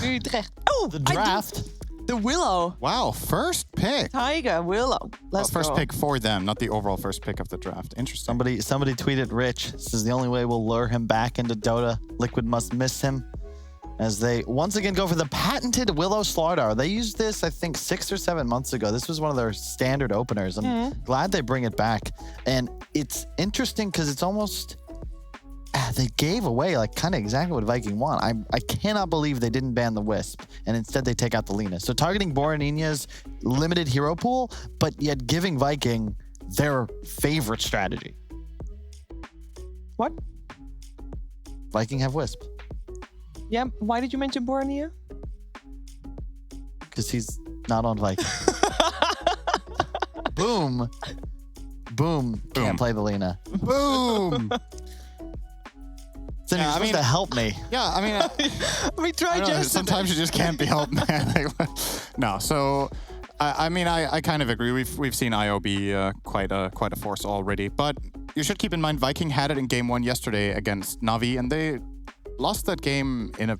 Utrecht. Oh, the draft. The Willow. Wow, first pick. Tiger Willow. First pick for them, not the overall first pick of the draft. Interesting. Somebody tweeted Rich. This is the only way we'll lure him back into Dota. Liquid must miss him. As they once again go for the patented Willow Slardar. They used this, I think, 6 or 7 months ago. This was one of their standard openers. I'm glad they bring it back. And it's interesting because it's almost, they gave away like kind of exactly what Viking want. I cannot believe they didn't ban the Wisp and instead they take out the Lina. So targeting Boronina's limited hero pool, but yet giving Viking their favorite strategy. What? Viking have Wisp. Yeah, why did you mention Borneo? Because he's not on Viking. Boom. Boom. Can't play the Lina. Boom. So you're supposed to help me. Yeah, I mean... we tried just sometimes you just can't be helped, man. No, so... I kind of agree. We've seen IO be quite a force already. But you should keep in mind, Viking had it in game 1 yesterday against Navi, and they lost that game in a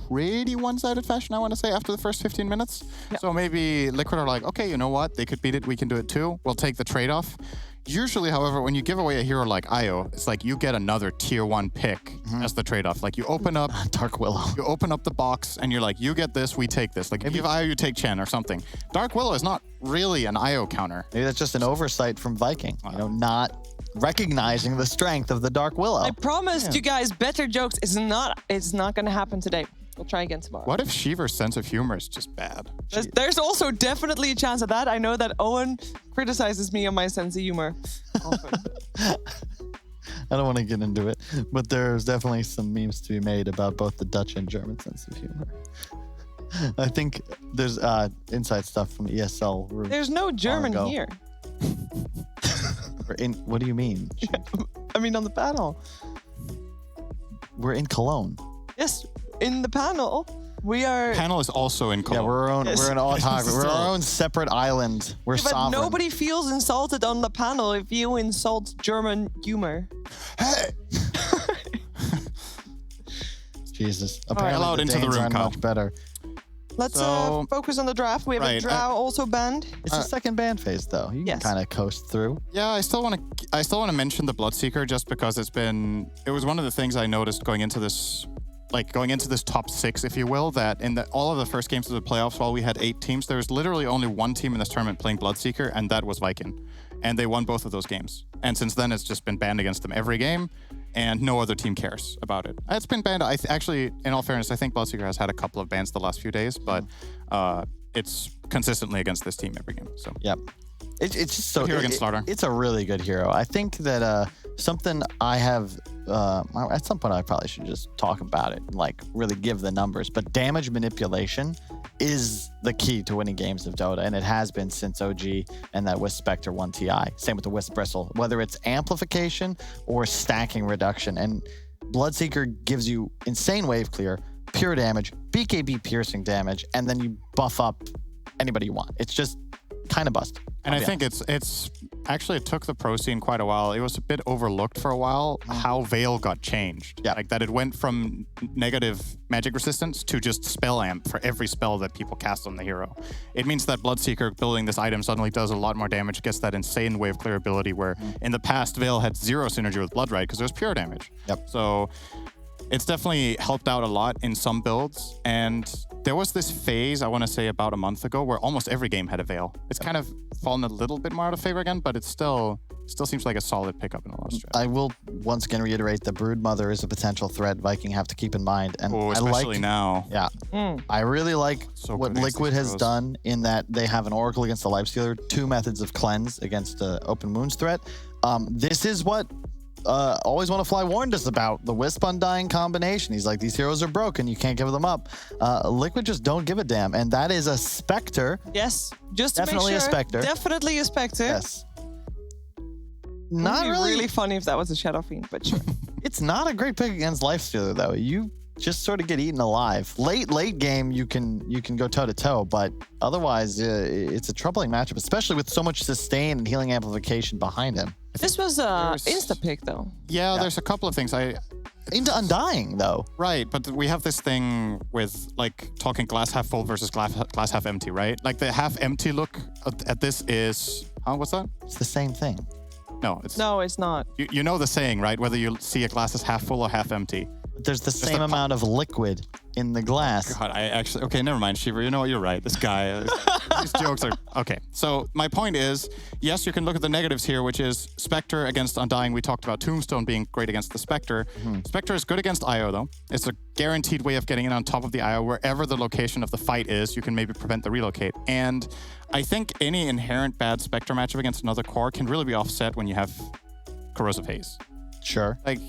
pretty one-sided fashion, I want to say, after the first 15 minutes. Yep. So maybe Liquid are like, okay, you know what? They could beat it. We can do it too. We'll take the trade-off. Usually, however, when you give away a hero like Io, it's like you get another tier 1 pick as the trade-off. Like you open up Dark Willow. You open up the box and you're like, you get this, we take this. Like if you have Io, you take Chen or something. Dark Willow is not really an Io counter. Maybe that's just an oversight from Viking. You know, not recognizing the strength of the Dark Willow. I promised you guys better jokes. It's not going to happen today. We'll try again tomorrow. What if Shiver's sense of humor is just bad? There's also definitely a chance of that. I know that Owen criticizes me on my sense of humor often. I don't want to get into it, but there's definitely some memes to be made about both the Dutch and German sense of humor. I think there's inside stuff from ESL. There's no German here. What do you mean? I mean on the panel. We're in Cologne. Yes. In the panel, we are... Panel is also in Cologne. Yeah, we're an autocracy. We're our own separate island. We're sovereign. But nobody feels insulted on the panel if you insult German humor. Hey! Jesus. Apparently allowed into the room, Kyle. much better. Let's focus on the draft. We have a Drow also banned. It's the second ban phase, though. You can kind of coast through. Yeah, I still want to mention the Bloodseeker just because it was one of the things I noticed going into this top 6, if you will, that in all of the first games of the playoffs, while we had 8 teams, there was literally only one team in this tournament playing Bloodseeker, and that was Viking. And they won both of those games. And since then, it's just been banned against them every game, and no other team cares about it. It's been banned. Actually, in all fairness, I think Bloodseeker has had a couple of bans the last few days, but it's consistently against this team every game. So yep. It's just so hero against Slardar. It's a really good hero. I think that something I have at some point I probably should just talk about it, like really give the numbers. But damage manipulation is the key to winning games of Dota, and it has been since OG and that Wisp Spectre 1 TI. Same with the Wisp Bristle, whether it's amplification or stacking reduction. And Bloodseeker gives you insane wave clear, pure damage, BKB piercing damage, and then you buff up anybody you want. It's just kind of bust. And I think it's actually, it took the pro scene quite a while. It was a bit overlooked for a while how Veil got changed. Yeah. Like that it went from negative magic resistance to just spell amp for every spell that people cast on the hero. It means that Bloodseeker building this item suddenly does a lot more damage, gets that insane wave clear ability where in the past Veil had 0 synergy with Blood Rite because it was pure damage. Yep. So it's definitely helped out a lot in some builds. And there was this phase, I want to say about a month ago, where almost every game had a Veil. It's kind of fallen a little bit more out of favor again, but it still seems like a solid pickup in a lot of strats. I will once again reiterate the Broodmother is a potential threat Viking have to keep in mind. And especially now. Yeah. I really like what Liquid has done in that they have an Oracle against the Lifestealer, 2 methods of cleanse against the Open Wounds threat. This is what Always Want to Fly warned us about, the Wisp Undying combination. He's like, these heroes are broken, you can't give them up. Liquid just don't give a damn, and that is a Spectre. Yes, just to definitely make sure. a Spectre. Definitely a Spectre. Yes. Not really funny if that was a Shadow Fiend, but sure. It's not a great pick against Lifestealer though. You just sort of get eaten alive. Late game, you can go toe to toe, but otherwise, it's a troubling matchup, especially with so much sustain and healing amplification behind him. This was insta pick though. Yeah, there's a couple of things. Into Undying though. Right, but we have this thing with like talking glass half full versus glass half empty, right? Like the half empty look at this is, what's that? It's the same thing. No, it's not. You know the saying, right? Whether you see a glass as half full or half empty. There's the same amount of liquid in the glass. God, okay, never mind, Shiva. You know what? You're right. This guy, these jokes are, okay. So my point is, yes, you can look at the negatives here, which is Spectre against Undying. We talked about Tombstone being great against the Spectre. Spectre is good against IO, though. It's a guaranteed way of getting in on top of the IO. Wherever the location of the fight is, you can maybe prevent the relocate. And I think any inherent bad Spectre matchup against another core can really be offset when you have Corrosive Haze. Sure. Like,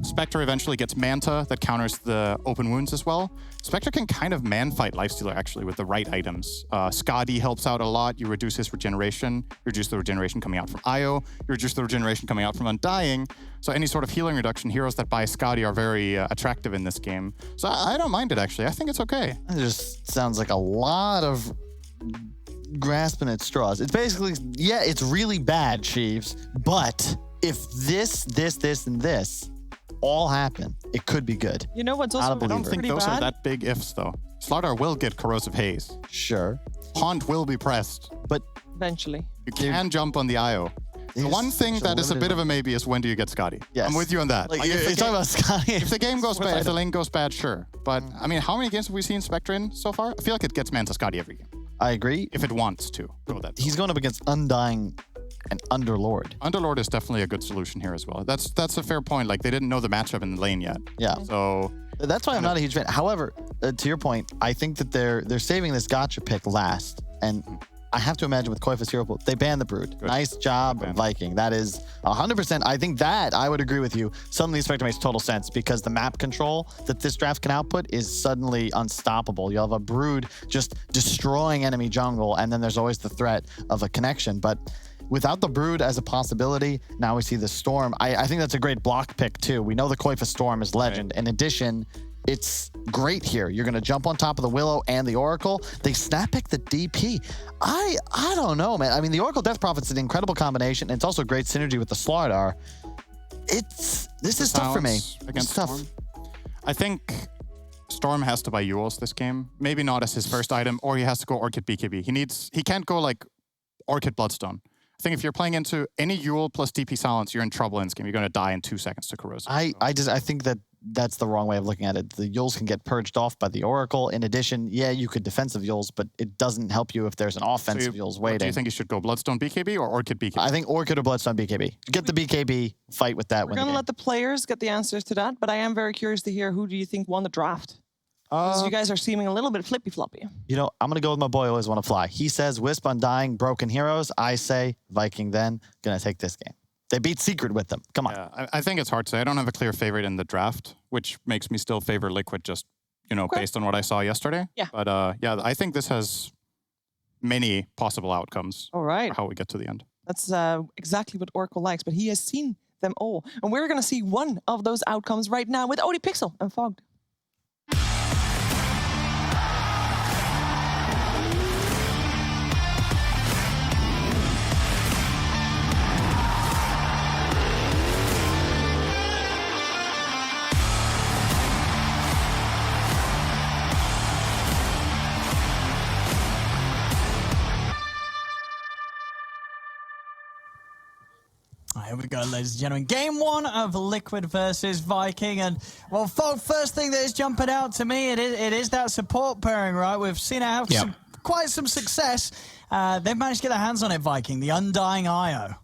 Spectre eventually gets Manta that counters the Open Wounds as well. Spectre can kind of man-fight Lifestealer, actually, with the right items. Skadi helps out a lot. You reduce his regeneration. You reduce the regeneration coming out from Io. You reduce the regeneration coming out from Undying. So any sort of healing reduction, heroes that buy Skadi are very attractive in this game. So I don't mind it, actually. I think it's okay. It just sounds like a lot of grasping at straws. It's basically, yeah, it's really bad, Chiefs, but if this, and this all happen, it could be good. You know what's also I don't think those are that big ifs, though. Slardar will get Corrosive Haze. Sure. Haunt will be pressed. But eventually. You can jump on the IO. The one thing that is a bit of a maybe is when do you get Skadi? Yes. I'm with you on that. Like you're talking about Skadi. If the game goes bad, if the lane goes bad, sure. But, I mean, how many games have we seen Spectre in so far? I feel like it gets Manta Skadi every game. I agree. If it wants to go that. He's going up against Undying and Underlord. Underlord is definitely a good solution here as well. That's a fair point. Like, they didn't know the matchup in the lane yet. Yeah. So that's why I'm not a huge fan. However, to your point, I think that they're saving this gotcha pick last. And I have to imagine with Koifus Hero Pool, they banned the Brood. Good. Nice job, Viking. That is 100%. I think that, I would agree with you. Suddenly Spectre makes total sense because the map control that this draft can output is suddenly unstoppable. You'll have a Brood just destroying enemy jungle, and then there's always the threat of a connection. But without the Brood as a possibility, now we see the Storm. I think that's a great block pick too. We know the Koifus Storm is legend. Right. In addition, it's great here. You're going to jump on top of the Willow and the Oracle. They snap pick the DP. I don't know, man. I mean, the Oracle Death Prophet's an incredible combination, and it's also great synergy with the Slardar. This is tough for me. It's tough. Storm. I think Storm has to buy Euls this game. Maybe not as his first item, or he has to go Orchid BKB. He can't go like Orchid Bloodstone. I think if you're playing into any Eul plus DP Silence, you're in trouble in this game. You're going to die in 2 seconds to Corrosive. I think that's the wrong way of looking at it. The Euls can get purged off by the Oracle. In addition, yeah, you could defensive Euls, but it doesn't help you if there's an offensive Euls waiting. Do you think you should go Bloodstone BKB or Orchid BKB? I think Orchid or Bloodstone BKB. Get the BKB, fight with that. We're going to let the players get the answers to that, but I am very curious to hear who do you think won the draft? Because you guys are seeming a little bit flippy-floppy. You know, I'm going to go with my boy Always Want to Fly. He says Wisp Undying, Broken Heroes. I say Viking then. Going to take this game. They beat Secret with them. Come on. Yeah, I think it's hard to say. I don't have a clear favorite in the draft, which makes me still favor Liquid just you know, based on what I saw yesterday. Yeah. But yeah, I think this has many possible outcomes. All right. For how we get to the end. That's exactly what Oracle likes, but he has seen them all. And we're going to see one of those outcomes right now with Odie Pixel and Fogged. Here we go, ladies and gentlemen. Game 1 of Liquid versus Viking. And, well, first thing that is jumping out to me, it is that support pairing, right? We've seen it have quite some success. They've managed to get their hands on it, Viking, the Undying IO.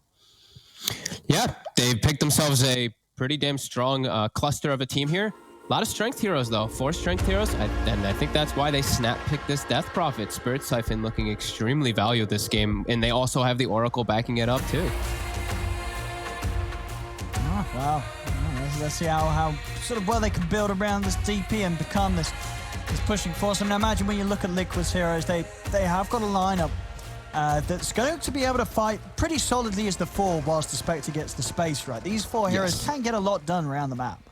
Yeah, they've picked themselves a pretty damn strong cluster of a team here. A lot of strength heroes, though. 4 strength heroes, and I think that's why they snap-picked this Death Prophet. Spirit Siphon looking extremely valued this game, and they also have the Oracle backing it up, too. Oh, wow. Let's see how sort of well they can build around this DP and become this pushing force. I mean, imagine when you look at Liquid's heroes, they have got a lineup that's going to be able to fight pretty solidly as the 4 whilst the Spectre gets the space right. These 4 heroes can get a lot done around the map.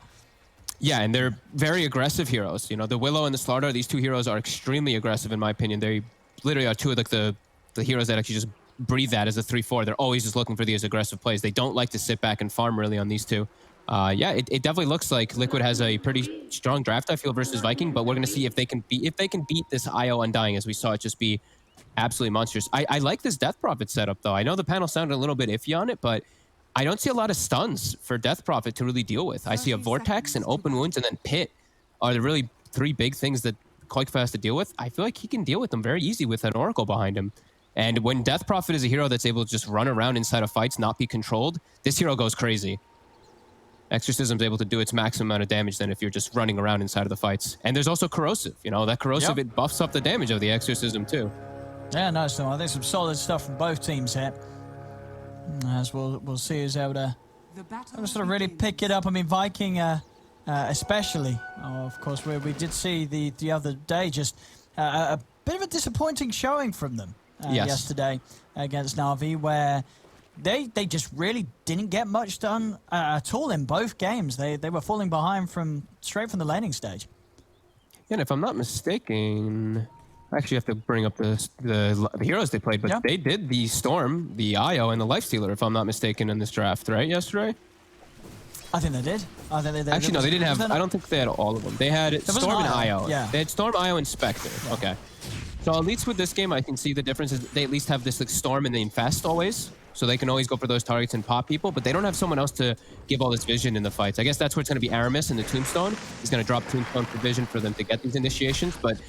Yeah, and they're very aggressive heroes. You know, the Willow and the Slaughter, these 2 heroes are extremely aggressive, in my opinion. They literally are 2 of like the heroes that actually just breathe that as a 3-4. They're always just looking for these aggressive plays. They don't like to sit back and farm really on these 2. Yeah, it definitely looks like Liquid has a pretty strong draft, I feel, versus Viking, but we're going to see if they can beat this IO Undying, as we saw it just be absolutely monstrous. I like this Death Prophet setup, though. I know the panel sounded a little bit iffy on it, but I don't see a lot of stuns for Death Prophet to really deal with. I see a Vortex, and Open Wounds, and then Pit are the really 3 big things that Koikfa has to deal with. I feel like he can deal with them very easy with an Oracle behind him. And when Death Prophet is a hero that's able to just run around inside of fights, not be controlled, this hero goes crazy. Exorcism's able to do its maximum amount of damage than if you're just running around inside of the fights. And there's also Corrosive. You know, that Corrosive, it buffs up the damage of the Exorcism too. Yeah, nice. So I think some solid stuff from both teams here. As we'll see who's able to sort of really pick it up. I mean, Viking especially. Of course, we did see the other day just a bit of a disappointing showing from them yesterday against Na'Vi, where they just really didn't get much done at all in both games. They were falling behind straight from the laning stage. Yeah, and if I'm not mistaken, I actually have to bring up the heroes they played, but they did the Storm, the IO, and the Lifestealer, if I'm not mistaken, in this draft, right, yesterday? I think they did. I think they did. Actually, no, they didn't have... I don't think they had all of them. They had Storm and IO. Yeah. They had Storm, IO, and Spectre. Yeah. Okay. So at least with this game, I can see the difference is they at least have this like Storm and the Infest always. So they can always go for those targets and pop people, but they don't have someone else to give all this vision in the fights. I guess that's where it's going to be Aramis and the Tombstone. He's going to drop Tombstone for vision for them to get these initiations, but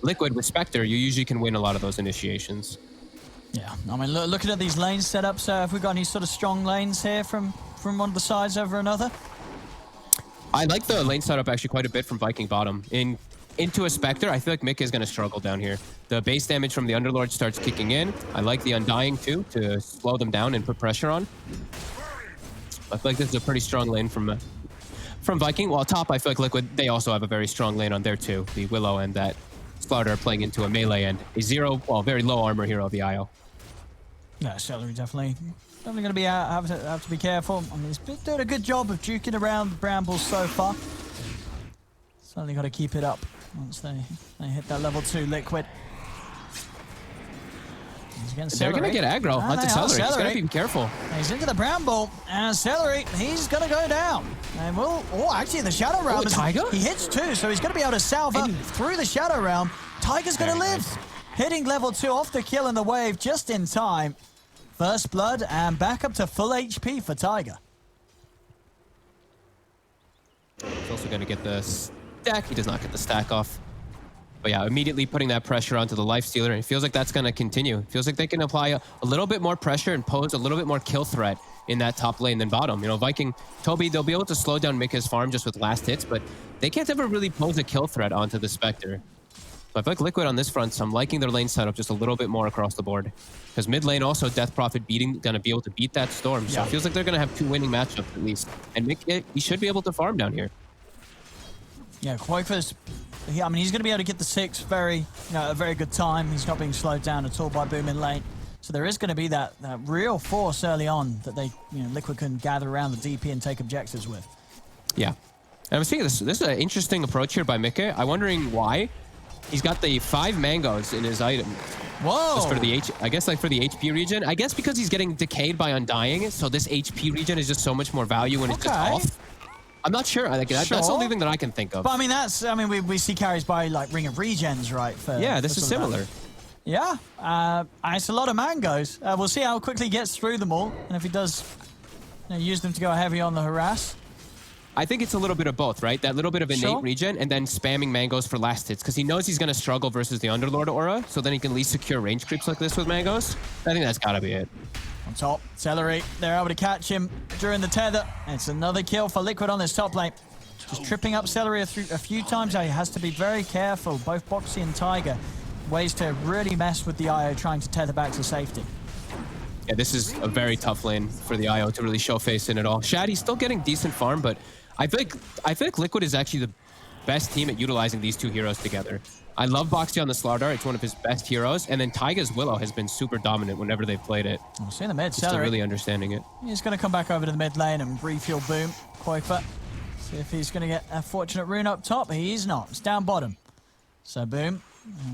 Liquid with Spectre, you usually can win a lot of those initiations. Yeah, I mean, looking at these lane setups, have we got any sort of strong lanes here from one of the sides over another? I like the lane setup actually quite a bit from Viking bottom. Into a Spectre, I feel like Mick is going to struggle down here. The base damage from the Underlord starts kicking in. I like the Undying too, to slow them down and put pressure on. I feel like this is a pretty strong lane from Viking. While top, I feel like Liquid, they also have a very strong lane on there too. The Willow and that Slaughter are playing into a melee and a very low armor hero of the IO. Yeah, Celery definitely going to be have to be careful. I mean, he's been doing a good job of juking around the brambles so far. Certainly got to keep it up once they hit that level 2 Liquid. They're going to get aggro onto Celery. He's got to be careful. He's into the bramble, and Celery, he's going to go down. And actually the Shadow Realm, he hits 2, so he's going to be able to salve up through the Shadow Realm. Tiger's going to live. Hitting level 2 off the kill in the wave just in time. First blood and back up to full HP for Tiger. He's also going to get the stack. He does not get the stack off. But yeah, immediately putting that pressure onto the Lifestealer, and it feels like that's going to continue. It feels like they can apply a little bit more pressure and pose a little bit more kill threat in that top lane than bottom. You know, Viking, Toby, they'll be able to slow down Mika's farm just with last hits, but they can't ever really pose a kill threat onto the Spectre. So I feel like Liquid on this front, so I'm liking their lane setup just a little bit more across the board. Because mid lane also, Death Prophet going to be able to beat that Storm. So it feels like they're going to have 2 winning matchups at least. And Mick, he should be able to farm down here. Yeah, Koikfa's I mean, he's going to be able to get the 6 at a very good time. He's not being slowed down at all by Boom in lane. So there is going to be that real force early on that they, Liquid can gather around the DP and take objectives with. Yeah. And I'm seeing this is an interesting approach here by Mika. I'm wondering why. He's got the 5 mangoes in his item. Whoa! Just for the I guess like for the HP regen. I guess because he's getting decayed by Undying, so this HP regen is just so much more value when it's just off. I'm not sure. That's the only thing that I can think of. But I mean, we see carries by like Ring of Regens, right? Yeah, this is similar. Yeah, it's a lot of mangoes. We'll see how quickly he gets through them all, and if he does use them to go heavy on the harass. I think it's a little bit of both, right? That little bit of innate regen and then spamming mangoes for last hits because he knows he's going to struggle versus the Underlord aura, so then he can at least secure range creeps like this with mangoes. I think that's got to be it. On top, Celery, they're able to catch him during the tether. It's another kill for Liquid on this top lane. Just tripping up Celery a few times. He has to be very careful, both Boxy and Tiger. Ways to really mess with the IO trying to tether back to safety. Yeah, this is a very tough lane for the IO to really show face in at all. Shaddy's still getting decent farm, but I feel like Liquid is actually the best team at utilizing these 2 heroes together. I love Boxy on the Slardar. It's one of his best heroes. And then Taiga's Willow has been super dominant whenever they've played it. We'll see in the mid. Still really understanding it. He's going to come back over to the mid lane and refuel Boom. Koifa. See if he's going to get a fortunate rune up top. He is not. It's down bottom. So Boom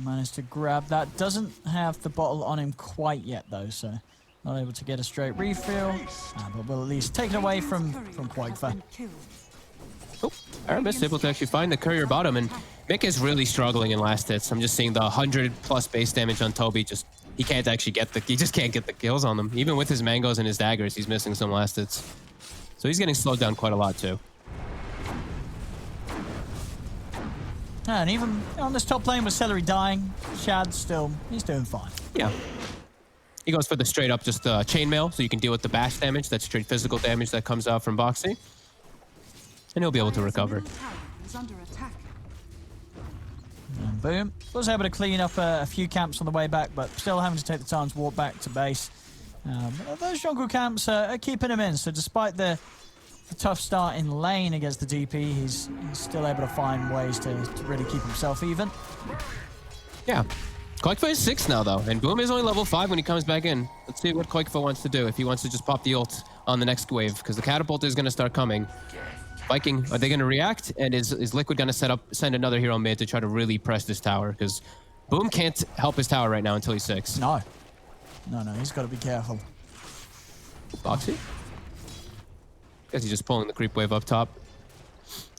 managed to grab that. Doesn't have the bottle on him quite yet, though. So not able to get a straight refill. But we'll at least take it away from Koifa. Oh, Aramis able to actually find the courier bottom, and Mick is really struggling in last hits. I'm just seeing the 100+ base damage on Toby. He can't actually he just can't get the kills on them. Even with his mangoes and his daggers, he's missing some last hits. So he's getting slowed down quite a lot too. And even on this top lane with Celery dying, Shad he's doing fine. Yeah. He goes for the straight up just chainmail, so you can deal with the bash damage, that straight physical damage that comes out from Boxy. And he'll be able to recover. And Boom was able to clean up a few camps on the way back, but still having to take the time to walk back to base. Those jungle camps are keeping him in, so despite the tough start in lane against the DP, he's still able to find ways to really keep himself even. Yeah. Koikfa is 6 now, though, and Boom is only level 5 when he comes back in. Let's see what Koikfa wants to do, if he wants to just pop the ult on the next wave, because the catapult is going to start coming. Viking, are they going to react? And is Liquid going to send another hero mid to try to really press this tower? Because Boom can't help his tower right now until he's 6. No, he's got to be careful. Boxy? Guess he's just pulling the creep wave up top.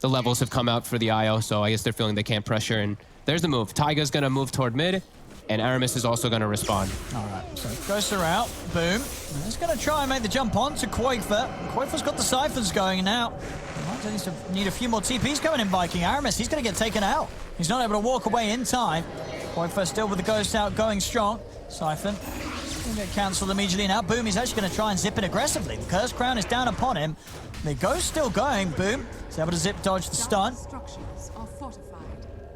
The levels have come out for the IO, so I guess they're feeling they can't pressure. And there's the move. Taiga's going to move toward mid, and Aramis is also going to respond. All right, so goes the route. Boom. He's going to try and make the jump on to Koifa. Koifa's got the ciphers going now. He needs to need a few more TPs going in Viking. Aramis, he's going to get taken out. He's not able to walk away in time. Koifa still with the ghost out, going strong. Siphon going to get cancelled immediately now. Boom, he's actually going to try and zip in aggressively. The Curse Crown is down upon him. The ghost still going. Boom, he's able to zip dodge the stun.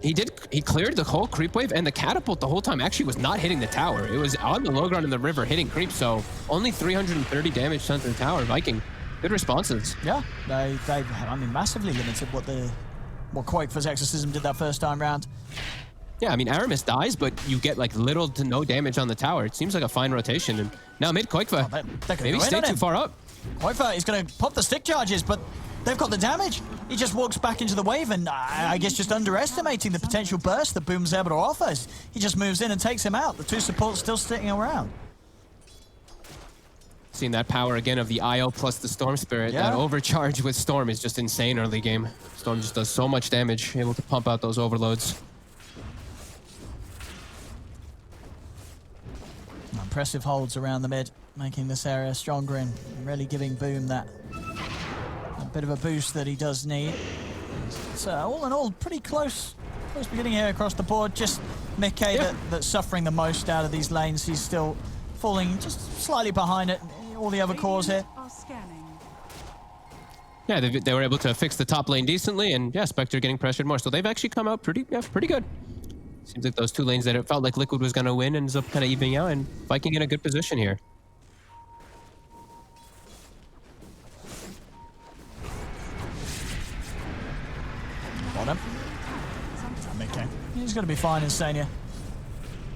He cleared the whole creep wave, and the catapult the whole time actually was not hitting the tower. It was on the low ground in the river hitting creep, so only 330 damage sent to the tower. Viking, good responses. Yeah, they I mean, massively limited what Koikfa's exorcism did that first time round. Yeah, I mean, Aramis dies, but you get like little to no damage on the tower. It seems like a fine rotation. And now mid Koikfa, maybe stay too far up. Koifa is going to pop the stick charges, but they've got the damage. He just walks back into the wave and I guess just underestimating the potential burst that Boom's able to offer. He just moves in and takes him out. The 2 supports still sticking around. Seeing that power again of the IO plus the Storm Spirit. Yeah. That overcharge with Storm is just insane early game. Storm just does so much damage, able to pump out those overloads. Impressive holds around the mid, making this area stronger and really giving Boom that a bit of a boost that he does need. So all in all, pretty close beginning here across the board. Just Mickey that's suffering the most out of these lanes. He's still falling just slightly behind it. All the other cores here. Yeah, they were able to fix the top lane decently, and yeah, Spectre getting pressured more. So they've actually come out pretty good. Seems like those 2 lanes that it felt like Liquid was going to win ends up kind of evening out, and Viking in a good position here. Bottom. going to be fine, Insania.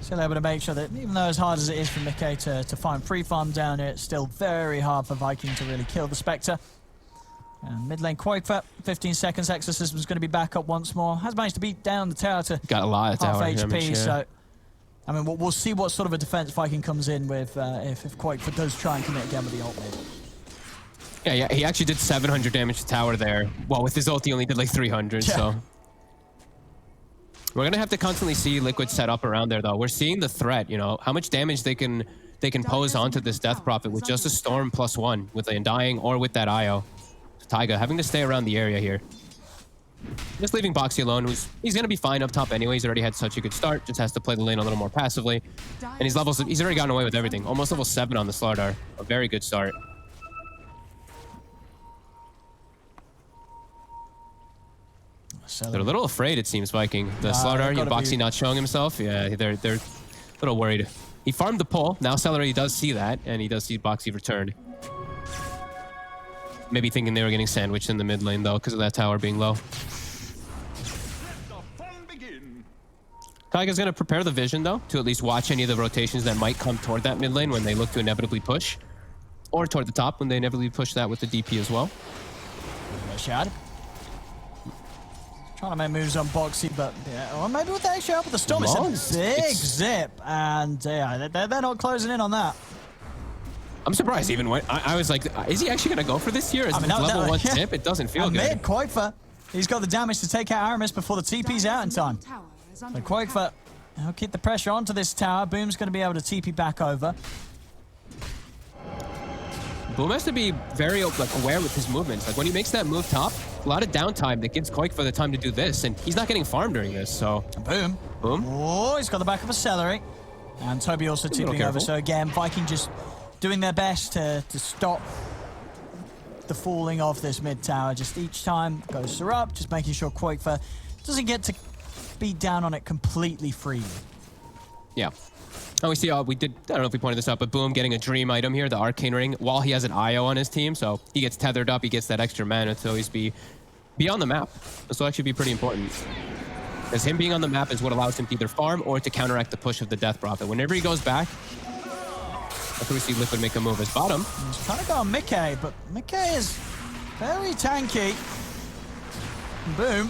Still able to make sure that, even though as hard as it is for Mickey to find free farm down here, it's still very hard for Viking to really kill the Spectre. And mid lane Quaker, 15 seconds, Exorcism's going to be back up once more. Has managed to beat down the tower to got a lot of half tower HP, damage, yeah. so... I mean, we'll see what sort of a defense Viking comes in with if Quaker does try and commit again with the ult, maybe. Yeah, he actually did 700 damage to tower there. Well, with his ult, he only did like 300, so... We're going to have to constantly see Liquid set up around there, though. We're seeing the threat, you know, how much damage they can pose onto this Death Prophet with just a Storm +1, with the Undying or with that IO. So Taiga having to stay around the area here. Just leaving Boxy alone, he's going to be fine up top anyway. He's already had such a good start. Just has to play the lane a little more passively. And he's already gotten away with everything. Almost level 7 on the Slardar. A very good start. They're a little afraid, it seems, Viking. The Slardar, you know, Boxy not showing himself. Yeah, they're a little worried. He farmed the pull. Now Celery does see that, and he does see Boxy return. Maybe thinking they were getting sandwiched in the mid lane, though, because of that tower being low. Taiga's going to prepare the vision, though, to at least watch any of the rotations that might come toward that mid lane when they look to inevitably push. Or toward the top when they inevitably push that with the DP as well. Shad. Trying to make moves on Boxy, but yeah, or maybe with the extra help with the Storm. It's a big zip, and yeah, they're not closing in on that. I'm surprised even when I was like, is he actually going to go for this here? Is level 1 zip? It doesn't feel good. Mid, Quaker. He's got the damage to take out Aramis before the TP's out in time. So Quaker, he'll keep the pressure onto this tower. Boom's going to be able to TP back over. Boom has to be very aware with his movements. Like when he makes that move top, a lot of downtime that gives Quaker the time to do this, and he's not getting farmed during this, so... Boom. Boom. Oh, he's got the back of a Celery. And Toby also tipping over, so again, Viking just doing their best to stop the falling of this mid tower. Just each time goes her up, just making sure Quaker doesn't get to beat down on it completely freely. Yeah. Oh, we see, we did, I don't know if we pointed this out, but Boom getting a dream item here, the Arcane Ring, while he has an IO on his team, so he gets tethered up, he gets that extra mana to always be on the map. This will actually be pretty important. Because him being on the map is what allows him to either farm or to counteract the push of the Death Prophet. Whenever he goes back, after we see Liquid make a move as bottom. He's trying to go on Mickey, but Mickey is very tanky. Boom.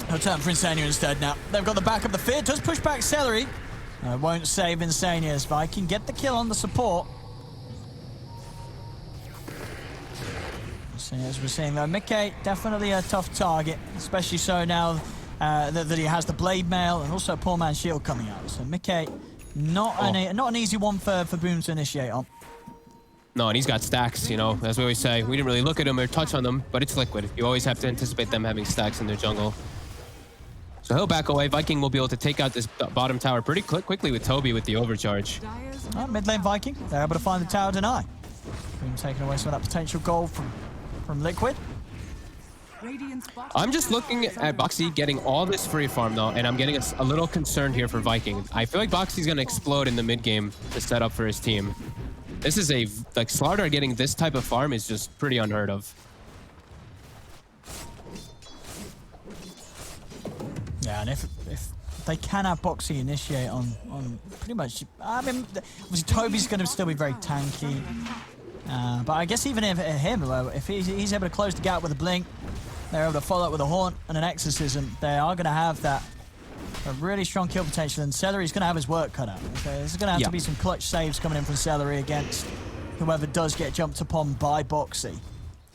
He'll turn for Insania instead now. They've got the back of the Fear, does push back Celery. Won't save Insania as Viking get the kill on the support. So as we're seeing though, Mickey definitely a tough target, especially so now that he has the Blade Mail and also Poor Man's Shield coming out. So Mickey, not an easy one for Boom to initiate on. No, and he's got stacks, you know, as we always say. We didn't really look at him or touch on them, but it's Liquid. You always have to anticipate them having stacks in their jungle. So he'll back away. Viking will be able to take out this bottom tower pretty quickly with Toby with the overcharge. Mid lane Viking, they're able to find the tower deny. Boom taking away some of that potential gold from Liquid. I'm just looking at Boxy getting all this free farm though, and I'm getting a little concerned here for Viking. I feel like Boxy's going to explode in the mid game to set up for his team. This is like Slardar getting this type of farm is just pretty unheard of. Yeah, and if they can have Boxy initiate on pretty much, I mean, obviously Toby's going to still be very tanky. But I guess even if he's able to close the gap with a blink, they're able to follow up with a haunt and an exorcism, they are going to have a really strong kill potential, and Celery's going to have his work cut out. Okay, there's going to have to be some clutch saves coming in from Celery against whoever does get jumped upon by Boxy.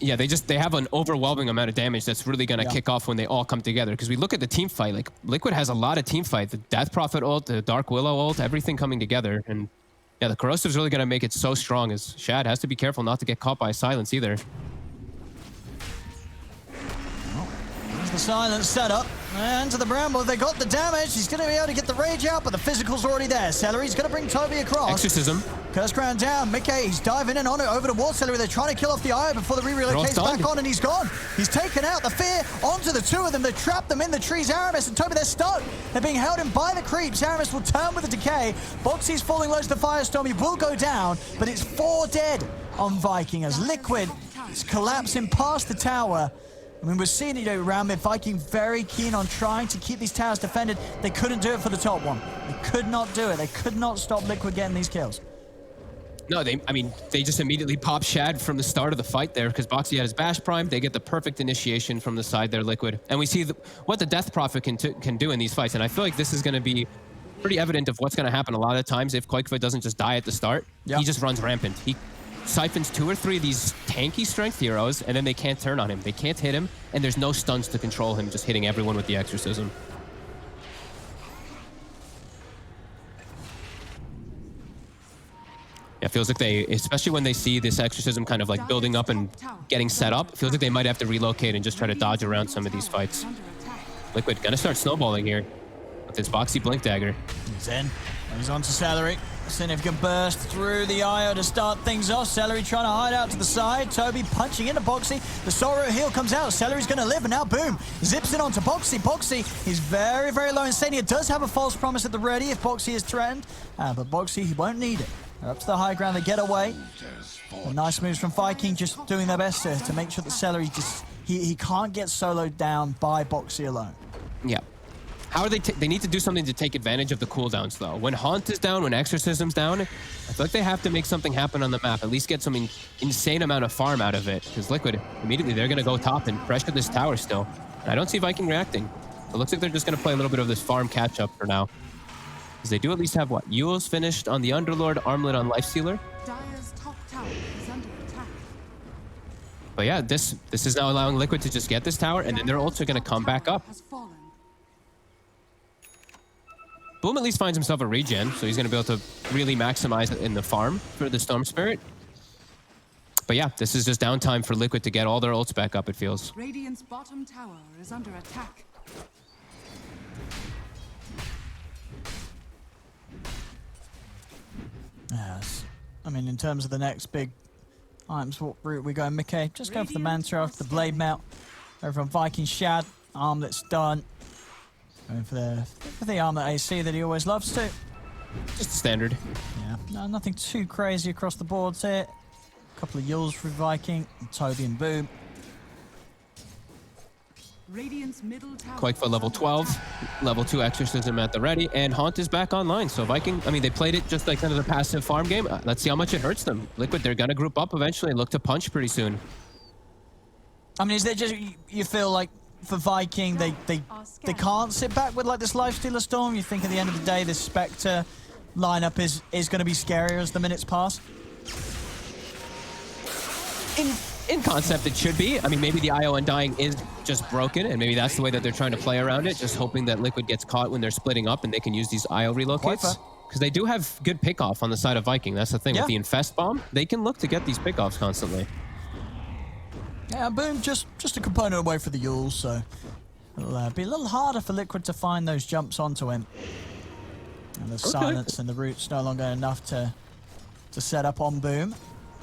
Yeah, they have an overwhelming amount of damage that's really going to kick off when they all come together. Because we look at the team fight, like Liquid has a lot of team fight. The Death Prophet ult, the Dark Willow ult, everything coming together. And yeah, the Corrosive's really going to make it so strong as Shad has to be careful not to get caught by silence either. There's the silence setup. And to the Bramble, they got the damage. He's going to be able to get the rage out, but the physical's already there. Celery's going to bring Toby across. Exorcism. Curse Crown down. Mickey, he's diving in on it over the wall. Celery, they're trying to kill off the Eye before the re-relocates back on, and he's gone. He's taken out the Fear onto the two of them. They've trapped them in the trees. Aramis and Toby, they're stuck. They're being held in by the creeps. Aramis will turn with the decay. Boxy's falling low to the Firestorm. He will go down, but it's 4 dead on Viking as Liquid is collapsing past the tower. I mean, we're seeing it around mid. Viking very keen on trying to keep these towers defended. They couldn't do it for the top one. They could not do it. They could not stop Liquid getting these kills. No, they just immediately pop Shad from the start of the fight there because Boxy had his Bash Prime. They get the perfect initiation from the side there, Liquid. And we see what the Death Prophet can do in these fights. And I feel like this is going to be pretty evident of what's going to happen a lot of times if Koikfa doesn't just die at the start. He just runs rampant. He siphons 2 or 3 of these tanky strength heroes, and then they can't turn on him. They can't hit him, and there's no stuns to control him, just hitting everyone with the Exorcism. Yeah, it feels like they, especially when they see this Exorcism kind of like building up and getting set up, it feels like they might have to relocate and just try to dodge around some of these fights. Liquid gonna start snowballing here with his Boxy Blink Dagger. He's in. He's on to Celery. Significant burst through the IO to start things off. Celery trying to hide out to the side. Toby punching into Boxy. The Sorrow heal comes out. Celery's going to live, and now boom, zips in onto Boxy. Boxy is very, very low. Insania does have a false promise at the ready if Boxy is threatened, but Boxy, he won't need it. They're up to the high ground. They get away. Well, nice moves from Viking, just doing their best to make sure that Celery just he can't get soloed down by Boxy alone. Yeah. How are they? They need to do something to take advantage of the cooldowns, though. When Haunt is down, when Exorcism's down, I feel like they have to make something happen on the map. At least get some insane amount of farm out of it. Because Liquid, immediately, they're going to go top and pressure this tower still. And I don't see Viking reacting. It looks like they're just going to play a little bit of this farm catch-up for now. Because they do at least have, what? Yule's finished on the Underlord, Armlet on Lifestealer. Dire's top tower is under attack. But yeah, this is now allowing Liquid to just get this tower, and then they're also going to come back up. Boom at least finds himself a regen, so he's going to be able to really maximize it in the farm for the Storm Spirit. But yeah, this is just downtime for Liquid to get all their ults back up, it feels. Radiant's bottom tower is under attack. Yes. I mean, in terms of the next big items, what route we go, Mickey? Just go for the Mantra after the Blade Melt. Over on Viking Shad, Armlet's done. Going for the Armlet AC that he always loves to. Just standard. Yeah, no, nothing too crazy across the boards here. A couple of Yules for Viking, and Toby and Boom. Radiant's middle tower. Quake for level 12, level 2 Exorcism at the ready, and Haunt is back online. So Viking, I mean, they played it just like kind of the passive farm game. Let's see how much it hurts them. Liquid, they're going to group up eventually and look to punch pretty soon. I mean, is there just, you feel like for Viking, they can't sit back with like this Lifestealer Storm? You think at the end of the day, this Spectre lineup is going to be scarier as the minutes pass? In concept, it should be. I mean, maybe the IO Undying is just broken, and maybe that's the way that they're trying to play around it, just hoping that Liquid gets caught when they're splitting up and they can use these IO relocates. Because they do have good pickoff on the side of Viking. That's the thing. With the Infest Bomb, they can look to get these pickoffs constantly. Yeah, Boom, just a component away for the Yules, so it'll be a little harder for Liquid to find those jumps onto him. And the silence and the roots no longer enough to set up on Boom.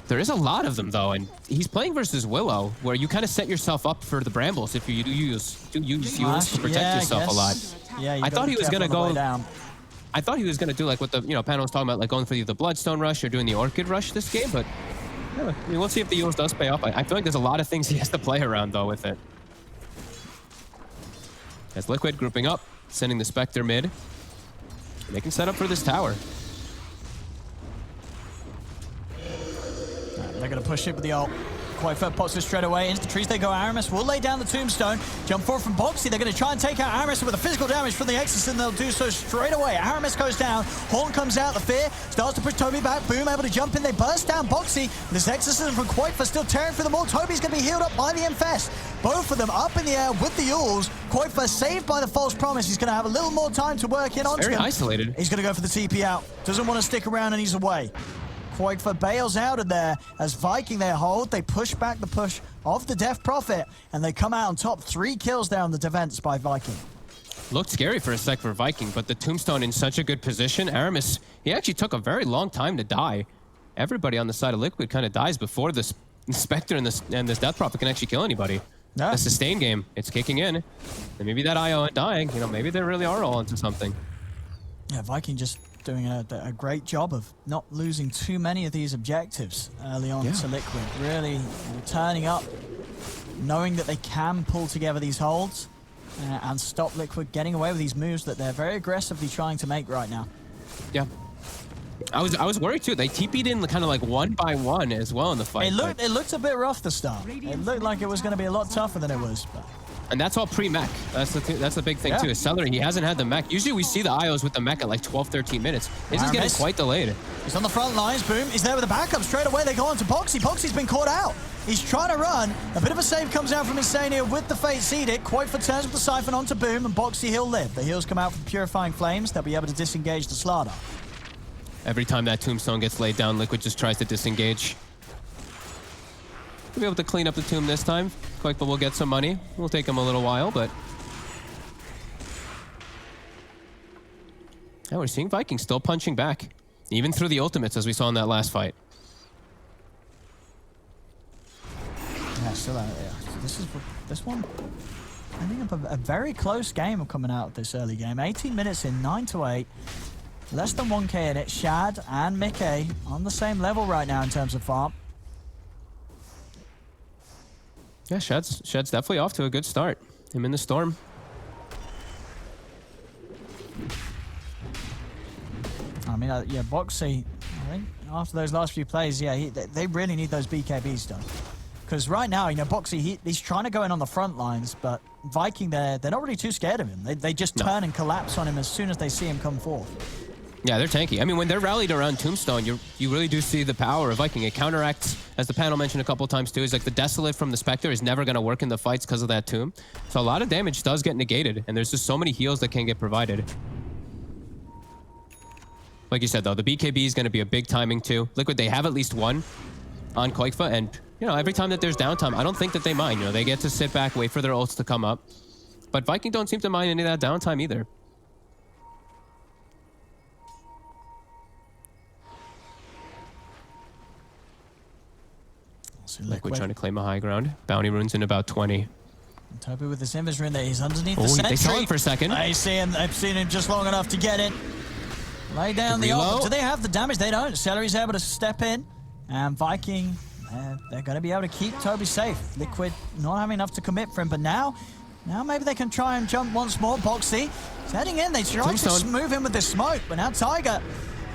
There is a lot of them, though, and he's playing versus Willow, where you kind of set yourself up for the Brambles if you do use Yules to protect yourself a lot. Yeah, I thought he was going to go down. I thought he was going to do like what the panel was talking about, like going for the Bloodstone Rush or doing the Orchid Rush this game, but yeah, I mean, we'll see if the Yules does pay off. I feel like there's a lot of things he has to play around, though, with it. As Liquid grouping up, sending the Spectre mid. And they can set up for this tower. They're going to push it with the ult. Quafer pots it straight away. Into the trees they go. Aramis will lay down the tombstone. Jump forward from Boxy. They're going to try and take out Aramis with a physical damage from the Exorcism. They'll do so straight away. Aramis goes down. Horn comes out. The Fear starts to push Toby back. Boom able to jump in. They burst down Boxy. This Exorcism from Quafer still tearing through them all. Toby's going to be healed up by the Infest. Both of them up in the air with the Yules. Quafer saved by the false promise. He's going to have a little more time to work in onto him. Very isolated. He's going to go for the TP out. Doesn't want to stick around, and he's away. Quaker bails out of there as Viking they hold. They push back the push of the Death Prophet, and they come out on top. 3 kills there on the defense by Viking. Looked scary for a sec for Viking, but the Tombstone in such a good position. Aramis, he actually took a very long time to die. Everybody on the side of Liquid kind of dies before this Spectre and this Death Prophet can actually kill anybody. Yeah. The sustain game, it's kicking in. And maybe that IO Undying, maybe they really are all into something. Yeah, Viking just doing a great job of not losing too many of these objectives early on to Liquid. Really turning up knowing that they can pull together these holds and stop Liquid getting away with these moves that they're very aggressively trying to make right now. Yeah. I was worried too. They TP'd in kind of like one by one as well in the fight. It looked a bit rough to start. It looked like it was going to be a lot tougher than it was. But. And that's all pre-mech. That's the big thing too. Celery, he hasn't had the mech. Usually we see the IOs with the mech at like 12, 13 minutes. This is getting quite delayed. He's on the front lines. Boom. He's there with the backup. Straight away they go on to Boxy. Boxy's been caught out. He's trying to run. A bit of a save comes out from Insania with the Fate's Edict. Quite for turns with the Siphon onto Boom, and Boxy, he'll live. The heals come out from Purifying Flames. They'll be able to disengage the Slardar. Every time that tombstone gets laid down, Liquid just tries to disengage. We'll be able to clean up the tomb this time. Koikba will get some money. Will take him a little while, but... Yeah, we're seeing Vikings still punching back. Even through the ultimates, as we saw in that last fight. Yeah, still this one, I think a very close game coming out of this early game. 18 minutes in, 9-8. Less than 1k in it. Shad and Mickey on the same level right now in terms of farm. Yeah, Shad's definitely off to a good start. Him in the storm. I mean, yeah, Boxy, I think after those last few plays, yeah, they really need those BKBs done. Because right now, you know, Boxy, he's trying to go in on the front lines, but Viking, they're not really too scared of him. They just turn and collapse on him as soon as they see him come forth. Yeah, they're tanky. I mean, when they're rallied around Tombstone, you really do see the power of Viking. It counteracts, as the panel mentioned a couple of times too, is like the Desolate from the Spectre is never going to work in the fights because of that tomb. So a lot of damage does get negated, and there's just so many heals that can get provided. Like you said, though, the BKB is going to be a big timing too. Liquid, they have at least one on Koikfa, and you know, every time that there's downtime, I don't think that they mind. You know, they get to sit back, wait for their ults to come up. But Viking don't seem to mind any of that downtime either. Liquid trying to claim a high ground. Bounty runes in about 20. And Toby with this Invis rune there, he's underneath the sentry. They saw him for a second. I've seen him just long enough to get it. Lay down the ult. Do they have the damage? They don't. Celery's able to step in. And Viking, they're going to be able to keep Toby safe. Liquid not having enough to commit for him, but now maybe they can try and jump once more. Boxy is heading in. They try to move him with the smoke, but now Tiger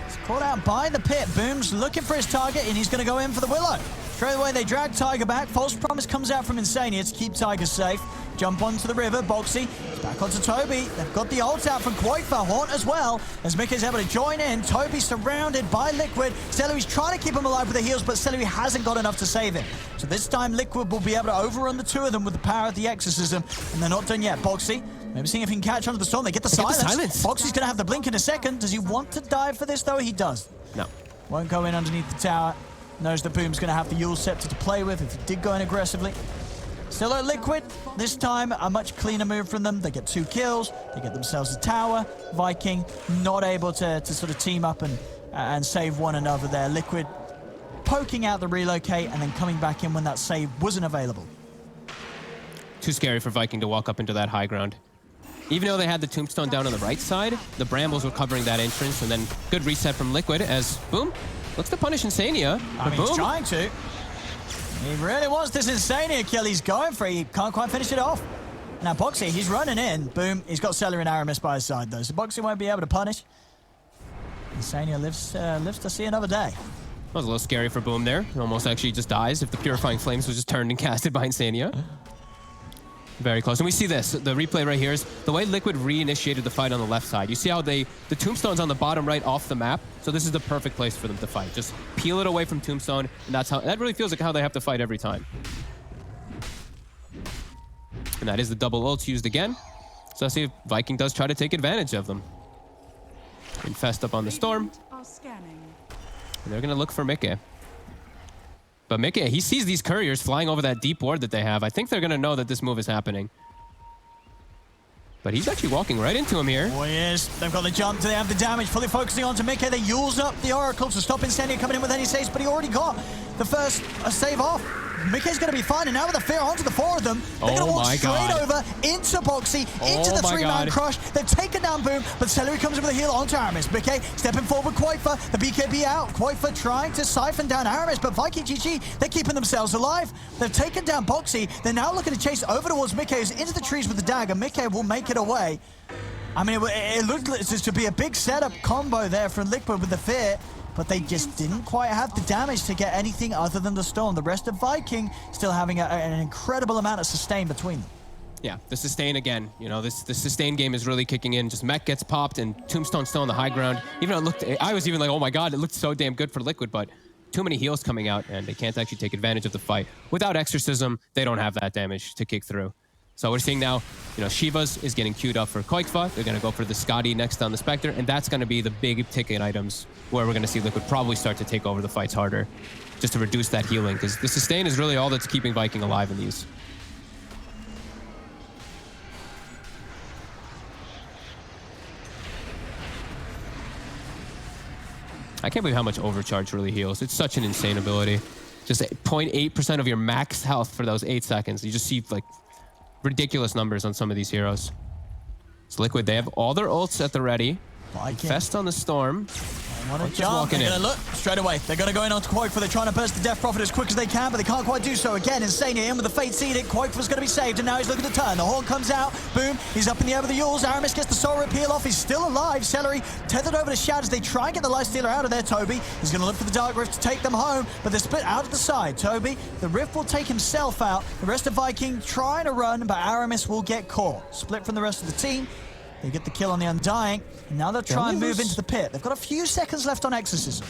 is caught out by the pit. Boom's looking for his target, and he's going to go in for the Willow. Straight away, they drag Tiger back. False Promise comes out from Insania to keep Tiger safe. Jump onto the river. Boxy back onto Toby. They've got the ult out from Koikfa. Haunt as well, as Mickey's able to join in. Toby surrounded by Liquid. Celery's trying to keep him alive with the heals, but Celery hasn't got enough to save him. So this time, Liquid will be able to overrun the two of them with the power of the Exorcism, and they're not done yet. Boxy, maybe seeing if he can catch onto the storm. They get the silence. Boxy's going to have the blink in a second. Does he want to dive for this, though? He does. No. Won't go in underneath the tower. Knows that Boom's going to have the Yule Scepter to play with if he did go in aggressively. Still at Liquid. This time, a much cleaner move from them. They get 2 kills. They get themselves a tower. Viking not able to sort of team up and save one another there. Liquid poking out the relocate and then coming back in when that save wasn't available. Too scary for Viking to walk up into that high ground. Even though they had the tombstone down on the right side, the brambles were covering that entrance, and then good reset from Liquid as Boom looks to punish Insania. I mean, he's trying to. He really wants this Insania kill. He's going for it. He can't quite finish it off. Now, Boxy, he's running in. Boom. He's got Celery and Aramis by his side, though, so Boxy won't be able to punish. Insania lives to see another day. That was a little scary for Boom there. He almost actually just dies if the Purifying Flames was just turned and casted by Insania. Very close. And we see this, the replay right here is the way Liquid reinitiated the fight on the left side. You see how the Tombstone's on the bottom right off the map. So this is the perfect place for them to fight. Just peel it away from Tombstone, and that really feels like how they have to fight every time. And that is the double ults used again. So let's see if Viking does try to take advantage of them. Infest up on the Storm. And they're going to look for Mickey. But Mickey, he sees these couriers flying over that deep ward that they have. I think they're going to know that this move is happening. But he's actually walking right into him here. Oh, he is. They've got the jump. They have the damage. Fully focusing onto Mickey. They use up the Oracle to stop Insania coming in with any saves, but he already got the first save off. Mickey's going to be fine, and now with the fear onto the four of them, they're going to walk straight over into Boxy, into the three-man crush. They've taken down Boom, but Celery comes in with a heal onto Aramis. Mickey stepping forward with Quaifa, the BKB out. Quaifa trying to siphon down Aramis, but Viking GG, they're keeping themselves alive. They've taken down Boxy. They're now looking to chase over towards Mickey, who's into the trees with the dagger. Mickey will make it away. I mean, it looked just to be a big setup combo there from Liquid with the fear, but they just didn't quite have the damage to get anything other than the storm. The rest of Viking still having an incredible amount of sustain between them. Yeah, the sustain again. You know, the sustain game is really kicking in. Just Mech gets popped and Tombstone still on the high ground. Even though I was even like, oh my god, it looked so damn good for Liquid, but too many heals coming out and they can't actually take advantage of the fight. Without Exorcism, they don't have that damage to kick through. So we're seeing now, you know, Shivas is getting queued up for Koikfa. They're going to go for the Scotty next on the Spectre, and that's going to be the big ticket items where we're going to see Liquid probably start to take over the fights harder, just to reduce that healing, because the sustain is really all that's keeping Viking alive in these. I can't believe how much Overcharge really heals. It's such an insane ability. Just 0.8% of your max health for those 8 seconds. You just see like ridiculous numbers on some of these heroes. It's Liquid. They have all their ults at the ready. Fest on the Storm. Want to jump. They're going to look straight away. They're going to go in onto Quaifa. They're trying to burst the Death Prophet as quick as they can, but they can't quite do so. Again, Insania in with the Fate Seeded. Quaifa's going to be saved, and now he's looking to turn. The Horn comes out. Boom. He's up in the air with the Yules. Aramis gets the Soul Rip peel off. He's still alive. Celery tethered over to Shad as they try and get the Lifestealer out of there. Toby is going to look for the Dark Rift to take them home, but they're split out of the side. Toby, the Rift will take himself out. The rest of Viking trying to run, but Aramis will get caught. Split from the rest of the team. They get the kill on the Undying, and now they'll try and move into the pit. They've got a few seconds left on Exorcism.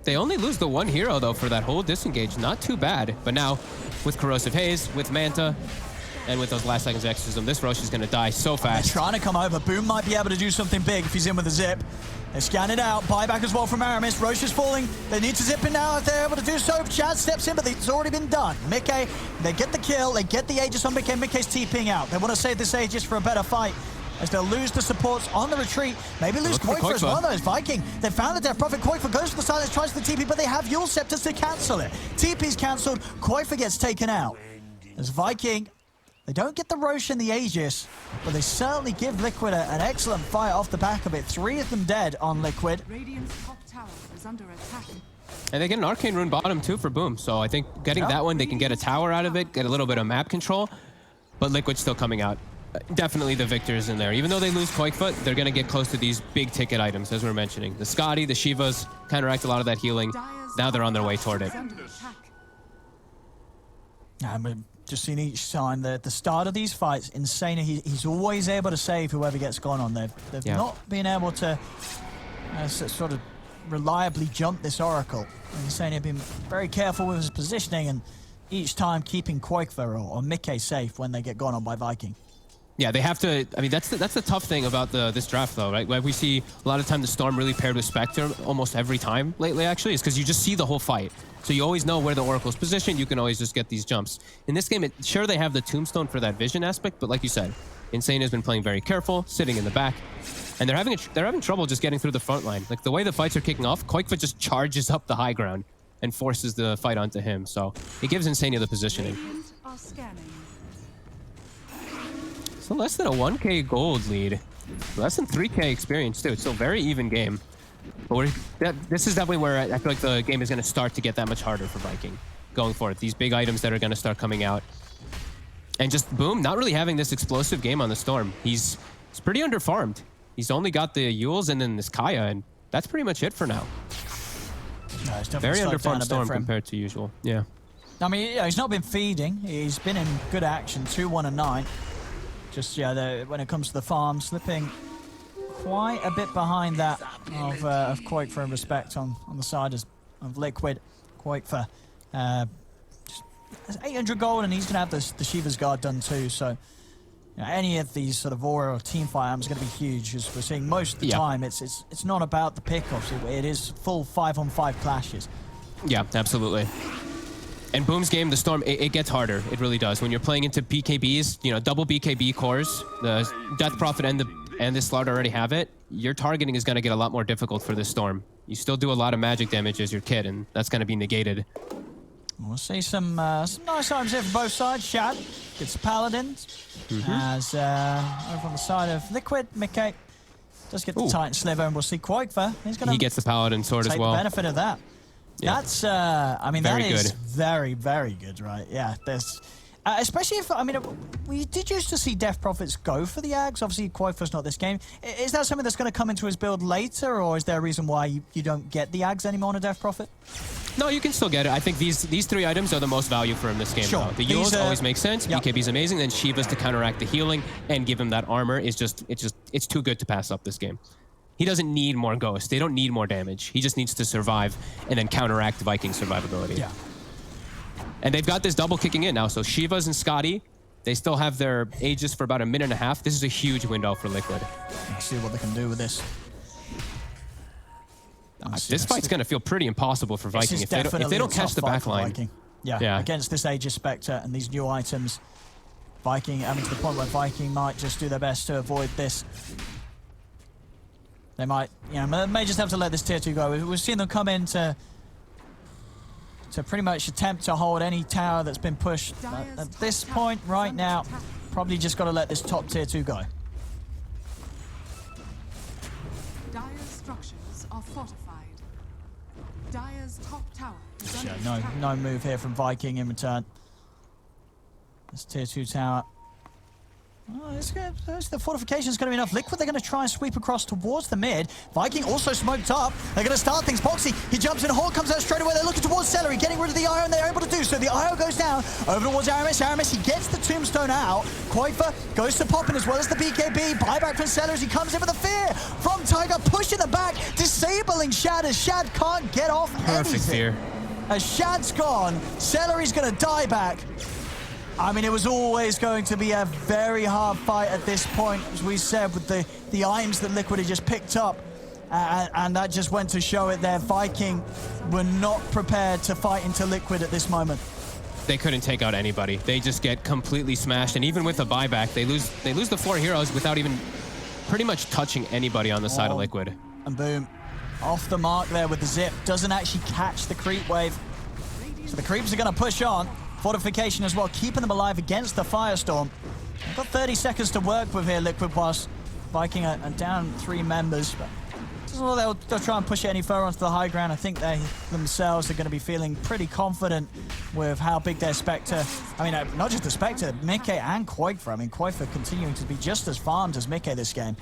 They only lose the one hero, though, for that whole disengage. Not too bad. But now, with Corrosive Haze, with Manta, and with those last seconds of Exorcism, this Rosh is going to die so fast. They're trying to come over. Boom might be able to do something big if he's in with a zip. They scan it out. Buyback as well from Aramis. Rosh is falling. They need to zip in now if they're able to do so. Chad steps in, but it's already been done. Mickey, they get the kill. They get the Aegis on Mickey. Mickey's TPing out. They want to save this Aegis for a better fight, as they'll lose the supports on the retreat. Maybe lose Quaifa as well, though. It's Viking. They found the Death Prophet. Quaifa goes for the silence, tries the TP, but they have Yule Scepters to cancel it. TP's cancelled. Quaifa gets taken out. As Viking, they don't get the Rosh and the Aegis, but they certainly give Liquid an excellent fight off the back of it. 3 of them dead on Liquid. Radiant's top tower is under attack. And they get an Arcane Rune bottom, too, for Boom. So I think getting that one, they can get a tower out of it, get a little bit of map control, but Liquid's still coming out. Definitely the victors in there. Even though they lose Quakefoot, they're going to get close to these big ticket items, as we're mentioning. The Scotty, the Shivas counteract a lot of that healing. Now they're on their way toward it. I'm just seeing each time at the start of these fights, Insane, he's always able to save whoever gets gone on there. They've not been able to sort of reliably jump this Oracle. Insane have been very careful with his positioning and each time keeping Quakefoot or Mickey safe when they get gone on by Viking. Yeah, they have to. I mean, that's the tough thing about this draft, though, right? Where we see a lot of time the Storm really paired with Spectre almost every time lately, actually, is because you just see the whole fight. So you always know where the Oracle's positioned. You can always just get these jumps. In this game, sure, they have the Tombstone for that vision aspect, but like you said, Insane has been playing very careful, sitting in the back, and they're having trouble just getting through the front line. Like, the way the fights are kicking off, Quakefoot just charges up the high ground and forces the fight onto him. So it gives Insania the positioning. So less than a 1k gold lead. Less than 3k experience, too. It's still a very even game. But this is definitely where I feel like the game is going to start to get that much harder for Viking going forward. These big items that are going to start coming out. And just, Boom, not really having this explosive game on the Storm. He's pretty underfarmed. He's only got the Yules and then this Kaya, and that's pretty much it for now. Very underfarmed Storm compared to usual. Yeah. I mean, yeah, he's not been feeding. He's been in good action, 2, 1, and 9. Just, yeah, when it comes to the farm, slipping quite a bit behind that of Quakefoot in respect on the side of Liquid. Quakefoot, just 800 gold, and he's going to have the Shiva's Guard done too, so you know, any of these sort of aura or team fight items is going to be huge, as we're seeing most of the time. It's not about the pickoffs, it is full 5-on-5 clashes. Yeah, absolutely. And Boom's game, the Storm, it gets harder. It really does. When you're playing into BKBs, you know, double BKB cores, the Death Prophet and the Slaughter already have it, your targeting is going to get a lot more difficult for this Storm. You still do a lot of magic damage as your kid, and that's going to be negated. We'll see some nice items here from both sides. Shad gets the Paladins. As over on the side of Liquid, Mickey does get the Titan Sliver, and we'll see Quoikva. He gets the Paladin sword as well. Take the benefit of that. Yeah. That's, I mean, that is good. very, very good, right? Yeah, there's... especially if, I mean, we did used to see Death Prophets go for the Ags. Obviously, Quoikva's not this game. Is that something that's going to come into his build later, or is there a reason why you don't get the Ags anymore on a Death Prophet? No, you can still get it. I think these 3 items are the most value for him this game. Sure. Though. The Yules always make sense. BKB's amazing. Then Shiva's to counteract the healing and give him that armor is it's too good to pass up this game. He doesn't need more Ghost. They don't need more damage. He just needs to survive and then counteract Viking survivability. Yeah. And they've got this double kicking in now. So Shivas and Scotty, they still have their Aegis for about a minute and a half. This is a huge window for Liquid. Let's see what they can do with this. This fight's going to feel pretty impossible for Viking if they don't catch the back line. Yeah, against this Aegis Spectre and these new items, Viking, I mean, to the point where Viking might just do their best to avoid this. They might, you know, may just have to let this tier 2 go. We've seen them come in to pretty much attempt to hold any tower that's been pushed. At this point, right now, probably just got to let this top tier 2 go. Dire's structures are fortified. Dire's top tower is under Yeah, attack. no move here from Viking in return. This tier 2 tower. Oh, the fortification is going to be enough. Liquid, they're going to try and sweep across towards the mid. Viking also smoked up. They're going to start things. Boxy, he jumps in. Hawk comes out straight away. They're looking towards Celery, getting rid of the IO, and they're able to do so. The IO goes down over towards Aramis. Aramis, he gets the tombstone out. Quoikva goes to Poppin as well as the BKB. Buyback from Celery as he comes in with a fear from Tiger, pushing the back, disabling Shad as Shad can't get off Perfect fear. As Shad's gone, Celery's going to die back. I mean, it was always going to be a very hard fight at this point, as we said, with the items that Liquid had just picked up. And that just went to show it there. Viking were not prepared to fight into Liquid at this moment. They couldn't take out anybody. They just get completely smashed. And even with a buyback, they lose the 4 heroes without even pretty much touching anybody on the side of Liquid. And boom, off the mark there with the zip. Doesn't actually catch the creep wave. So the creeps are going to push on. Fortification as well, keeping them alive against the Firestorm. They've got 30 seconds to work with here, Liquid, whilst Viking are down 3 members. But well, they'll try and push it any further onto the high ground. I think they themselves are going to be feeling pretty confident with how big their Spectre, I mean, not just the Spectre, Mickey and Quoikva. I mean, Quoikva continuing to be just as farmed as Mickey this game.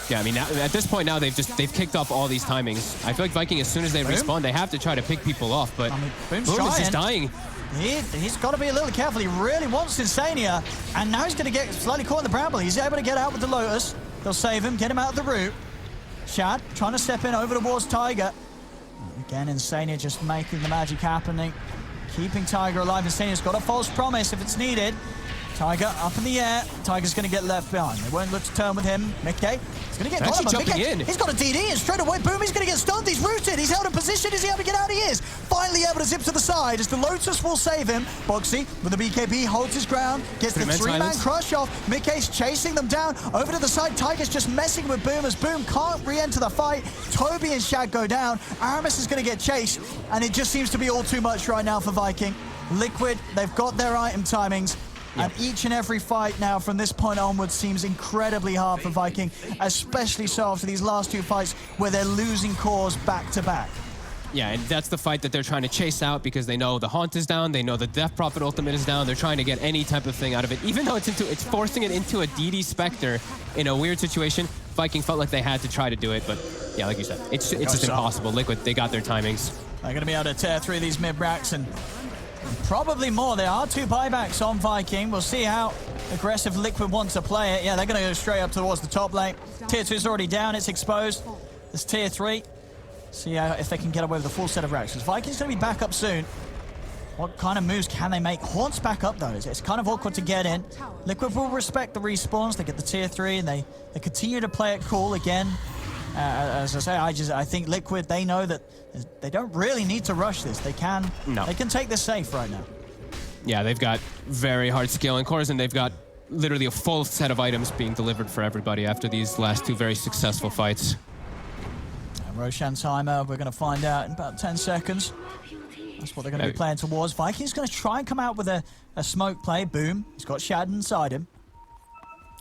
Yeah, I mean, at this point now, they've kicked off all these timings. I feel like Viking, as soon as they respawn, they have to try to pick people off, but Boom is dying. He's got to be a little careful. He really wants Insania, and now he's going to get slightly caught in the bramble. He's able to get out with the Lotus. They'll save him, get him out of the route. Shad trying to step in over towards Tiger. Again, Insania just making the magic happening. Keeping Tiger alive. Insania's got a false promise if it's needed. Tiger up in the air. Tiger's going to get left behind. They won't look to turn with him. Mickey, he's going to get caught. Jumping in. He's got a DD, and straight away, boom, he's going to get stunned. He's rooted. He's held in position. Is he able to get out? He is. Finally able to zip to the side as the Lotus will save him. Boxy with the BKB holds his ground, gets the 3-man crush off. Mickey's chasing them down. Over to the side, Tiger's just messing with Boom as Boom can't re-enter the fight. Toby and Shad go down. Aramis is going to get chased, and it just seems to be all too much right now for Viking. Liquid, they've got their item timings. And each and every fight now from this point onwards seems incredibly hard for Viking, especially so after these last 2 fights where they're losing cores back to back. Yeah, and that's the fight that they're trying to chase out because they know the Haunt is down, they know the Death Prophet ultimate is down, they're trying to get any type of thing out of it. Even though it's forcing it into a DD Spectre in a weird situation, Viking felt like they had to try to do it, but yeah, like you said, it's just impossible. Liquid, they got their timings. They're going to be able to tear through these mid-racks and probably more. There are 2 buybacks on Viking. We'll see how aggressive Liquid wants to play it. Yeah, they're going to go straight up towards the top lane. Tier 2 is already down. It's exposed. It's Tier 3. See if they can get away with a full set of racks. Because Viking's going to be back up soon. What kind of moves can they make? Haunt's back up, though. It's kind of awkward to get in. Liquid will respect the respawns. They get the Tier 3, and they continue to play it cool again. As I say, I think Liquid, they know that they don't really need to rush this. They can take this safe right now. Yeah, they've got very hard scaling cores, and they've got literally a full set of items being delivered for everybody after these last 2 very successful fights. Roshan timer, we're going to find out in about 10 seconds. That's what they're going to be playing towards. Viking's going to try and come out with a smoke play. Boom. He's got Shad inside him.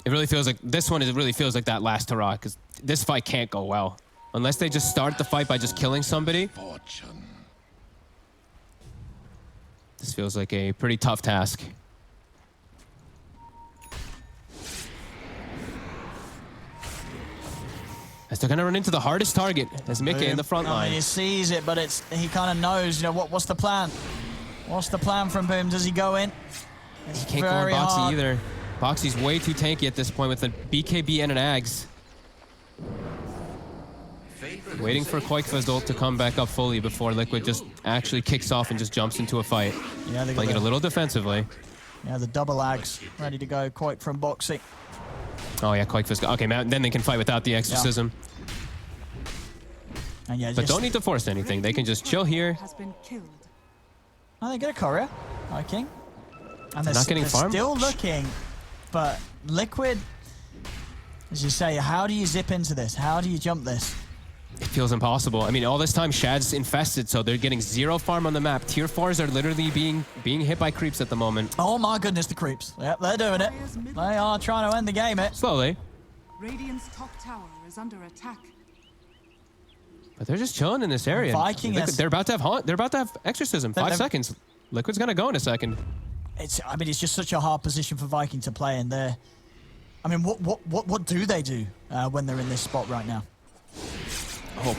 It really feels like this one. It really feels like that last hurrah, because this fight can't go well unless they just start the fight by just killing somebody. This feels like a pretty tough task. As they're gonna run into the hardest target, as Mickey in the front line. He sees it, but he kind of knows. You know what's the plan? What's the plan from Boom? Does he go in? He can't go in Boxy either. Boxy's way too tanky at this point with a BKB and an Ags. Waiting for Quakefizzle to come back up fully before Liquid just actually kicks off and just jumps into a fight. Yeah, they playing it a little defensively. Yeah, the double Ags ready to go. Quake from Boxy. Oh yeah, Quakefizzle. Okay, then they can fight without the exorcism. Yeah. And yeah, but don't need to force anything. They can just chill here. Oh, they get a courier. Viking. And they're not getting farmed. Still looking, but Liquid, as you say, how do you zip into this? How do you jump this? It feels impossible. I mean, all this time Shad's infested, so they're getting 0 farm on the map. Tier 4s are literally being hit by creeps at the moment. Oh my goodness, the creeps. Yep, they're doing it. They are trying to end the game. Slowly. Radiant's top tower is under attack. But they're just chilling in this area. Viking they're about to have They're about to have exorcism. 5 seconds. Liquid's gonna go in a second. I mean, it's just such a hard position for Viking to play in there. I mean, what do they do when they're in this spot right now? Hope.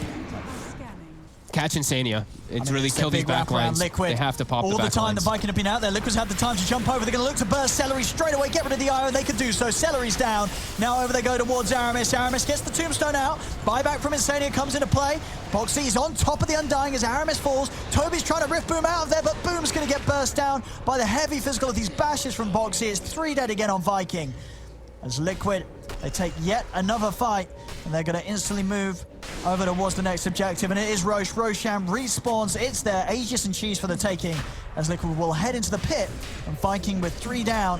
Catch Insania. It's really killed these backlines. Liquid. They have to pop all the the time backlines. the Viking have been out there. Liquid's had the time to jump over. They're going to look to burst Celery straight away, get rid of the Iron. They can do so. Celery's down. Now over they go towards Aramis. Aramis gets the Tombstone out. Buyback from Insania comes into play. Boxy's on top of the Undying as Aramis falls. Toby's trying to rift Boom out of there, but Boom's going to get burst down by the heavy physical of these bashes from Boxy. It's 3 dead again on Viking. As Liquid, they take yet another fight, and they're going to instantly move over towards the next objective, and it is Roche. Rosham respawns. It's there. Aegis and Cheese for the taking, as Liquid will head into the pit, and Viking with 3 down,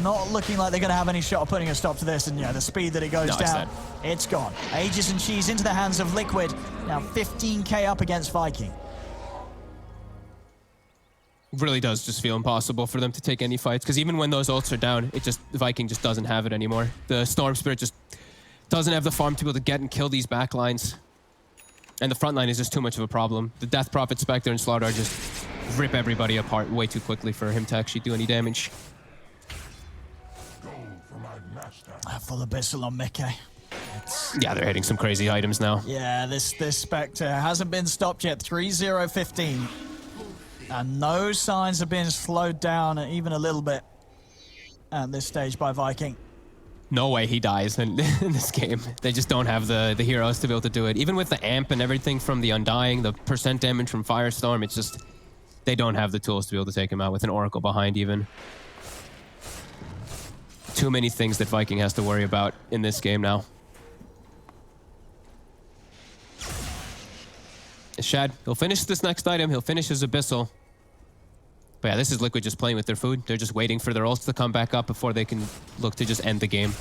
not looking like they're going to have any shot of putting a stop to this, and yeah, the speed that it goes down, it's gone. Aegis and Cheese into the hands of Liquid, now 15k up against Viking. Really does just feel impossible for them to take any fights, because even when those ults are down, the Viking just doesn't have it anymore. The Storm Spirit just doesn't have the farm to be able to get and kill these backlines. And the front line is just too much of a problem. The Death Prophet, Spectre, and Slardar just rip everybody apart way too quickly for him to actually do any damage. Full Abyssal on Mickey. Yeah, they're hitting some crazy items now. Yeah, this Spectre hasn't been stopped yet. 3-0-15. And no signs of being slowed down even a little bit at this stage by Viking. No way he dies in this game. They just don't have the heroes to be able to do it. Even with the amp and everything from the Undying, the % damage from Firestorm, it's just, they don't have the tools to be able to take him out with an Oracle behind even. Too many things that Viking has to worry about in this game now. Shad, he'll finish this next item. He'll finish his Abyssal. But yeah, this is Liquid just playing with their food. They're just waiting for their ults to come back up before they can look to just end the game.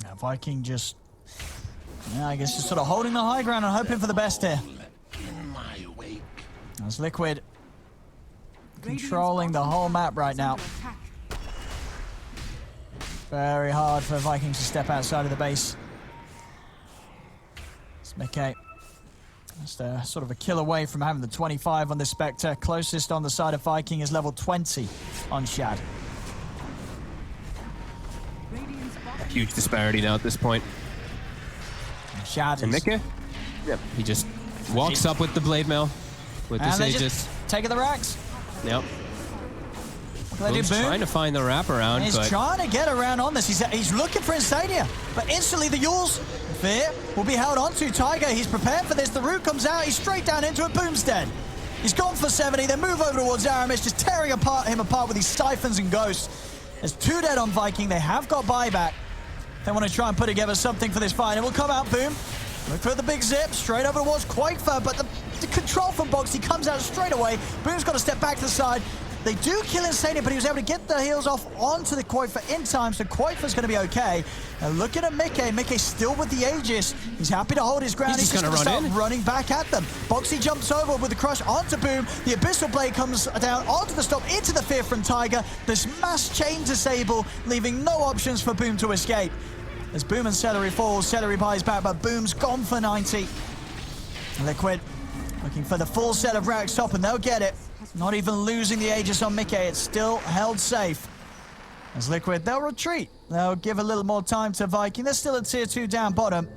Now Viking just, I guess just sort of holding the high ground and hoping for the best here. As Liquid controlling the whole map right now. Very hard for Vikings to step outside of the base. It's Mickey. Just sort of a kill away from having the 25 on the Spectre. Closest on the side of Viking is level 20 on Shad. Huge disparity now at this point. Shad and Mickey? Yep. He just walks up with the blade mail. With and this they just taking the racks. Yep. Boom's trying to find the wraparound, He's but trying to get around on this. He's looking for Insania, but instantly the Yules Fear will be held onto. Tiger, he's prepared for this. The root comes out. He's straight down into it. Boom's dead. He's gone for 70. They move over towards Aramis, just tearing him apart with these Siphons and Ghosts. There's 2 dead on Viking. They have got buyback. They want to try and put together something for this fight. It will come out, Boom. Look for the big zip, straight over towards Quakefer, but the control from Boxy comes out straight away. Boom's got to step back to the side. They do kill Insania, but he was able to get the heals off onto the Koifa in time, so Koifa's going to be okay. Now looking at Mickey. Mickey's still with the Aegis. He's happy to hold his ground. He's just going to start running back at them. Boxy jumps over with the crush onto Boom. The Abyssal Blade comes down onto the stop, into the Fear from Tiger. This mass chain disable, leaving no options for Boom to escape. As Boom and Celery falls, Celery buys back, but Boom's gone for 90. Liquid looking for the full set of racks top, and they'll get it. Not even losing the Aegis on Mickey, it's still held safe. As Liquid, they'll retreat. They'll give a little more time to Viking. They're still at tier 2 down bottom.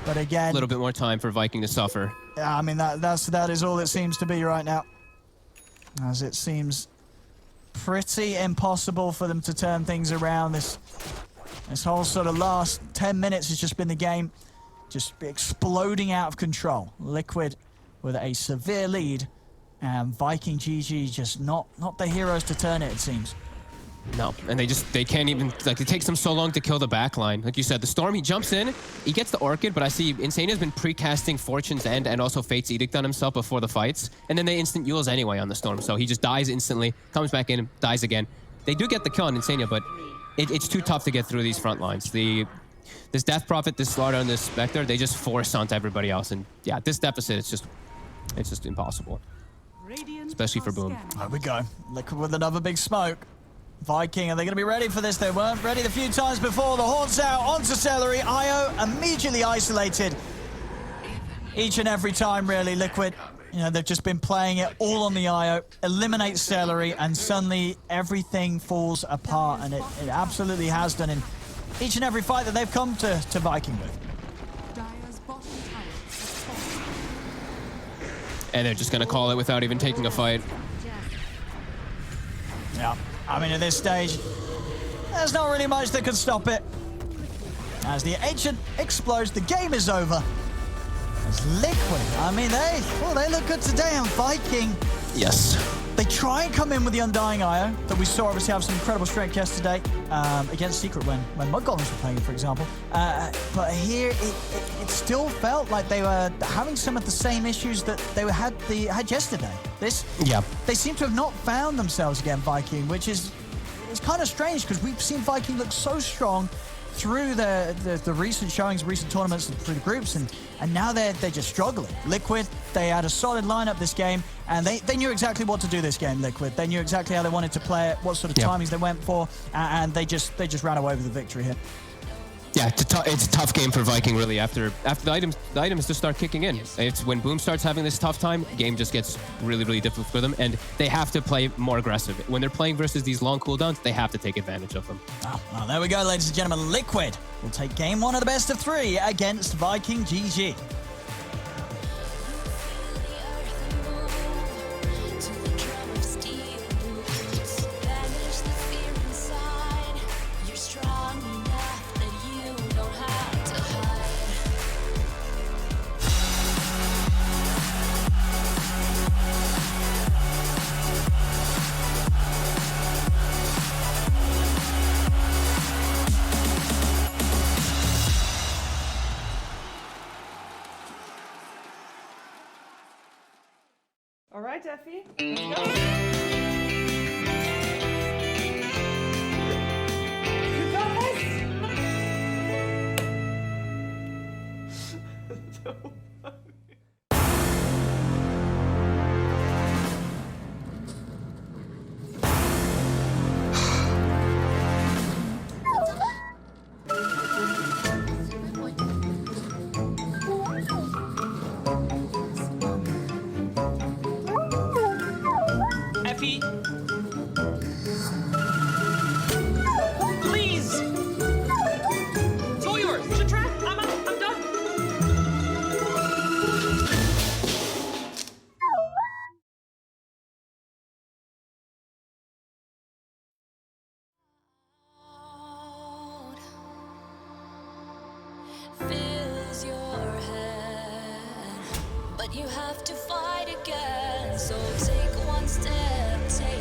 But again... A little bit more time for Viking to suffer. Yeah, I mean, that is all it seems to be right now. As it seems pretty impossible for them to turn things around. This whole sort of last 10 minutes has just been the game just exploding out of control. Liquid with a severe lead, and Viking GG just not the heroes to turn it seems. No, and they can't even, like, it takes them so long to kill the backline. Like you said, the Storm, he jumps in, he gets the Orchid, but I see Insania's been pre-casting Fortune's End and also Fate's Edict on himself before the fights, and then they instant Yules anyway on the Storm, so he just dies instantly, comes back in, dies again. They do get the kill on Insania, but it's too tough to get through these front lines. This Death Prophet, this Slardar, and this Spectre, they just force onto everybody else, and yeah, this deficit, it's just impossible. Especially for Boom. There we go. Liquid with another big smoke. Viking, are they going to be ready for this? They weren't ready the few times before. The Horns out onto Celery. Io immediately isolated. Each and every time, really, Liquid. You know, they've just been playing it all on the Io. Eliminate Celery, and suddenly everything falls apart. And it absolutely has done in each and every fight that they've come to Viking with. And they're just going to call it without even taking a fight. Yeah. I mean, at this stage, there's not really much that could stop it. As the Ancient explodes, the game is over. As Liquid, I mean, they look good today on Viking. Yes. They try and come in with the Undying Io that we saw obviously have some incredible strength yesterday against Secret when Mud Golems were playing, for example. But here, it still felt like they were having some of the same issues that they had yesterday. They seem to have not found themselves again, Viking, which is kind of strange because we've seen Viking look so strong through the recent showings, recent tournaments, through the groups, and now they're just struggling. Liquid, they had a solid lineup this game, and they knew exactly what to do this game, Liquid. They knew exactly how they wanted to play it, what sort of timings they went for, and they just ran away with the victory here. Yeah, it's a tough game for Viking, really, after the items just start kicking in. It's when Boom starts having this tough time, game just gets really, really difficult for them, and they have to play more aggressive. When they're playing versus these long cooldowns, they have to take advantage of them. Well, there we go, ladies and gentlemen. Liquid will take game one of the best of 3 against Viking GG. All right, Effie, let's go. You got this. Effie. Please. It's all yours. It's your track. I'm out. I'm done. Fills your head, but you have to fight again. So take one step, take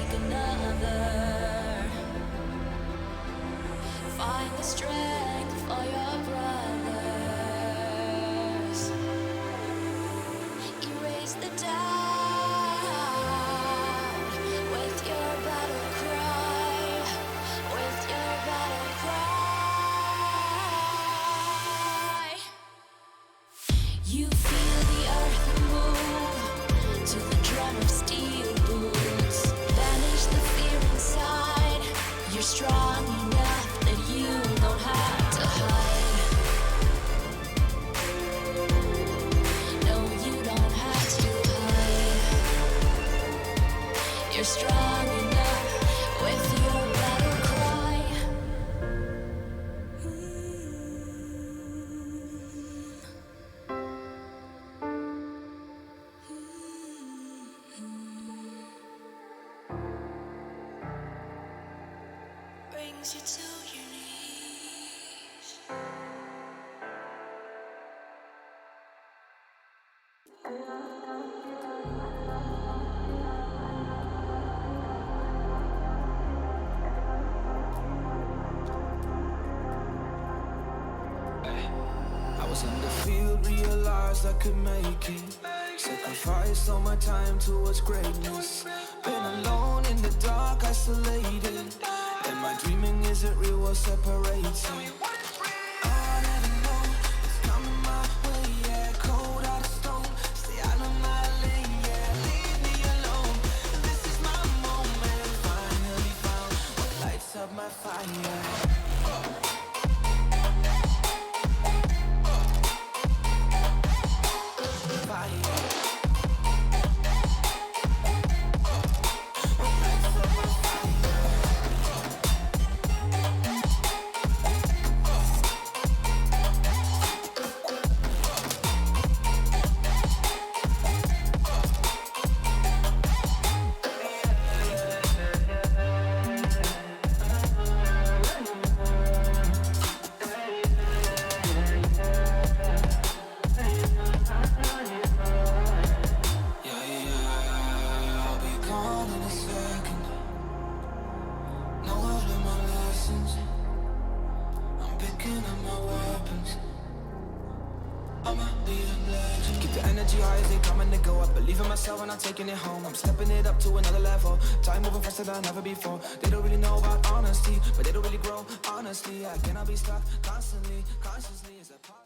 You're strong enough with your battle cry. Brings you to your knees. I was in the field, realized I could make it. Sacrificed all my time towards greatness. Been alone in the dark, isolated. And my dreaming isn't real, what separates me. I never know, it's coming my way, yeah. Cold out of stone, stay out of my lane, yeah. Leave me alone, this is my moment. Finally found what lights up my fire. Keep the energy high as they coming to go. I believe in myself and I'm taking it home. I'm stepping it up to another level. Time moving faster than ever before. They don't really know about honesty, but they don't really grow. Honestly, I cannot be stuck constantly. Consciously is a part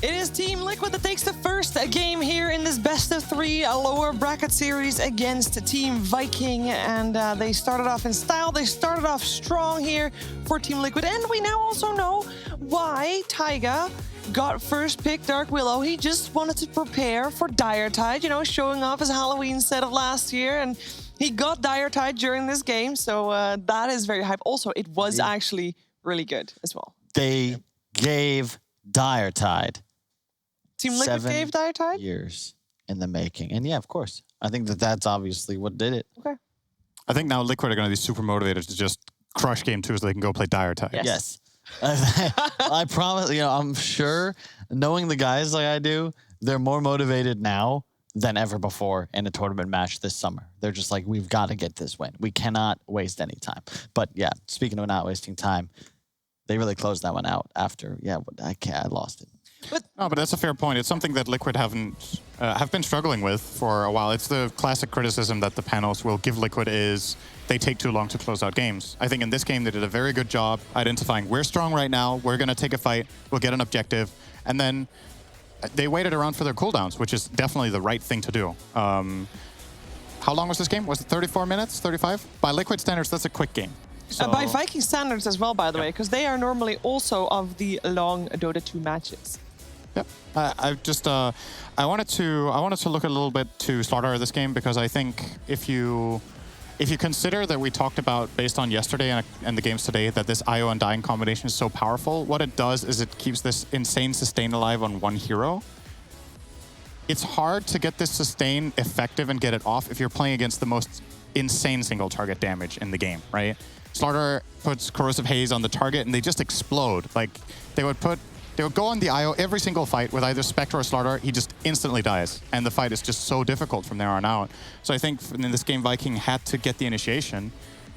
It is Team Liquid that takes the first game here in this best of three lower bracket series against Team Viking. And they started off in style. They started off strong here for Team Liquid. And we now also know why Taiga got first pick Dark Willow. He just wanted to prepare for Dire Tide, you know, showing off his Halloween set of last year. And he got Dire Tide during this game. So that is very hype. Also, it was actually really good as well. They gave Dire Tide Team Liquid gave Dire Tide? years in the making. And yeah, of course. I think that that's obviously what did it. Okay. I think now Liquid are going to be super motivated to just crush game 2 so they can go play Dire Tide. Yes. I promise, you know, I'm sure, knowing the guys like I do, they're more motivated now than ever before in a tournament match this summer. They're just like, we've got to get this win. We cannot waste any time. But yeah, speaking of not wasting time, they really closed that one out after, I lost it. But that's a fair point. It's something that Liquid have been struggling with for a while. It's the classic criticism that the panels will give Liquid is they take too long to close out games. I think in this game they did a very good job identifying we're strong right now, we're going to take a fight, we'll get an objective, and then they waited around for their cooldowns, which is definitely the right thing to do. How long was this game? Was it 34 minutes, 35? By Liquid standards, that's a quick game. So, by Viking standards as well, by the way, because they are normally also of the long Dota 2 matches. Yep. I wanted to look a little bit to Slaughter this game because I think if you consider that we talked about based on yesterday and the games today that this IO and dying combination is so powerful, what it does is it keeps this insane sustain alive on one hero. It's hard to get this sustain effective and get it off if you're playing against the most insane single target damage in the game, right? Slaughter puts Corrosive Haze on the target and they just explode. Like they would go on the IO every single fight with either Spectre or Slaughter, he just instantly dies. And the fight is just so difficult from there on out. So I think in this game, Viking had to get the initiation.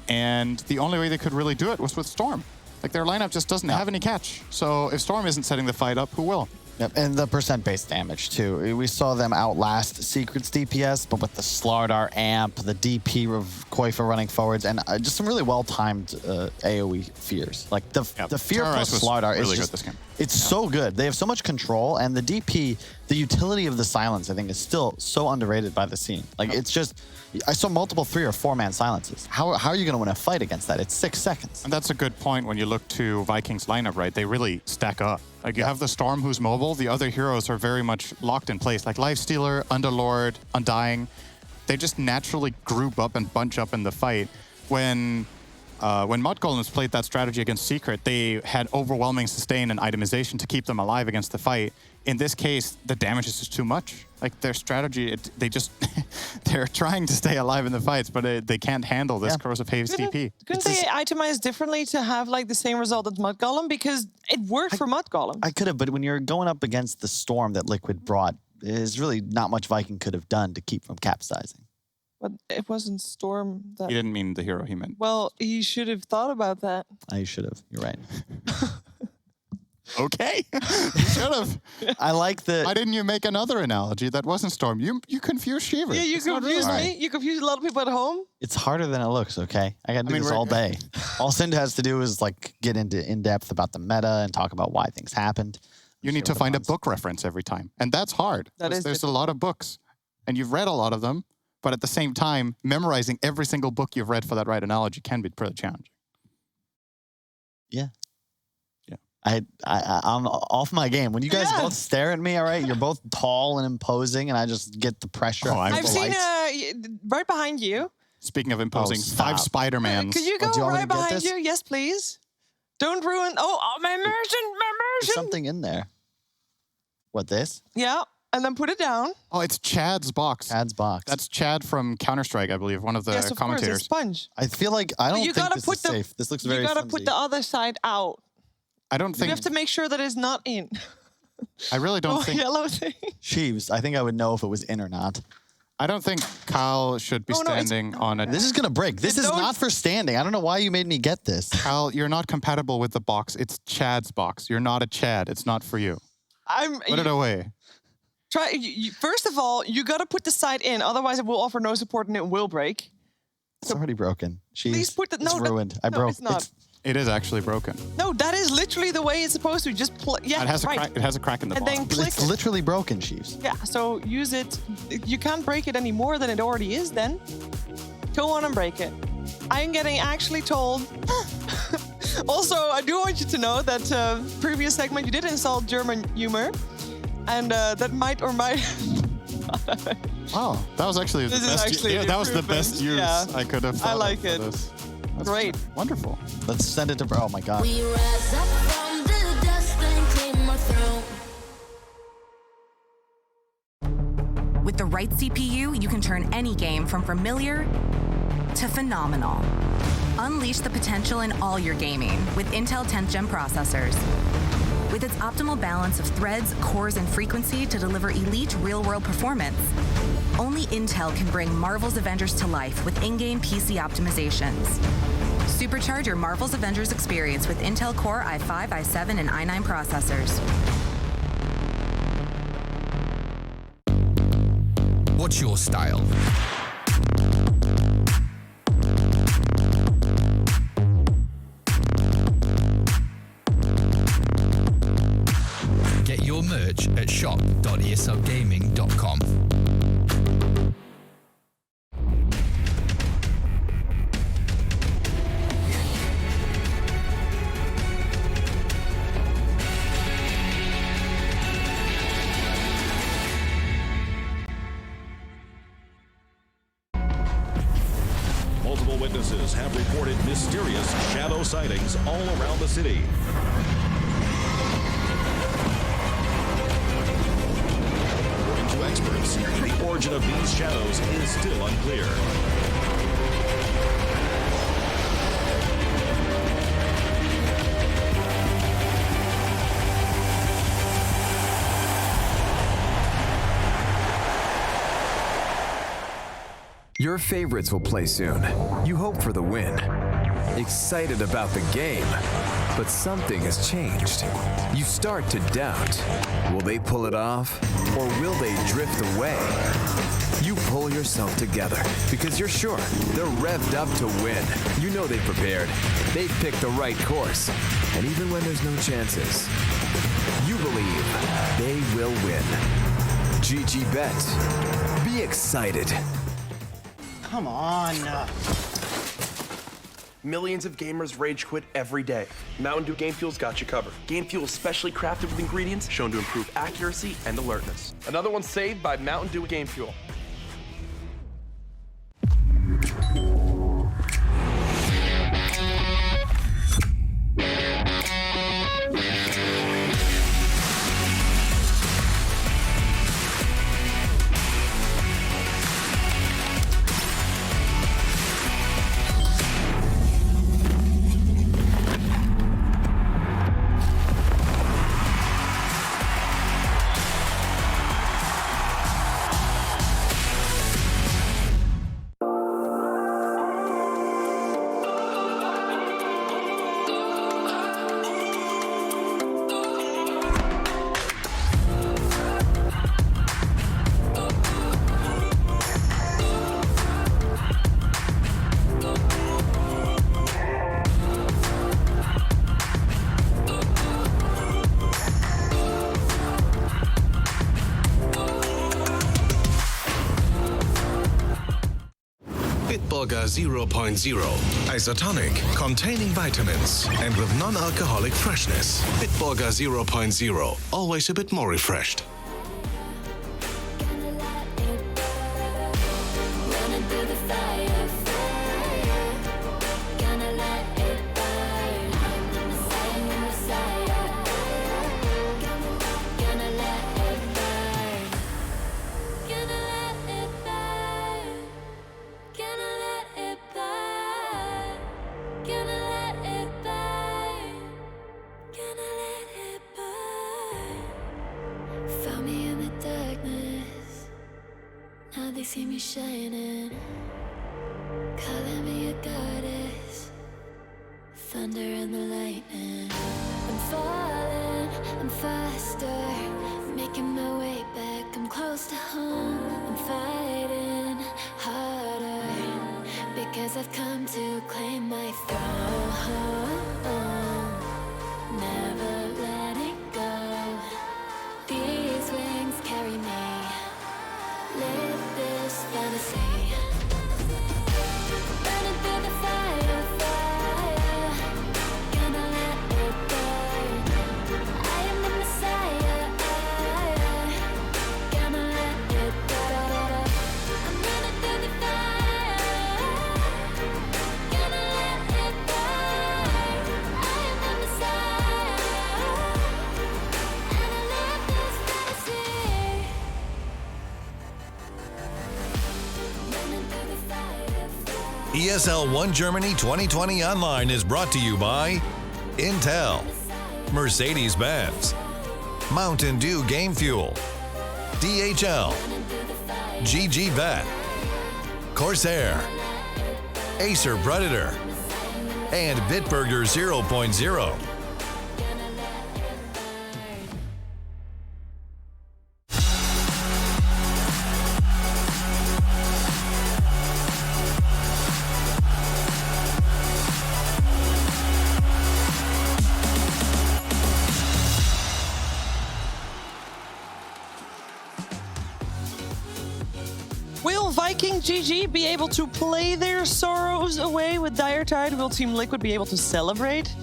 And the only way they could really do it was with Storm. Like their lineup just doesn't have any catch. So if Storm isn't setting the fight up, who will? Yep, and the percent-based damage, too. We saw them outlast Secret's DPS, but with the Slardar amp, the DP of Koifa running forwards, and just some really well-timed AoE fears. Like, the fear plus Slardar is really just... good this game. It's so good. They have so much control, and the DP the utility of the silence, I think, is still so underrated by the scene. Like, it's just, I saw multiple 3 or 4 man silences. How are you going to win a fight against that? It's 6 seconds. And that's a good point when you look to Vikings lineup, right? They really stack up. Like, you have the Storm who's mobile. The other heroes are very much locked in place. Like Lifestealer, Underlord, Undying. They just naturally group up and bunch up in the fight. When Mud Golems played that strategy against Secret, they had overwhelming sustain and itemization to keep them alive against the fight. In this case, the damage is just too much. Like, their strategy, they're trying to stay alive in the fights, but they can't handle this Corrosive Haze TP. Couldn't they itemize differently to have like the same result as Mud Golem? Because it worked for Mud Golem. I could have, but when you're going up against the Storm that Liquid brought, there's really not much Viking could have done to keep from capsizing. But it wasn't Storm that... He didn't mean the hero, he meant... Well, he should have thought about that. I should have. You're right. Okay. You should have. I like the... Why didn't you make another analogy that wasn't Storm? You confused Shiver. Yeah, you confused me. You confused a lot of people at home. It's harder than it looks, okay? I got to do this all day. All Sind has to do is like get into in-depth about the meta and talk about why things happened. You need to find a book reference every time. And that's hard. There's a lot of books. And you've read a lot of them. But at the same time, memorizing every single book you've read for that right analogy can be pretty challenging. Yeah. Yeah. I'm off my game. When you guys both stare at me, all right, you're both tall and imposing, and I just get the pressure. I've seen right behind you. Speaking of imposing, 5 Spider-Mans. Could you go right behind you? Yes, please. Don't ruin... Oh, my immersion, There's something in there. What, this? Yeah. And then put it down. Oh, it's Chad's box. Chad's box. That's Chad from Counter-Strike, I believe, one of the commentators. Course, a sponge. I feel like I don't think this is safe. This looks very You gotta flimsy. put the other side out. I don't think... You have to make sure that it's not in. I really don't think... yellow thing. Sheaves, I think I would know if it was in or not. I don't think Kyle should be standing on it. This is going to break. This is not for standing. I don't know why you made me get this. Kyle, you're not compatible with the box. It's Chad's box. You're not a Chad. It's not for you. Put it away. First of all, you gotta put the side in, otherwise it will offer no support and it will break. It's already broken. Please put the... It's ruined. I broke. It's not. It is actually broken. No, that is literally the way it's supposed to. Just yeah, it has a crack. It has a crack in the bottom. Then click it's literally broken, Sheaves. Yeah, so use it. You can't break it any more than it already is. Then go on and break it. I'm getting actually told. Also, I do want you to know that previous segment you did insult German humor, and that might or might. Wow, that was actually the best. That was the best use I could have thought I like of it. for this. That's great. Wonderful. Let's send it to bro. Oh my god. We rise up from the dust and claim our throne. With the right CPU, you can turn any game from familiar to phenomenal. Unleash the potential in all your gaming with Intel 10th Gen processors. With its optimal balance of threads, cores, and frequency to deliver elite real-world performance, only Intel can bring Marvel's Avengers to life with in-game PC optimizations. Supercharge your Marvel's Avengers experience with Intel Core i5, i7, and i9 processors. What's your style? Get your merch at shop.eslgaming.com. Multiple witnesses have reported mysterious shadow sightings all around the city. According to experts, the origin of these shadows is still unclear. Your favorites will play soon. You hope for the win. Excited about the game. But something has changed. You start to doubt. Will they pull it off? Or will they drift away? You pull yourself together because you're sure they're revved up to win. You know they've prepared. They've picked the right course. And even when there's no chances, you believe they will win. GG Bet. Be excited. Come on. Millions of gamers rage quit every day. Mountain Dew Game Fuel's got you covered. Game Fuel is specially crafted with ingredients shown to improve accuracy and alertness. Another one saved by Mountain Dew Game Fuel. Bitburger 0.0. Isotonic, containing vitamins, and with non-alcoholic freshness. Bitburger 0.0. Always a bit more refreshed. Found me in the darkness. Now they see me shining. Calling me a goddess. Thunder and the lightning. I'm falling, I'm faster. Making my way back, I'm close to home. I'm fighting harder. Because I've come to claim my throne. Never letting go. These wings carry me. Live this fantasy. Running through the fire, fire. Gonna let it burn. I am the Messiah. Gonna let it burn. I'm running through the fire. Gonna let it burn. I am the Messiah. And I live this fantasy. Running through the fire, fire. ESL 1 Germany 2020 Online is brought to you by Intel, Mercedes-Benz, Mountain Dew Game Fuel, DHL, GG Bet, Corsair, Acer Predator, and Bitburger 0.0. Will Viking GG be able to play their sorrows away with Dire Tide? Will Team Liquid be able to celebrate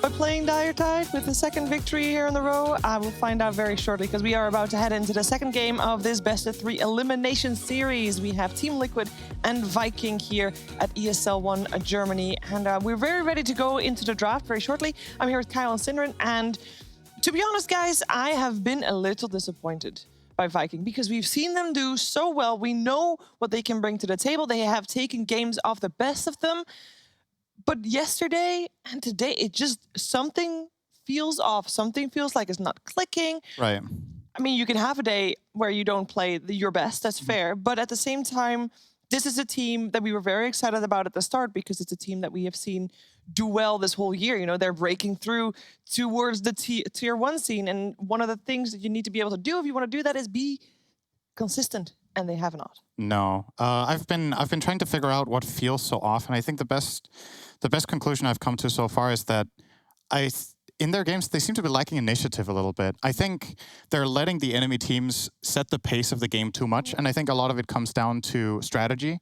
by playing Dire Tide with the second victory here in the row? I will find out very shortly because we are about to head into the second game of this best-of-3 elimination series. We have Team Liquid and Viking here at ESL 1 Germany, and we're very ready to go into the draft very shortly. I'm here with Kyle and Sindren, and to be honest, guys, I have been a little disappointed by Viking because we've seen them do so well. We know what they can bring to the table. They have taken games off the best of them. But yesterday and today, it just, something feels off. Something feels like it's not clicking. Right. I mean, you can have a day where you don't play your best. That's fair. But at the same time, this is a team that we were very excited about at the start because it's a team that we have seen do well this whole year. You know, they're breaking through towards the tier 1 scene. And one of the things that you need to be able to do if you want to do that is be consistent. And they have not. No, I've been trying to figure out what feels so off, and I think the best conclusion I've come to so far is that in their games, they seem to be lacking initiative a little bit. I think they're letting the enemy teams set the pace of the game too much, and I think a lot of it comes down to strategy.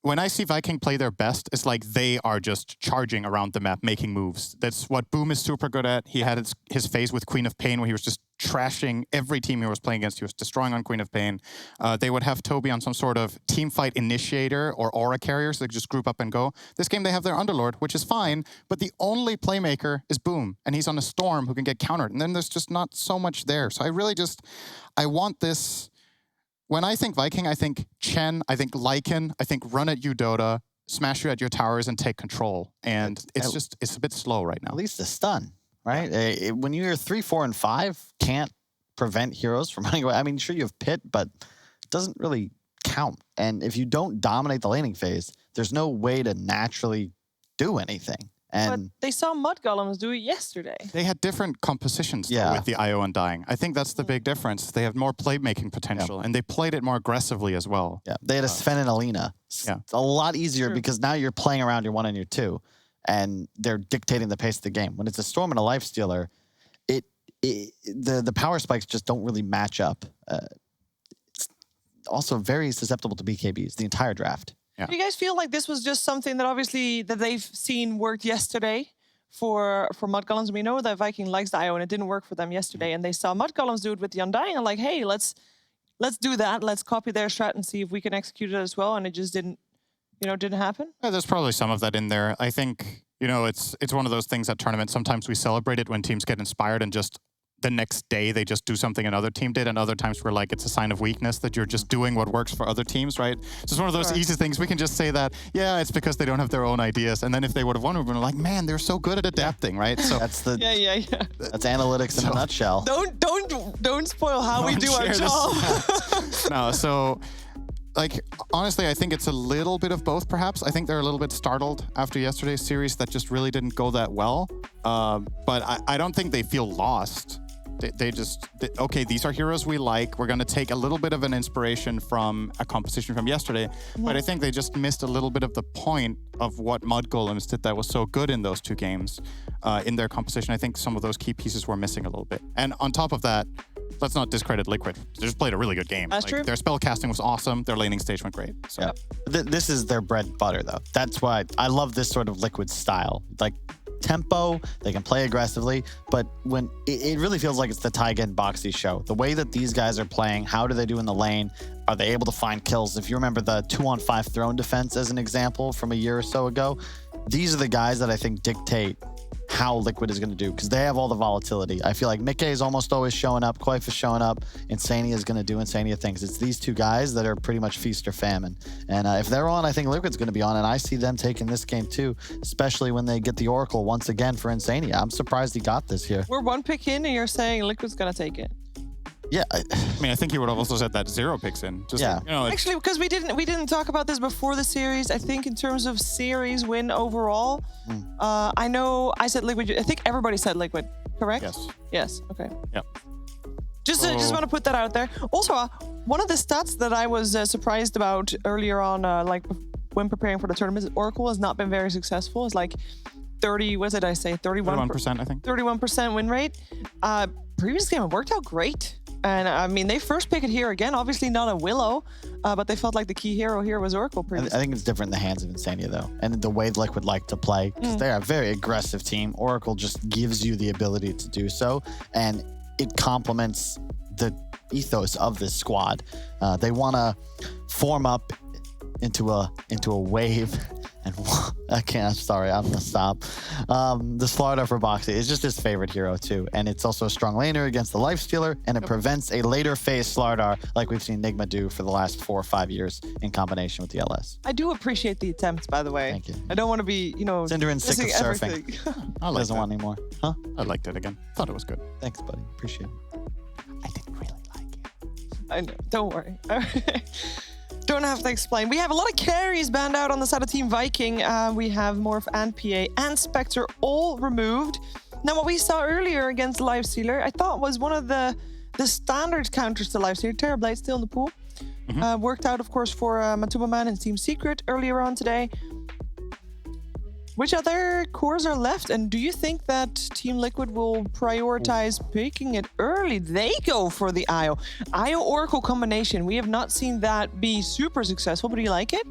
When I see Viking play their best, it's like they are just charging around the map, making moves. That's what Boom is super good at. He had his phase with Queen of Pain where he was just trashing every team he was playing against. He was destroying on Queen of Pain. They would have Toby on some sort of team fight initiator or aura carrier, so they could just group up and go. This game, they have their Underlord, which is fine, but the only playmaker is Boom, and he's on a Storm who can get countered. And then there's just not so much there. So I want this... When I think Viking, I think Chen, I think Lycan, I think run at you, Dota, smash you at your towers and take control. And it's a bit slow right now. At least a stun, right? When you're 3, 4, and 5, can't prevent heroes from running away. I mean, sure, you have Pit, but it doesn't really count. And if you don't dominate the laning phase, there's no way to naturally do anything. But they saw Mud Golems do it yesterday. They had different compositions though, with the IO Undying. I think that's the big difference. They have more playmaking potential, and they played it more aggressively as well. Yeah, they had a Sven and Alina. It's a lot easier because now you're playing around your 1 and your 2, and they're dictating the pace of the game. When it's a Storm and a Lifestealer, the power spikes just don't really match up. It's also very susceptible to BKBs, the entire draft. Yeah. Do you guys feel like this was just something that obviously that they've seen worked yesterday for Mud Golems? We know that Viking likes the IO and it didn't work for them yesterday, and they saw Mud Golems do it with the Undying and like, hey, let's do that. Let's copy their strat and see if we can execute it as well. And it just didn't happen. Yeah, there's probably some of that in there. I think, it's one of those things at tournaments. Sometimes we celebrate it when teams get inspired and just the next day they just do something another team did, and other times we're like, it's a sign of weakness that you're just doing what works for other teams, right? So it's one of those easy things. We can just say that, yeah, it's because they don't have their own ideas. And then if they would have won, we're like, man, they're so good at adapting, right? So that's the yeah. That's analytics in a nutshell. Don't spoil how we do our job. No, so honestly, I think it's a little bit of both, perhaps. I think they're a little bit startled after yesterday's series that just really didn't go that well. But I don't think they feel lost. They okay, these are heroes we like. We're going to take a little bit of an inspiration from a composition from yesterday. But I think they just missed a little bit of the point of what Mud Golems did that was so good in those 2 games in their composition. I think some of those key pieces were missing a little bit. And on top of that, let's not discredit Liquid. They just played a really good game. That's true. Their spell casting was awesome. Their laning stage went great. So. This is their bread and butter, though. That's why I love this sort of Liquid style. Like, tempo, they can play aggressively, but when it really feels like it's the Taiga and Boxy show. The way that these guys are playing, how do they do in the lane? Are they able to find kills? If you remember the 2-on-5 throne defense as an example from a year or so ago, these are the guys that I think dictate how Liquid is going to do, because they have all the volatility. I feel like Mickey is almost always showing up, Quaife is showing up, Insania is going to do Insania things. It's these 2 guys that are pretty much feast or famine. And if they're on, I think Liquid's going to be on, and I see them taking this game too, especially when they get the Oracle once again for Insania. I'm surprised he got this here. We're 1 pick in and you're saying Liquid's going to take it. Yeah, I mean, I think he would have also said that 0 picks in. Just Actually, because we didn't talk about this before the series. I think in terms of series win overall, I know I said Liquid. I think everybody said Liquid, correct? Yes. Okay. Yep. Just want to put that out there. Also, one of the stats that I was surprised about earlier on, when preparing for the tournament, is Oracle has not been very successful. It's like 30. What did I say? 31%, I think. 31% win rate. Previous game, it worked out great. And I mean, they first pick it here again. Obviously not a Willow, but they felt like the key hero here was Oracle previously. I think it's different in the hands of Insania, though, and the way Liquid like to play, because they're a very aggressive team. Oracle just gives you the ability to do so, and it complements the ethos of this squad. They want to form up into a wave. And I can't, sorry, I'm gonna stop. The Slardar for Boxy is just his favorite hero too. And it's also a strong laner against the Lifestealer, and it prevents a later phase Slardar like we've seen Nigma do for the last 4 or 5 years in combination with the LS. I do appreciate the attempts, by the way. Thank you. I don't want to be, Cinderin sick of surfing. I doesn't want anymore. Huh? I liked it again. Thought it was good. Thanks, buddy. Appreciate it. I didn't really like it. I know. Don't worry. Don't have to explain. We have a lot of carries banned out on the side of Team Viking. We have Morph and PA and Spectre all removed. Now, what we saw earlier against Lifestealer, I thought was one of the standard counters to Lifestealer. Terrorblade still in the pool. Worked out, of course, for Matuma Man and Team Secret earlier on today. Which other cores are left? And do you think that Team Liquid will prioritize picking it early? They go for the IO. IO-Oracle combination. We have not seen that be super successful, but do you like it?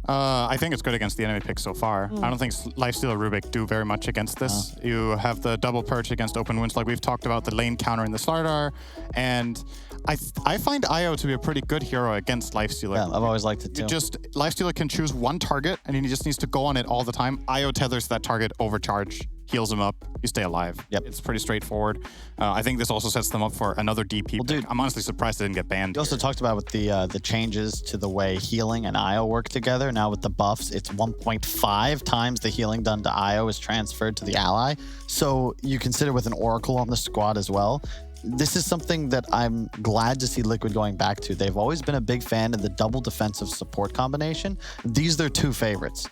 I think it's good against the enemy pick so far. I don't think Lifesteal or Rubik do very much against this. You have the double perch against open wounds like we've talked about, the lane counter in the Slardar, and I find IO to be a pretty good hero against Lifestealer. Yeah, I've always liked it too. Lifestealer can choose one target and he just needs to go on it all the time. IO tethers that target, overcharge, heals him up, you stay alive. Yep. It's pretty straightforward. I think this also sets them up for another DP. Well, dude, I'm honestly surprised they didn't get banned. You also talked about with the changes to the way healing and IO work together. Now with the buffs, it's 1.5 times the healing done to IO is transferred to the ally. So you consider with an Oracle on the squad as well. This is something that I'm glad to see Liquid going back to. They've always been a big fan of the double defensive support combination. These are their two favorites.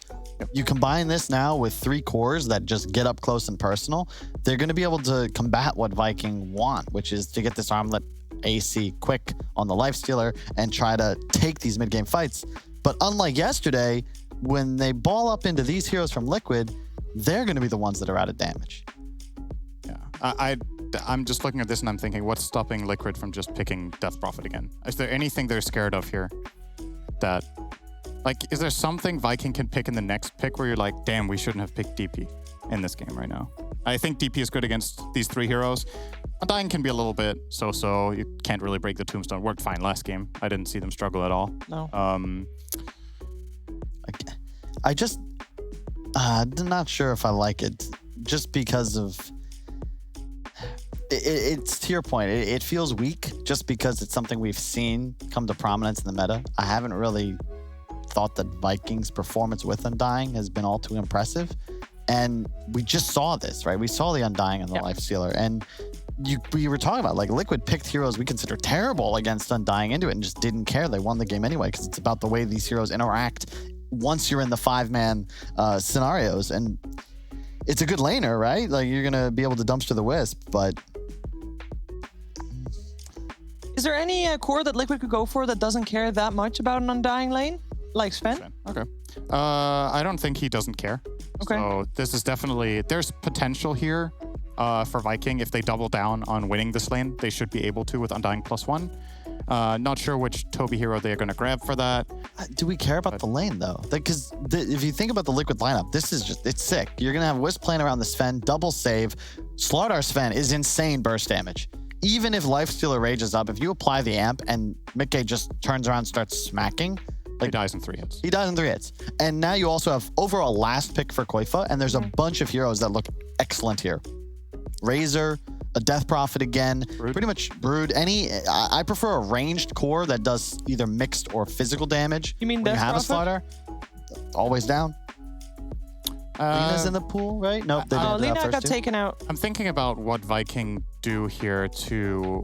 You combine this now with 3 cores that just get up close and personal, they're going to be able to combat what Viking want, which is to get this armlet AC quick on the Lifestealer and try to take these mid-game fights. But unlike yesterday, when they ball up into these heroes from Liquid, they're going to be the ones that are out of damage. Yeah, I'm just looking at this and I'm thinking, what's stopping Liquid from just picking Death Prophet again? Is there anything they're scared of here? That, like, is there something Viking can pick in the next pick where you're like, damn, we shouldn't have picked DP in this game right now? I think DP is good against these 3 heroes. Undying can be a little bit so-so. You can't really break the tombstone. Worked fine last game. I didn't see them struggle at all. No. I'm not sure if I like it, just because of... It's to your point. It feels weak just because it's something we've seen come to prominence in the meta. I haven't really thought that Vikings' performance with Undying has been all too impressive. And we just saw this, right? We saw the Undying and the Lifestealer. And we were talking about, like, Liquid picked heroes we consider terrible against Undying into it and just didn't care. They won the game anyway because it's about the way these heroes interact once you're in the 5-man scenarios. And it's a good laner, right? Like, you're going to be able to dumpster the Wisp, but... Is there any core that Liquid could go for that doesn't care that much about an Undying lane? Like Sven? Okay. I don't think he doesn't care. Okay. So this is definitely, there's potential here for Viking. If they double down on winning this lane, they should be able to with Undying +1. Not sure which Toby hero they're going to grab for that. Do we care about the lane, though? Because if you think about the Liquid lineup, this is just, it's sick. You're going to have Wisp playing around the Sven, double save. Slardar Sven is insane burst damage. Even if Lifestealer rages up, if you apply the amp and Mickey just turns around and starts smacking, he dies in 3 hits. He dies in 3 hits. And now you also have overall last pick for Koifa, and there's a bunch of heroes that look excellent here. Razor, a Death Prophet again, pretty much Brood. I prefer a ranged core that does either mixed or physical damage. You mean when Death you have Prophet? a Slardar? Always down. Lena's in the pool, right? Nope, they didn't do that Lena first got two. taken out. I'm thinking about what Viking do here to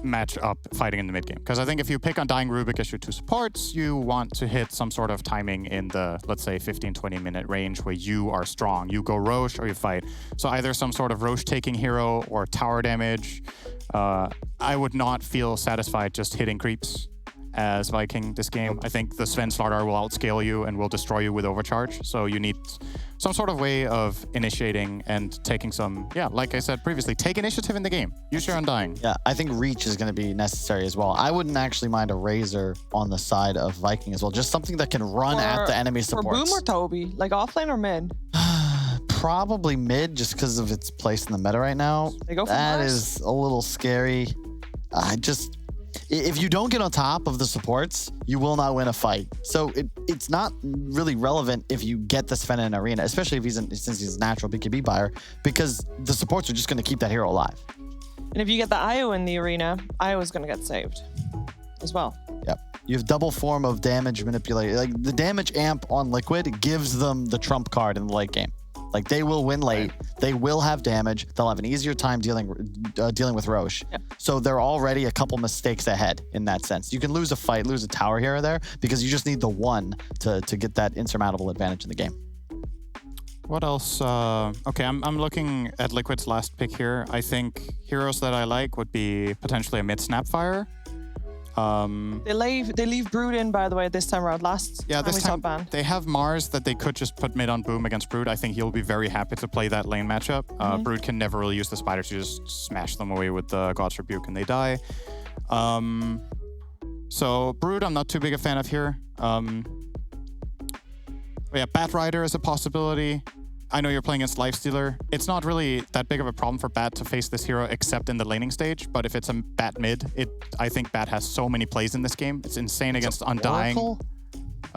match up fighting in the mid game. Because I think if you pick Undying Rubik as your 2 supports, you want to hit some sort of timing in the, let's say, 15-20 minute range where you are strong. You go Roche or you fight. So either some sort of Roche taking hero or tower damage. I would not feel satisfied just hitting creeps as Viking this game. I think the Sven Slardar will outscale you and will destroy you with overcharge. So you need some sort of way of initiating and taking some, like I said previously, take initiative in the game. Use your Undying. Yeah, I think reach is going to be necessary as well. I wouldn't actually mind a Razor on the side of Viking as well. Just something that can run at the enemy supports. For Boom or Toby? Like offlane or mid? Probably mid, just because of its place in the meta right now. They go for that Mars? is a little scary. If you don't get on top of the supports, you will not win a fight. So it's not really relevant if you get the Sven in an arena, especially if since he's a natural BKB buyer, because the supports are just going to keep that hero alive. And if you get the IO in the arena, IO is going to get saved as well. Yep. You have double form of damage manipulation. Like, the damage amp on Liquid gives them the trump card in the late game. Like, they will win late. They will have damage. They'll have an easier time dealing with Roche. Yep. So they're already a couple mistakes ahead in that sense. You can lose a fight, lose a tower here or there, because you just need the one to get that insurmountable advantage in the game. What else? Okay, I'm looking at Liquid's last pick here. I think heroes that I like would be potentially a mid Snapfire. They leave Brood in, by the way, this time around. Last Yeah, time this we saw time ban. they have Mars that they could just put mid on Boom against Brood. I think he'll be very happy to play that lane matchup. Brood can never really use the Spider to just smash them away with the God's Rebuke and they die. So Brood, I'm not too big a fan of here. Yeah, Bat Rider is a possibility. I know you're playing against Lifestealer. It's not really that big of a problem for Bat to face this hero except in the laning stage, but if it's a Bat mid, I think Bat has so many plays in this game. It's insane against Undying. Oracle?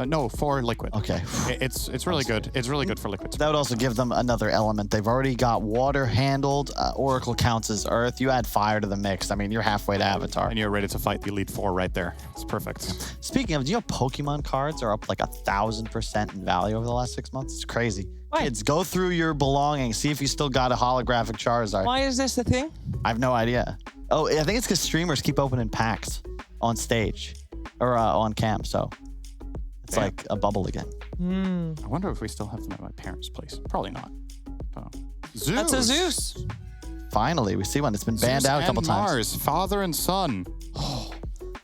No, for Liquid. Okay. It's really good. It's really good for Liquid. That would also give them another element. They've already got water handled. Oracle counts as earth. You add fire to the mix. I mean, you're halfway to Avatar. And you're ready to fight the Elite Four right there. It's perfect. Speaking of, do you know Pokemon cards are up like 1,000% in value over the last 6 months? It's crazy. Why? Kids, go through your belongings. See if you still got a holographic Charizard. Why is this the thing? I have no idea. Oh, I think it's because streamers keep opening packs on stage or on cam. So it's like a bubble again. I wonder if we still have them at my parents' place. Probably not. Zeus. That's a Zeus. Finally, we see one. It's been banned Zeus out a couple and times. Mars, father and son.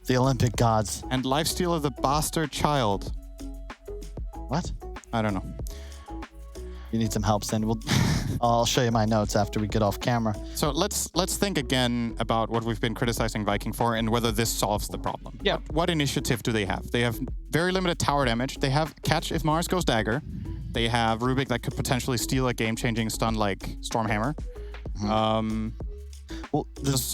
The Olympic gods. And Lifesteal of the bastard child. What? I don't know. You need some help, Cindy. I'll show you my notes after we get off camera. So let's think again about what we've been criticizing Viking for and whether this solves the problem. Yeah. What initiative do they have? They have very limited tower damage. They have catch if Mars goes dagger. They have Rubik that could potentially steal a game-changing stun like Stormhammer. Well,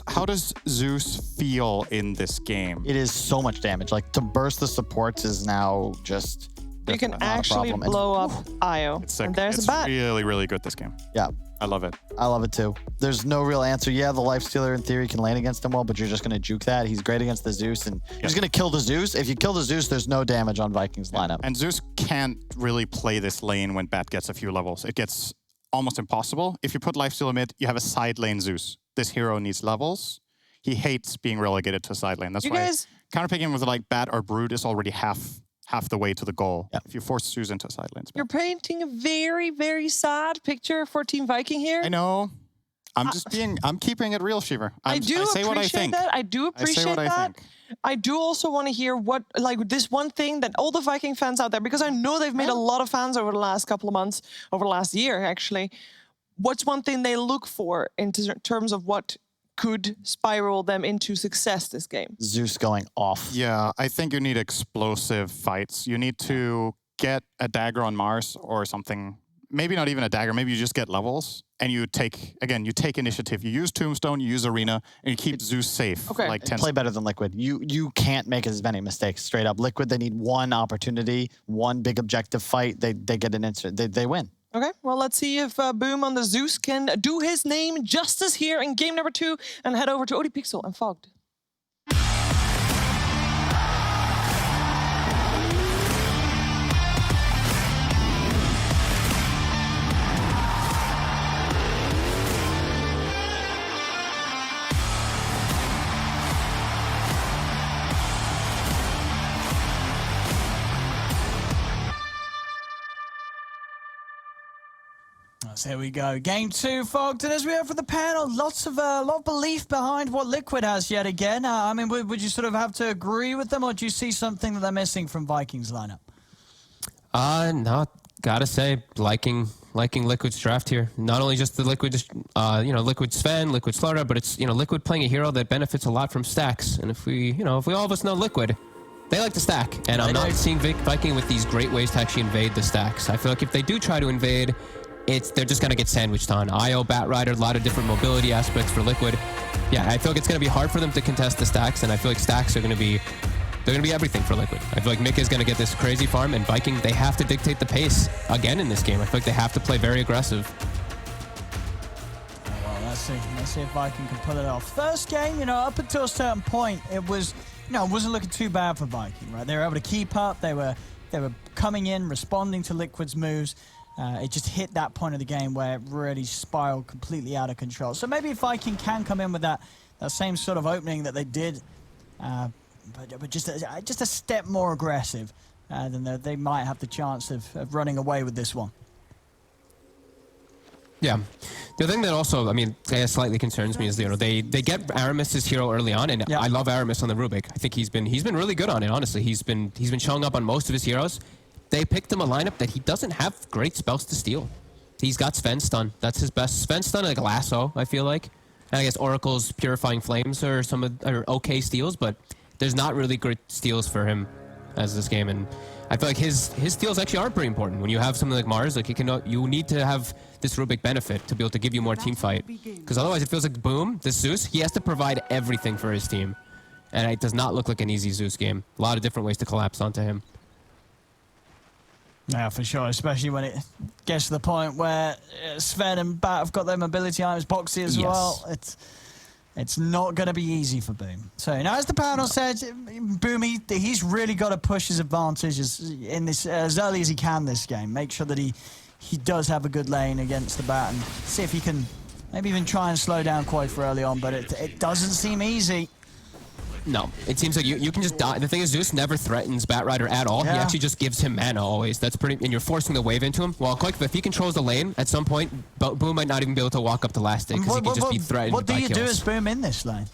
how does Zeus feel in this game? It is so much damage. Like to burst the supports is now just. You can actually blow up Io. It's sick. And there's It's a bat. really, really good this game. Yeah. I love it. I love it too. There's no real answer. Yeah, the Lifestealer in theory can lane against him well, but you're just going to juke that. He's great against the Zeus, and you're just going to kill the Zeus. If you kill the Zeus, there's no damage on Vikings lineup. And Zeus can't really play this lane when Bat gets a few levels. It gets almost impossible. If you put Lifestealer mid, you have a side lane Zeus. This hero needs levels. He hates being relegated to a side lane. That's why counterpicking with like Bat or Brood is already half the way to the goal. If you force Zeus into a side lane. You're painting a very, very sad picture for Team Viking here. I know. I'm keeping it real, Shiver. I say what I think. That. I do appreciate that. I do also want to hear what, like this one thing that all the Viking fans out there, because I know they've made a lot of fans over the last couple of months, over the last year actually. What's one thing they look for in terms of what could spiral them into success this game? Zeus going off. Yeah, I think you need explosive fights. You need to get a dagger on Mars or something. Maybe not even a dagger. Maybe you just get levels and you take initiative. You use Tombstone, you use Arena, and you keep Zeus safe for like 10 Play better than Liquid. You can't make as many mistakes straight up. Liquid, they need one opportunity, one big objective fight. They get an instant. They win. Okay, well, let's see if Boom on the Zeus can do his name justice here in game number 2 and head over to ODPixel and Fogged. So here we go. Game 2, Fogged. And as we have for the panel, lot of belief behind what Liquid has yet again. I mean, would you sort of have to agree with them, or do you see something that they're missing from Vikings lineup? No, gotta say, liking Liquid's draft here. Not only just the Liquid, Liquid Sven, Liquid Slaughter, but it's, Liquid playing a hero that benefits a lot from stacks. And if we all of us know Liquid, they like to stack. And I'm not seeing Viking with these great ways to actually invade the stacks. I feel like if they do try to invade, they're just going to get sandwiched on. IO, Bat Rider, a lot of different mobility aspects for Liquid. Yeah, I feel like it's going to be hard for them to contest the stacks, and I feel like stacks are going to be everything for Liquid. I feel like Mick is going to get this crazy farm, and Viking, they have to dictate the pace again in this game. I feel like they have to play very aggressive. Well, let's see if Viking can pull it off. First game, up until a certain point, it was, it wasn't looking too bad for Viking, right? They were able to keep up. They were coming in, responding to Liquid's moves. It just hit that point of the game where it really spiraled completely out of control. So maybe if Viking can come in with that same sort of opening that they did, but just a step more aggressive, then they might have the chance of running away with this one. Yeah. The thing that also, I mean, I guess slightly concerns me is, you know, they get Aramis as hero early on, and I love Aramis on the Rubik. I think he's been really good on it. Honestly, he's been showing up on most of his heroes. They picked him a lineup that he doesn't have great spells to steal. He's got Sven stun. That's his best. Sven stun, like Lasso, I feel like. And I guess Oracle's Purifying Flames are okay steals, but there's not really great steals for him as this game. And I feel like his steals actually are pretty important. When you have something like Mars, like you need to have this Rubik benefit to be able to give you more team fight. Because otherwise it feels like Boom, this Zeus, he has to provide everything for his team. And it does not look like an easy Zeus game. A lot of different ways to collapse onto him. Yeah, for sure, especially when it gets to the point where Sven and Bat have got their mobility items, Boxy as well. It's not going to be easy for Boom. So now, as the panel said, Boom, he's really got to push his advantages in this as early as he can this game. Make sure that he does have a good lane against the Bat and see if he can maybe even try and slow down quite for early on, but it doesn't seem easy. No, it seems like you can just die. The thing is, Zeus never threatens Batrider at all. Yeah. He actually just gives him mana always. That's pretty, and you're forcing the wave into him. Well, quick, if he controls the lane, at some point, Boom might not even be able to walk up the last stick because he can just be threatened by kills. What do you do as Boom in this lane?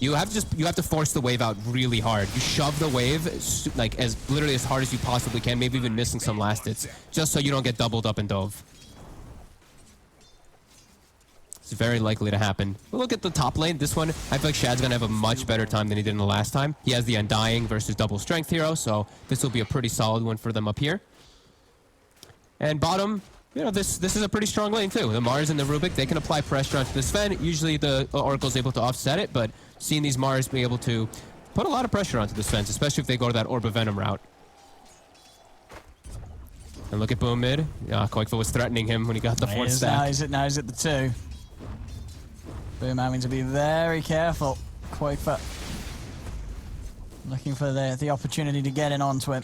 You have to force the wave out really hard. You shove the wave like literally as hard as you possibly can, maybe even missing some last hits, just so you don't get doubled up and dove. It's very likely to happen. We'll look at the top lane. This one, I feel like Shad's going to have a much better time than he did in the last time. He has the Undying versus double strength hero, so this will be a pretty solid one for them up here. And bottom, you know, this is a pretty strong lane too. The Mars and the Rubik, they can apply pressure onto the Sven. Usually the Oracle's able to offset it, but seeing these Mars be able to put a lot of pressure onto the Sven, especially if they go to that Orb of Venom route. And look at Boom mid. Koikfa was threatening him when he got the fourth stack. Now he's at the 2. Boom having to be very careful. Koikfa looking for the opportunity to get in onto him.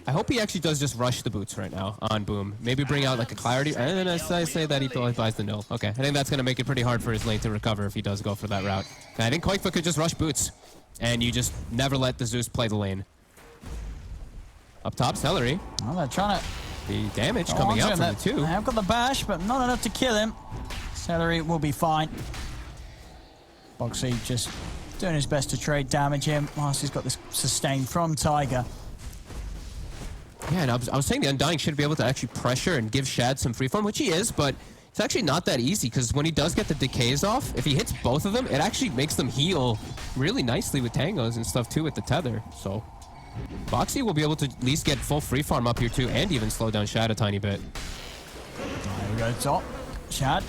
I hope he actually does just rush the boots right now on Boom. Maybe bring out like a clarity. And then I say that he buys the nil. Okay, I think that's going to make it pretty hard for his lane to recover if he does go for that route. And I think Koikfa could just rush boots. And you just never let the Zeus play the lane. Up top, Celery. Well, they're trying to... The damage coming out from the 2. They have got the bash, but not enough to kill him. Celery will be fine. Boxy just doing his best to trade damage him whilst he's got this sustain from Tiger. Yeah, and I was saying the Undying should be able to actually pressure and give Shad some freeform, which he is, but it's actually not that easy because when he does get the decays off, if he hits both of them, it actually makes them heal really nicely with tangos and stuff too with the tether. So Boxy will be able to at least get full freeform up here too and even slow down Shad a tiny bit. There we go, top. Shad.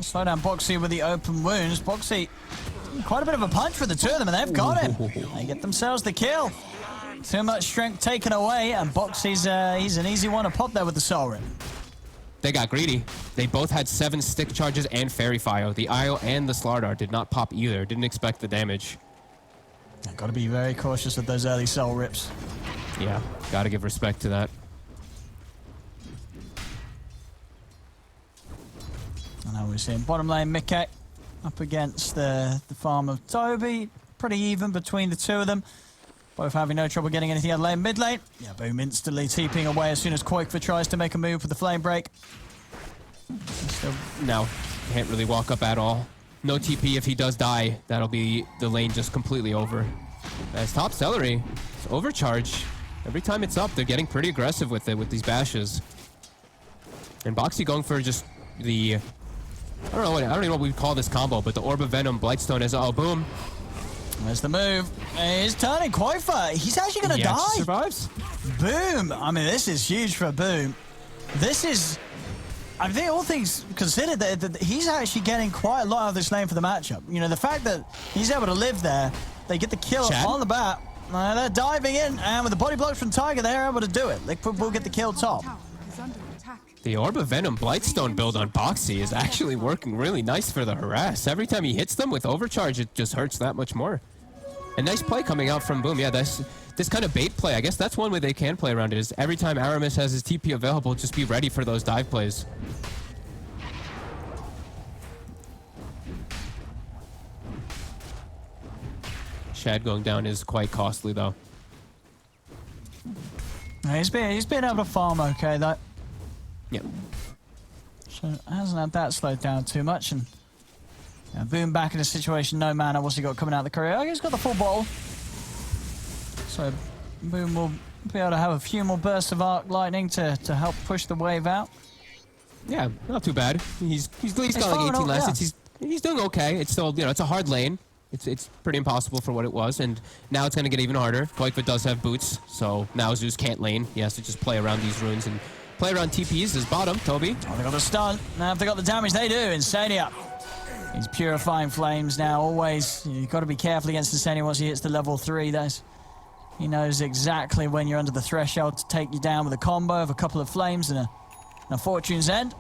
Slow down Boxy with the open wounds. Boxy, quite a bit of a punch for the two of them, and they've got him. They get themselves the kill. Too much strength taken away, and Boxy's he's an easy one to pop there with the Soul Rip. They got greedy. They both had 7 stick charges and Fairy Fire. The Io and the Slardar did not pop either. Didn't expect the damage. Got to be very cautious of those early Soul Rips. Yeah, got to give respect to that. And now we're seeing bottom lane Mickey up against the farm of Toby. Pretty even between the two of them. Both having no trouble getting anything out of lane. Mid lane, yeah, Boom instantly TPing away as soon as Koikfa tries to make a move for the flame break. No, can't really walk up at all. No TP if he does die. That'll be the lane just completely over. As top Celery, it's overcharge. Every time it's up, they're getting pretty aggressive with it, with these bashes. And Boxy going for just the... I don't even know what we'd call this combo, but the Orb of Venom, Blightstone is... Oh, Boom. There's the move. He's turning Koikfa. He's actually going to die. Survives. Boom. I mean, this is huge for Boom. This is... I think all things considered, that he's actually getting quite a lot out of this lane for the matchup. You know, the fact that he's able to live there, they get the kill on the bat. They're diving in, and with the body blocks from Tiger, they're able to do it. They will get the kill top. The Orb of Venom Blightstone build on Boxy is actually working really nice for the harass. Every time he hits them with overcharge, it just hurts that much more. A nice play coming out from Boom. Yeah, this kind of bait play, I guess that's one way they can play around it, is every time Aramis has his TP available, just be ready for those dive plays. Shad going down is quite costly, though. He's been able to farm okay, though. Yep. So hasn't had that slowed down too much, and Boom back in a situation, no mana. What's he got coming out of the courier? Oh, he's got the full bottle. So Boom will be able to have a few more bursts of arc lightning to help push the wave out. Yeah, not too bad. He's got like 18 last hits. He's doing okay. It's still, you know, it's a hard lane. It's pretty impossible for what it was, and now it's going to get even harder. Koikva does have boots, so now Zeus can't lane. He has to just play around these runes and play around TPs. His bottom, Toby. Oh, they got the stun. Now if they got the damage, they do. Insania. He's purifying flames now. Always, you've got to be careful against Insania once he hits the level 3. He knows exactly when you're under the threshold to take you down with a combo of a couple of flames and a Fortune's End.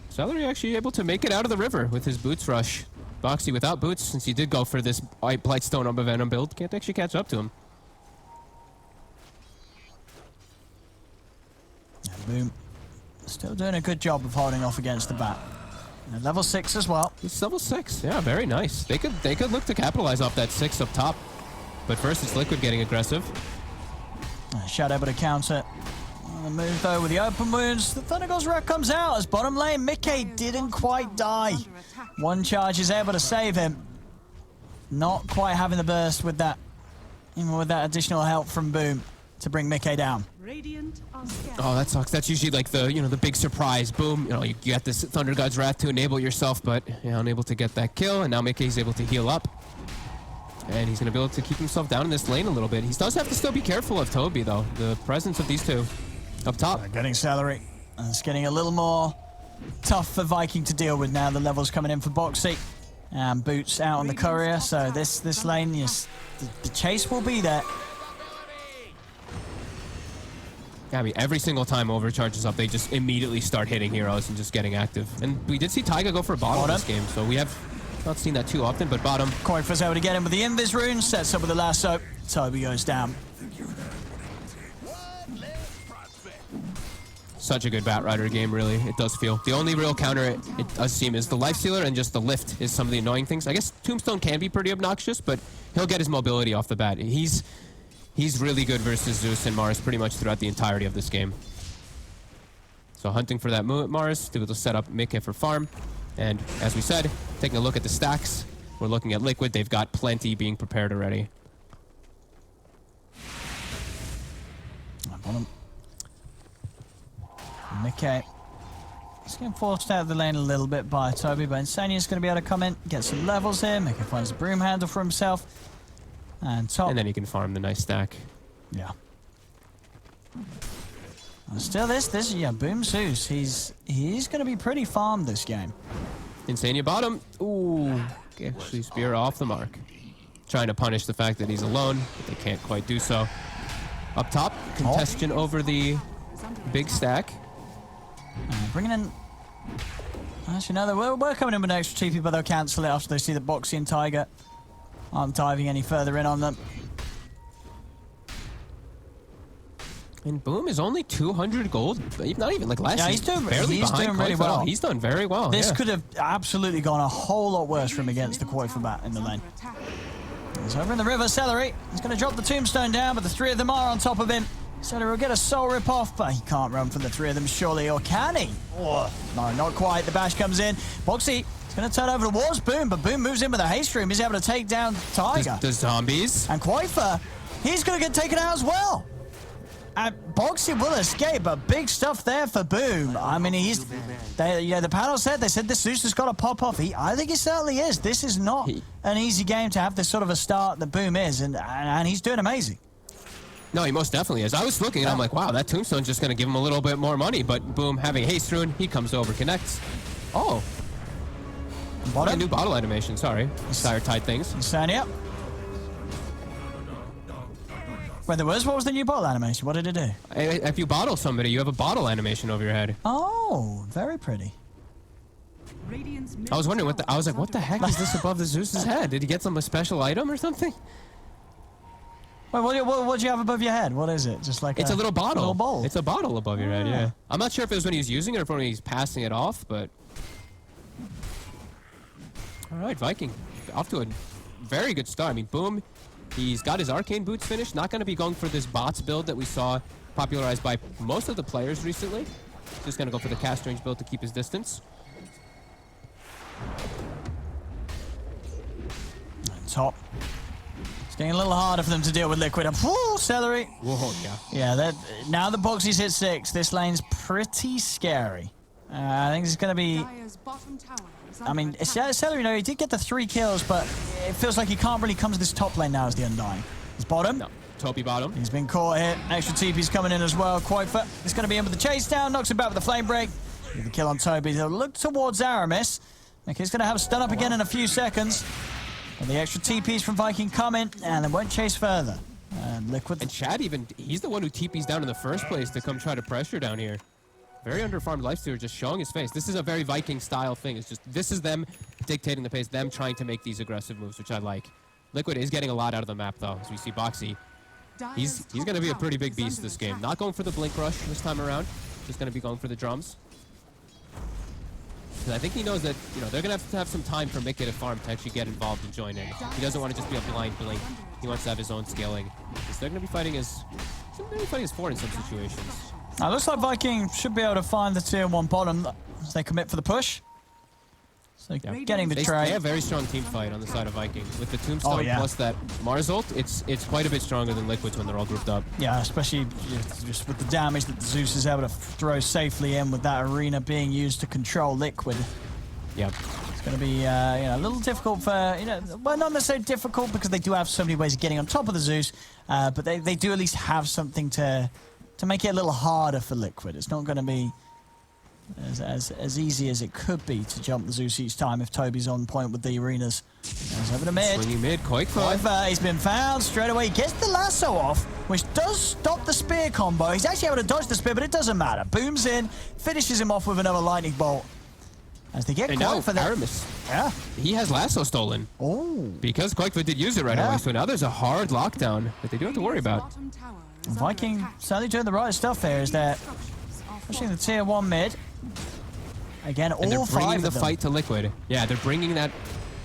Celery actually able to make it out of the river with his boots rush. Boxy without boots, since he did go for this Blightstone Umber Venom build, can't actually catch up to him. And Boom still doing a good job of holding off against the bat. And level 6 as well. It's level 6, yeah, very nice. They could look to capitalize off that 6 up top. But first it's Liquid getting aggressive. Shadow able to counter. The move though with the open wounds. The Thundergol's Wreck comes out as bottom lane. Mickey didn't quite die. One charge is able to save him. Not quite having the burst with that, even with that additional help from Boom to bring Mickey down. Oh, that sucks. That's usually like the big surprise. Boom, you got this Thunder God's Wrath to enable yourself, but unable to get that kill, and now Mickey's able to heal up. And he's going to be able to keep himself down in this lane a little bit. He does have to still be careful of Toby, though. The presence of these two up top. Getting Celery. And it's getting a little more tough for Viking to deal with now. The levels coming in for Boxy. And Boots out on the courier. So this lane, yes, the chase will be there. Yeah, I mean, every single time overcharges up, they just immediately start hitting heroes and just getting active. And we did see Taiga go for a bottom in this game, so we have not seen that too often, but bottom. Koikva's able to get him with the Invis rune, sets up with the lasso. Toby goes down. Such a good Batrider game, really. It does feel. The only real counter it does seem is the Lifestealer, and just the lift is some of the annoying things. I guess Tombstone can be pretty obnoxious, but he'll get his mobility off the bat. He's really good versus Zeus and Mars pretty much throughout the entirety of this game. So hunting for that Mars, to be able to set up Mickey for farm. And as we said, taking a look at the stacks, we're looking at Liquid. They've got plenty being prepared already. Mickey. He's getting forced out of the lane a little bit by Toby, but Insania's going to be able to come in, get some levels here. Mickey finds a broom handle for himself. And top. And then he can farm the nice stack. Yeah. And still Boom Zeus. He's going to be pretty farmed this game. Insania bottom. Ooh. Actually spear off the mark. Trying to punish the fact that he's alone, but they can't quite do so. Up top, contestation over the big stack. Bringing in... Actually, no, we're coming in with an extra TP, but they'll cancel it after they see that Boxy and Tiger aren't diving any further in on them. And Boom is only 200 gold. Not even like last year. Yeah, he's doing really Koikva. well. He's done very well. This could have absolutely gone a whole lot worse for him against the Koikva bat in the lane. He's over in the river, Celery. He's going to drop the tombstone down, but the three of them are on top of him. Celery will get a soul rip off, but he can't run from the three of them, surely, or can he? Oh, no, not quite. The bash comes in. Boxy is going to turn over towards Boom, but Boom moves in with a haste room. He's able to take down Tiger. The zombies. And Koikva, he's going to get taken out as well. And Boxy will escape, but big stuff there for Boom. I mean, the panel said, this Zeus has got to pop off. I think he certainly is. This is not an easy game to have this sort of a start that Boom is, and he's doing amazing. No, he most definitely is. I was looking and I'm like, wow, that tombstone's just going to give him a little bit more money, but Boom, having haste rune, he comes over, connects. Oh. A new bottle animation, sorry. Sire Tide things. Insania. Wait, what was the new bottle animation? What did it do? If you bottle somebody, you have a bottle animation over your head. Oh, very pretty. I was wondering what the heck is this above the Zeus's head? Did he get some special item or something? Wait, what do you have above your head? What is it? Just like it's a little bottle. Little bowl. It's a bottle above your head, yeah. I'm not sure if it was when he was using it or if when he's passing it off, but... All right, Viking. Off to a very good start. I mean, Boom, he's got his arcane boots finished. Not going to be going for this bots build that we saw popularized by most of the players recently. Just going to go for the cast range build to keep his distance. Top. It's getting a little harder for them to deal with Liquid. Whoa, Celery. Whoa, yeah. Yeah, now the Boxy's hit 6. This lane's pretty scary. I think it's going to be... I mean, Celery, you know, he did get the 3 kills, but it feels like he can't really come to this top lane now as the Undying. He's bottom. No. Toby bottom. He's been caught here. Extra TP's coming in as well. Quoifer is going to be in with the chase down. Knocks him back with the flame break. With the kill on Toby. He'll look towards Aramis. He's going to have a stun up again in a few seconds. And the extra TPs from Viking come in, and they won't chase further. And Liquid... And Chad even, he's the one who TPs down in the first place to come try to pressure down here. Very underfarmed Lifestealer just showing his face. This is a very Viking style thing. It's just, this is them dictating the pace, them trying to make these aggressive moves, which I like. Liquid is getting a lot out of the map though, as we see Boxy. He's going to be a pretty big beast this game. Not going for the Blink Rush this time around. Just going to be going for the drums. Because I think he knows that, you know, they're going to have some time for Mickey to farm to actually get involved and join in. He doesn't want to just be a blind blink. He wants to have his own scaling. Because they're going to be fighting his 4 in some situations. Now, looks like Viking should be able to find the tier 1 bottom as they commit for the push. So getting the trade. They have a very strong team fight on the side of Viking. With the Tombstone plus that Mars ult, it's quite a bit stronger than Liquid's when they're all grouped up. Yeah, especially just with the damage that the Zeus is able to throw safely in with that arena being used to control Liquid. Yep. It's going to be you know, a little difficult for, you know, well, not necessarily difficult because they do have so many ways of getting on top of the Zeus, but they do at least have something to make it a little harder for Liquid. It's not going to be as easy as it could be to jump the Zeus each time if Toby's on point with the arenas. He's over to mid. Swinging mid, Quoifer, he's been found straight away. He gets the lasso off, which does stop the spear combo. He's actually able to dodge the spear, but it doesn't matter. Booms in, finishes him off with another lightning bolt. As they get Quoifer there. Aramis. Yeah. He has lasso stolen. Oh. Because Quoifer did use it right away, so now there's a hard lockdown that they do have to worry about. And Viking certainly doing the right stuff here as they're pushing the tier 1 mid. Again, and all they're bringing 5 the of them. fight to Liquid. Yeah, they're bringing that,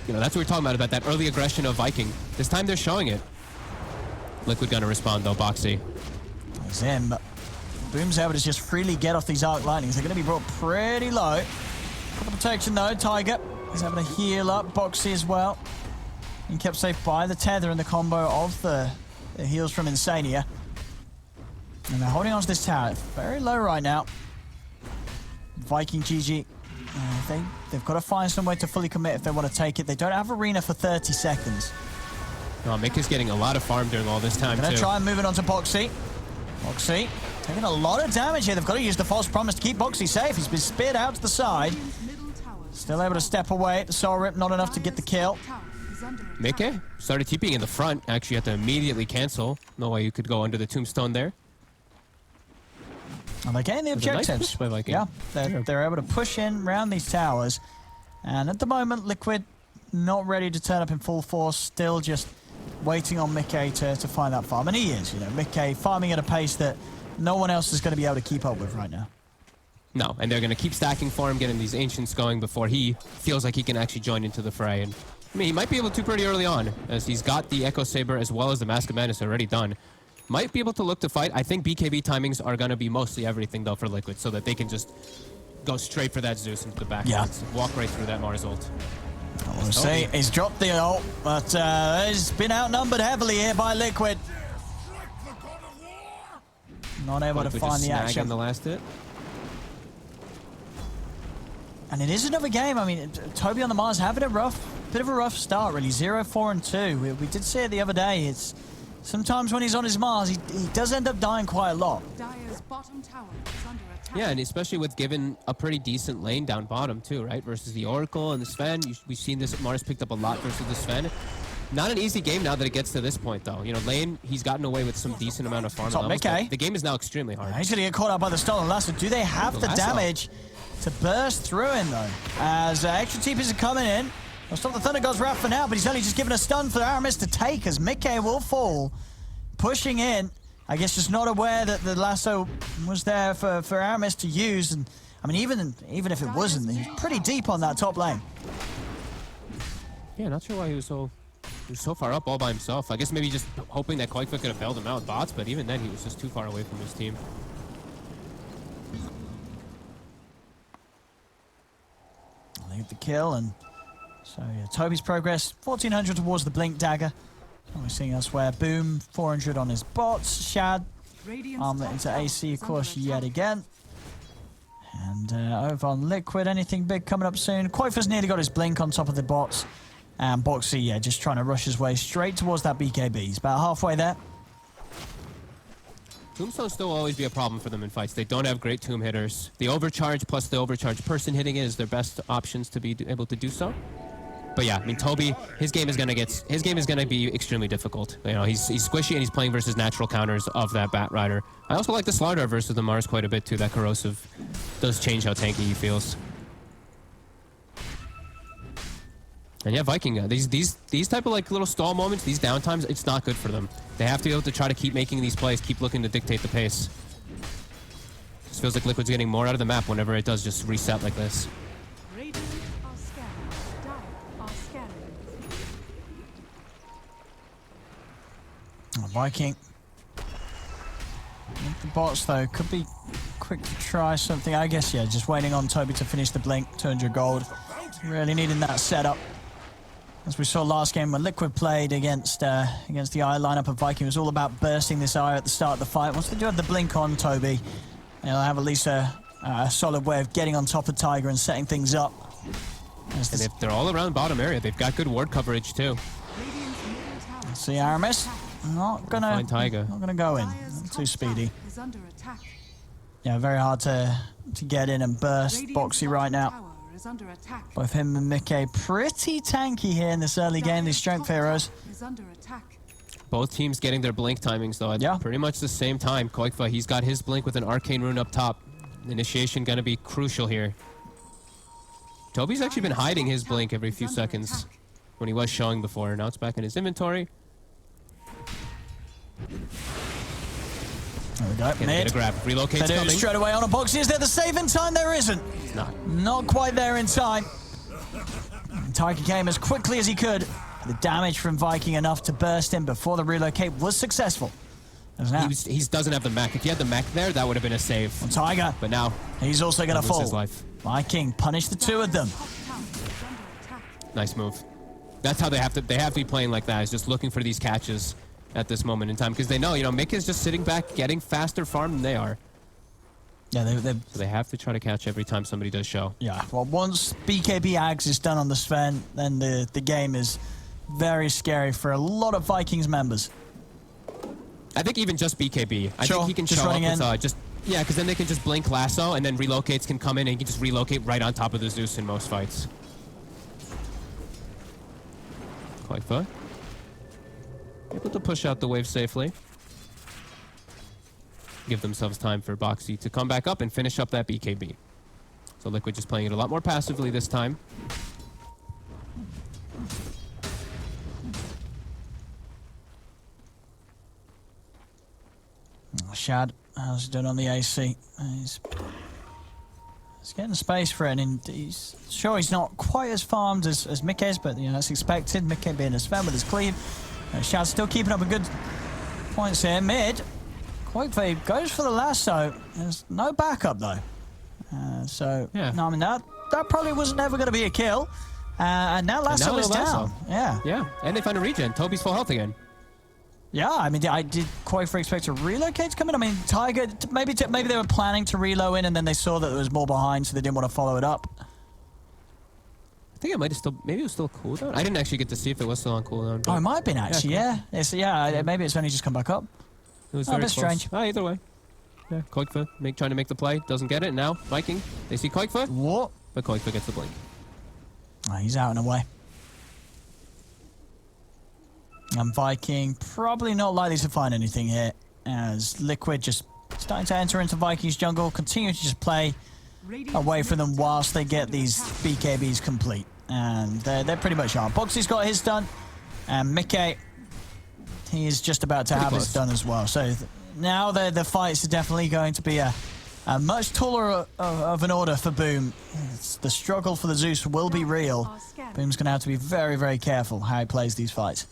you know, that's what we're talking about that early aggression of Viking. This time they're showing it. Liquid gonna respond though, Boxy. He's in, but Boom's able to just freely get off these arc lightnings. They're gonna be brought pretty low. Couple protection though, Tiger is able to heal up, Boxy as well. And kept safe by the tether and the combo of the heals from Insania. And they're holding on to this tower. It's very low right now. Viking GG. They've got to find some way to fully commit if they want to take it. They don't have arena for 30 seconds. Oh, Mick is getting a lot of farm during all this time, Gonna too. try and move it onto Boxy. Boxy taking a lot of damage here. They've got to use the false promise to keep Boxy safe. He's been speared out to the side. Still able to step away. The Soul Rip not enough to get the kill. Mickey started TPing in the front. Actually, had to immediately cancel. No way you could go under the tombstone there. And they're getting the objectives. Yeah, they're able to push in around these towers. And at the moment, Liquid not ready to turn up in full force. Still just waiting on Mickey to find that farm. And he is, you know, Mickey farming at a pace that no one else is going to be able to keep up with right now. No, and they're going to keep stacking for him, getting these Ancients going before he feels like he can actually join into the fray. And I mean, he might be able to pretty early on, as he's got the Echo Saber as well as the Mask of Madness already done. Might be able to look to fight. I think BKB timings are going to be mostly everything, though, for Liquid, so that they can just go straight for that Zeus into the back. Yeah. Walk right through that Mars ult. I want to say he's dropped the ult, but he's been outnumbered heavily here by Liquid. Not able to find the action. On the last hit. And it is another game. I mean, Toby on the Mars having a bit of a rough start, really. 0-4-2. We did see it the other day. It's sometimes when he's on his Mars, he does end up dying quite a lot. Yeah, and especially with given a pretty decent lane down bottom too, right? Versus the Oracle and the Sven. We've seen this. Mars picked up a lot versus the Sven. Not an easy game now that it gets to this point, though. You know, lane, he's gotten away with some decent amount of farm levels. The game is now extremely hard. He's going to get caught out by the stolen lasso. Do they have the damage to burst through him, though? As extra TPs are coming in. They'll stop the Thunder God's wrath for now, but he's only just given a stun for Aramis to take as Mickey will fall. Pushing in. I guess just not aware that the lasso was there for Aramis to use. And I mean, even if it wasn't, he's pretty deep on that top lane. Yeah, not sure why he was so far up all by himself. I guess maybe just hoping that Quakefoot could have bailed him out with bots, but even then he was just too far away from his team. the kill. And so, yeah, Toby's progress, 1400 towards the Blink Dagger. We're seeing elsewhere. Boom, 400 on his bots. Shad, armlet into AC, of course, yet again. And over on Liquid, anything big coming up soon? Quaifer's nearly got his Blink on top of the bots. And Boxy, yeah, just trying to rush his way straight towards that BKB. He's about halfway there. Tombstones still always be a problem for them in fights. They don't have great tomb hitters. The overcharge plus the overcharge person hitting it is their best options to be able to do so. But yeah, I mean, Toby, his game is gonna be extremely difficult. You know, he's squishy and he's playing versus natural counters of that Bat Rider. I also like the Slardar versus the Mars quite a bit too. That corrosive does change how tanky he feels. And yeah, Viking, these type of like little stall moments, these downtimes, it's not good for them. They have to be able to try to keep making these plays, keep looking to dictate the pace. Just feels like Liquid's getting more out of the map whenever it does just reset like this. Viking. The bots, though, could be quick to try something. I guess, yeah, just waiting on Toby to finish the Blink, 200 gold. Really needing that setup. As we saw last game when Liquid played against the Eye lineup of Viking, it was all about bursting this Eye at the start of the fight. Once they do have the Blink on Toby, they'll have at least a solid way of getting on top of Tiger and setting things up. And if they're all around bottom area, they've got good ward coverage too. See Aramis. Not gonna go in. Too speedy. Yeah, very hard to get in and burst Boxy right now. Both him and Mickey pretty tanky here in this early game, these strength heroes. Both teams getting their Blink timings though at pretty much the same time. Koikfa, he's got his Blink with an arcane rune up top. Initiation gonna be crucial here. Toby's actually been hiding his Blink every few seconds when he was showing before. Now it's back in his inventory. There we go. Can get a grab. Relocate's coming. Straight away on a box. Is there the save in time? There isn't. Not quite there in time. Tiger came as quickly as he could. The damage from Viking enough to burst him before the relocate was successful. He doesn't have the mech. If he had the mech there, that would have been a save. Tiger. But now he's also going to fall. His life. Viking punished the two of them. Nice move. That's how they have to be playing like that. Is just looking for these catches at this moment in time, because they know, you know, Mick is just sitting back, getting faster farm than they are. Yeah, so they have to try to catch every time somebody does show. Yeah, well, once BKB Ags is done on the Sven, then the game is very scary for a lot of Vikings members. I think even just BKB. I think he can show up with yeah, because then they can just blink lasso, and then relocates can come in and he can just relocate right on top of the Zeus in most fights. Quite fun. Able to push out the wave safely. Give themselves time for Boxy to come back up and finish up that BKB. So Liquid just playing it a lot more passively this time. Shad, how's he doing on the AC? He's getting space for it, and he's sure he's not quite as farmed as Mick is, but you know, that's expected. Mick being a Sven with his cleave. Shad's still keeping up a good points here. Mid, Quakefave goes for the lasso. There's no backup though. So, yeah. No, I mean, that probably was never going to be a kill. And now lasso is down. Yeah. Yeah, and they find a regen. Toby's full health again. Yeah, I mean, did Quaker expect a relocate to come in? I mean, Tiger, maybe they were planning to reload in and then they saw that there was more behind, so they didn't want to follow it up. I think it might have still, maybe it was still cooldown. I didn't actually get to see if it was still on cooldown. Oh, it might have been actually, yeah. Maybe it's only just come back up. It was a bit strange. Either way. Yeah, Koikfa trying to make the play, doesn't get it. Now, Viking, they see Koikfa. What? But Koikfa gets the blink. Oh, he's out and away. And Viking probably not likely to find anything here, as Liquid just starting to enter into Viking's jungle, continue to just play away from them whilst they get these BKBs complete. And they're pretty much on. Boxy's got his done, and Mickey, he is just about to have his done as well. So now the fights are definitely going to be a much taller of an order for Boom. The struggle for the Zeus will be real. Boom's going to have to be very, very careful how he plays these fights.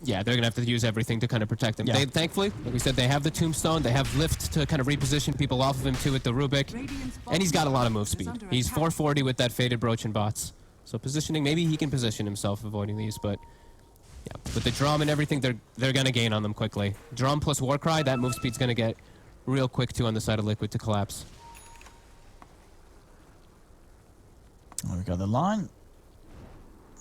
Yeah, they're going to have to use everything to kind of protect him. Yeah. Thankfully, like we said, they have the Tombstone. They have Lift to kind of reposition people off of him, too, with the Rubik. And he's got a lot of move speed. He's 440 with that Faded Brooch and bots. So positioning, maybe he can position himself avoiding these, but yeah, with the drum and everything, they're gonna gain on them quickly. Drum plus Warcry, that move speed's gonna get real quick too on the side of Liquid to collapse. Well, we got the line.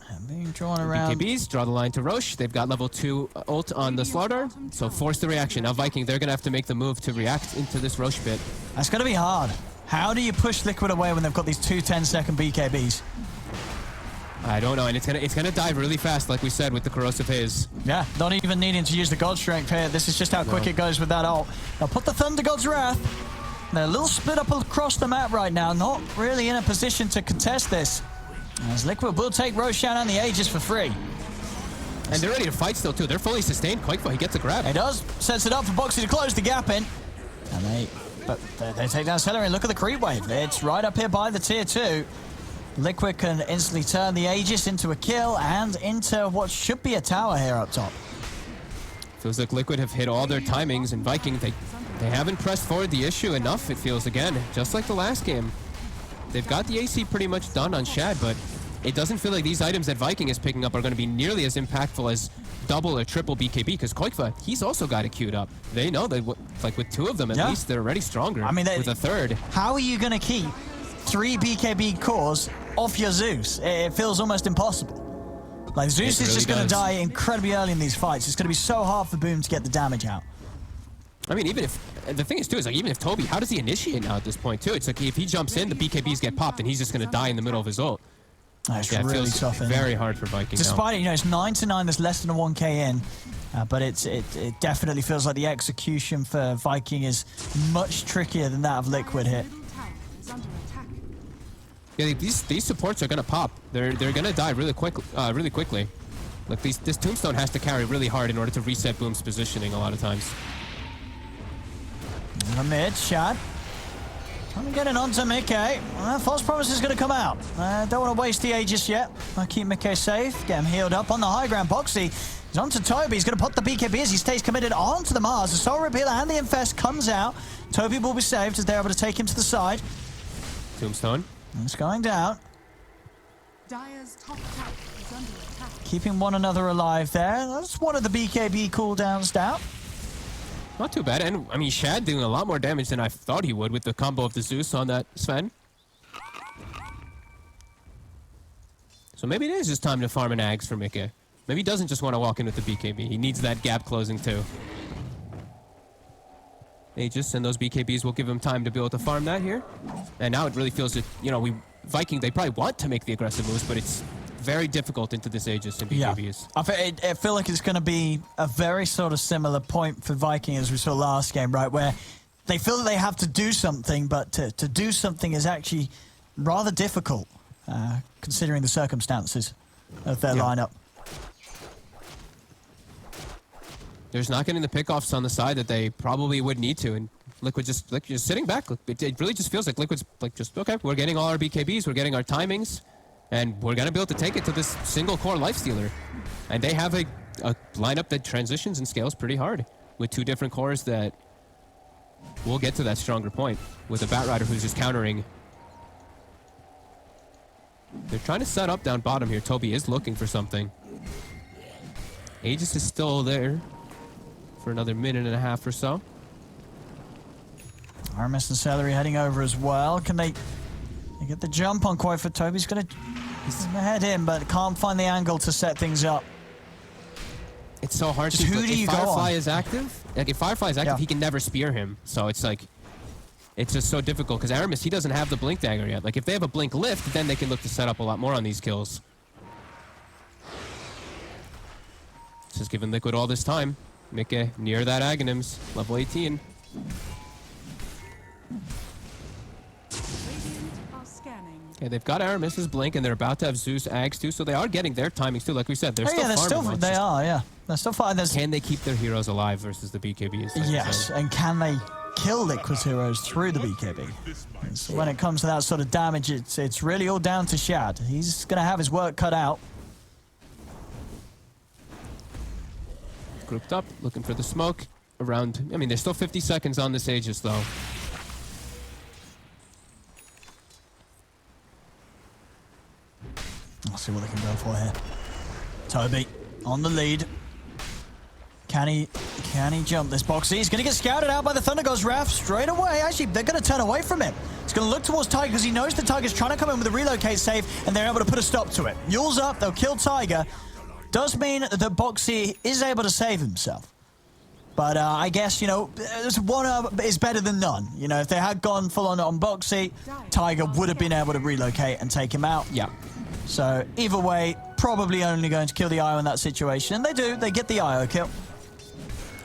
And being drawn around. BKBs draw the line to Roche. They've got level 2 ult on the Slaughter, so force the reaction. Now Viking, they're gonna have to make the move to react into this Roche bit. That's gonna be hard. How do you push Liquid away when they've got these 2 10-second BKBs? I don't know, and it's gonna dive really fast, like we said, with the Corrosive Haze. Yeah, not even needing to use the God Strength here. This is just how quick it goes with that ult. Now put the Thunder God's Wrath. They're a little split up across the map right now, not really in a position to contest this. As Liquid will take Roshan and the Aegis for free. And they're ready to fight still, too. They're fully sustained. Quakeful, he gets a grab. He does. Sets it up for Boxy to close the gap in. And they take down Celery. Look at the creep wave. It's right up here by the tier 2. Liquid can instantly turn the Aegis into a kill and into what should be a tower here up top. Feels like Liquid have hit all their timings, and Viking, they haven't pressed forward the issue enough, it feels, again, just like the last game. They've got the AC pretty much done on Shad, but it doesn't feel like these items that Viking is picking up are going to be nearly as impactful as double or triple BKB, because Koikva, he's also got it queued up. They know that, like, with 2 of them, at least, they're already stronger. I mean, with a 3rd. How are you going to keep 3 BKB cores off your Zeus? It feels almost impossible. Like, Zeus is just going to die incredibly early in these fights. It's going to be so hard for Boom to get the damage out. I mean, even if, the thing is, too, is like, even if Toby, how does he initiate now at this point, too? It's like, if he jumps in, the BKBs get popped, and he's just going to die in the middle of his ult. It's really tough. Very hard for Viking. Despite it, you know, it's 9-9. There's less than a 1k in, but it definitely feels like the execution for Viking is much trickier than that of Liquid here. Yeah, these supports are gonna pop. They're gonna die really quickly. Like this Tombstone has to carry really hard in order to reset Boom's positioning a lot of times. In the mid, Shad. Trying to get it onto Mickey. False Promise is going to come out. Don't want to waste the Aegis yet. I'll keep Mickey safe. Get him healed up on the high ground. Boxy is onto Toby. He's going to put the BKB as he stays committed onto the Mars. The Soul Repealer and the Infest comes out. Toby will be saved as they're able to take him to the side. Tombstone. It's going down. Dire's top tower is under attack. Keeping one another alive there. That's one of the BKB cooldowns down. Not too bad, and I mean, Shad doing a lot more damage than I thought he would with the combo of the Zeus on that Sven. So maybe it is just time to farm an Ags for Mickey. Maybe he doesn't just want to walk in with the BKB. He needs that gap closing too. Aegis and those BKBs will give him time to be able to farm that here. And now it really feels that, you know, Viking, they probably want to make the aggressive moves, but it's very difficult into this Aegis and BKBs. Yeah. I feel like it's going to be a very sort of similar point for Viking as we saw last game, right? Where they feel that they have to do something, but to do something is actually rather difficult, considering the circumstances of their lineup. There's not getting the pickoffs on the side that they probably would need to, and Liquid just sitting back. It really just feels like Liquid's like just, okay, we're getting all our BKBs, we're getting our timings, and we're going to be able to take it to this single core lifestealer. And they have a lineup that transitions and scales pretty hard with 2 different cores that will get to that stronger point with a Batrider who's just countering. They're trying to set up down bottom here. Toby is looking for something. Aegis is still there for another minute and a half or so. Armis and Celery heading over as well. Can they get the jump on Koifa? Toby's going to head in, but can't find the angle to set things up. It's so hard Just to... who do you go on? If Firefly is active, like if Firefly is active, he can never spear him. So it's like, it's just so difficult because Aramis, he doesn't have the Blink Dagger yet. Like if they have a Blink Lift, then they can look to set up a lot more on these kills. This has given Liquid all this time. Mickey near that Aghanims, level 18. Okay, they've got Aramis's Blink, and they're about to have Zeus Ags too, so they are getting their timings too. Like we said, they're still farming. They are. They're still fighting. Can they keep their heroes alive versus the BKBs? Yes, and can they kill Liquid's heroes through the BKB? So when it comes to that sort of damage, it's really all down to Shad. He's going to have his work cut out. Grouped up, looking for the smoke around. I mean, there's still 50 seconds on this Aegis, though. see what they can go for here. Toby on the lead. Can he jump this boxy? He's going to get scouted out by the Thunder Gods Ref straight away. Actually, they're going to turn away from him. He's going to look towards Tiger because he knows the Tiger's trying to come in with a relocate save, and they're able to put a stop to it. Yule's up. They'll kill Tiger. Does mean that Boxy is able to save himself. But I guess, you know, one is better than none. You know, if they had gone full on Boxy, Tiger would have been able to relocate and take him out. Yeah. So either way, probably only going to kill the IO in that situation. And they do. They get the IO kill.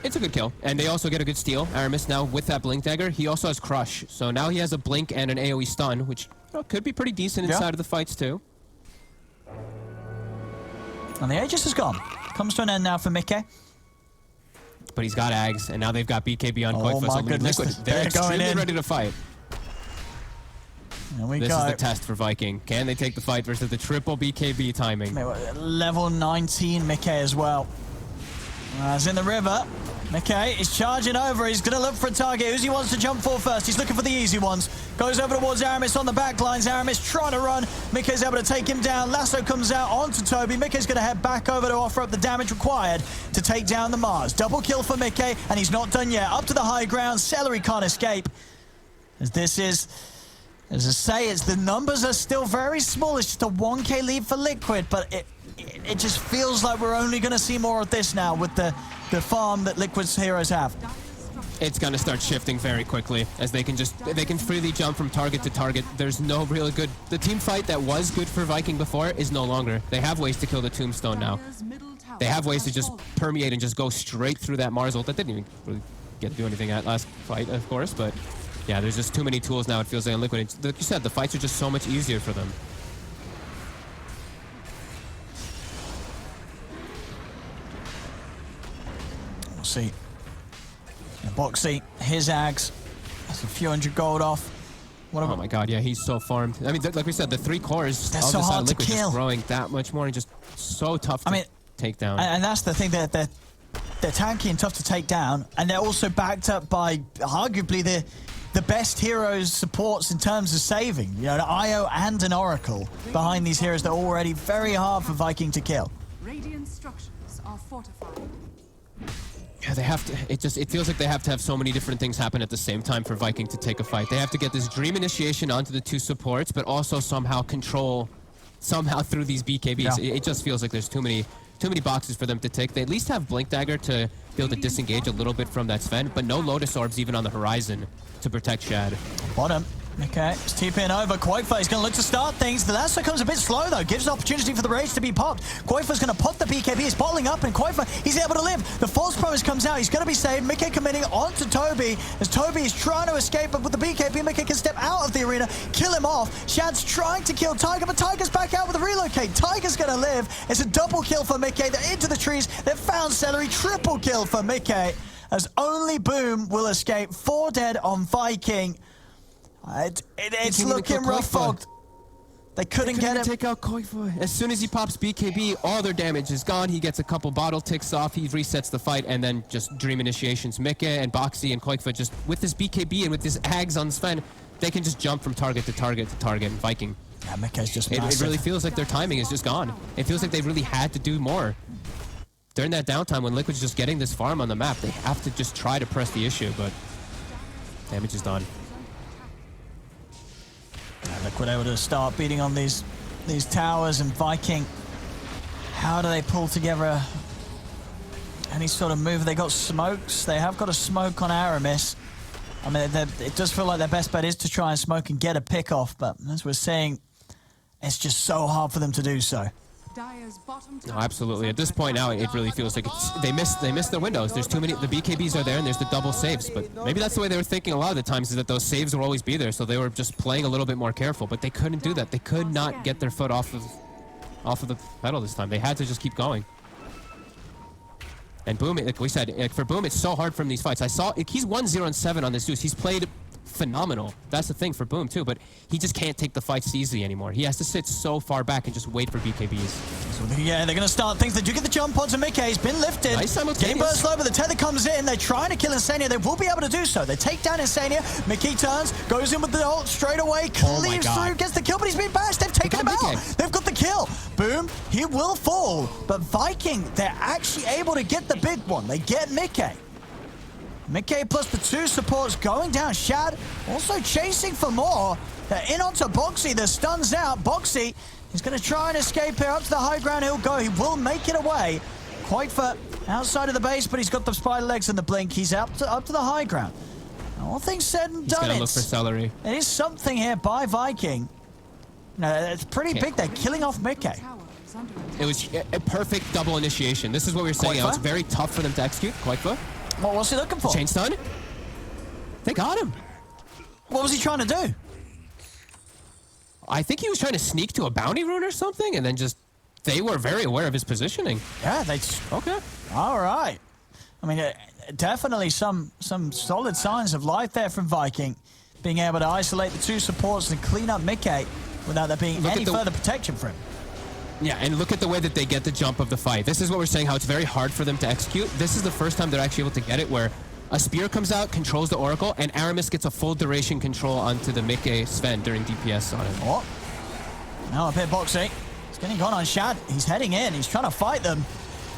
It's a good kill. And they also get a good steal. Aramis now with that Blink Dagger. He also has Crush. So now he has a Blink and an AoE stun, which could be pretty decent inside of the fights too. And the Aegis is gone. Comes to an end now for Mickey. But he's got Ags, and now they've got BKB on Koifa. My goodness. Liquid, they're extremely ready to fight. This is the test for Viking. Can they take the fight versus the triple BKB timing? Level 19 Mickey as well. As in the river. Mickey is charging over. He's going to look for a target. Uzi wants to jump for first. He's looking for the easy ones. Goes over towards Aramis on the back lines. Aramis trying to run. Mickey's able to take him down. Lasso comes out onto Toby. Mickey's going to head back over to offer up the damage required to take down the Mars. Double kill for Mickey, and he's not done yet. Up to the high ground. Celery can't escape. As this is, as I say, it's the numbers are still very small. It's just a 1k lead for Liquid, but it just feels like we're only going to see more of this now with the farm that Liquid's heroes have. It's going to start shifting very quickly as they can freely jump from target to target. There's no really good... The team fight that was good for Viking before is no longer. They have ways to kill the Tombstone now. They have ways to just permeate and just go straight through that Mars ult. That didn't even really get to do anything at last fight, of course, but yeah, there's just too many tools now, it feels like, in Liquid. Like you said, the fights are just so much easier for them. We'll see. Boxy, his Ags. That's a few hundred gold off. Oh my god, yeah, he's so farmed. I mean, like we said, the 3 cores They're of so the side hard of to Liquid kill. just growing that much more and just so tough to take down. And that's the thing, they're tanky and tough to take down, and they're also backed up by arguably the best heroes supports in terms of saving. You know, an IO and an Oracle behind these heroes that are already very hard for Viking to kill. Radiant structures are fortified. Yeah, they have to. It feels like they have to have so many different things happen at the same time for Viking to take a fight. They have to get this Dream Initiation onto the 2 supports, but also somehow control, through these BKBs. Yeah. It just feels like there's too many boxes for them to take. They at least have Blink Dagger to be able to disengage a little bit from that Sven, but no Lotus Orbs even on the horizon to protect Shad. Bottom. Okay, it's TPing over. Koifa is going to look to start things. The Lasso comes a bit slow, though. Gives an opportunity for the Rage to be popped. Koifa's going to pop the BKB. He's bottling up, and Koifa, he's able to live. The False Promise comes out. He's going to be saved. Mickey committing onto Toby. As Toby is trying to escape, but with the BKB, Mickey can step out of the arena, kill him off. Shad's trying to kill Tiger, but Tiger's back out with a relocate. Tiger's going to live. It's a double kill for Mickey. They're into the trees. They've found Celery. Triple kill for Mickey. As only Boom will escape. 4 dead on Viking. It's looking rough fogged. They couldn't get him. Take out Koifa. As soon as he pops BKB, all their damage is gone. He gets a couple bottle ticks off. He resets the fight, and then just Dream Initiations. Mikke and Boxy and Koifa just with this BKB and with this Ags on Sven, they can just jump from target to target to target. Viking. Yeah, Mikke's just it really feels like their timing is just gone. It feels like they really had to do more. During that downtime when Liquid's just getting this farm on the map, they have to just try to press the issue, but damage is done. Liquid able to start beating on these towers, and Viking, how do they pull together any sort of move? They got smokes. They have got a smoke on Aramis. I mean, it does feel like their best bet is to try and smoke and get a pick off, but as we're saying, it's just so hard for them to do so. No, absolutely. At this point now, it really feels like they missed their windows. There's too many. The BKBs are there, and there's the double saves. But maybe that's the way they were thinking a lot of the times, is that those saves will always be there. So they were just playing a little bit more careful. But they couldn't do that. They could not get their foot off of the pedal this time. They had to just keep going. And Boom, like we said, for Boom, it's so hard from these fights. I saw he's 1-0-7 on this Zeus. He's played phenomenal. That's the thing for Boom too, but he just can't take the fights easily anymore. He has to sit so far back and just wait for BKBs. So yeah, they're going to start things. They do get the jump onto Mickey. He's been lifted. Nice Game burst low, but the tether comes in. They're trying to kill Insania. They will be able to do so. They take down Insania. Mickey turns, goes in with the ult straight away, cleaves through, gets the kill, but he's been bashed. They've taken him out. They've got the kill. Boom, he will fall. But Viking, they're actually able to get the big one. They get Mickey. Mickey plus the 2 supports going down. Shad also chasing for more. They're in onto Boxy. The stun's out. Boxy is going to try and escape here. Up to the high ground he'll go. He will make it away. Quite for outside of the base, but he's got the spider legs and the blink. He's up to the high ground. All things said and He's done, gonna look for celery. It is something here by Viking. No, it's pretty big. They're killing off Mickey. It was a perfect double initiation. This is what we were saying. It's very tough for them to execute. Quaifa. What was he looking for? Chain stun. They got him. What was he trying to do? I think he was trying to sneak to a bounty rune or something, and then just they were very aware of his positioning. Yeah, they. Okay. All right. I mean, definitely some solid signs of life there from Viking, being able to isolate the 2 supports and clean up Mickey without there being any further protection for him. Yeah, and look at the way that they get the jump of the fight. This is what we're saying, how it's very hard for them to execute. This is the first time they're actually able to get it, where a spear comes out, controls the Oracle, and Aramis gets a full duration control onto the Mickey Sven during DPS on him. Oh. Now a bit Boxy. He's getting gone on Shad. He's heading in. He's trying to fight them.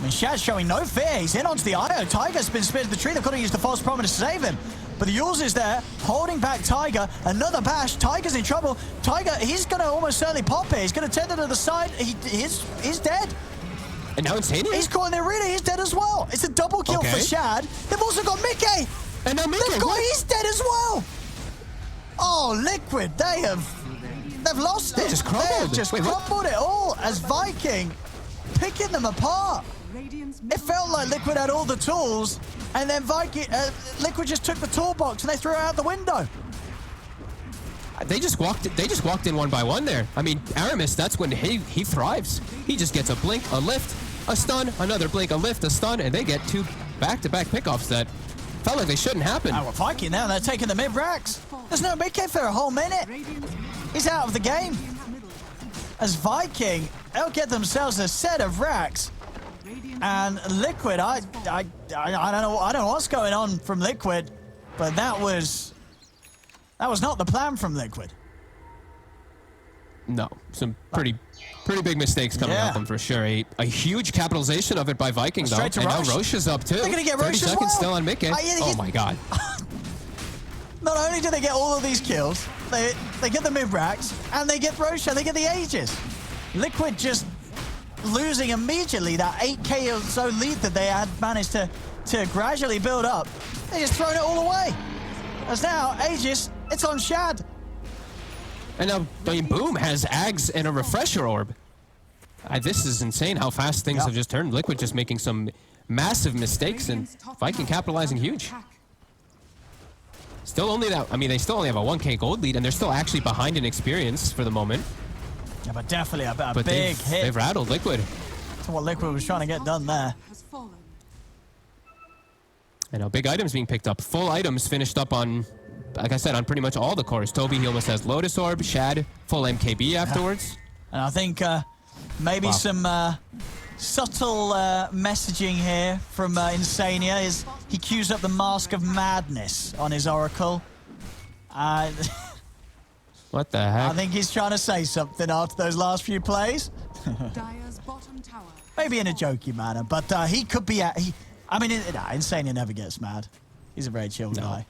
I mean, Shad's showing no fear. He's in onto the IO. Tiger's been speared to the tree. They've got to use the false promise to save him. But the Yules is there, holding back Tiger. Another bash. Tiger's in trouble. Tiger, he's going to almost certainly pop here. He's going to tether to the side. He's dead. And now Insania? He's caught in the arena. He's dead as well. It's a double kill for Shad. They've also got Mickey. And now Mickey. He's dead as well. Oh, Liquid. They've lost it. They just crumbled. They've just crumbled it all as Viking picking them apart. It felt like Liquid had all the tools, and then Liquid just took the toolbox and they threw it out the window. They just walked in one by one there. I mean, Aramis, that's when he thrives. He just gets a blink, a lift, a stun, another blink, a lift, a stun, and they get 2 back-to-back pickoffs that felt like they shouldn't happen. Well, Viking now, they're taking the mid-racks. There's no Mickey for a whole minute. He's out of the game. As Viking, they'll get themselves a set of racks. And Liquid, I don't know what's going on from Liquid, but that was not the plan from Liquid. No, some pretty big mistakes coming at them for sure. A huge capitalization of it by Viking though. And now Roche is up too. They're gonna get 30 Roche as seconds well. still on Mickey. Oh my god. Not only do they get all of these kills, they get the mid-racks, and they get Roche, they get the Aegis. Liquid just losing immediately that 8k or so lead that they had managed to gradually build up. They just thrown it all away. As now, Aegis, it's on Shad. And now, Boom has Ags and a Refresher Orb. This is insane how fast things have just turned. Liquid just making some massive mistakes, and Viking capitalizing huge. Still only that, I mean, they still only have a 1k gold lead, and they're still actually behind in experience for the moment. Yeah, but definitely a big hit. They've rattled Liquid. That's what Liquid was trying to get done there. And now big items being picked up. Full items finished up on, like I said, on pretty much all the cores. Toby, he almost has Lotus Orb. Shad, full MKB afterwards. And I think maybe some subtle messaging here from Insania is he queues up the Mask of Madness on his Oracle. What the heck? I think he's trying to say something after those last few plays. Maybe in a jokey manner, but he could be Insania never gets mad. He's a very chill guy.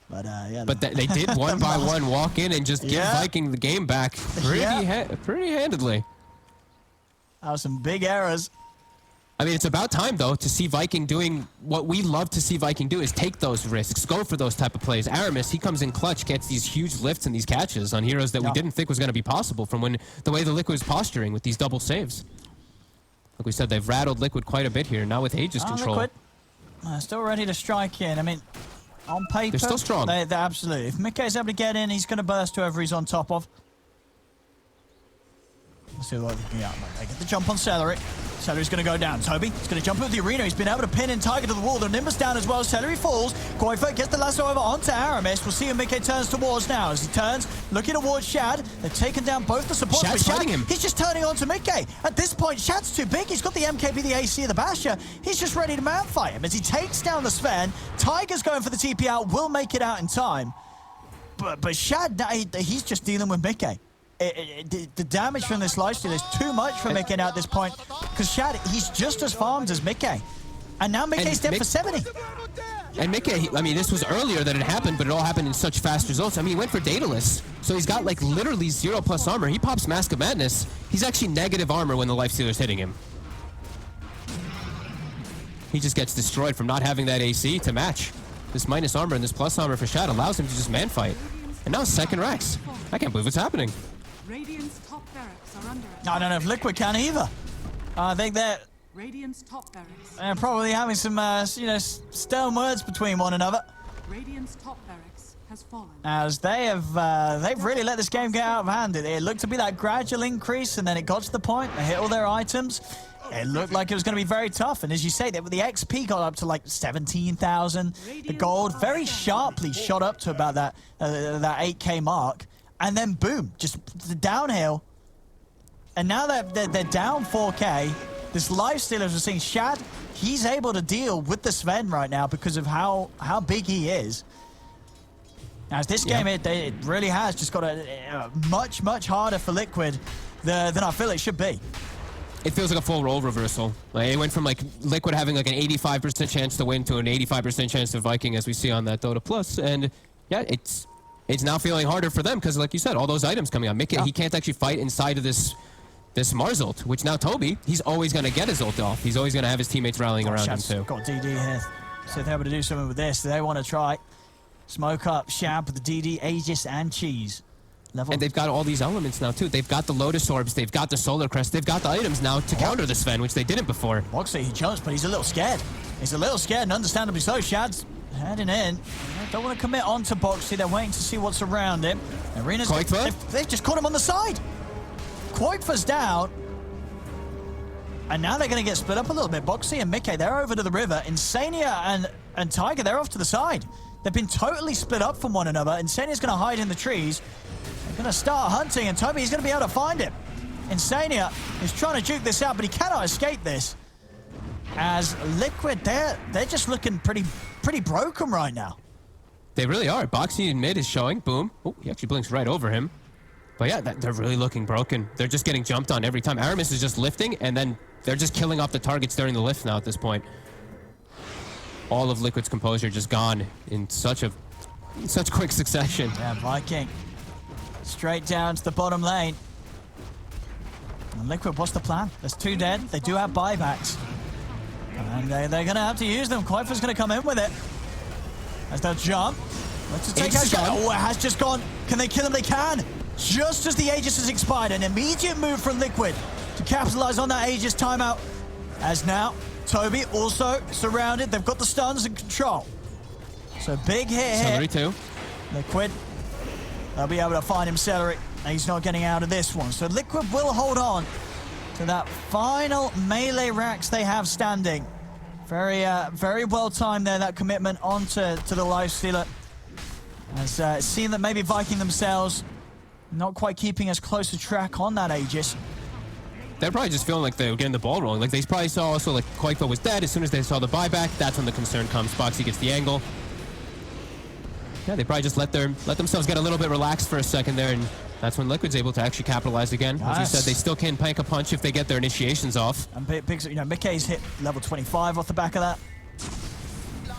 But yeah. But they did one by one walk in and just give Viking the game back pretty handedly. That was some big errors. I mean, it's about time, though, to see Viking doing what we love to see Viking do, is take those risks, go for those type of plays. Aramis, he comes in clutch, gets these huge lifts and these catches on heroes that we didn't think was going to be possible from the way the Liquid was posturing with these double saves. Like we said, they've rattled Liquid quite a bit here, now with Aegis control. Liquid, still ready to strike in. I mean, on paper, they're still strong. They're absolutely. If Mickey's able to get in, he's going to burst whoever he's on top of. Let's see what they can get. They get the jump on Celery. Celery's going to go down. Toby is going to jump into the arena. He's been able to pin in Tiger to the wall. The Nimbus down as well. Celery falls. Koifa gets the lasso over onto Aramis. We'll see who Mickey turns towards now. As he turns, looking towards Shad. They've taken down both the supports. Shad's but fighting him. He's just turning on to Mickey. At this point, Shad's too big. He's got the MKB, the AC, of the Basher. He's just ready to mount fight him. As he takes down the Sven, Tiger's going for the TP out. Will make it out in time. But Shad, he's just dealing with Mickey. The damage from this lifesteal is too much for Mickey now at this point, because Shad, he's just as farmed as Mickey. And now Mickey's dead for 70. And Mickey, I mean, this was earlier that it happened, but it all happened in such fast results. I mean, he went for Daedalus, so he's got like literally 0+ armor. He pops Mask of Madness. He's actually negative armor when the lifestealer's hitting him. He just gets destroyed from not having that AC to match. This minus armor and this plus armor for Shad allows him to just man fight. And now second Rex. I can't believe what's happening. Radiant's top barracks are under attack. I don't know if Liquid can either. I think they're Radiant's top barracks. probably having some, stern words between one another. Radiant's top barracks has fallen. As they've really let this game get out of hand. It looked to be that gradual increase, and then it got to the point. They hit all their items. It looked like it was going to be very tough, and as you say, the XP got up to like 17,000. The gold very sharply shot up to about that 8K mark, and then boom, just the downhill. And now they're down 4K. This lifesteal, as we're seeing, Shad, he's able to deal with the Sven right now because of how big he is. As this game, it really has just got a much harder for Liquid than I feel it should be. It feels like a full role reversal. Like, it went from like Liquid having like an 85% chance to win to an 85% chance of Viking, as we see on that Dota Plus. And yeah, it's now feeling harder for them because, like you said, all those items coming out. Mickey, he can't actually fight inside of this Mars ult, which now Toby, he's always going to get his ult off. He's always going to have his teammates rallying around him too. Got DD here. So they're able to do something with this. They want to try smoke up Shab with the DD, Aegis, and Cheese. And they've got all these elements now too. They've got the Lotus Orbs, they've got the Solar Crest, they've got the items now to counter the Sven, which they didn't before. Boxy, he jumps, but he's a little scared. He's a little scared, and understandably so. Shad's heading in. They don't want to commit onto Boxy. They're waiting to see what's around him. Arena's they've just caught him on the side. Koifa's down. And now they're going to get split up a little bit. Boxy and Mickey, they're over to the river. Insania and Tiger, they're off to the side. They've been totally split up from one another. Insania's going to hide in the trees. They're going to start hunting, and Toby is going to be able to find him. Insania is trying to juke this out, but he cannot escape this. As Liquid, they're just looking pretty broken right now. They really are. Boxy in mid is showing. Boom. Oh, he actually blinks right over him. But yeah, they're really looking broken. They're just getting jumped on every time. Aramis is just lifting, and then they're just killing off the targets during the lift now at this point. All of Liquid's composure just gone in such quick succession. Yeah, Viking straight down to the bottom lane. And Liquid, what's the plan? There's 2 dead. They do have buybacks. And they're going to have to use them. Koifa's going to come in with it. As they'll jump. Let's just take out Shad. Oh, it has just gone. Can they kill him? They can. Just as the Aegis has expired. An immediate move from Liquid to capitalize on that Aegis timeout. As now, Toby also surrounded. They've got the stuns in control. So big hit here. Celery too. Liquid. They'll be able to find him Celery. He's not getting out of this one. So Liquid will hold on to that final melee racks they have standing. Very well timed there, that commitment onto the Lifestealer. As it seemed that maybe Viking themselves not quite keeping as close a track on that Aegis. They're probably just feeling like they were getting the ball rolling. Like they probably saw also like Koifa was dead. As soon as they saw the buyback, that's when the concern comes. Boxy gets the angle. Yeah, they probably just let themselves get a little bit relaxed for a second there, and that's when Liquid's able to actually capitalize again. As you said, they still can pack a punch if they get their initiations off. And Mickey's hit level 25 off the back of that.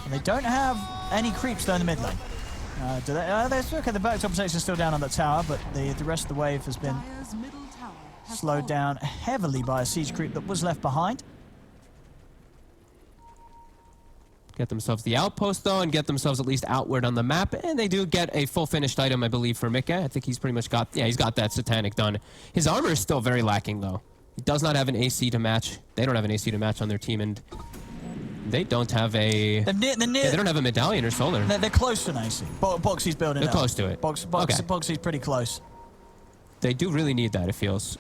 And they don't have any creeps though in the mid lane. Do they? Okay, the back top protection is still down on the tower, but the rest of the wave has been slowed down heavily by a siege creep that was left behind. Get themselves the outpost, though, and get themselves at least outward on the map. And they do get a full finished item, I believe, for Mickey. I think he's pretty much got... Yeah, he's got that Satanic done. His armor is still very lacking, though. He does not have an AC to match. They don't have an AC to match on their team, and they don't have a... they don't have a medallion or solar. They're close to an AC. Boxy's building They're close to it. Boxy's pretty close. They do really need that, it feels.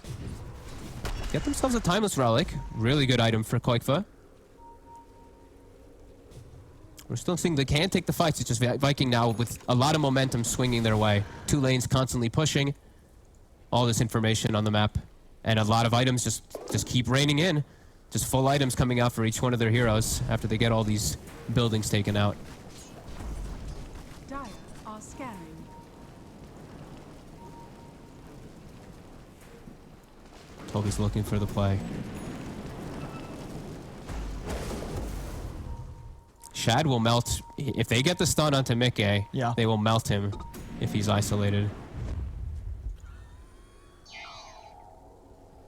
get themselves a Timeless Relic. Really good item for Koikfa. We're still seeing they can take the fights. It's just Viking now with a lot of momentum swinging their way. 2 lanes constantly pushing. All this information on the map. And a lot of items just keep raining in. Just full items coming out for each one of their heroes after they get all these buildings taken out. Dire are scanning. Toby's looking for the play. Shad will melt. If they get the stun onto Mickey, yeah, they will melt him if he's isolated.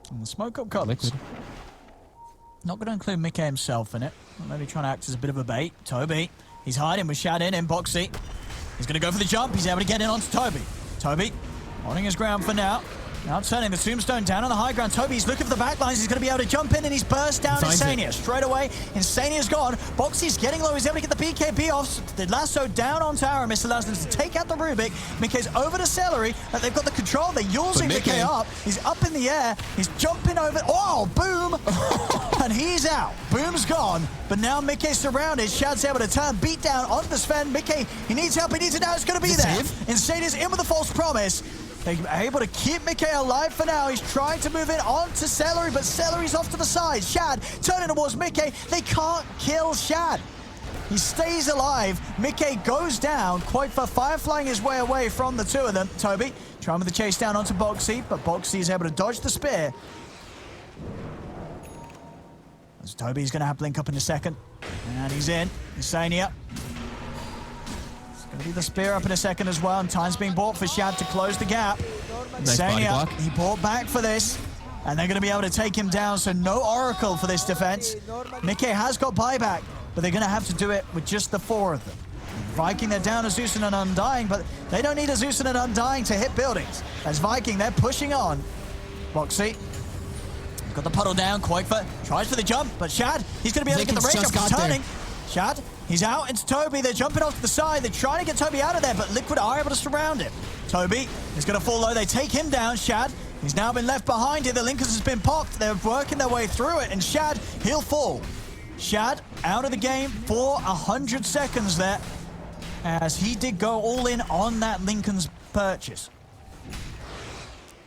And the smoke up comes. Liquid. Not going to include Mickey himself in it. Maybe trying to act as a bit of a bait. Toby, he's hiding with Shad in Boxy. He's going to go for the jump. He's able to get in onto Toby. Toby holding his ground for now. Now turning the tombstone down on the high ground. Toby's looking for the backlines. He's going to be able to jump in, and he's burst down Insania. Straight away, Insania's gone. Boxy's getting low. He's able to get the BKB off. The lasso down onto Aramis allows them to take out the Rubik. Mickey's over to Celery. They've got the control. They're using Mickey up. He's up in the air. He's jumping over. Oh, Boom! And he's out. Boom's gone. But now Mickey's surrounded. Shad's able to turn, beat down onto the Sven. Mickey, he needs help. He needs it now. It's going to be there. Insania's in with a false promise. They're able to keep Mickey alive for now. He's trying to move in onto Celery, but Celery's off to the side. Shad turning towards Mickey. They can't kill Shad. He stays alive. Mickey goes down. Koikfa fireflying his way away from the two of them. Toby trying with the chase down onto Boxy, but Boxy is able to dodge the spear. As Toby's going to have Blink up in a second. And he's in. Insania. Gonna be the spear up in a second as well, and time's being bought for Shad to close the gap. Nice body block. He bought back for this, and they're gonna be able to take him down, so no Oracle for this defense. Mickey has got buyback, but they're gonna have to do it with just the 4 of them. Viking, they're down Azusa and Undying, but they don't need Azusa and Undying to hit buildings. As Viking, they're pushing on. Boxy. Got the puddle down, Koikfa tries for the jump, but Shad, he's gonna be able to get the range up for turning. Shad, he's out into Toby. They're jumping off to the side. They're trying to get Toby out of there, but Liquid are able to surround him. Toby is going to fall low. They take him down. Shad, he's now been left behind here. The Linkers has been popped. They're working their way through it, and Shad, he'll fall. Shad out of the game for 100 seconds there, as he did go all in on that Lincoln's purchase.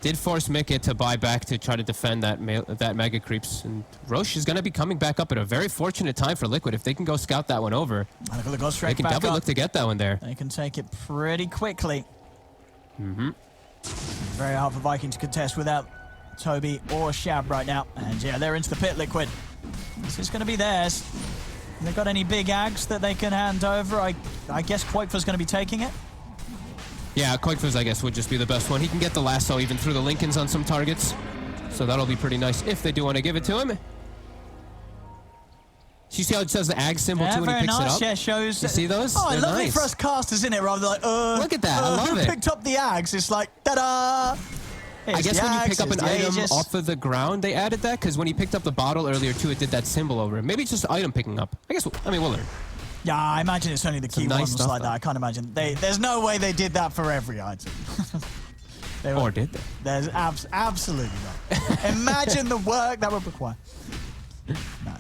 Did force Mickey to buy back to try to defend that Mega Creeps. And Roche is going to be coming back up at a very fortunate time for Liquid. If they can go scout that one over, they can definitely look to get that one there. They can take it pretty quickly. Mm-hmm. Very hard for Viking to contest without Toby or Shab right now. And yeah, they're into the pit, Liquid. This is going to be theirs. Have they got any big ags that they can hand over? I guess Koikfa's going to be taking it. Yeah, Koikfa's, I guess, would just be the best one. He can get the lasso even through the Lincolns on some targets. So that'll be pretty nice if they do want to give it to him. You see how it says the ag symbol too when he picks it up? Yeah, shows. You see those? Oh, I They're love nice. it for us casters, isn't it? Rather like, look at that, I love who it. picked up the ags? It's like, ta-da! I guess when you pick up an item off of the ground, they added that, because when he picked up the bottle earlier too, it did that symbol over it. Maybe it's just item picking up. We'll learn. Yeah, I imagine it's only the key ones stuff, like that. I can't imagine. There's no way they did that for every item. Or did they? There's absolutely not. Imagine the work that would require.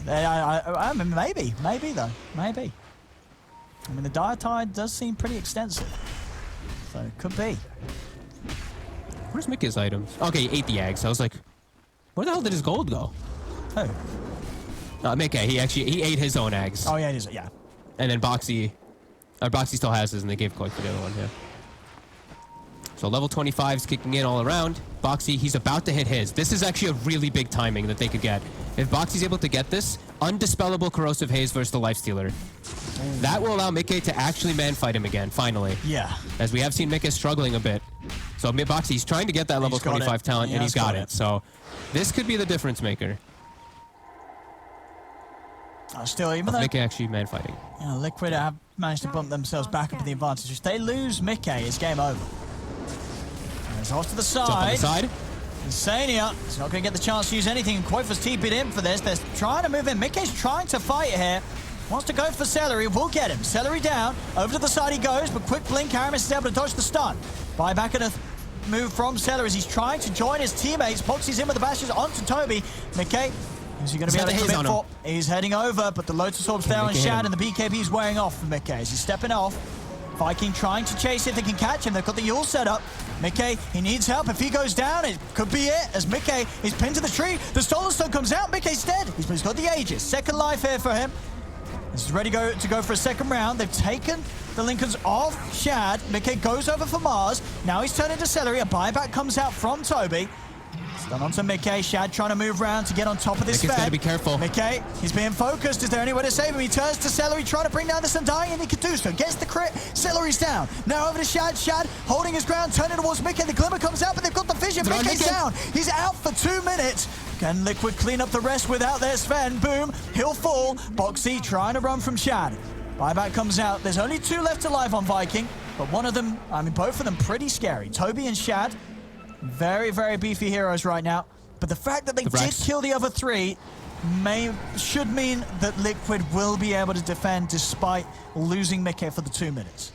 No, I mean, maybe though. Maybe. I mean, the dietide does seem pretty extensive. So it could be. Where's Mickey's items? Okay, he ate the eggs. I was like, where the hell did his gold go? Who? Mickey, he ate his own eggs. Oh, yeah, it is. Yeah. And then Boxy still has his, and they gave Koik for the other one, yeah. So level 25 is kicking in all around. Boxy, he's about to hit his. This is actually a really big timing that they could get. If Boxy's able to get this, Undispellable Corrosive Haze versus the Lifestealer. That will allow Mickey to actually man-fight him again, finally. Yeah. As we have seen Mickey struggling a bit. So Boxy's trying to get that level 25 talent, and he's got it. So this could be the difference maker. Still, even though Mickey actually man-fighting. Liquid have managed to bump themselves back up in the advantage. If they lose Mickey, it's game over. And it's off to the side. Jump on the side. Insania is not going to get the chance to use anything. Koikfa's TP'd in for this. They're trying to move in. Mickey's trying to fight here. Wants to go for Celery. Will get him. Celery down. Over to the side he goes, but quick blink. Aramis is able to dodge the stun. Buyback at a move from Seller as he's trying to join his teammates. Boxy's in with the bashes onto Toby. Mickey, is he going to be able to commit for? He's heading over, but the Lotus Orb's there on Shad, and the BKB's wearing off for Mickey as he's stepping off. Viking trying to chase if they can catch him. They've got the Yule set up. Mickey, he needs help. If he goes down, it could be it, as Mickey is pinned to the tree. The Stolen Stone comes out. Mickey's dead. He's got the Aegis. Second life here for him. He's ready to go for a second round. They've taken the Lincolns off Shad. Mickey goes over for Mars. Now he's turned into Celery. A buyback comes out from Toby. Stun onto Mickey. Shad trying to move around to get on top of this Mickey's got to be careful. Mickey, he's being focused. Is there any way to save him? He turns to Celery, trying to bring down this Undying, and he can do so. Gets the crit. Celery's down. Now over to Shad. Shad holding his ground, turning towards Mickey. The Glimmer comes out, but they've got the vision. Mickey's down. He's out for 2 minutes. Can Liquid clean up the rest without their Sven? Boom. He'll fall. Boxy trying to run from Shad. Buyback comes out. There's only 2 left alive on Viking, but one of them, I mean, both of them pretty scary. Toby and Shad, very, very beefy heroes right now. But the fact that they did kill the other 3 should mean that Liquid will be able to defend despite losing Mickey for the 2 minutes.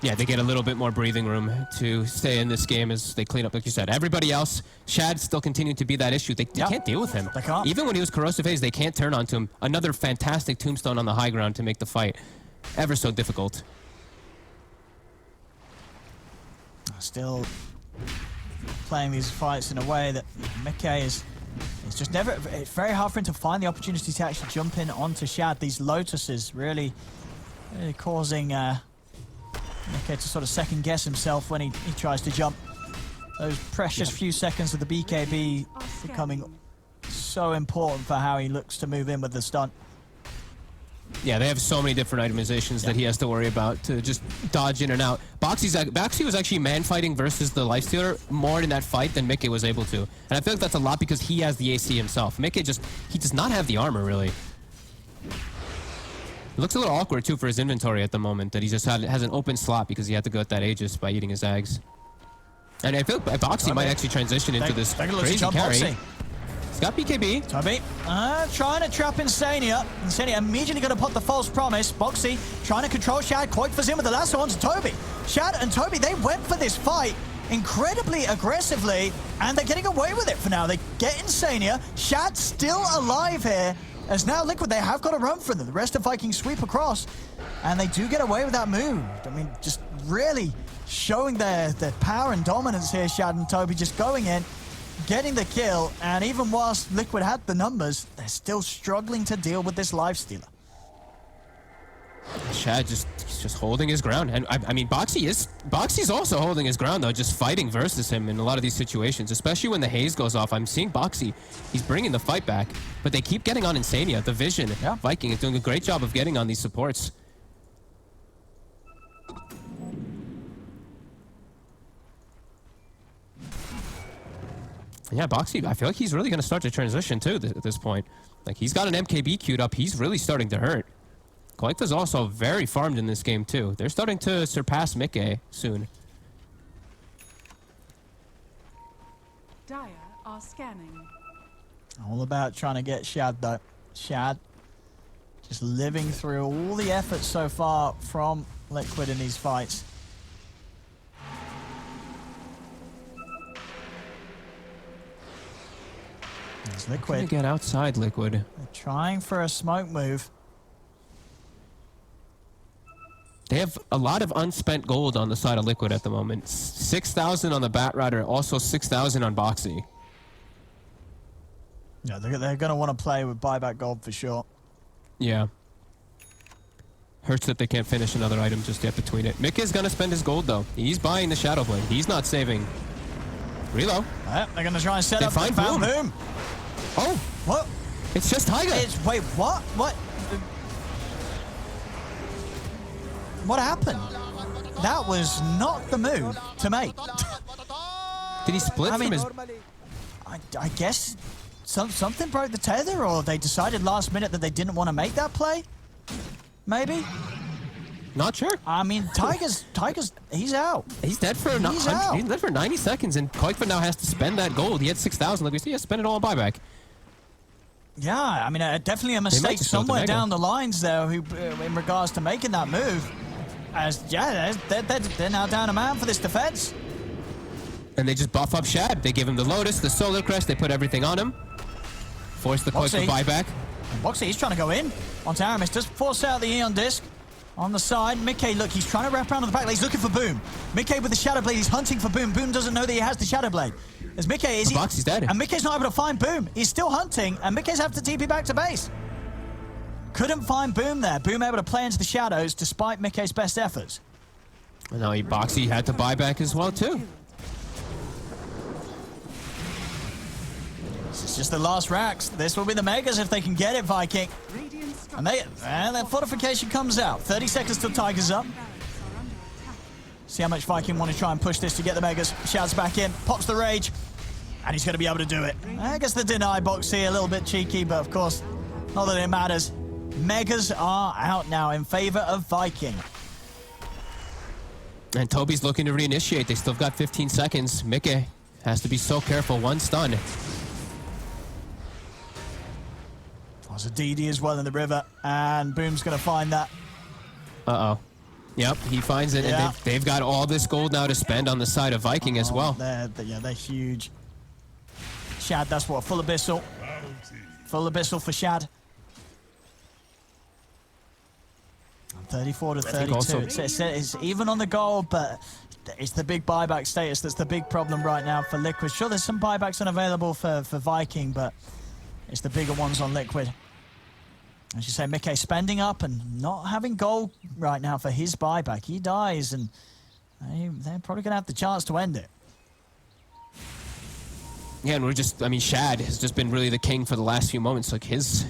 Yeah, they get a little bit more breathing room to stay in this game as they clean up, like you said. Everybody else, Shad still continued to be that issue. They can't deal with him. They can't. Even when he was Corrosive Haze, they can't turn onto him. Another fantastic tombstone on the high ground to make the fight ever so difficult. Still playing these fights in a way that Mickey is just never... It's very hard for him to find the opportunity to actually jump in onto Shad. These Lotuses really causing Mickey to sort of second guess himself when he tries to jump. Those precious few seconds of the BKB becoming so important for how he looks to move in with the stunt. Yeah, they have so many different itemizations that he has to worry about to just dodge in and out. Boxy was actually man-fighting versus the Lifestealer more in that fight than Mickey was able to. And I feel like that's a lot because he has the AC himself. Mickey he does not have the armor, really. It looks a little awkward, too, for his inventory at the moment, that he just has an open slot because he had to go at that Aegis by eating his Zags. And I feel like Boxy might actually transition into this crazy carry. He's got BKB. Toby trying to trap Insania. Insania immediately going to pop the false promise. Boxy trying to control Shad. Koikfa's in with the lasso onto Toby. Shad and Toby, they went for this fight incredibly aggressively, and they're getting away with it for now. They get Insania. Shad still alive here, as now Liquid, they have got to run for them. The rest of Vikings sweep across, and they do get away with that move. I mean, just really showing their power and dominance here, Shad and Toby just going in, getting the kill, and even whilst Liquid had the numbers, they're still struggling to deal with this Lifestealer. Shad just holding his ground, and I mean Boxy's also holding his ground though, just fighting versus him in a lot of these situations, especially when the haze goes off. I'm seeing Boxy, he's bringing the fight back, but they keep getting on Insania. The vision, Viking is doing a great job of getting on these supports. Yeah, Boxy, I feel like he's really going to start to transition too at this point. Like, he's got an MKB queued up. He's really starting to hurt. Koikfa's also very farmed in this game too. They're starting to surpass Mickey soon. Dire are scanning. All about trying to get Shad though. Shad just living through all the effort so far from Liquid in these fights. It's Liquid. To get outside Liquid. They're trying for a smoke move. They have a lot of unspent gold on the side of Liquid at the moment. 6,000 on the Batrider, also 6,000 on Boxy. Yeah, they're going to want to play with buyback gold for sure. Yeah. Hurts that they can't finish another item just yet between it. Mickey's going to spend his gold though. He's buying the Shadow Blade. He's not saving. Reload. They're going to try and set up the Found Boom. Oh, what? It's just Taiga. Wait, what? What? What happened? That was not the move to make. Did he split from his... I guess something broke the tether, or they decided last minute that they didn't want to make that play? Maybe? Not sure. I mean, Tiger's he's out. He's dead for he's dead for 90 seconds, and Koikfa now has to spend that gold. He had 6,000. Like we see, he has to spend it all on buyback. Yeah, I mean, definitely a mistake somewhere down the lines there in regards to making that move. As they're now down a man for this defense. And they just buff up Shad. They give him the Lotus, the Solar Crest. They put everything on him. Force the quick buyback. Boxy, he's trying to go in onto Aramis. Just force out the Eon Disc on the side. Mickey, look, he's trying to wrap around on the back. He's looking for Boom. Mickey with the Shadow Blade. He's hunting for Boom. Boom doesn't know that he has the Shadow Blade. As Mickey is... Boxy's dead. And Mickey's not able to find Boom. He's still hunting, and Mickey's have to TP back to base. Couldn't find Boom there. Boom able to play into the shadows despite Mickey's best efforts. And now Boxy had to buy back as well, too. This is just the last racks. This will be the Megas if they can get it, Viking. And that fortification comes out. 30 seconds till Tiger's up. See how much Viking want to try and push this to get the Megas. Shouts back in, pops the Rage, and he's going to be able to do it. I guess the deny Boxy a little bit cheeky, but of course, not that it matters. Megas are out now in favor of Viking. And Toby's looking to reinitiate. They still got 15 seconds. Mickey has to be so careful. One stun. There's a DD as well in the river, and Boom's going to find that. Uh-oh. Yep, he finds it, and they've got all this gold now to spend on the side of Viking as well. They're huge. Shad, that's what, full abyssal. Full abyssal for Shad. 34 to 32. It's even on the goal, but it's the big buyback status that's the big problem right now for Liquid. Sure, there's some buybacks unavailable for Viking, but it's the bigger ones on Liquid. As you say, Mickey spending up and not having goal right now for his buyback. He dies, and they're probably going to have the chance to end it. Yeah, and Shad has just been really the king for the last few moments. Like, he's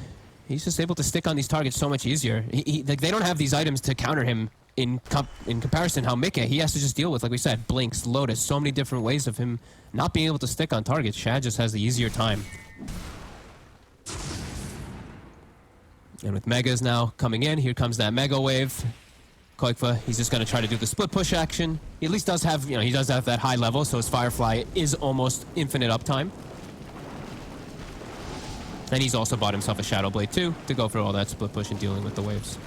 just able to stick on these targets so much easier. Like, they don't have these items to counter him in comparison how Mickey, he has to just deal with, like we said, Blinks, Lotus, so many different ways of him not being able to stick on targets. Shad just has the easier time. And with Megas now coming in, here comes that Mega Wave. Koikfa, he's just going to try to do the split push action. He at least does have, he does have that high level, so his Firefly is almost infinite uptime. And he's also bought himself a Shadow Blade too, to go for all that split push and dealing with the waves.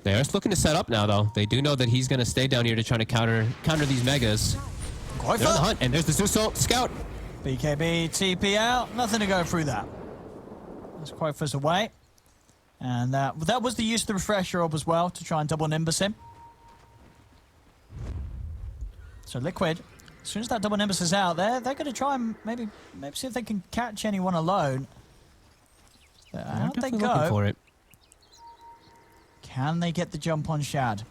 They're just looking to set up now, though. They do know that he's going to stay down here to try to counter these Megas. They're on the hunt, and there's the Zeus Scout. BKB, TP out, nothing to go through that. That's Koikfa's away. And that was the use of the Refresher Orb as well, to try and double Nimbus him. So Liquid, as soon as that double Nimbus is out, they're going to try and maybe see if they can catch anyone alone. Out they go. Looking for it. Can they get the jump on Shad?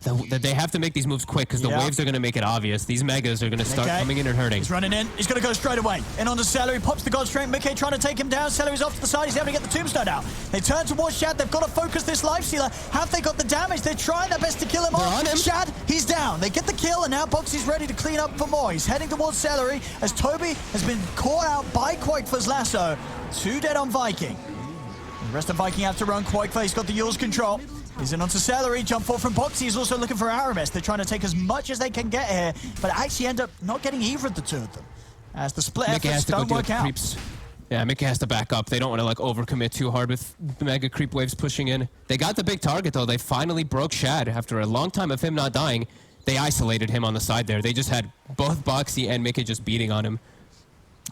They have to make these moves quick because the waves are going to make it obvious. These Megas are going to start coming in and hurting. He's running in. He's going to go straight away. In on the Celery. Pops the God Strength. Mickey trying to take him down. Celery's off to the side. He's able to get the Tombstone out. They turn towards Shad. They've got to focus this Lifestealer. Have they got the damage? They're trying their best to kill him off. On him. Shad, he's down. They get the kill, and now Boxy's ready to clean up for more. He's heading towards Celery as Toby has been caught out by Koikfa's lasso. 2 dead on Viking. The rest of Viking have to run. Koikfa, he's got the Yule's control. He's in onto Celery, jump forward from Boxy. He's also looking for Aramis. They're trying to take as much as they can get here, but actually end up not getting either of the two of them. As the split efforts don't work out. Creeps. Yeah, Mickey has to back up. They don't want to overcommit too hard with the Mega Creep Waves pushing in. They got the big target, though. They finally broke Shad. After a long time of him not dying, they isolated him on the side there. They just had both Boxy and Mickey just beating on him.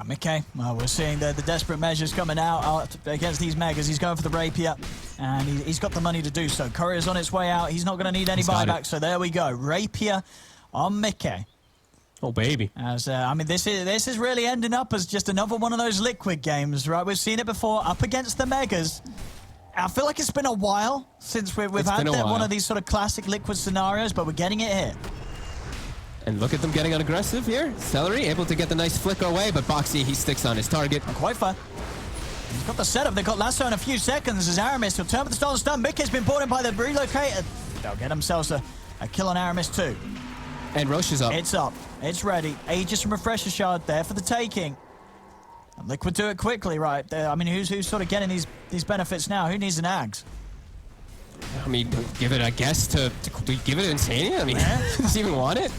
Mickey, well, we're seeing the desperate measures coming out against these Megas. He's going for the Rapier, and he's got the money to do so. Courier's on its way out. He's not going to need any buyback, so there we go. Rapier on Mickey. Oh, baby. As this is really ending up as just another one of those Liquid games, right? We've seen it before, up against the Megas. I feel like it's been a while since we've had one of these sort of classic Liquid scenarios, but we're getting it here. And look at them getting aggressive here. Celery able to get the nice flicker away, but Boxy, he sticks on his target. Koikfa. He's got the setup. They've got Lasso in a few seconds as Aramis will turn with the Stolen Stun. Mickey's been brought in by the relocator. They'll get themselves a kill on Aramis too. And Roche is up. It's up. It's ready. Aegis and Refresher Shard there for the taking. And Liquid do it quickly, right? Who's sort of getting these benefits now? Who needs an Ags? Give it a guess to give it an Insania? Does he even want it?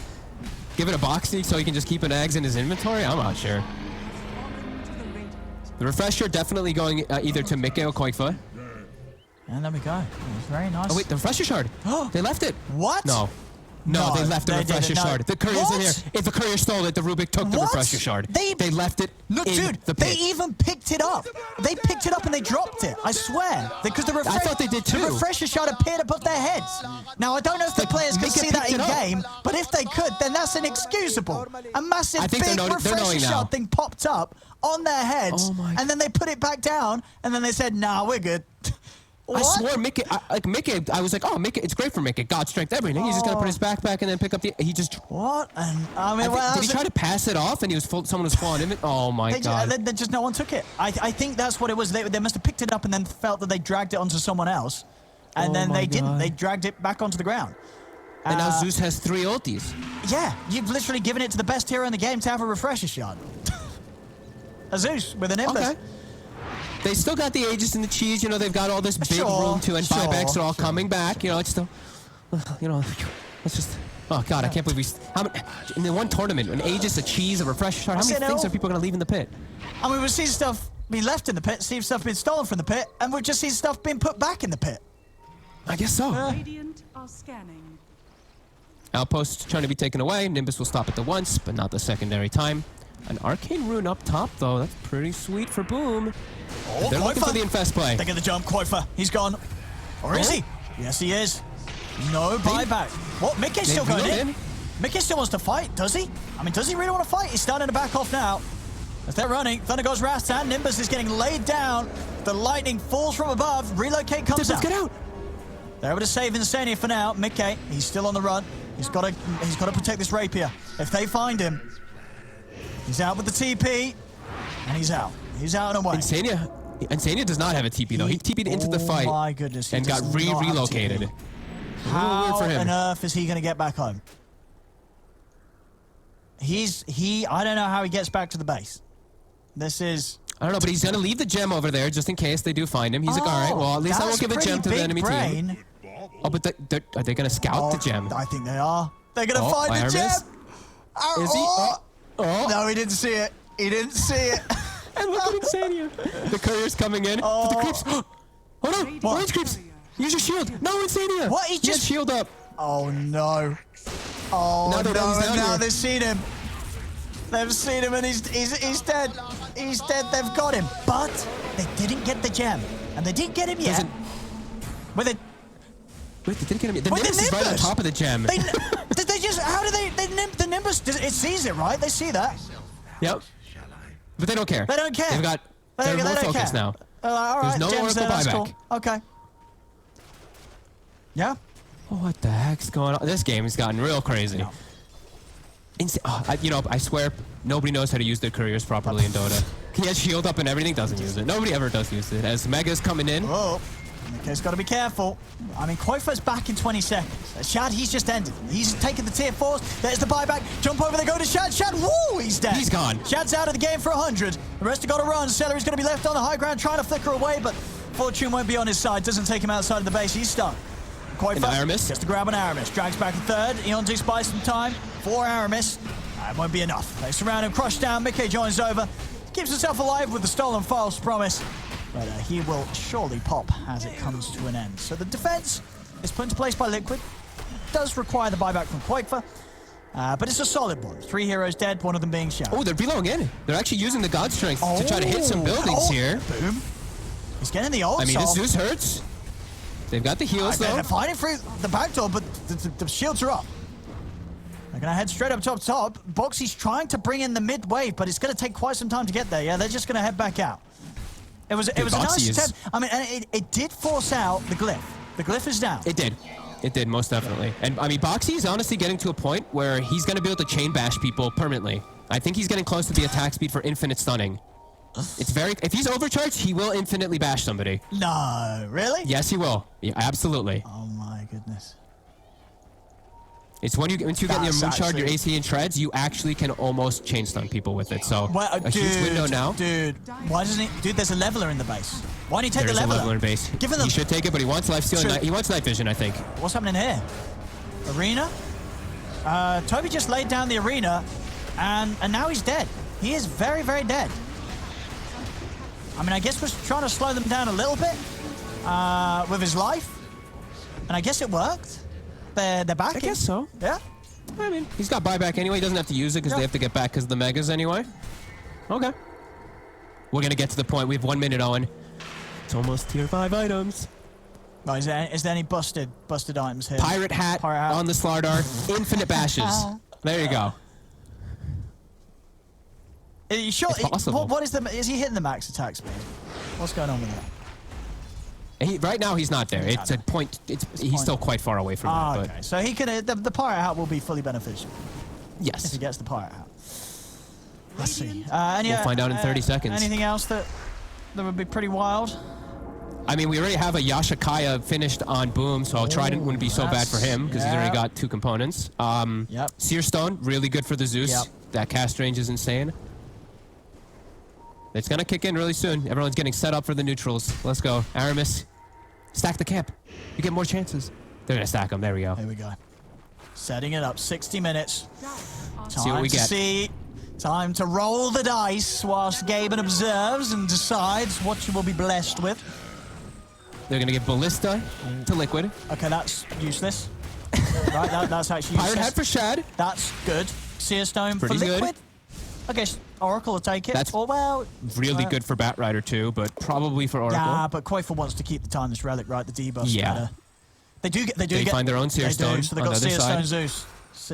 Give it a Boxy so he can just keep an Ags in his inventory? I'm not sure. The Refresher definitely going either to Mickey or Koikfa. And there we go. Very nice. Oh, wait, the Refresher Shard. They left it. What? No. No, they left the refresher didn't, no. shard. The courier's in here. If the courier stole it, the Rubik took the refresher shard. They left it No, in dude, the they pit. even picked it up. They picked it up and they dropped it. I swear. Because the I thought they did too. The refresher shard appeared above their heads. Now, I don't know if the players can see that in game, but if they could, then that's inexcusable. A massive big refresher shard thing popped up on their heads, and then they put it back down, and then they said, nah, we're good. I swore Mickey, I was like, oh, Mickey, it's great for Mickey. God, strength, everything. He's just going to put his backpack and then pick up the, he just. What? And I mean, did he try to pass it off and he was someone was falling in it? Oh my God. No one took it. I think that's what it was. They must have picked it up and then felt that they dragged it onto someone else. And then they didn't. They dragged it back onto the ground. And now Zeus has 3 ultis. Yeah, you've literally given it to the best hero in the game to have a refresher shot. A Zeus with an Nimbus. Okay. They still got the Aegis and the cheese, you know, they've got all this big room to, and buybacks are all coming back, you know, it's still, you know, it's just, oh God, I can't believe in the one tournament, an Aegis, a cheese, a refresher shard, how many things are people going to leave in the pit? I mean, we've seen stuff being left in the pit, seen stuff being stolen from the pit, and we've just seen stuff being put back in the pit. I guess so. Radiant are scanning. Outpost trying to be taken away, Nimbus will stop at the once, but not the secondary time. An arcane rune up top, though. That's pretty sweet for Boom. Oh, they're looking for the infest play. They get the jump. Koifa, he's gone. Or is he? Yes, he is. No buyback. What? Mickey's still going in. Mickey still wants to fight, does he? I mean, does he really want to fight? He's starting to back off now. As they're running, Thunder goes Rastan. Nimbus is getting laid down. The lightning falls from above. Relocate comes out. Get out. They're able to save Insania for now. Mickey, he's still on the run. He's got to protect this rapier. If they find him, he's out with the TP, and he's out. He's out and away. Insania does not have a TP, though. He TP'd into the fight. Oh, my goodness. And got relocated. How for him. on earth is he going to get back home? I don't know how he gets back to the base. This is... I don't know, but he's going to leave the gem over there just in case they do find him. He's like, all right, well, at least I won't give a gem to the enemy team. Oh, but are they going to scout the gem? I think they are. They're going to find the gem. Is he? No, he didn't see it. He didn't see it. And look at Insania. The courier's coming in. For the creeps. Oh no! Orange creeps! Use your shield! No, Insania! What? He just shield up. Oh no. Oh no, now they've seen him. They've seen him and he's dead. He's dead. They've got him. But they didn't get the gem. And they didn't get him yet. With it. Wait, they didn't get him yet. The Nimbus is right on top of the gem. Did they just, how do the Nimbus, it sees it, right? They see that. Yep. But they don't care. They don't care. They're more focused now. All right, there's no Oracle buyback. Cool. Okay. Yeah. Oh, what the heck's going on? This game has gotten real crazy. No. I swear, nobody knows how to use their couriers properly in Dota. He has shield up and everything, doesn't use it. Nobody ever does use it. As Mega's coming in. Oh. Okay, got to be careful. I mean, Koifa's back in 20 seconds. Shad, he's just ended. He's taken the tier 4s. There's the buyback. Jump over, they go to Shad. Shad, woo, he's dead. He's gone. Shad's out of the game for 100. The rest have got to run. Celery's going to be left on the high ground trying to flicker away, but Fortune won't be on his side. Doesn't take him outside of the base. He's stuck. Koifa gets to grab an Aramis. Drags back a third. Eonzi buys some time for Aramis. That won't be enough. They surround him, crush down. Mickey joins over. Keeps himself alive with the stolen false promise. But he will surely pop as it comes to an end. So the defense is put into place by Liquid. Does require the buyback from Koifa. But it's a solid one. 3 heroes dead, one of them being shot. Oh, they're reloading in. They're actually using the God Strength to try to hit some buildings here. Boom. He's getting the ult. I mean, this Zeus hurts. They've got the heals, though. They're fighting through the back door, but the shields are up. They're going to head straight up top. Boxy's trying to bring in the mid wave, but it's going to take quite some time to get there. Yeah, they're just going to head back out. It was a nice attempt. I mean, and it did force out the glyph. The glyph is down. It did. It did, most definitely. And, I mean, Boxy is honestly getting to a point where he's going to be able to chain bash people permanently. I think he's getting close to the attack speed for infinite stunning. It's very... If he's overcharged, he will infinitely bash somebody. No, really? Yes, he will. Yeah, absolutely. Oh, my goodness. It's once you get your moon shard, your AC and treads, you actually can almost chain stun people with it. So a huge window now. Dude, why doesn't he? Dude, there's a leveler in the base. Why don't he take the leveler? There's a leveler in base. He should take it, but he wants lifesteal. He wants night vision, I think. What's happening here? Arena. Toby just laid down the arena, and now he's dead. He is very, very dead. I mean, I guess we're trying to slow them down a little bit with his life, and I guess it worked. their back. I guess so. Yeah. I mean, he's got buyback anyway. He doesn't have to use it because they have to get back because of the megas anyway. Okay. We're going to get to the point. We have 1 minute, Owen. It's almost tier 5 items. Oh, is there any busted items here? Pirate hat on the Slardar. Infinite bashes. There you go. Are you sure? It's possible. What is he hitting the max attack speed? What's going on with that? Right now, he's not there. It's a point. He's still quite far away from that. Okay, so he can. The pirate hat will be fully beneficial. Yes. If he gets the pirate hat. Let's see. We'll find out in 30 seconds. Anything else that would be pretty wild? I mean, we already have a Yashikaya finished on Boom, so Trident wouldn't be so bad for him because he's already got 2 components. Seer Stone, really good for the Zeus. That cast range is insane. It's going to kick in really soon. Everyone's getting set up for the neutrals. Let's go. Aramis, stack the camp. You get more chances. They're going to stack them. There we go. There we go. Setting it up. 60 minutes. See what we get. Time to roll the dice whilst Gaben observes and decides what you will be blessed with. They're going to give Ballista to Liquid. Okay, that's useless. Right, that's actually useless. Pirate hat for Shad. That's good. Seer Stone for Pretty Liquid. good. I guess Oracle will take it. That's well, really good for Batrider too, but probably for Oracle. Yeah, but Koifa wants to keep the Timeless Relic, right? The debuff. Yeah. They do They find their own Seer Stone so they on got the other Seer side. Stone Zeus.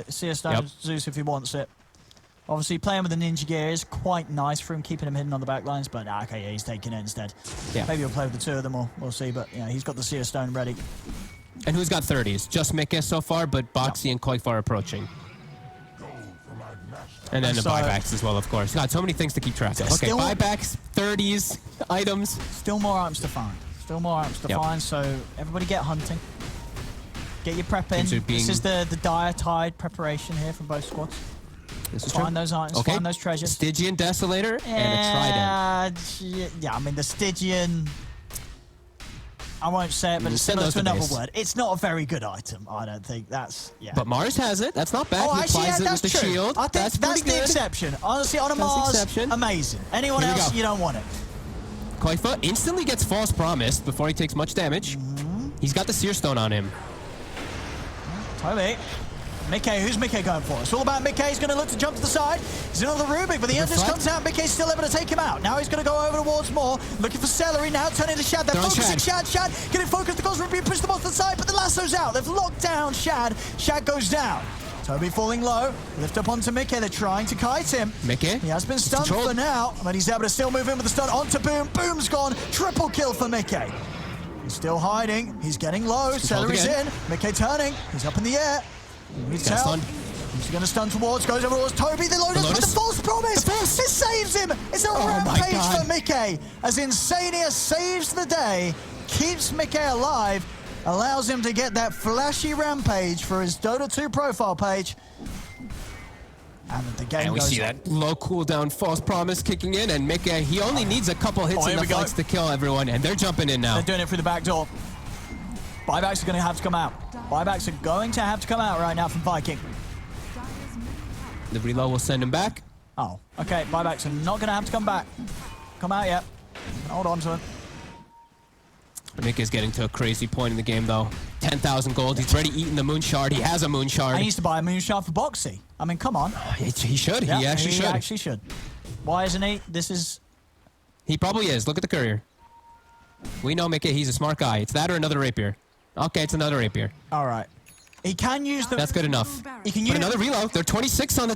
Seer Stone Zeus if he wants it. Obviously, playing with the Ninja Gear is quite nice for him, keeping him hidden on the back lines, but okay, yeah, he's taking it instead. Yeah. Maybe he'll play with the 2 of them, or we'll see, but yeah, he's got the Seer Stone ready. And who's got 30s? Just Mikke so far, but Boxy and Koifa are approaching. And then the buybacks as well, of course. God, so many things to keep track of. Okay, buybacks, 30s, items. Still more items to find. Still more items to find, so everybody get hunting. Get your prep in. This is the dire tide preparation here from both squads. This is find true. those items, find those treasures. Stygian Desolator and a Trident. Yeah, I mean, the Stygian... I won't say it, but it's similar to another word. It's not a very good item, I don't think. That's, But Mars has it. That's not bad. Oh, he actually, applies it that's with the true. shield. I think that's the exception. Honestly, on a Mars, amazing. Anyone Here we else, go. you don't want it. Koifa instantly gets false promised before he takes much damage. He's got the Seer Stone on him. Toby. Mikke, who's Mikke going for? It's all about Mikke. He's going to look to jump to the side. He's another Rubik, but the end just comes out. Mikke's still able to take him out. Now he's going to go over towards more. Looking for Celery now, turning to Shad. They're focusing Shad. Shad getting focused. The Cosmo being pushed the ball to the side, but the lasso's out. They've locked down Shad. Shad goes down. Toby falling low. Lift up onto Mikke. They're trying to kite him. Mikke? He has been stunned for now, but he's able to still move in with the stun onto Boom. Boom's gone. Triple kill for Mikke. He's still hiding. He's getting low. Celery's in. Mikke turning. He's up in the air. He's help. He's going to stun towards, goes over towards Toby. The Lotus with the false promise. It saves him. It's a rampage for Mikke. As Insania saves the day, keeps Mikke alive, allows him to get that flashy rampage for his Dota 2 profile page. And the game And we goes see on. that low cooldown false promise kicking in, and Mikke, he only needs a couple hits in the fights to kill everyone, and they're jumping in now. They're doing it through the back door. Buybacks are going to have to come out. Buybacks are going to have to come out right now from Viking. The reload will send him back. Oh, okay. Buybacks are not going to have to come back. Come out yet. Hold on to him. Mikke's getting to a crazy point in the game, though. 10,000 gold. He's already eaten the Moon Shard. He has a Moon Shard. He needs to buy a Moon Shard for Boxy. I mean, come on. He should. Yeah, he actually should. He actually should. Why isn't he? This is... He probably is. Look at the courier. We know Mikke. He's a smart guy. It's that or another rapier. Okay, it's another rapier. All right. He can use the... That's good enough. He can But use another reload. They're 26 on the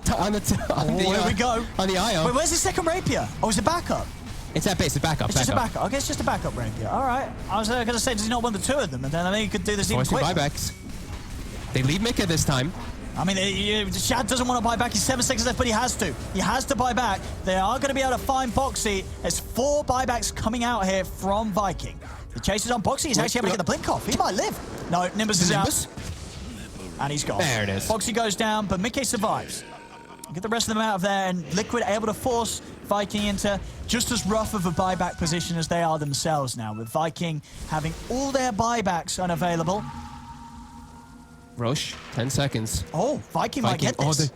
here we go. On the IO. Wait, where's the second rapier? Oh, it's a backup. It's that base. It's backup. It's just a backup. Okay, it's just a backup rapier. All right. I was going to say, does he not want the 2 of them? And then I think he could do this even quicker. Buybacks. They lead Mikke this time. I mean, Shad doesn't want to buy back. He's 7 seconds left, but he has to. He has to buy back. They are going to be able to find Boxy. There's 4 buybacks coming out here from Viking. The chase is on Boxy. He's actually able to get the blink off. He might live. No, Nimbus is out. And he's gone. There it is. Boxy goes down, but Mikke survives. Get the rest of them out of there, and Liquid able to force Viking into just as rough of a buyback position as they are themselves now, with Viking having all their buybacks unavailable. Roche, 10 seconds. Oh, Viking might get this.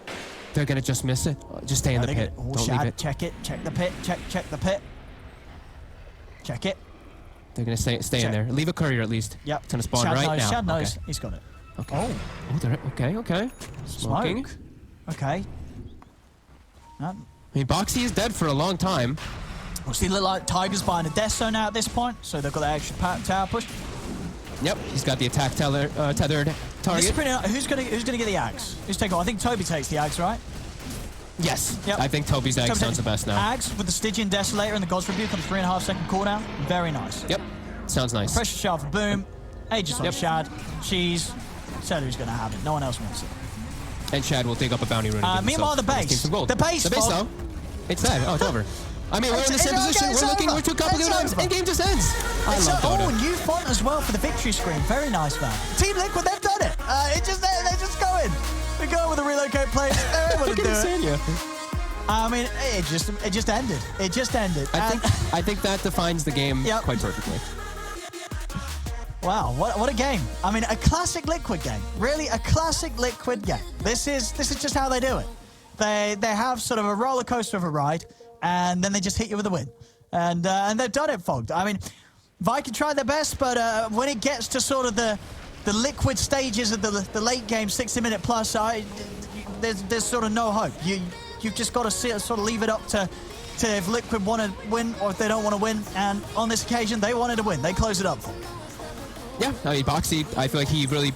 They're going to just miss it. Just stay in the pit. Don't Shad, leave it. check it. Check the pit. Check the pit. Check it. They're going to stay in there. Leave a courier at least. Yep. It's going to spawn Shad right knows, now. Shad knows. Okay. He's got it. Okay. Okay. Smoking. Smoke. Okay. I mean, Boxy is dead for a long time. Well, see, look like Tiger's buying a death zone now at this point, so they've got that extra tower push. Yep, he's got the attack tethered target. Who's gonna get the axe? Who's taking? I think Toby takes the axe, right? Yes. Yep. I think Toby's axe sounds the best now. Axe with the Stygian Desolator and the God's Rebuke on the 3.5 second cooldown. Very nice. Yep. Sounds nice. Pressure shot for boom. Aegis on Shad. Cheese. Celery's gonna have it. No one else wants it. And Shad will dig up a bounty rune. Meanwhile, the base. The base, though. It's dead. Oh, it's over. I mean, we're in the same position. We're 2 times, and game just ends. I love Dota. Oh, new font as well for the victory screen. Very nice, man. Team Liquid, they've done it. They're just going. They're going with the relocate players. They're able to do it. I mean, it just ended. It just ended. I think that defines the game quite perfectly. Wow, what a game. I mean, a classic Liquid game. Really, a classic Liquid game. This is just how they do it. They have sort of a roller coaster of a ride, and then they just hit you with a win. And they've done it, Fogged. I mean, Viking tried their best, but when it gets to sort of the Liquid stages of the late game, 60-minute plus, there's sort of no hope. You've just got to sort of leave it up to if Liquid want to win or if they don't want to win. And on this occasion, they wanted to win. They closed it up for them. Yeah, I mean, Boxy, I feel like he really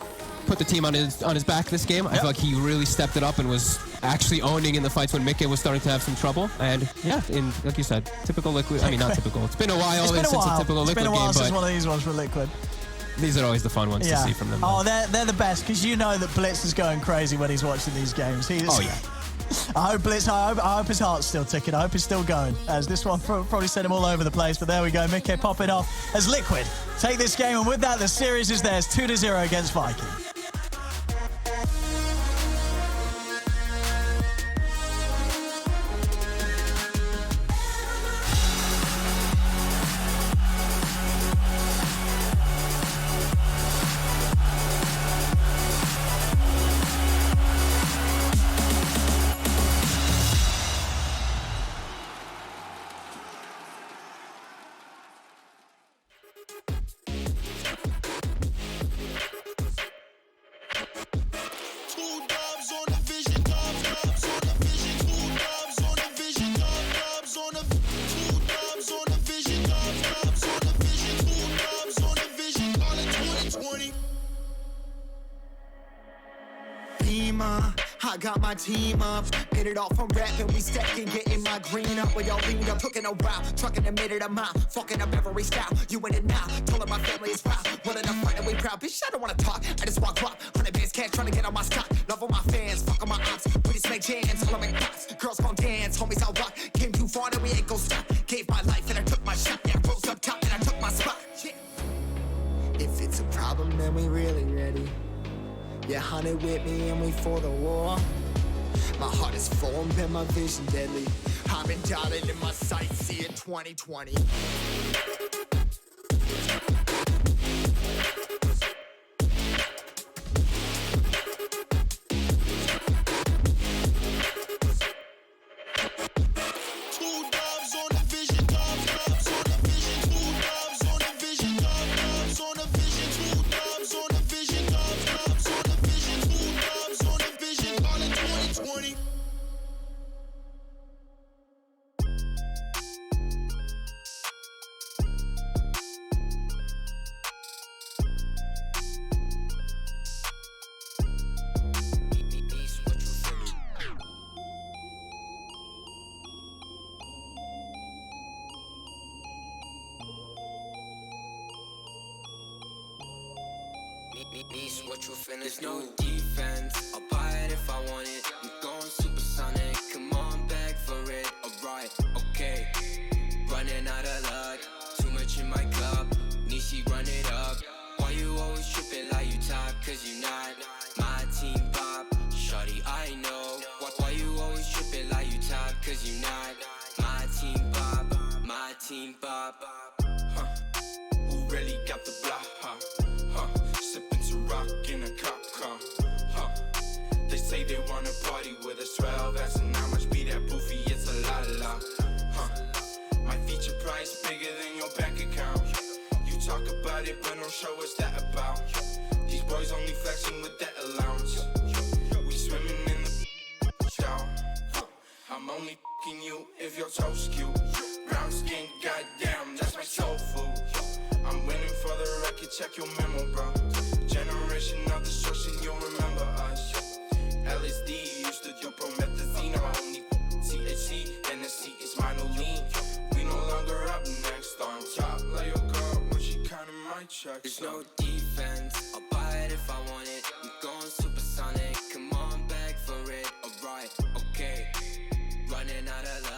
put the team on his back this game. I feel like he really stepped it up and was actually owning in the fights when Mickey was starting to have some trouble. And yeah, like you said, typical Liquid. I mean, not typical. It's been a while since a typical Liquid game. It's been a while since but one of these ones for Liquid. These are always the fun ones to see from them. Oh, they're the best because you know that Blitz is going crazy when he's watching these games. Oh yeah. I hope Blitz. I hope his heart's still ticking. I hope he's still going. As this one probably sent him all over the place, but there we go. Mickey popping off as Liquid take this game, and with that, the series is theirs, 2-0 against Viking. I got my team up, hit it off from rapping, we stacking, getting my green up. We all leaned up, took in a while, trucking a minute a mile, fucking up every style. You in it now, told her my family is proud. One enough fight and we proud, bitch, I don't wanna talk. I just walk up, 100 bands cash, trying to get on my stock. Love all my fans, fuck on my ops, we just make jams, all I make pops. Girls gon' dance, homies I'll rock. Came too far and we ain't gon' stop. Gave my life and I took my shot, yeah, rose up top and I took my spot. Yeah. If it's a problem, then we really ready. Yeah, honey with me and we for the war. My heart is formed and my vision deadly. I've been dialing in my sights, see it 2020. There's no defense, I'll buy it if I want it. I'm going supersonic, come on, beg for it. Alright, okay, running out of luck. Too much in my cup, Nishi run it up. Why you always tripping like you top? Cause you not my team pop. Shawty, I know. Why you always tripping like you top? Cause you not my team pop. My team pop. Who really got the block, Sipping to rock in a cop car, They say they wanna party with us, 12 as and how much be that boofy, it's a la, My feature price bigger than your bank account. You talk about it, but don't show us that about. These boys only flexing with toast cube. Brown skin, goddamn, that's my soul food. I'm winning for the record, check your memo, bro. Generation of destruction, you'll remember us. LSD used to do promethazine, only THC, NSC is minor lean. We no longer up next on top. Let your girl, but she counting my checks. There's no defense, I'll buy it if I want it. I'm going supersonic, come on, beg for it. Alright, okay, running out of luck.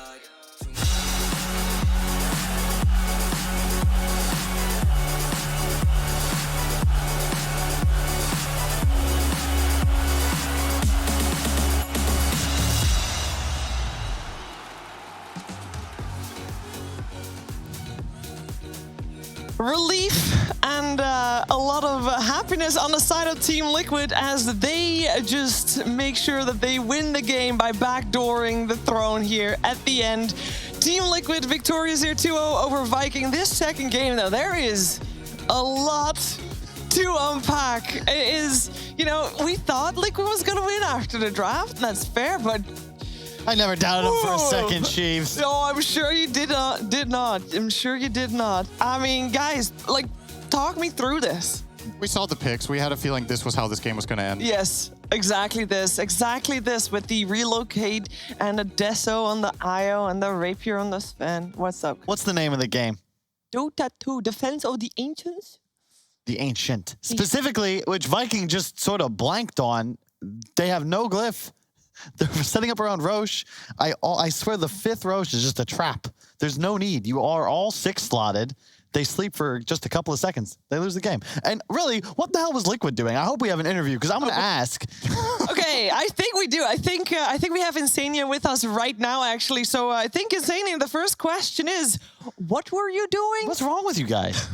Relief and a lot of happiness on the side of Team Liquid as they just make sure that they win the game by backdooring the throne here at the end. Team Liquid victorious here 2-0 over Viking. This second game, though, there is a lot to unpack. It is, you know, we thought Liquid was going to win after the draft, and that's fair, but I never doubted him for a second, Chiefs. No, I'm sure you did not. I'm sure you did not. I mean, guys, like, talk me through this. We saw the picks. We had a feeling this was how this game was going to end. Yes, exactly this with the relocate and the Deso on the Io and the Rapier on the Sven. What's up? What's the name of the game? Dota 2, Defense of the Ancients? The Ancient. Specifically, which Viking just sort of blanked on. They have no glyph. They're setting up around Roche. I swear the 5th Roche is just a trap. There's no need. You are all 6 slotted. They sleep for just a couple of seconds. They lose the game. And really, what the hell was Liquid doing? I hope we have an interview because I'm going to ask. Okay, I think we do. I think we have Insania with us right now, actually. So I think Insania, the first question is, what were you doing? What's wrong with you guys?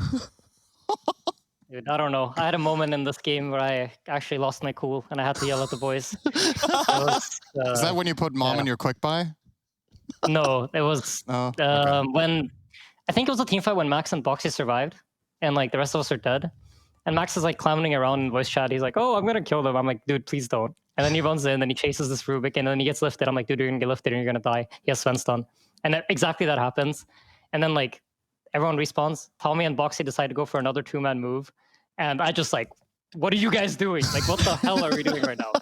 Dude, I don't know. I had a moment in this game where I actually lost my cool and I had to yell at the boys. Is that when you put mom in your quick buy? No, it was when I think it was a team fight when Max and Boxy survived and like the rest of us are dead. And Max is like clowning around in voice chat. He's like, "Oh, I'm gonna kill them." I'm like, "Dude, please don't." And then he runs in and he chases this Rubik and then he gets lifted. I'm like, "Dude, you're gonna get lifted and you're gonna die." He has Sven stun. And exactly that happens. And then like everyone respawns. Tommy and Boxy decide to go for another 2-man move. And I just like, what are you guys doing? Like, what the hell are we doing right now?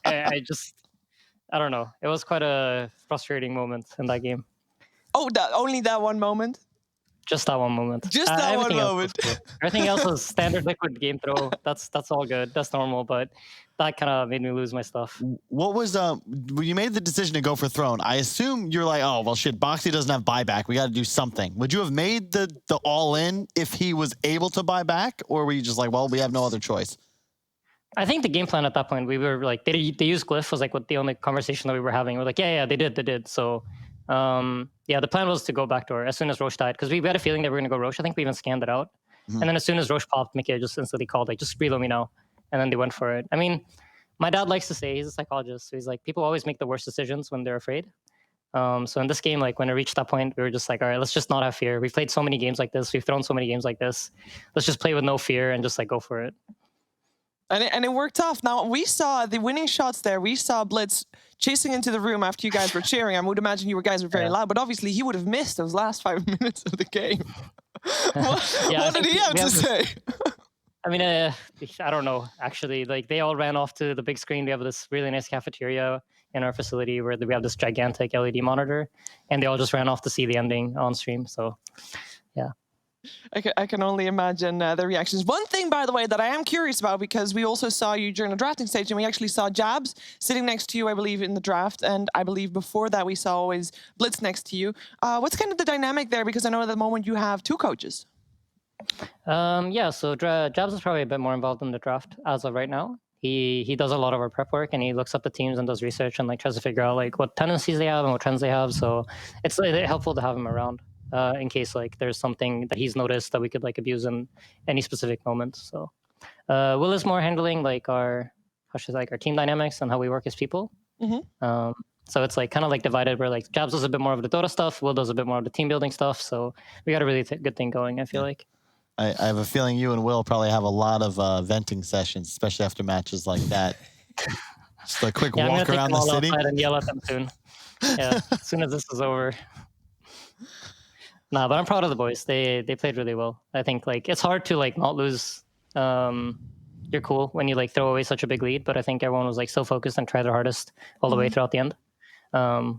I don't know. It was quite a frustrating moment in that game. Oh, only that one moment? Just that one moment. Just that one moment. Everything else was standard Liquid game throw. That's all good. That's normal. But that kind of made me lose my stuff. What was when you made the decision to go for Throne? I assume you're like, oh well, shit. Boxy doesn't have buyback. We got to do something. Would you have made the all in if he was able to buy back, or were you just like, well, we have no other choice? I think the game plan at that point, we were like, they used Glyph was like what the only conversation that we were having. We're like, yeah, they did. So. Yeah, the plan was to go backdoor as soon as Roche died because we had a feeling that we were going to go Roche. I think we even scanned it out. And then as soon as Roche popped, Mickey just instantly called, like, just reload me now. And then they went for it. I mean, my dad likes to say, he's a psychologist. So he's like, people always make the worst decisions when they're afraid. So in this game, like when it reached that point, we were just like, all right, let's just not have fear. We've played so many games like this. We've thrown so many games like this. Let's just play with no fear and just like go for it. And it worked off. Now, we saw the winning shots there. We saw Blitz chasing into the room after you guys were cheering. I would imagine you guys were very loud, but obviously he would have missed those last 5 minutes of the game. What did he have to say? I mean, I don't know, actually. Like, they all ran off to the big screen. We have this really nice cafeteria in our facility where we have this gigantic LED monitor, and they all just ran off to see the ending on stream. So, yeah. I can only imagine the reactions. One thing, by the way, that I am curious about, because we also saw you during the drafting stage, and we actually saw Jabs sitting next to you, I believe, in the draft, and I believe before that we saw always Blitz next to you. What's kind of the dynamic there? Because I know at the moment you have 2 coaches. Yeah, so Jabs is probably a bit more involved in the draft as of right now. He does a lot of our prep work, and he looks up the teams and does research and like tries to figure out like what tendencies they have and what trends they have. So it's helpful to have him around. In case like there's something that he's noticed that we could like abuse in any specific moment. So Will is more handling like our team dynamics and how we work as people. So it's like kind of like divided where like Jabs does a bit more of the Dota stuff, Will does a bit more of the team building stuff. So we got a really good thing going, I feel like. I have a feeling you and Will probably have a lot of venting sessions, especially after matches like that. Just a quick walk around the city. And yell at them soon. Yeah, as soon as this is over. Nah, but I'm proud of the boys. They played really well. I think like it's hard to like not lose your cool when you like throw away such a big lead. But I think everyone was like so focused and tried their hardest all the way throughout the end,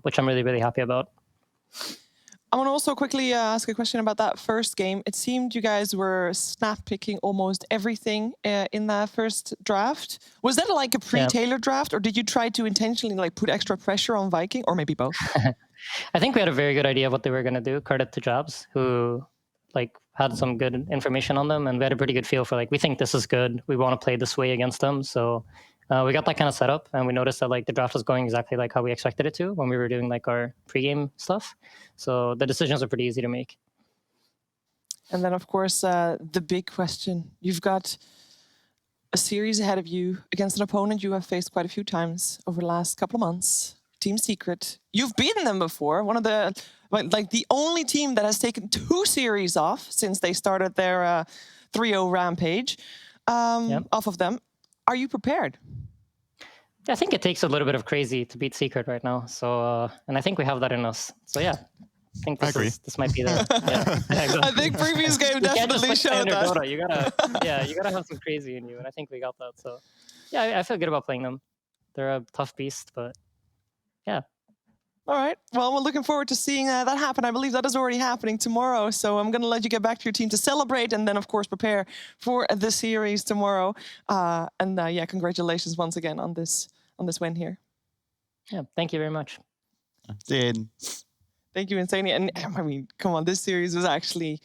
which I'm really, really happy about. I want to also quickly ask a question about that first game. It seemed you guys were snap picking almost everything in that first draft. Was that like a pre-tailored draft, or did you try to intentionally like put extra pressure on Viking, or maybe both? I think we had a very good idea of what they were going to do. Credit to Jobs, who like had some good information on them, and we had a pretty good feel for like, we think this is good. We want to play this way against them. So we got that kind of set up, and we noticed that like the draft was going exactly like how we expected it to when we were doing like our pregame stuff. So the decisions are pretty easy to make. And then of course, the big question. You've got a series ahead of you against an opponent you have faced quite a few times over the last couple of months. Team Secret. You've beaten them before. One of the, like the only team that has taken 2 series off since they started their 3-0 rampage off of them. Are you prepared? I think it takes a little bit of crazy to beat Secret right now. So, and I think we have that in us. So yeah, I think this might be there. Yeah. I think previous game definitely showed that. Dota. You gotta have some crazy in you, and I think we got that. So yeah, I feel good about playing them. They're a tough beast, but yeah. All right. Well, we're looking forward to seeing that happen. I believe that is already happening tomorrow. So I'm going to let you get back to your team to celebrate and then, of course, prepare for the series tomorrow. Yeah, congratulations once again on this win here. Yeah, thank you very much. Thank you, Insania. And I mean, come on, this series was actually...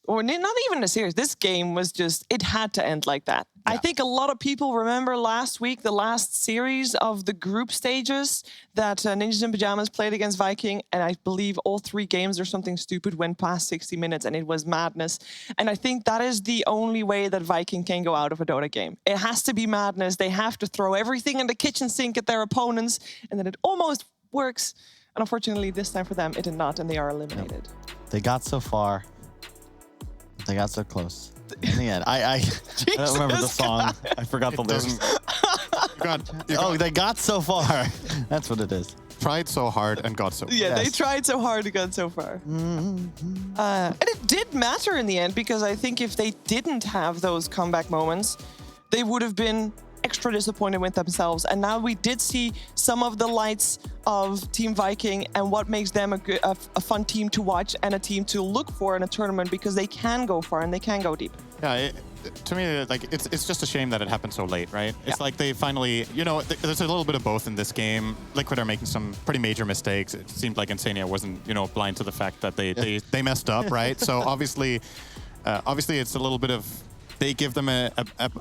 Or not even a series. This game was just, it had to end like that. Yeah. I think a lot of people remember last week, the last series of the group stages that Ninjas in Pajamas played against Viking. And I believe all 3 games or something stupid went past 60 minutes and it was madness. And I think that is the only way that Viking can go out of a Dota game. It has to be madness. They have to throw everything in the kitchen sink at their opponents and then it almost works. And unfortunately, this time for them, it did not and they are eliminated. They got so far. They got so close. In the end, I don't remember the song. I forgot the lyrics. They got so far. That's what it is. Tried so hard and got so far. Yeah, they tried so hard and got so far. And it did matter in the end, because I think if they didn't have those comeback moments, they would have been extra disappointed with themselves. And now we did see some of the lights of Team Viking and what makes them a fun team to watch and a team to look for in a tournament, because they can go far and they can go deep. Yeah, to me, like it's just a shame that it happened so late, right? It's like they finally, you know, there's a little bit of both in this game. Liquid are making some pretty major mistakes. It seemed like Insania wasn't, you know, blind to the fact that they messed up, right? So obviously it's a little bit of, they give them an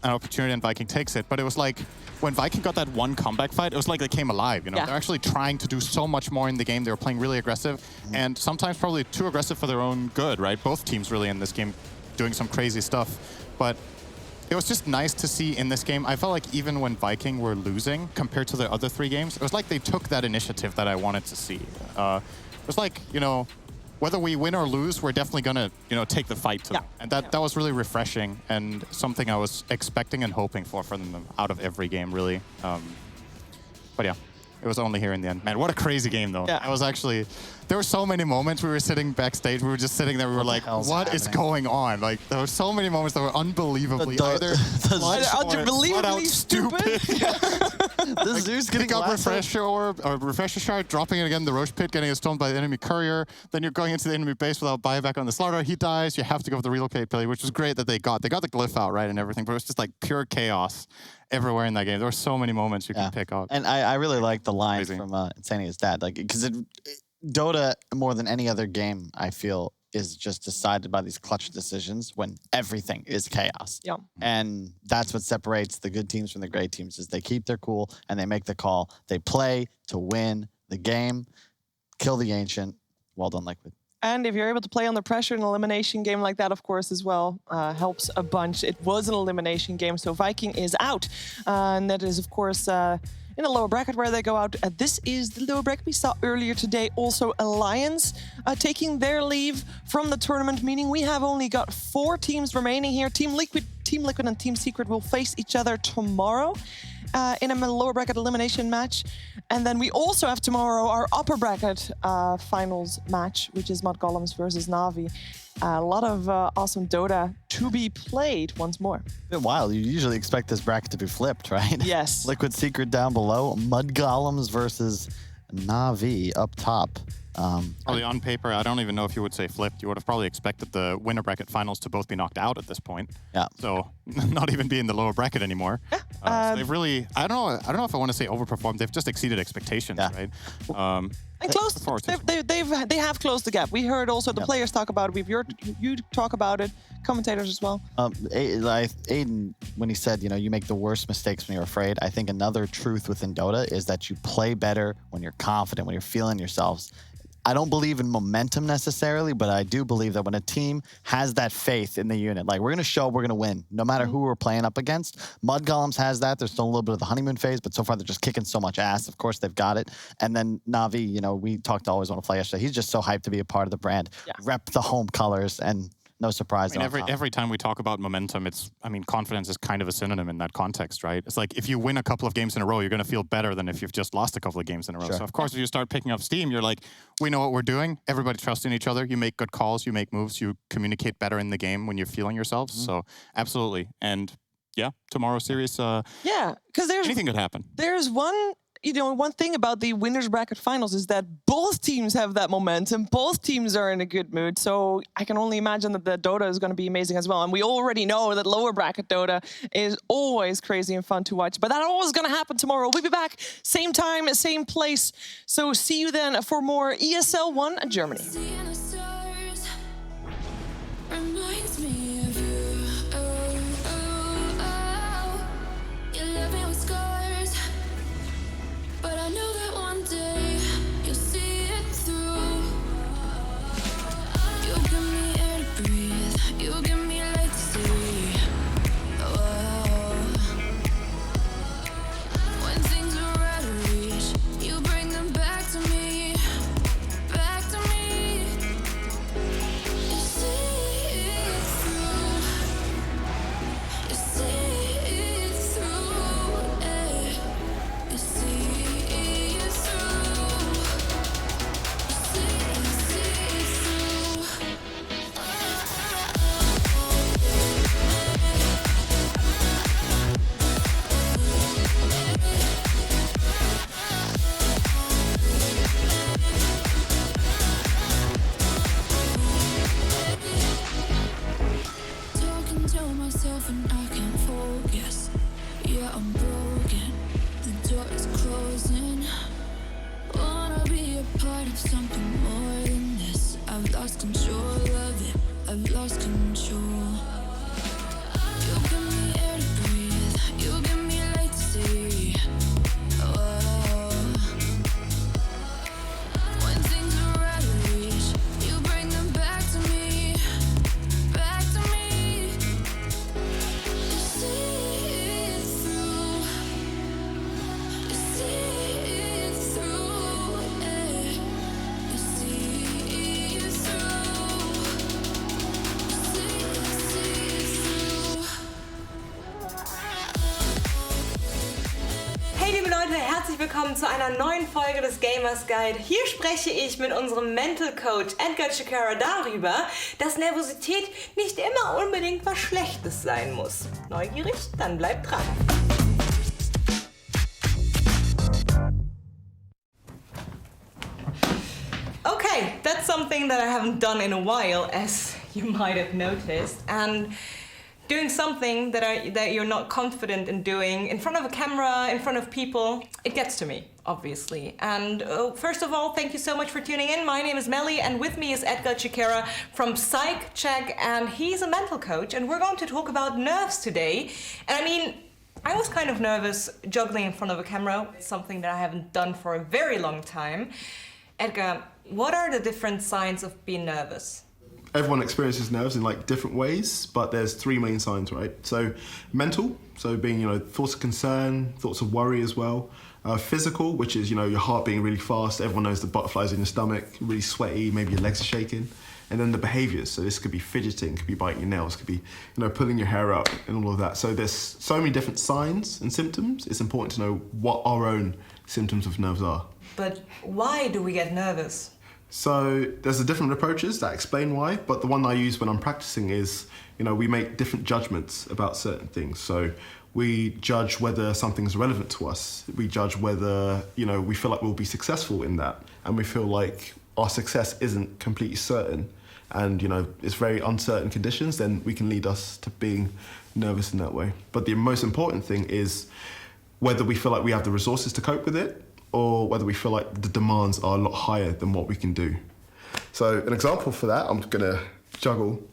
opportunity and Viking takes it. But it was like, when Viking got that one comeback fight, it was like they came alive, you know? Yeah. They're actually trying to do so much more in the game. They were playing really aggressive, and sometimes probably too aggressive for their own good, right? Both teams really in this game doing some crazy stuff. But it was just nice to see in this game. I felt like even when Viking were losing compared to the other 3 games, it was like they took that initiative that I wanted to see. It was like, you know, whether we win or lose, we're definitely gonna, you know, take the fight to them. And that was really refreshing and something I was expecting and hoping for them out of every game, really. But yeah, it was only here in the end. Man, what a crazy game, though. Yeah. I was actually... There were so many moments we were sitting backstage, we were just sitting there, we were like, what is going on? Like, there were so many moments that were unbelievably unbelievably stupid. This dude's getting up refresher shard, dropping it again in the Roche pit, getting it stoned by the enemy courier. Then you're going into the enemy base without buyback on the slaughter. He dies. You have to go for the relocate play, which was great that they got. They got the glyph out, right, and everything, but it was just like pure chaos everywhere in that game. There were so many moments you can pick up. And I really like the line from Insania's dad, like, because Dota, more than any other game, I feel, is just decided by these clutch decisions when everything is chaos. Yeah. And that's what separates the good teams from the great teams, is they keep their cool and they make the call. They play to win the game, kill the Ancient. Well done, Liquid. And if you're able to play under pressure in an elimination game like that, of course, as well, helps a bunch. It was an elimination game, so Viking is out. And that is, of course... in the lower bracket where they go out. This is the lower bracket we saw earlier today. Also, Alliance taking their leave from the tournament, meaning we have only got 4 teams remaining here. Team Liquid and Team Secret will face each other tomorrow. in a lower bracket elimination match. And then we also have tomorrow our upper bracket finals match, which is Mud Golems versus Na'Vi. A lot of awesome Dota to be played once more. A bit wild. You usually expect this bracket to be flipped, right? Yes. Liquid Secret down below, Mud Golems versus Na'Vi up top. Probably on paper, I don't even know if you would say flipped. You would have probably expected the winner bracket finals to both be knocked out at this point. Yeah. So not even be in the lower bracket anymore. So they've really, I don't know if I want to say overperformed. They've just exceeded expectations, right? And they have closed the gap. We heard also the players talk about it. We've heard you talk about it, commentators as well. Aiden, when he said, you make the worst mistakes when you're afraid, I think another truth within Dota is that you play better when you're confident, when you're feeling yourselves. I don't believe in momentum necessarily, but I do believe that when a team has that faith in the unit, like we're going to show we're going to win, no matter who we're playing up against. Mud Golems has that. There's still a little bit of the honeymoon phase, but so far they're just kicking so much ass. Of course, they've got it. And then Na'Vi, we talked to Always Want to Play yesterday. He's just so hyped to be a part of the brand, rep the home colors, and no surprise. Every time we talk about momentum, confidence is kind of a synonym in that context, right? It's like if you win a couple of games in a row, you're going to feel better than if you've just lost a couple of games in a row. Sure. So of course, if you start picking up steam, you're like, we know what we're doing. Everybody trusts in each other. You make good calls. You make moves. You communicate better in the game when you're feeling yourselves. So absolutely. And yeah, tomorrow's series. Because anything could happen. There's one thing about the winners bracket finals is that both teams have that momentum. Both teams are in a good mood. So I can only imagine that the Dota is going to be amazing as well. And we already know that lower bracket Dota is always crazy and fun to watch. But that always going to happen tomorrow. We'll be back same time, same place. So see you then for more ESL 1 Germany. Reminds me of you. You left me with scars, but I know that one day you'll see it through. You give me air to breathe. You give me light to see. When things are out of reach, you bring them back to me. Back to me. You see it through. You see it through. You see it through. You see it through. Talking to myself and I can't focus. Yeah, I'm broken. The door is closing. Wanna be a part of something more than this. I've lost control of it. I've lost control. You give me air to breathe. You give me light to see. When things are out of reach, you bring them back to me. Back to me. You see it through. You see it through. You see it through. Hey liebe Leute, herzlich willkommen zu einer neuen Folge des Gamers Guide. Hier spreche ich mit unserem Mental Coach Edgar Chikara darüber, dass Nervosität nicht immer unbedingt was Schlechtes sein muss. Neugierig? Dann bleibt dran. Okay, that's something that I haven't done in a while, as you might have noticed. And doing something that you're not confident in doing in front of a camera, in front of people, it gets to me, obviously. And first of all, thank you so much for tuning in. My name is Melly, and with me is Edgar Chikara from Psych Check, and he's a mental coach, and we're going to talk about nerves today. And I was kind of nervous juggling in front of a camera, something that I haven't done for a very long time. Edgar, what are the different signs of being nervous? Everyone experiences nerves in different ways, but there's three main signs, right? So mental, so being, thoughts of concern, thoughts of worry as well. Physical, which is, your heart beating really fast. Everyone knows the butterflies in your stomach, really sweaty, maybe your legs are shaking. And then the behaviors, so this could be fidgeting, could be biting your nails, could be, pulling your hair up and all of that. So there's so many different signs and symptoms. It's important to know what our own symptoms of nerves are. But why do we get nervous? So there's the different approaches that explain why, but the one I use when I'm practicing is, we make different judgments about certain things. So we judge whether something's relevant to us. We judge whether, we feel like we'll be successful in that. And we feel like our success isn't completely certain. And, it's very uncertain conditions, then we can lead us to being nervous in that way. But the most important thing is whether we feel like we have the resources to cope with it, or whether we feel like the demands are a lot higher than what we can do. So an example for that, I'm gonna juggle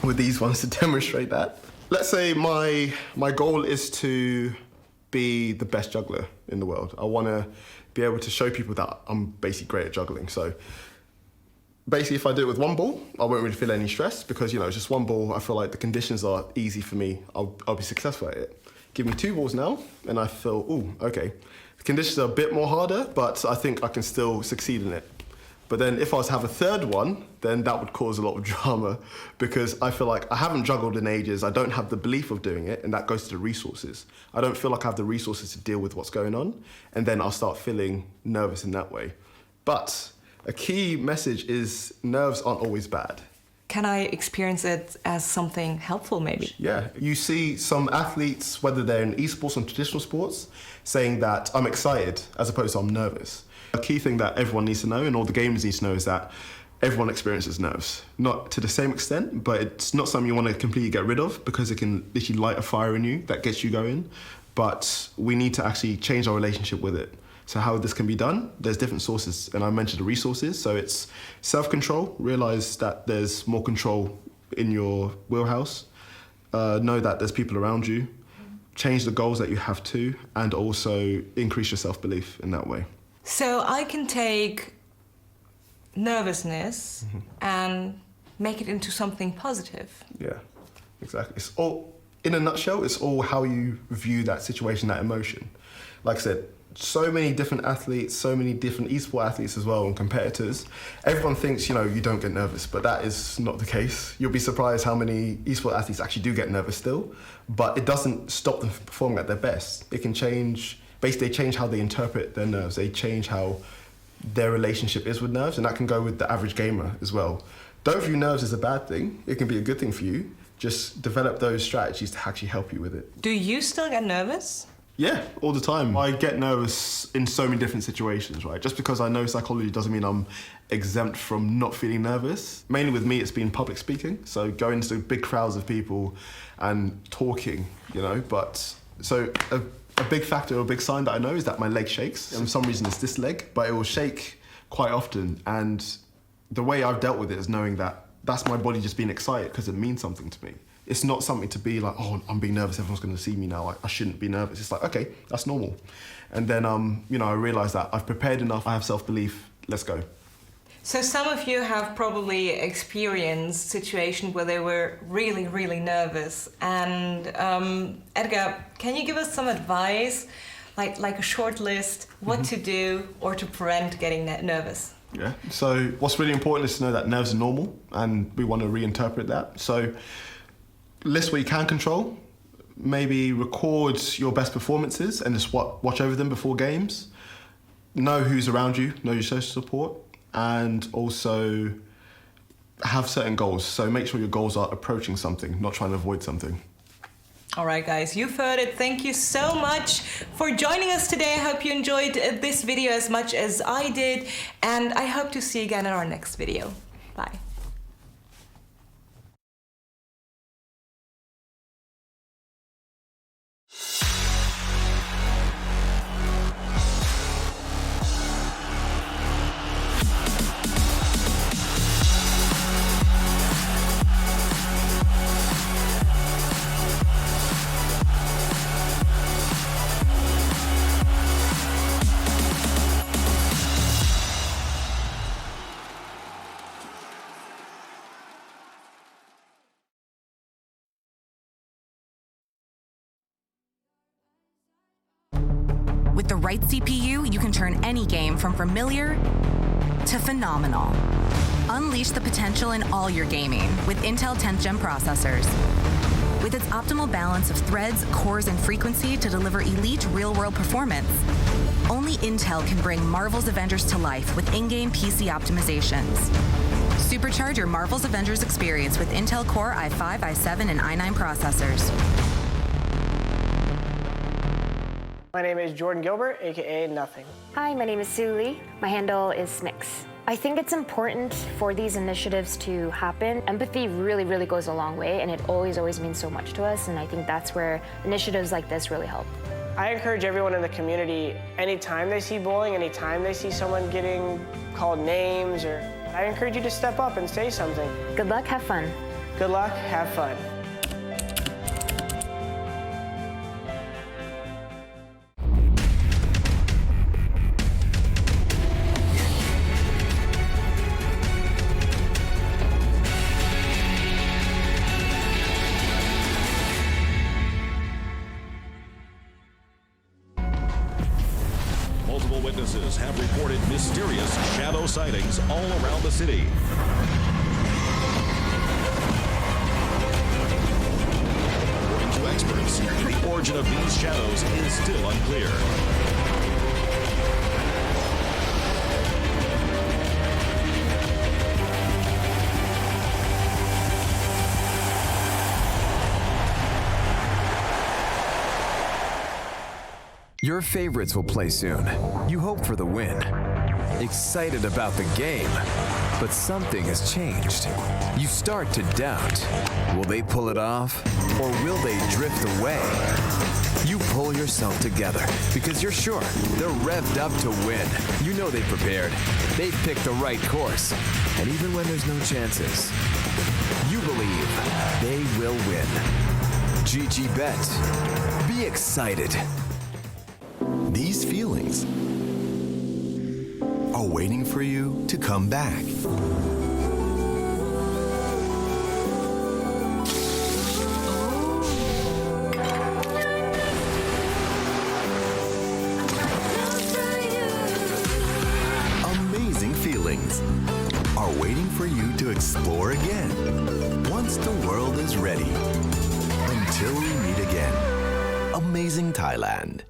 with these ones to demonstrate that. Let's say my goal is to be the best juggler in the world. I wanna be able to show people that I'm basically great at juggling. So basically if I do it with one ball, I won't really feel any stress because, it's just one ball. I feel like the conditions are easy for me. I'll be successful at it. Give me 2 balls now, and I feel, okay. The conditions are a bit more harder, but I think I can still succeed in it. But then if I was to have a third one, then that would cause a lot of drama because I feel like I haven't juggled in ages, I don't have the belief of doing it, and that goes to the resources. I don't feel like I have the resources to deal with what's going on, and then I'll start feeling nervous in that way. But a key message is nerves aren't always bad. Can I experience it as something helpful, maybe? Yeah, you see some athletes, whether they're in esports or traditional sports, saying that I'm excited as opposed to I'm nervous. A key thing that everyone needs to know and all the gamers need to know is that everyone experiences nerves. Not to the same extent, but it's not something you want to completely get rid of because it can literally light a fire in you that gets you going. But we need to actually change our relationship with it. So how this can be done, there's different sources, and I mentioned the resources. So it's self-control, realize that there's more control in your wheelhouse, know that there's people around you, change the goals that you have to, and also increase your self-belief in that way. So I can take nervousness and make it into something positive. Yeah, exactly. It's all, in a nutshell, it's all how you view that situation, that emotion. Like I said, so many different athletes, so many different esports athletes as well, and competitors. Everyone thinks, you don't get nervous, but that is not the case. You'll be surprised how many esports athletes actually do get nervous still, but it doesn't stop them from performing at their best. It can change, basically they change how they interpret their nerves. They change how their relationship is with nerves, and that can go with the average gamer as well. Don't view nerves as a bad thing. It can be a good thing for you. Just develop those strategies to actually help you with it. Do you still get nervous? Yeah, all the time. I get nervous in so many different situations, right? Just because I know psychology doesn't mean I'm exempt from not feeling nervous. Mainly with me, it's been public speaking. So going to big crowds of people and talking, But so a big factor or a big sign that I know is that my leg shakes. And for some reason it's this leg, but it will shake quite often. And the way I've dealt with it is knowing that that's my body just being excited because it means something to me. It's not something to be like, oh, I'm being nervous, everyone's going to see me now, I shouldn't be nervous. It's like, okay, that's normal. And then, I realised that I've prepared enough, I have self-belief, let's go. So some of you have probably experienced situations where they were really, really nervous. And Edgar, can you give us some advice, like a short list, what to do or to prevent getting nervous? Yeah, so what's really important is to know that nerves are normal and we want to reinterpret that. So list what you can control, maybe record your best performances and just watch over them before games. Know who's around you, know your social support, and also have certain goals. So make sure your goals are approaching something, not trying to avoid something. All right, guys, you've heard it. Thank you so much for joining us today. I hope you enjoyed this video as much as I did, and I hope to see you again in our next video. Bye. With the right CPU, you can turn any game from familiar to phenomenal. Unleash the potential in all your gaming with Intel 10th Gen processors. With its optimal balance of threads, cores, and frequency to deliver elite real-world performance, only Intel can bring Marvel's Avengers to life with in-game PC optimizations. Supercharge your Marvel's Avengers experience with Intel Core i5, i7, and i9 processors. My name is Jordan Gilbert, aka Nothing. Hi, my name is Sue Lee. My handle is Smix. I think it's important for these initiatives to happen. Empathy really, really goes a long way, and it always means so much to us, and I think that's where initiatives like this really help. I encourage everyone in the community, anytime they see bullying, anytime they see someone getting called names, I encourage you to step up and say something. Good luck, have fun. Good luck, have fun. Multiple witnesses have reported mysterious shadow sightings all around the city. According to experts, the origin of these shadows is still unclear. Your favorites will play soon. You hope for the win. Excited about the game, but something has changed. You start to doubt. Will they pull it off, or will they drift away? You pull yourself together because you're sure they're revved up to win. You know they've prepared. They've picked the right course. And even when there's no chances, you believe they will win. GG Bet. Be excited. These feelings are waiting for you to come back. Amazing feelings are waiting for you to explore again once the world is ready. Until we meet again. Amazing Thailand.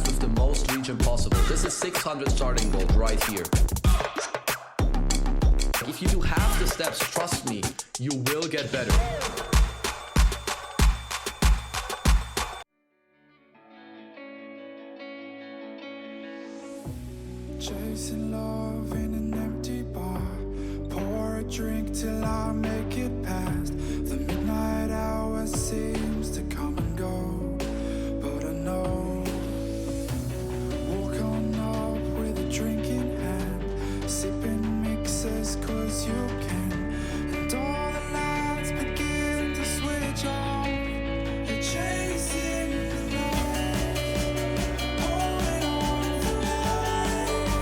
With the most region possible. This is 600 starting gold right here. If you do half the steps, trust me, you will get better. Chasing love in an empty bar. Pour a drink till I make it past. The midnight hour seems to come and go, but I know. Walk on up with a drink in hand, sipping mixers 'cause you